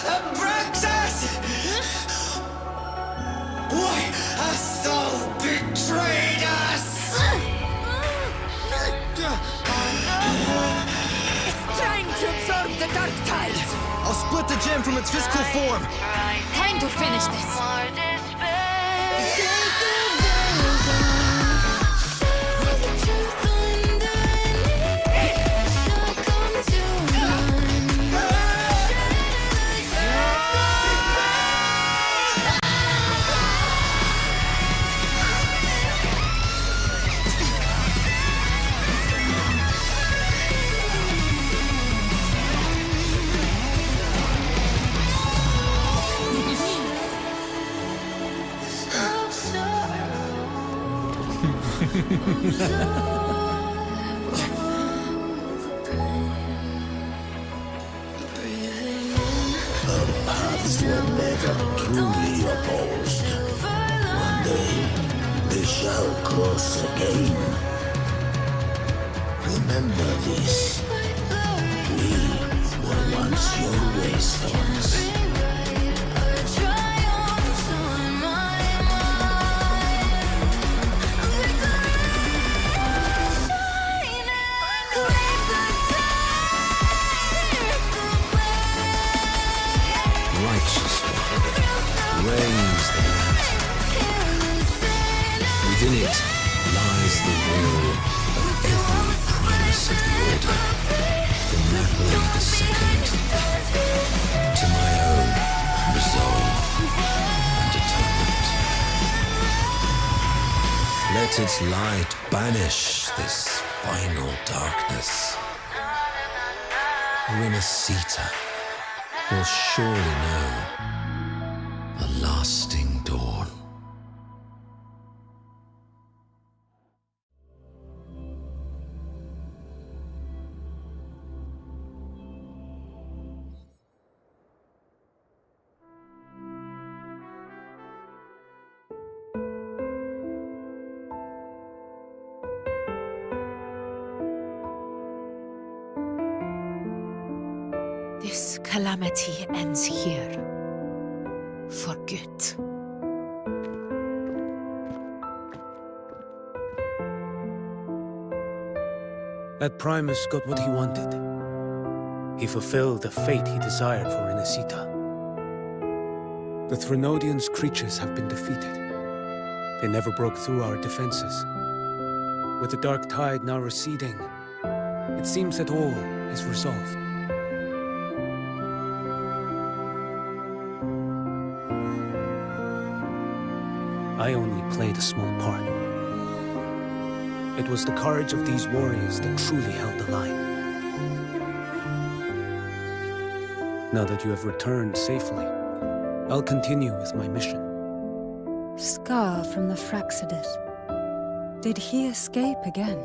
Abraxas! Why hast thou betrayed us? It's trying to absorb the dark tide! I'll split the gem from its physical form! Time to finish this! Our paths were never truly opposed. One day, they shall cross again. Remember this. We were once your wastelands. Reigns the land. Within it lies the will of every primus of the Order, from Napoli II to my own resolve and atonement. Let its light banish this final darkness. Rinascita will surely know a lasting dawn. This calamity ends here. For good. That Primus got what he wanted. He fulfilled the fate he desired for Rinascita. The Threnodians' creatures have been defeated. They never broke through our defenses. With the dark tide now receding, it seems that all is resolved. I only played a small part. It was the courage of these warriors that truly held the line. Now that you have returned safely, I'll continue with my mission. Scar from the Fraxidus. Did he escape again?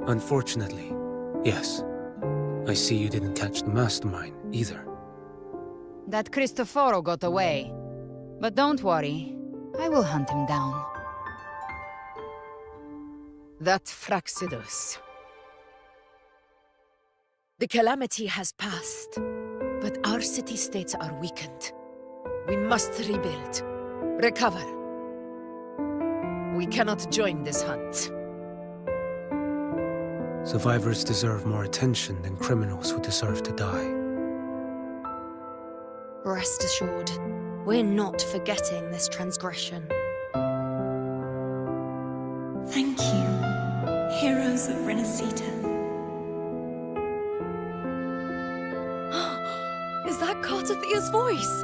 Unfortunately, yes. I see you didn't catch the mastermind either. That Cristoforo got away. But don't worry. I will hunt him down. That Fraxidus. The calamity has passed, but our city-states are weakened. We must rebuild, recover. We cannot join this hunt. Survivors deserve more attention than criminals who deserve to die. Rest assured, we're not forgetting this transgression. Thank you, heroes of Rinascita. Is that Cartathia's voice?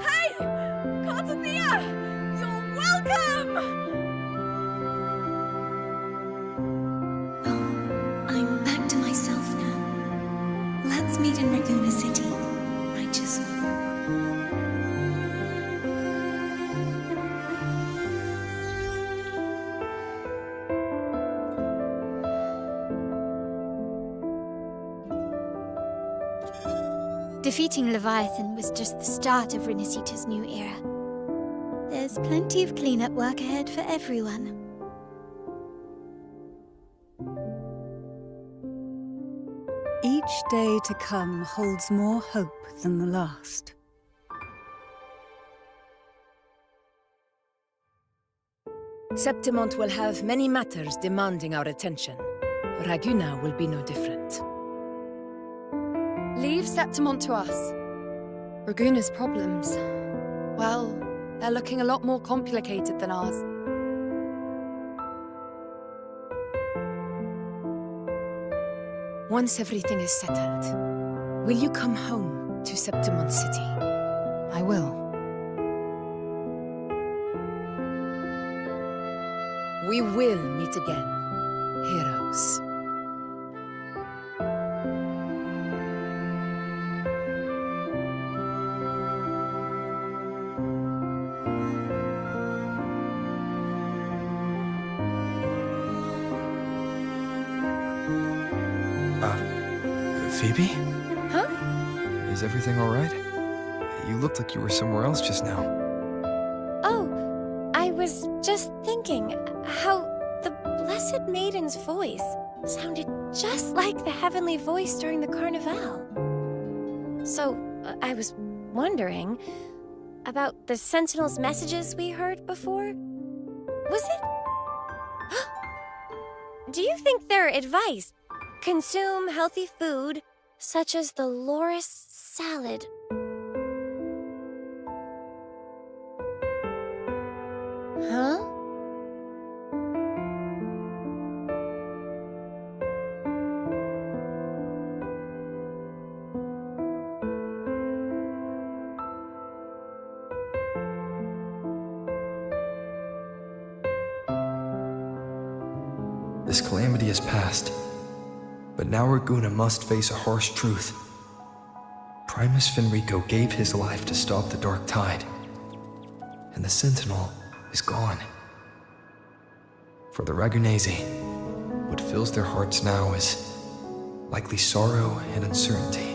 Hey! Cartathia! You're welcome! I'm back to myself now. Let's meet in Raguna City, righteous one. Defeating Leviathan was just the start of Rinascita's new era. There's plenty of cleanup work ahead for everyone. Each day to come holds more hope than the last. Septimont will have many matters demanding our attention. Raguna will be no different. Leave Septimont to us. Raguna's problems, well, they're looking a lot more complicated than ours. Once everything is settled, will you come home to Septimont City? I will. We will meet again, heroes. Phoebe? Huh? Is everything all right? You looked like you were somewhere else just now. Oh, I was just thinking how the Blessed Maiden's voice sounded just like the heavenly voice during the Carnival. So, I was wondering about the Sentinel's messages we heard before. Was it? Do you think their advice? Consume healthy food, such as the loris salad. Huh? This calamity has passed. But now Raguna must face a harsh truth. Primus Fenrico gave his life to stop the Dark Tide. And the Sentinel is gone. For the Ragunesi, what fills their hearts now is likely sorrow and uncertainty.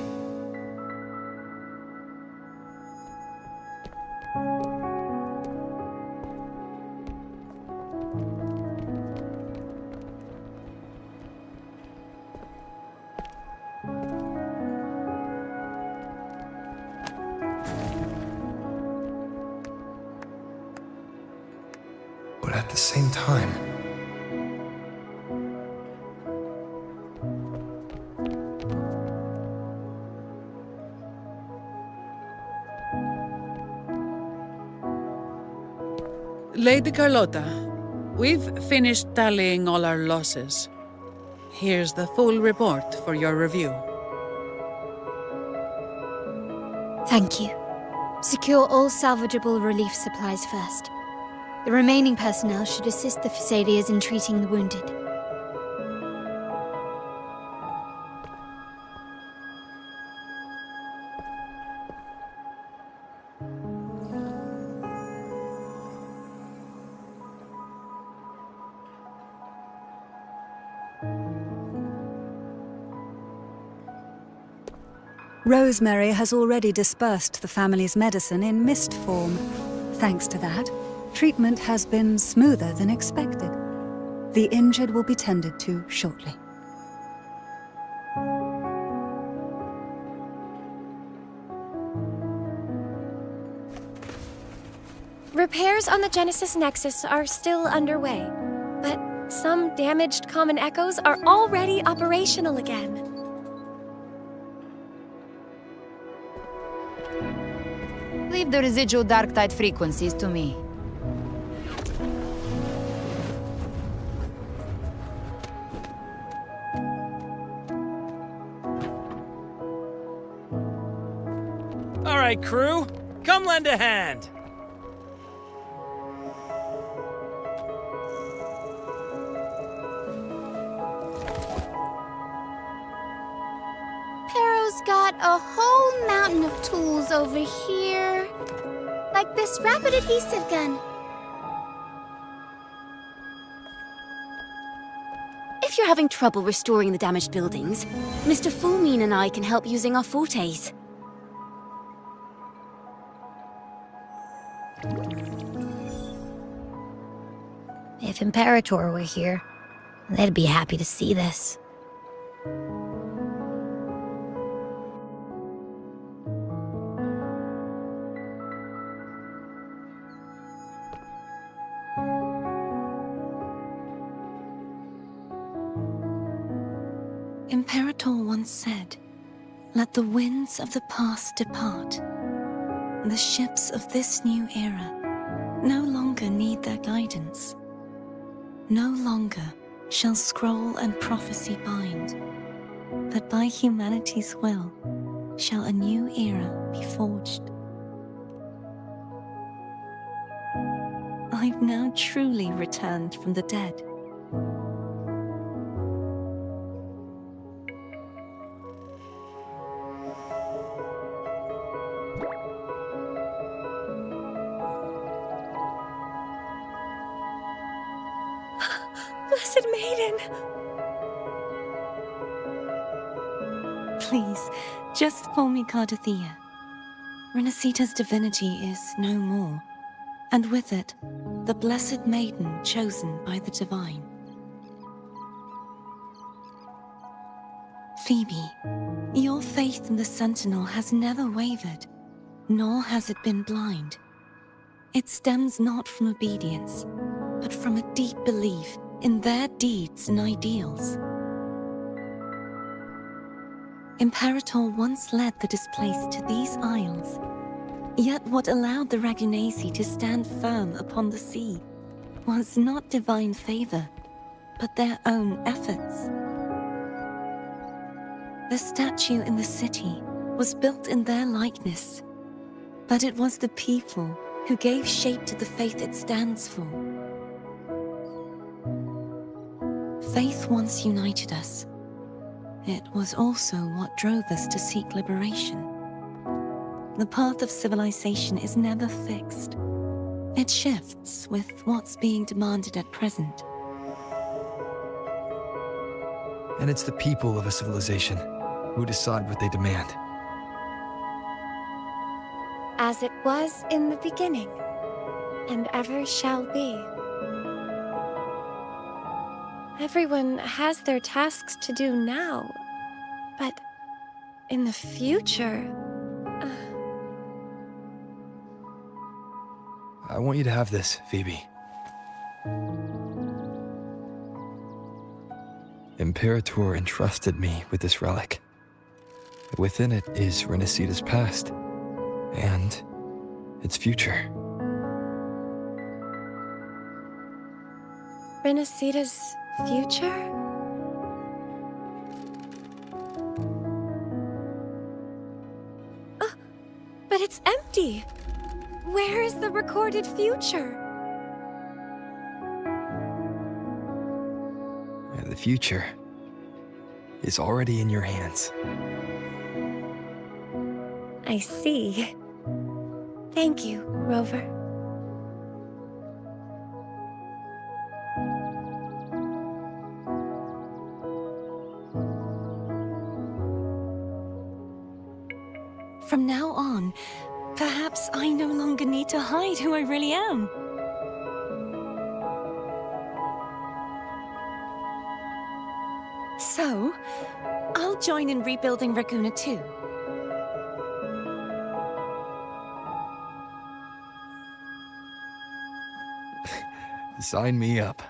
But at the same time, Lady Carlotta, we've finished tallying all our losses. Here's the full report for your review. Thank you. Secure all salvageable relief supplies first. The remaining personnel should assist the Phasaelias in treating the wounded. Rosemary has already dispersed the family's medicine in mist form. Thanks to that, treatment has been smoother than expected. The injured will be tended to shortly. Repairs on the Genesis Nexus are still underway, but some damaged common echoes are already operational again. Leave the residual dark tide frequencies to me. All right, crew, come lend a hand. Pero's got a whole mountain of tools over here. Like this rapid adhesive gun. If you're having trouble restoring the damaged buildings, Mr. Fulmine and I can help using our fortes. If Imperator were here, they'd be happy to see this. Imperator once said, "Let the winds of the past depart. The ships of this new era no longer need their guidance. No longer shall scroll and prophecy bind, but by humanity's will shall a new era be forged." I've now truly returned from the dead. Blessed Maiden! Please, just call me Cardathea. Rinascita's divinity is no more, and with it, the Blessed Maiden chosen by the Divine. Phoebe, your faith in the Sentinel has never wavered, nor has it been blind. It stems not from obedience, but from a deep belief in their deeds and ideals. Imperator once led the displaced to these isles, yet what allowed the Ragunasi to stand firm upon the sea was not divine favor, but their own efforts. The statue in the city was built in their likeness, but it was the people who gave shape to the faith it stands for. Faith once united us. It was also what drove us to seek liberation. The path of civilization is never fixed. It shifts with what's being demanded at present. And it's the people of a civilization who decide what they demand. As it was in the beginning, and ever shall be. Everyone has their tasks to do now, but in the future... I want you to have this, Phoebe. Imperator entrusted me with this relic. Within it is Rinascita's past, and its future. Rinascita's future? But it's empty! Where is the recorded future? The future is already in your hands. I see. Thank you, Rover. From now on, perhaps I no longer need to hide who I really am. So, I'll join in rebuilding Raguna too. Sign me up.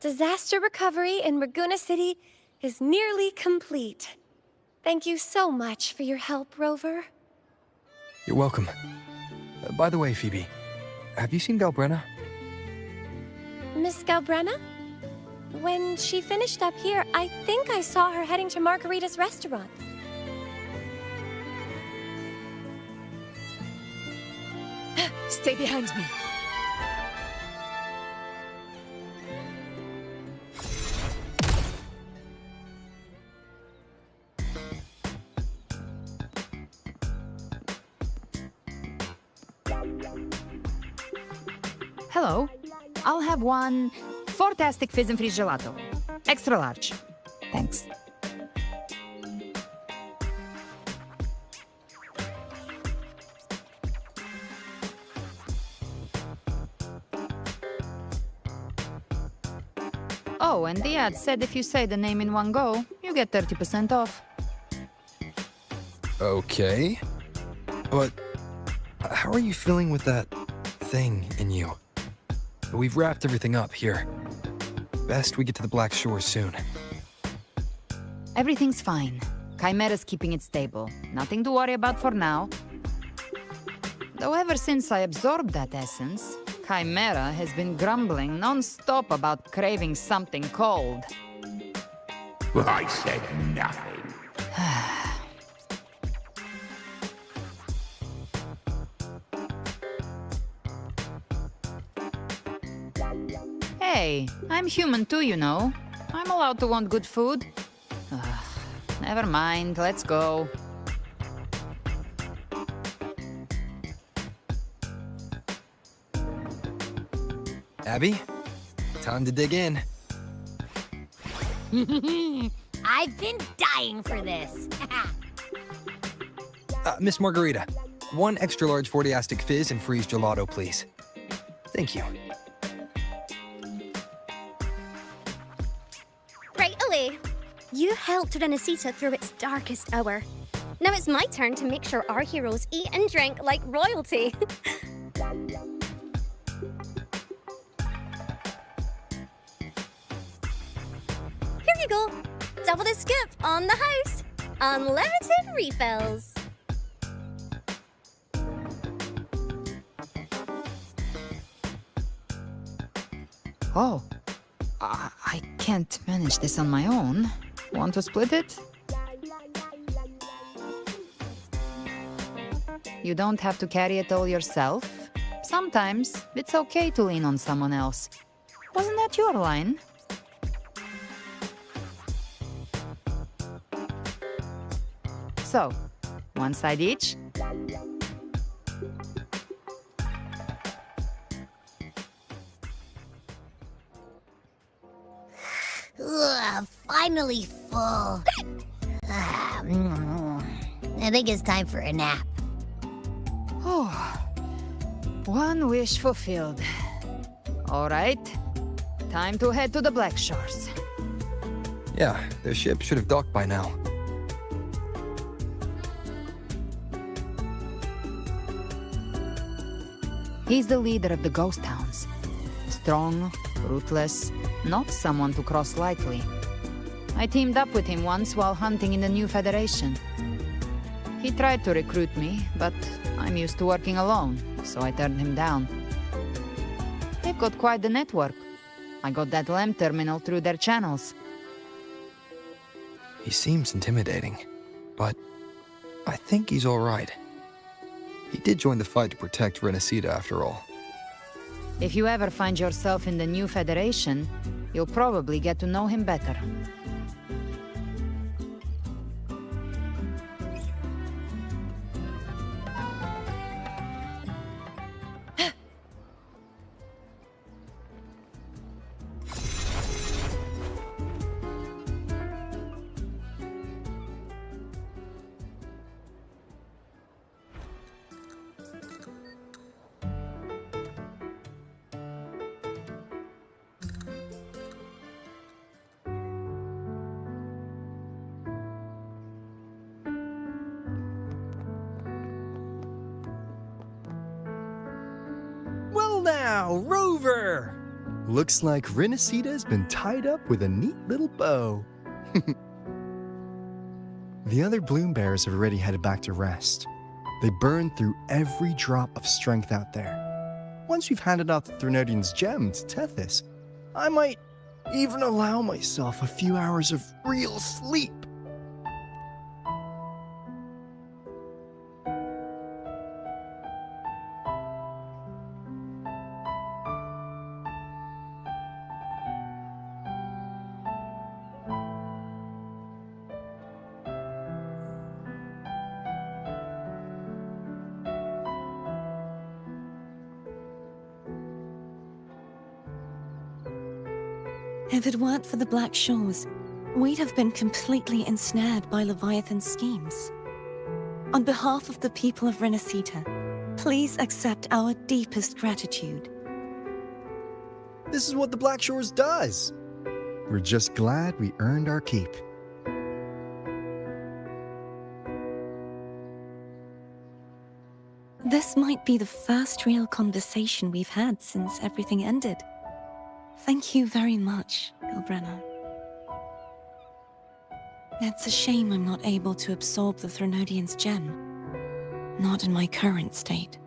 Disaster recovery in Raguna City is nearly complete. Thank you so much for your help, Rover. You're welcome. By the way, Phoebe, have you seen Galbrenna? Miss Galbrenna? When she finished up here, I think I saw her heading to Margarita's restaurant. Stay behind me. Hello. I'll have one fantastic fizz and freeze gelato. Extra large. Thanks. Oh, and the ad said if you say the name in one go, you get 30% off. Okay. But how are you feeling with that thing in you? We've wrapped everything up here. Best we get to the Black Shore soon. Everything's fine. Chimera's keeping it stable. Nothing to worry about for now. Though ever since I absorbed that essence, Chimera has been grumbling non-stop about craving something cold. Well, I said nothing. Hey, I'm human too, you know. I'm allowed to want good food. Never mind, let's go. Abby, time to dig in. I've been dying for this. Miss Margarita, one extra large 40-astic fizz and freeze gelato, please. Thank you. Right away. You helped Rinascita through its darkest hour. Now it's my turn to make sure our heroes eat and drink like royalty. Here you go. Double the skip on the house. Unlimited refills. Oh, I can't manage this on my own. Want to split it? You don't have to carry it all yourself. Sometimes it's okay to lean on someone else. Wasn't that your line? So, one side each? Ugh, finally full. I think it's time for a nap. Oh, one wish fulfilled. All right, time to head to the Black Shores. Yeah, their ship should have docked by now. He's the leader of the ghost towns. Strong, ruthless, not someone to cross lightly. I teamed up with him once while hunting in the new Federation. He tried to recruit me, but I'm used to working alone, so I turned him down. They've got quite the network. I got that LEM terminal through their channels. He seems intimidating, but I think he's all right. He did join the fight to protect Rinascita after all. If you ever find yourself in the new Federation, you'll probably get to know him better. Well now, Rover! Looks like Rinascita's been tied up with a neat little bow. The other bloom bearers have already headed back to rest. They burned through every drop of strength out there. Once we've handed out the Threnodian's gem to Tethys, I might even allow myself a few hours of real sleep. If it weren't for the Black Shores, we'd have been completely ensnared by Leviathan's schemes. On behalf of the people of Rinascita, please accept our deepest gratitude. This is what the Black Shores does. We're just glad we earned our keep. This might be the first real conversation we've had since everything ended. Thank you very much, Galbrenna. It's a shame I'm not able to absorb the Threnodian's gem. Not in my current state.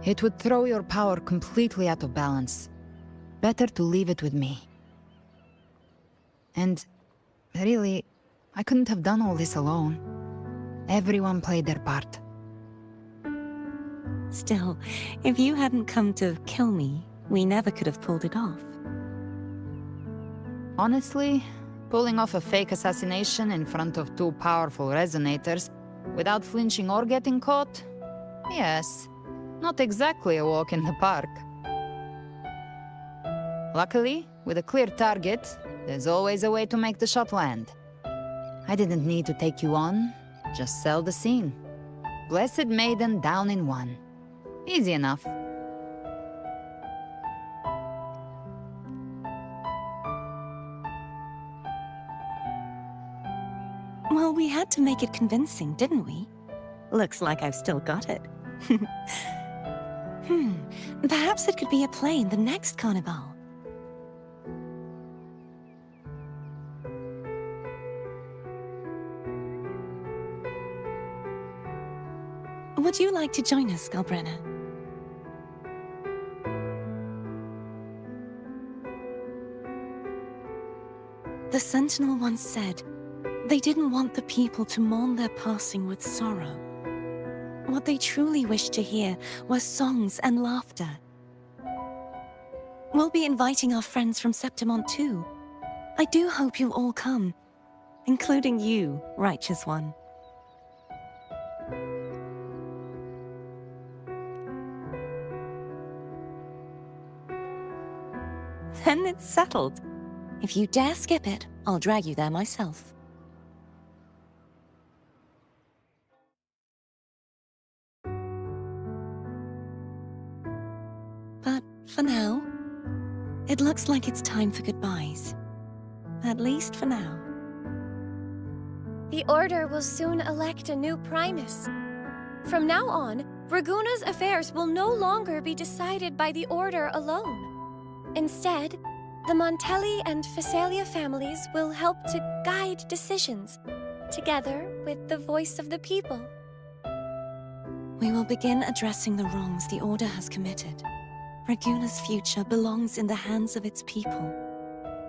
It would throw your power completely out of balance. Better to leave it with me. And really, I couldn't have done all this alone. Everyone played their part. Still, if you hadn't come to kill me, we never could have pulled it off. Honestly, pulling off a fake assassination in front of two powerful resonators without flinching or getting caught? Yes, not exactly a walk in the park. Luckily, with a clear target, there's always a way to make the shot land. I didn't need to take you on, just sell the scene. Blessed Maiden down in one. Easy enough. Well, we had to make it convincing, didn't we? Looks like I've still got it. Perhaps it could be a play in the next carnival. Would you like to join us, Galbrenna? The Sentinel once said, they didn't want the people to mourn their passing with sorrow. What they truly wished to hear were songs and laughter. We'll be inviting our friends from Septimont too. I do hope you'll all come, including you, Righteous One. Then it's settled. If you dare skip it, I'll drag you there myself. But for now, it looks like it's time for goodbyes. At least for now. The Order will soon elect a new Primus. From now on, Raguna's affairs will no longer be decided by the Order alone. Instead, the Montelli and Phasalia families will help to guide decisions, together with the voice of the people. We will begin addressing the wrongs the Order has committed. Raguna's future belongs in the hands of its people.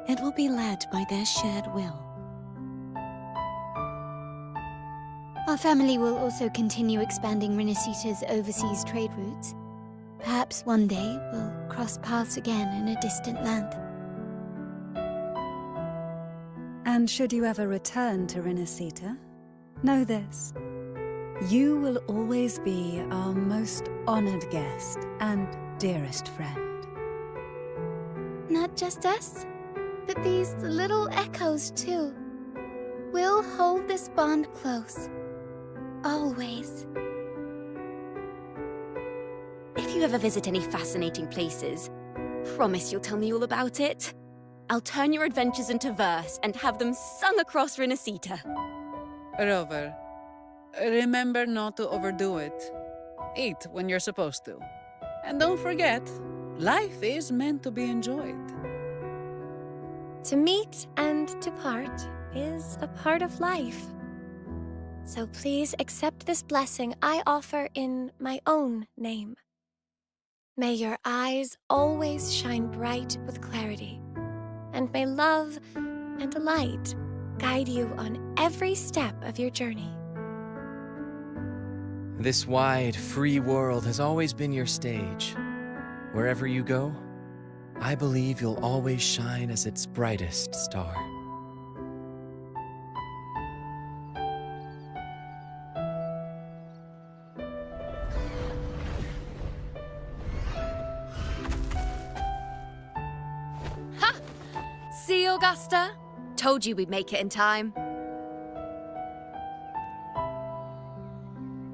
It will be led by their shared will. Our family will also continue expanding Rinascita's overseas trade routes. Perhaps one day we'll cross paths again in a distant land. And should you ever return to Rinascita, know this. You will always be our most honored guest and dearest friend. Not just us, but these little echoes too. We'll hold this bond close. Always. If you ever visit any fascinating places, promise you'll tell me all about it. I'll turn your adventures into verse and have them sung across Rinascita. Rover, remember not to overdo it. Eat when you're supposed to. And don't forget, Life is meant to be enjoyed. To meet and to part is a part of life. So please accept this blessing I offer in my own name. May your eyes always shine bright with clarity, and may love and light guide you on every step of your journey. This wide, free world has always been your stage. Wherever you go, I believe you'll always shine as its brightest star. Ha! See, Augusta? Told you we'd make it in time.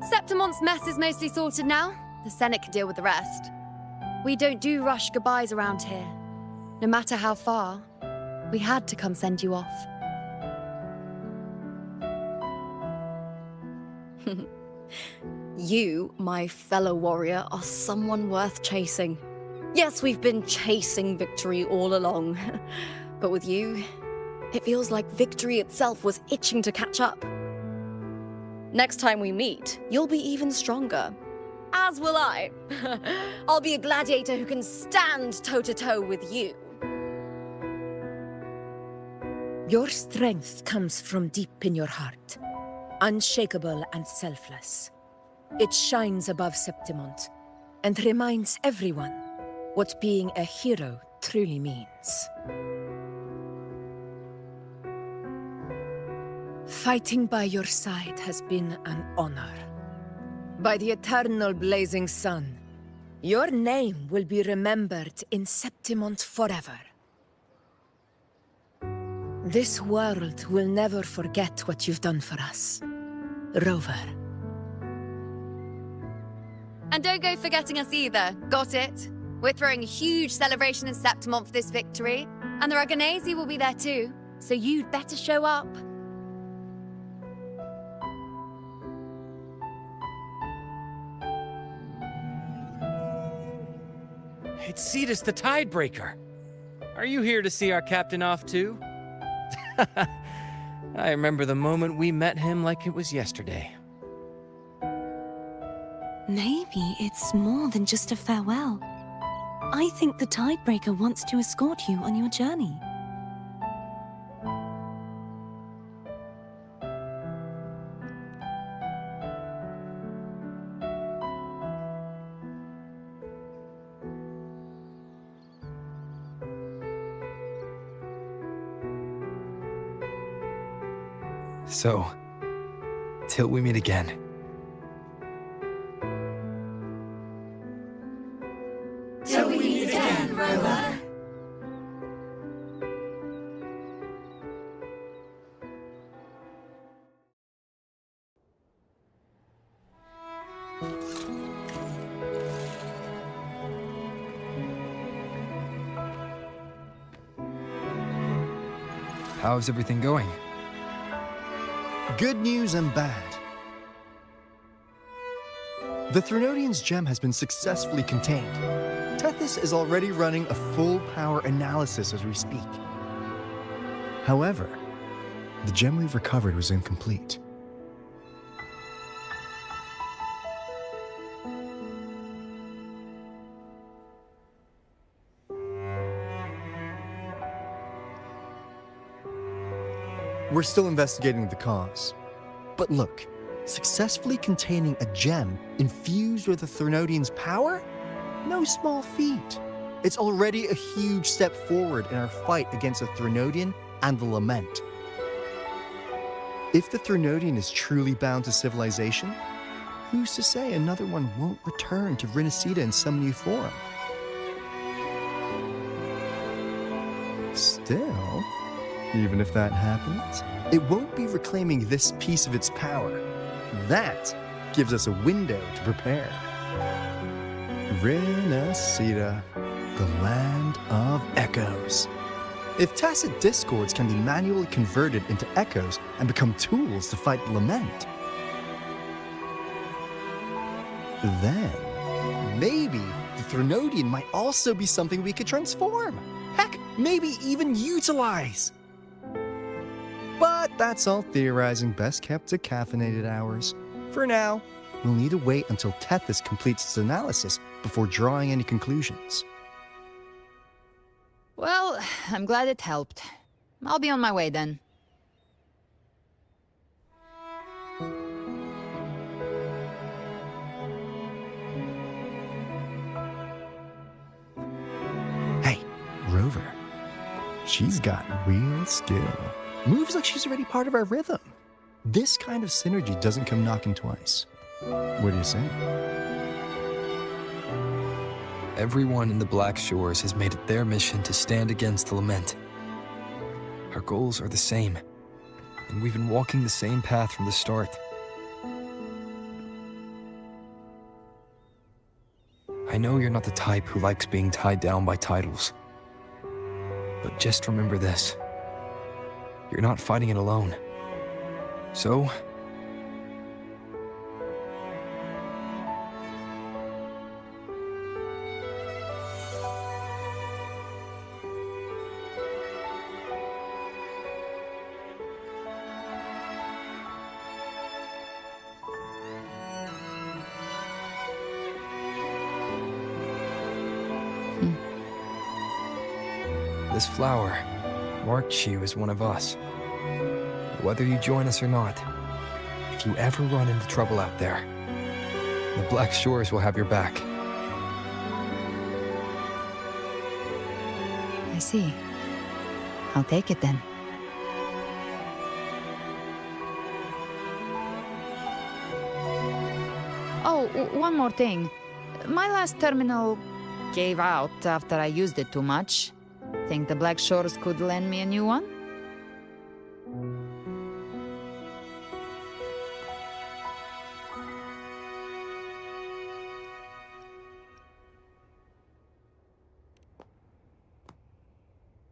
Septimon's mess is mostly sorted now. The Senate can deal with the rest. We don't do rush goodbyes around here. No matter how far, we had to come send you off. You, my fellow warrior, are someone worth chasing. Yes, we've been chasing victory all along. But with you, it feels like victory itself was itching to catch up. Next time we meet, you'll be even stronger. As will I. I'll be a gladiator who can stand toe-to-toe with you. Your strength comes from deep in your heart, unshakable and selfless. It shines above Septimont and reminds everyone what being a hero truly means. Fighting by your side has been an honor. By the eternal blazing sun, your name will be remembered in Septimont forever. This world will never forget what you've done for us, Rover. And don't go forgetting us either, got it? We're throwing a huge celebration in Septimont for this victory, and the Aragonese will be there too, so you'd better show up. It's Cetus the Tidebreaker. Are you here to see our captain off too? I remember the moment we met him like it was yesterday. Maybe it's more than just a farewell. I think the Tidebreaker wants to escort you on your journey. So, till we meet again. Till we meet again, Rover. How's everything going? Good news and bad. The Threnodian's gem has been successfully contained. Tethys is already running a full power analysis as we speak. However, the gem we've recovered was incomplete. We're still investigating the cause. But look, successfully containing a gem infused with the Threnodian's power? No small feat. It's already a huge step forward in our fight against the Threnodian and the Lament. If the Threnodian is truly bound to civilization, who's to say another one won't return to Rinascita in some new form? Still, even if that happens, it won't be reclaiming this piece of its power. That gives us a window to prepare. Rinascita, the land of echoes. If tacit discords can be manually converted into echoes and become tools to fight the Lament, then maybe the Threnodian might also be something we could transform. Heck, maybe even utilize. But that's all theorizing best kept to caffeinated hours. For now, we'll need to wait until Tethys completes its analysis before drawing any conclusions. Well, I'm glad it helped. I'll be on my way then. Hey, Rover. She's got real skill. Moves like she's already part of our rhythm. This kind of synergy doesn't come knocking twice. What do you say? Everyone in the Black Shores has made it their mission to stand against the Lament. Our goals are the same, and we've been walking the same path from the start. I know you're not the type who likes being tied down by titles. But just remember this. You're not fighting it alone. So, this flower marked you as one of us. Whether you join us or not, if you ever run into trouble out there, the Black Shores will have your back. I see. I'll take it then. Oh, one more thing. My last terminal gave out after I used it too much. Think the Black Shores could lend me a new one?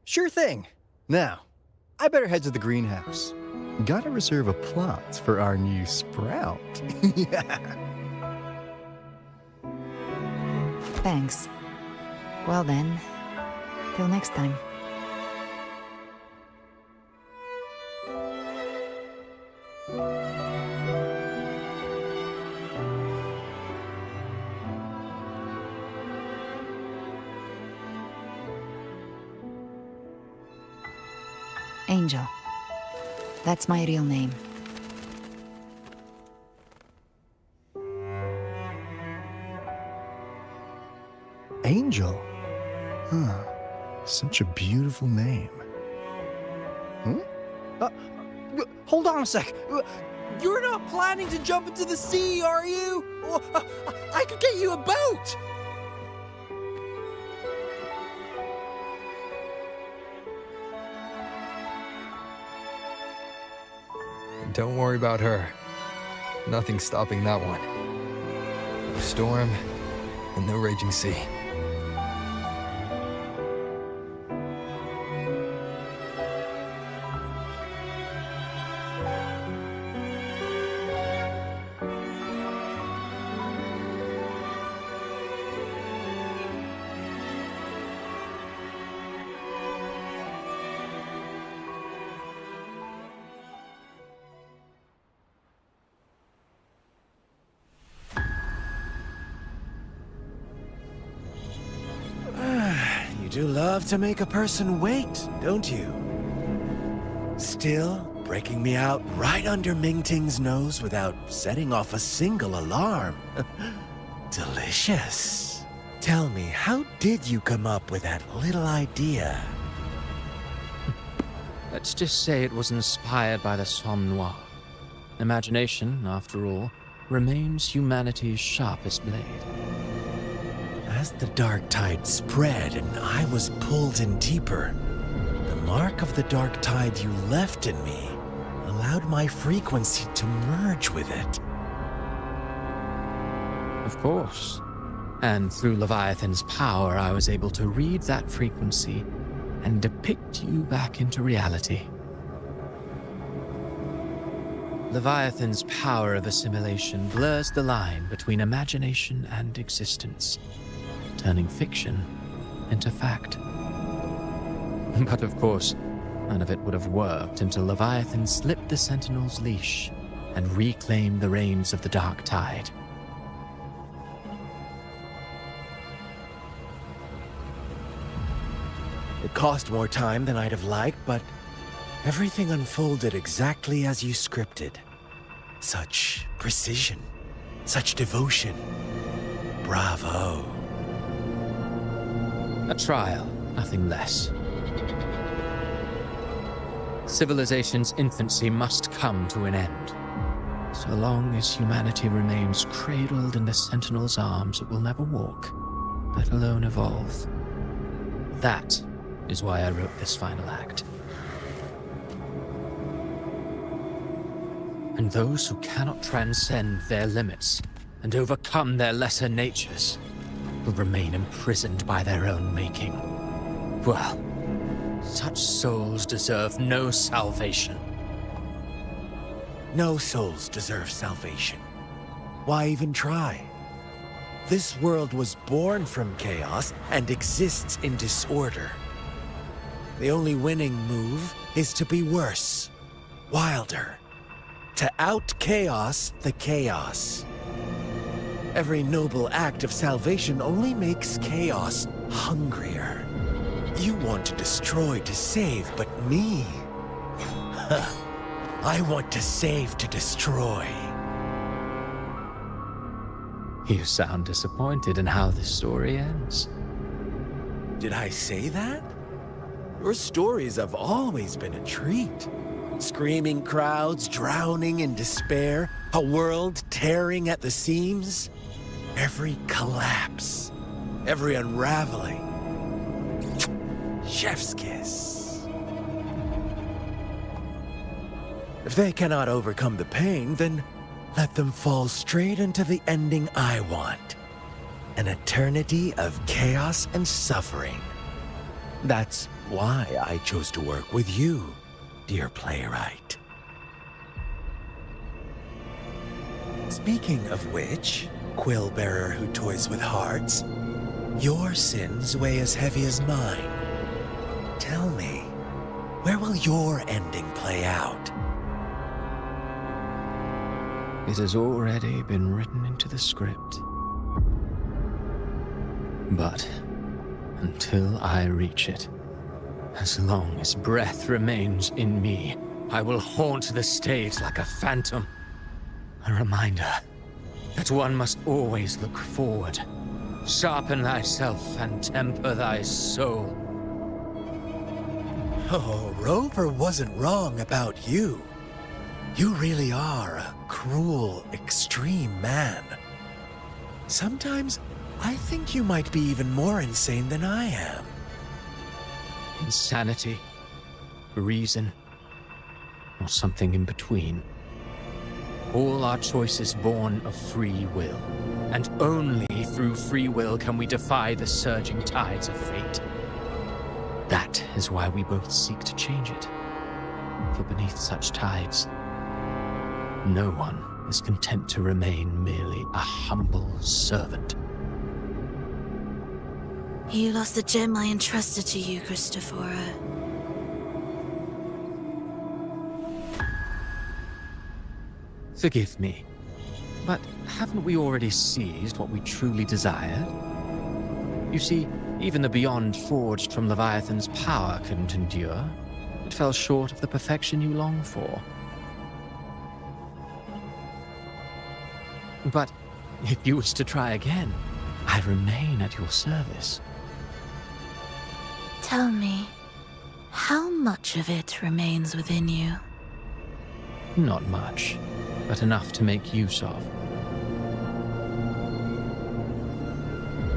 Sure thing. Now, I better head to the greenhouse. Gotta reserve a plot for our new sprout. Yeah. Thanks. Well then, till next time. Angel. That's my real name. Angel? Huh. Such a beautiful name. Hold on a sec. You're not planning to jump into the sea, are you? I could get you a boat! Don't worry about her. Nothing's stopping that one. No storm and no raging sea. You do love to make a person wait, don't you? Still, breaking me out right under Mingting's nose without setting off a single alarm. Delicious. Tell me, how did you come up with that little idea? Let's just say it was inspired by the Somme Noir. Imagination, after all, remains humanity's sharpest blade. As the dark tide spread and I was pulled in deeper, the mark of the dark tide you left in me allowed my frequency to merge with it. Of course. And through Leviathan's power, I was able to read that frequency and depict you back into reality. Leviathan's power of assimilation blurs the line between imagination and existence, turning fiction into fact. But of course, none of it would have worked until Leviathan slipped the Sentinel's leash and reclaimed the reins of the Dark Tide. It cost more time than I'd have liked, but everything unfolded exactly as you scripted. Such precision, such devotion. Bravo. A trial, nothing less. Civilization's infancy must come to an end. So long as humanity remains cradled in the Sentinel's arms, it will never walk, let alone evolve. That is why I wrote this final act. And those who cannot transcend their limits and overcome their lesser natures will remain imprisoned by their own making. Well, such souls deserve no salvation. No souls deserve salvation. Why even try? This world was born from chaos and exists in disorder. The only winning move is to be worse, wilder, to out-chaos the chaos. Every noble act of salvation only makes chaos hungrier. You want to destroy to save, but me? I want to save to destroy. You sound disappointed in how this story ends. Did I say that? Your stories have always been a treat. Screaming crowds drowning in despair, a world tearing at the seams. Every collapse, every unraveling. Chef's kiss. If they cannot overcome the pain, then let them fall straight into the ending I want. An eternity of chaos and suffering. That's why I chose to work with you, dear playwright. Speaking of which, quill bearer who toys with hearts, your sins weigh as heavy as mine. Tell me, where will your ending play out? It has already been written into the script. But until I reach it, as long as breath remains in me, I will haunt the stage like a phantom. A reminder that one must always look forward. Sharpen thyself and temper thy soul. Oh, Rover wasn't wrong about you. You really are a cruel, extreme man. Sometimes I think you might be even more insane than I am. Insanity, reason, or something in between. All our choices born of free will, and only through free will can we defy the surging tides of fate. That is why we both seek to change it. For beneath such tides, no one is content to remain merely a humble servant. You lost the gem I entrusted to you, Christopher. Forgive me, but haven't we already seized what we truly desired? You see, even the beyond forged from Leviathan's power couldn't endure. It fell short of the perfection you long for. But if you wish to try again, I remain at your service. Tell me, how much of it remains within you? Not much, but enough to make use of.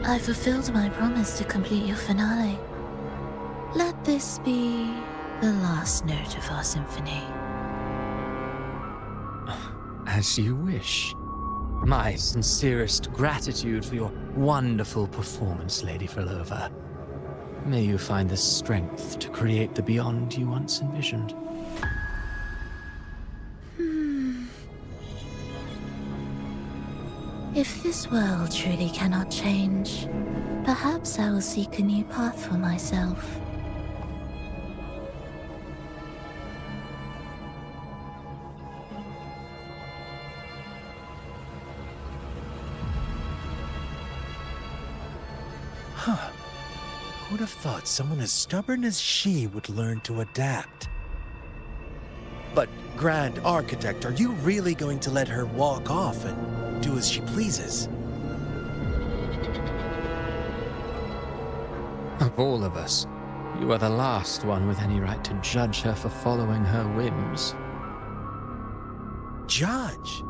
I fulfilled my promise to complete your finale. Let this be the last note of our symphony. As you wish. My sincerest gratitude for your wonderful performance, Lady Frolova. May you find the strength to create the beyond you once envisioned. If this world truly cannot change, Perhaps I will seek a new path for myself. Huh. Who would have thought someone as stubborn as she would learn to adapt? But, Grand Architect, are you really going to let her walk off and do as she pleases? Of all of us, you are the last one with any right to judge her for following her whims. Judge?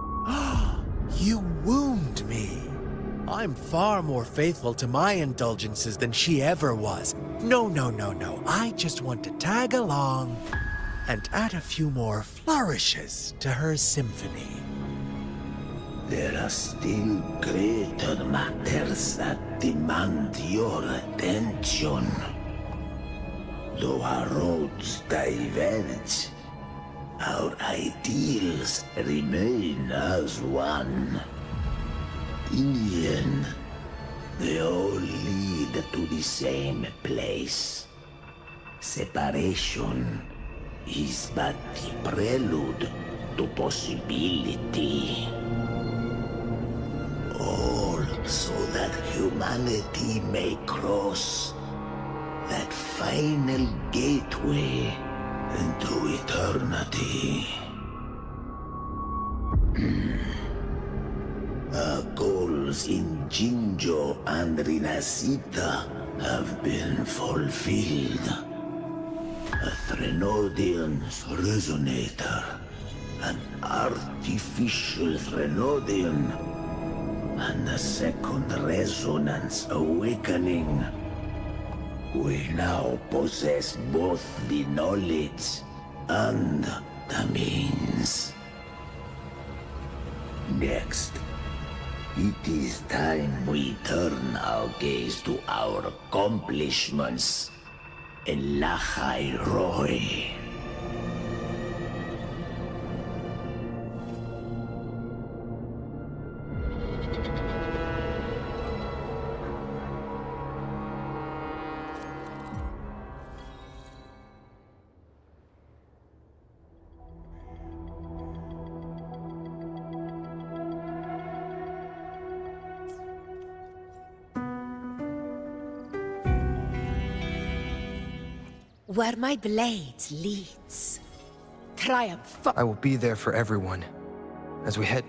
You wound me. I'm far more faithful to my indulgences than she ever was. No. I just want to tag along and add a few more flourishes to her symphony. There are still greater matters that demand your attention. Though our roads diverge, our ideals remain as one. In the end, they all lead to the same place. Separation is but the prelude to possibility. All so that humanity may cross that final gateway into eternity. Our goals in Jinjo and Rinascita have been fulfilled. A Threnodian's resonator, an artificial Threnodian, and a second resonance awakening. We now possess both the knowledge and the means. Next, it is time we turn our gaze to our accomplishments in Lahai Roy. Where my blade leads, triumph. I will be there for everyone as we head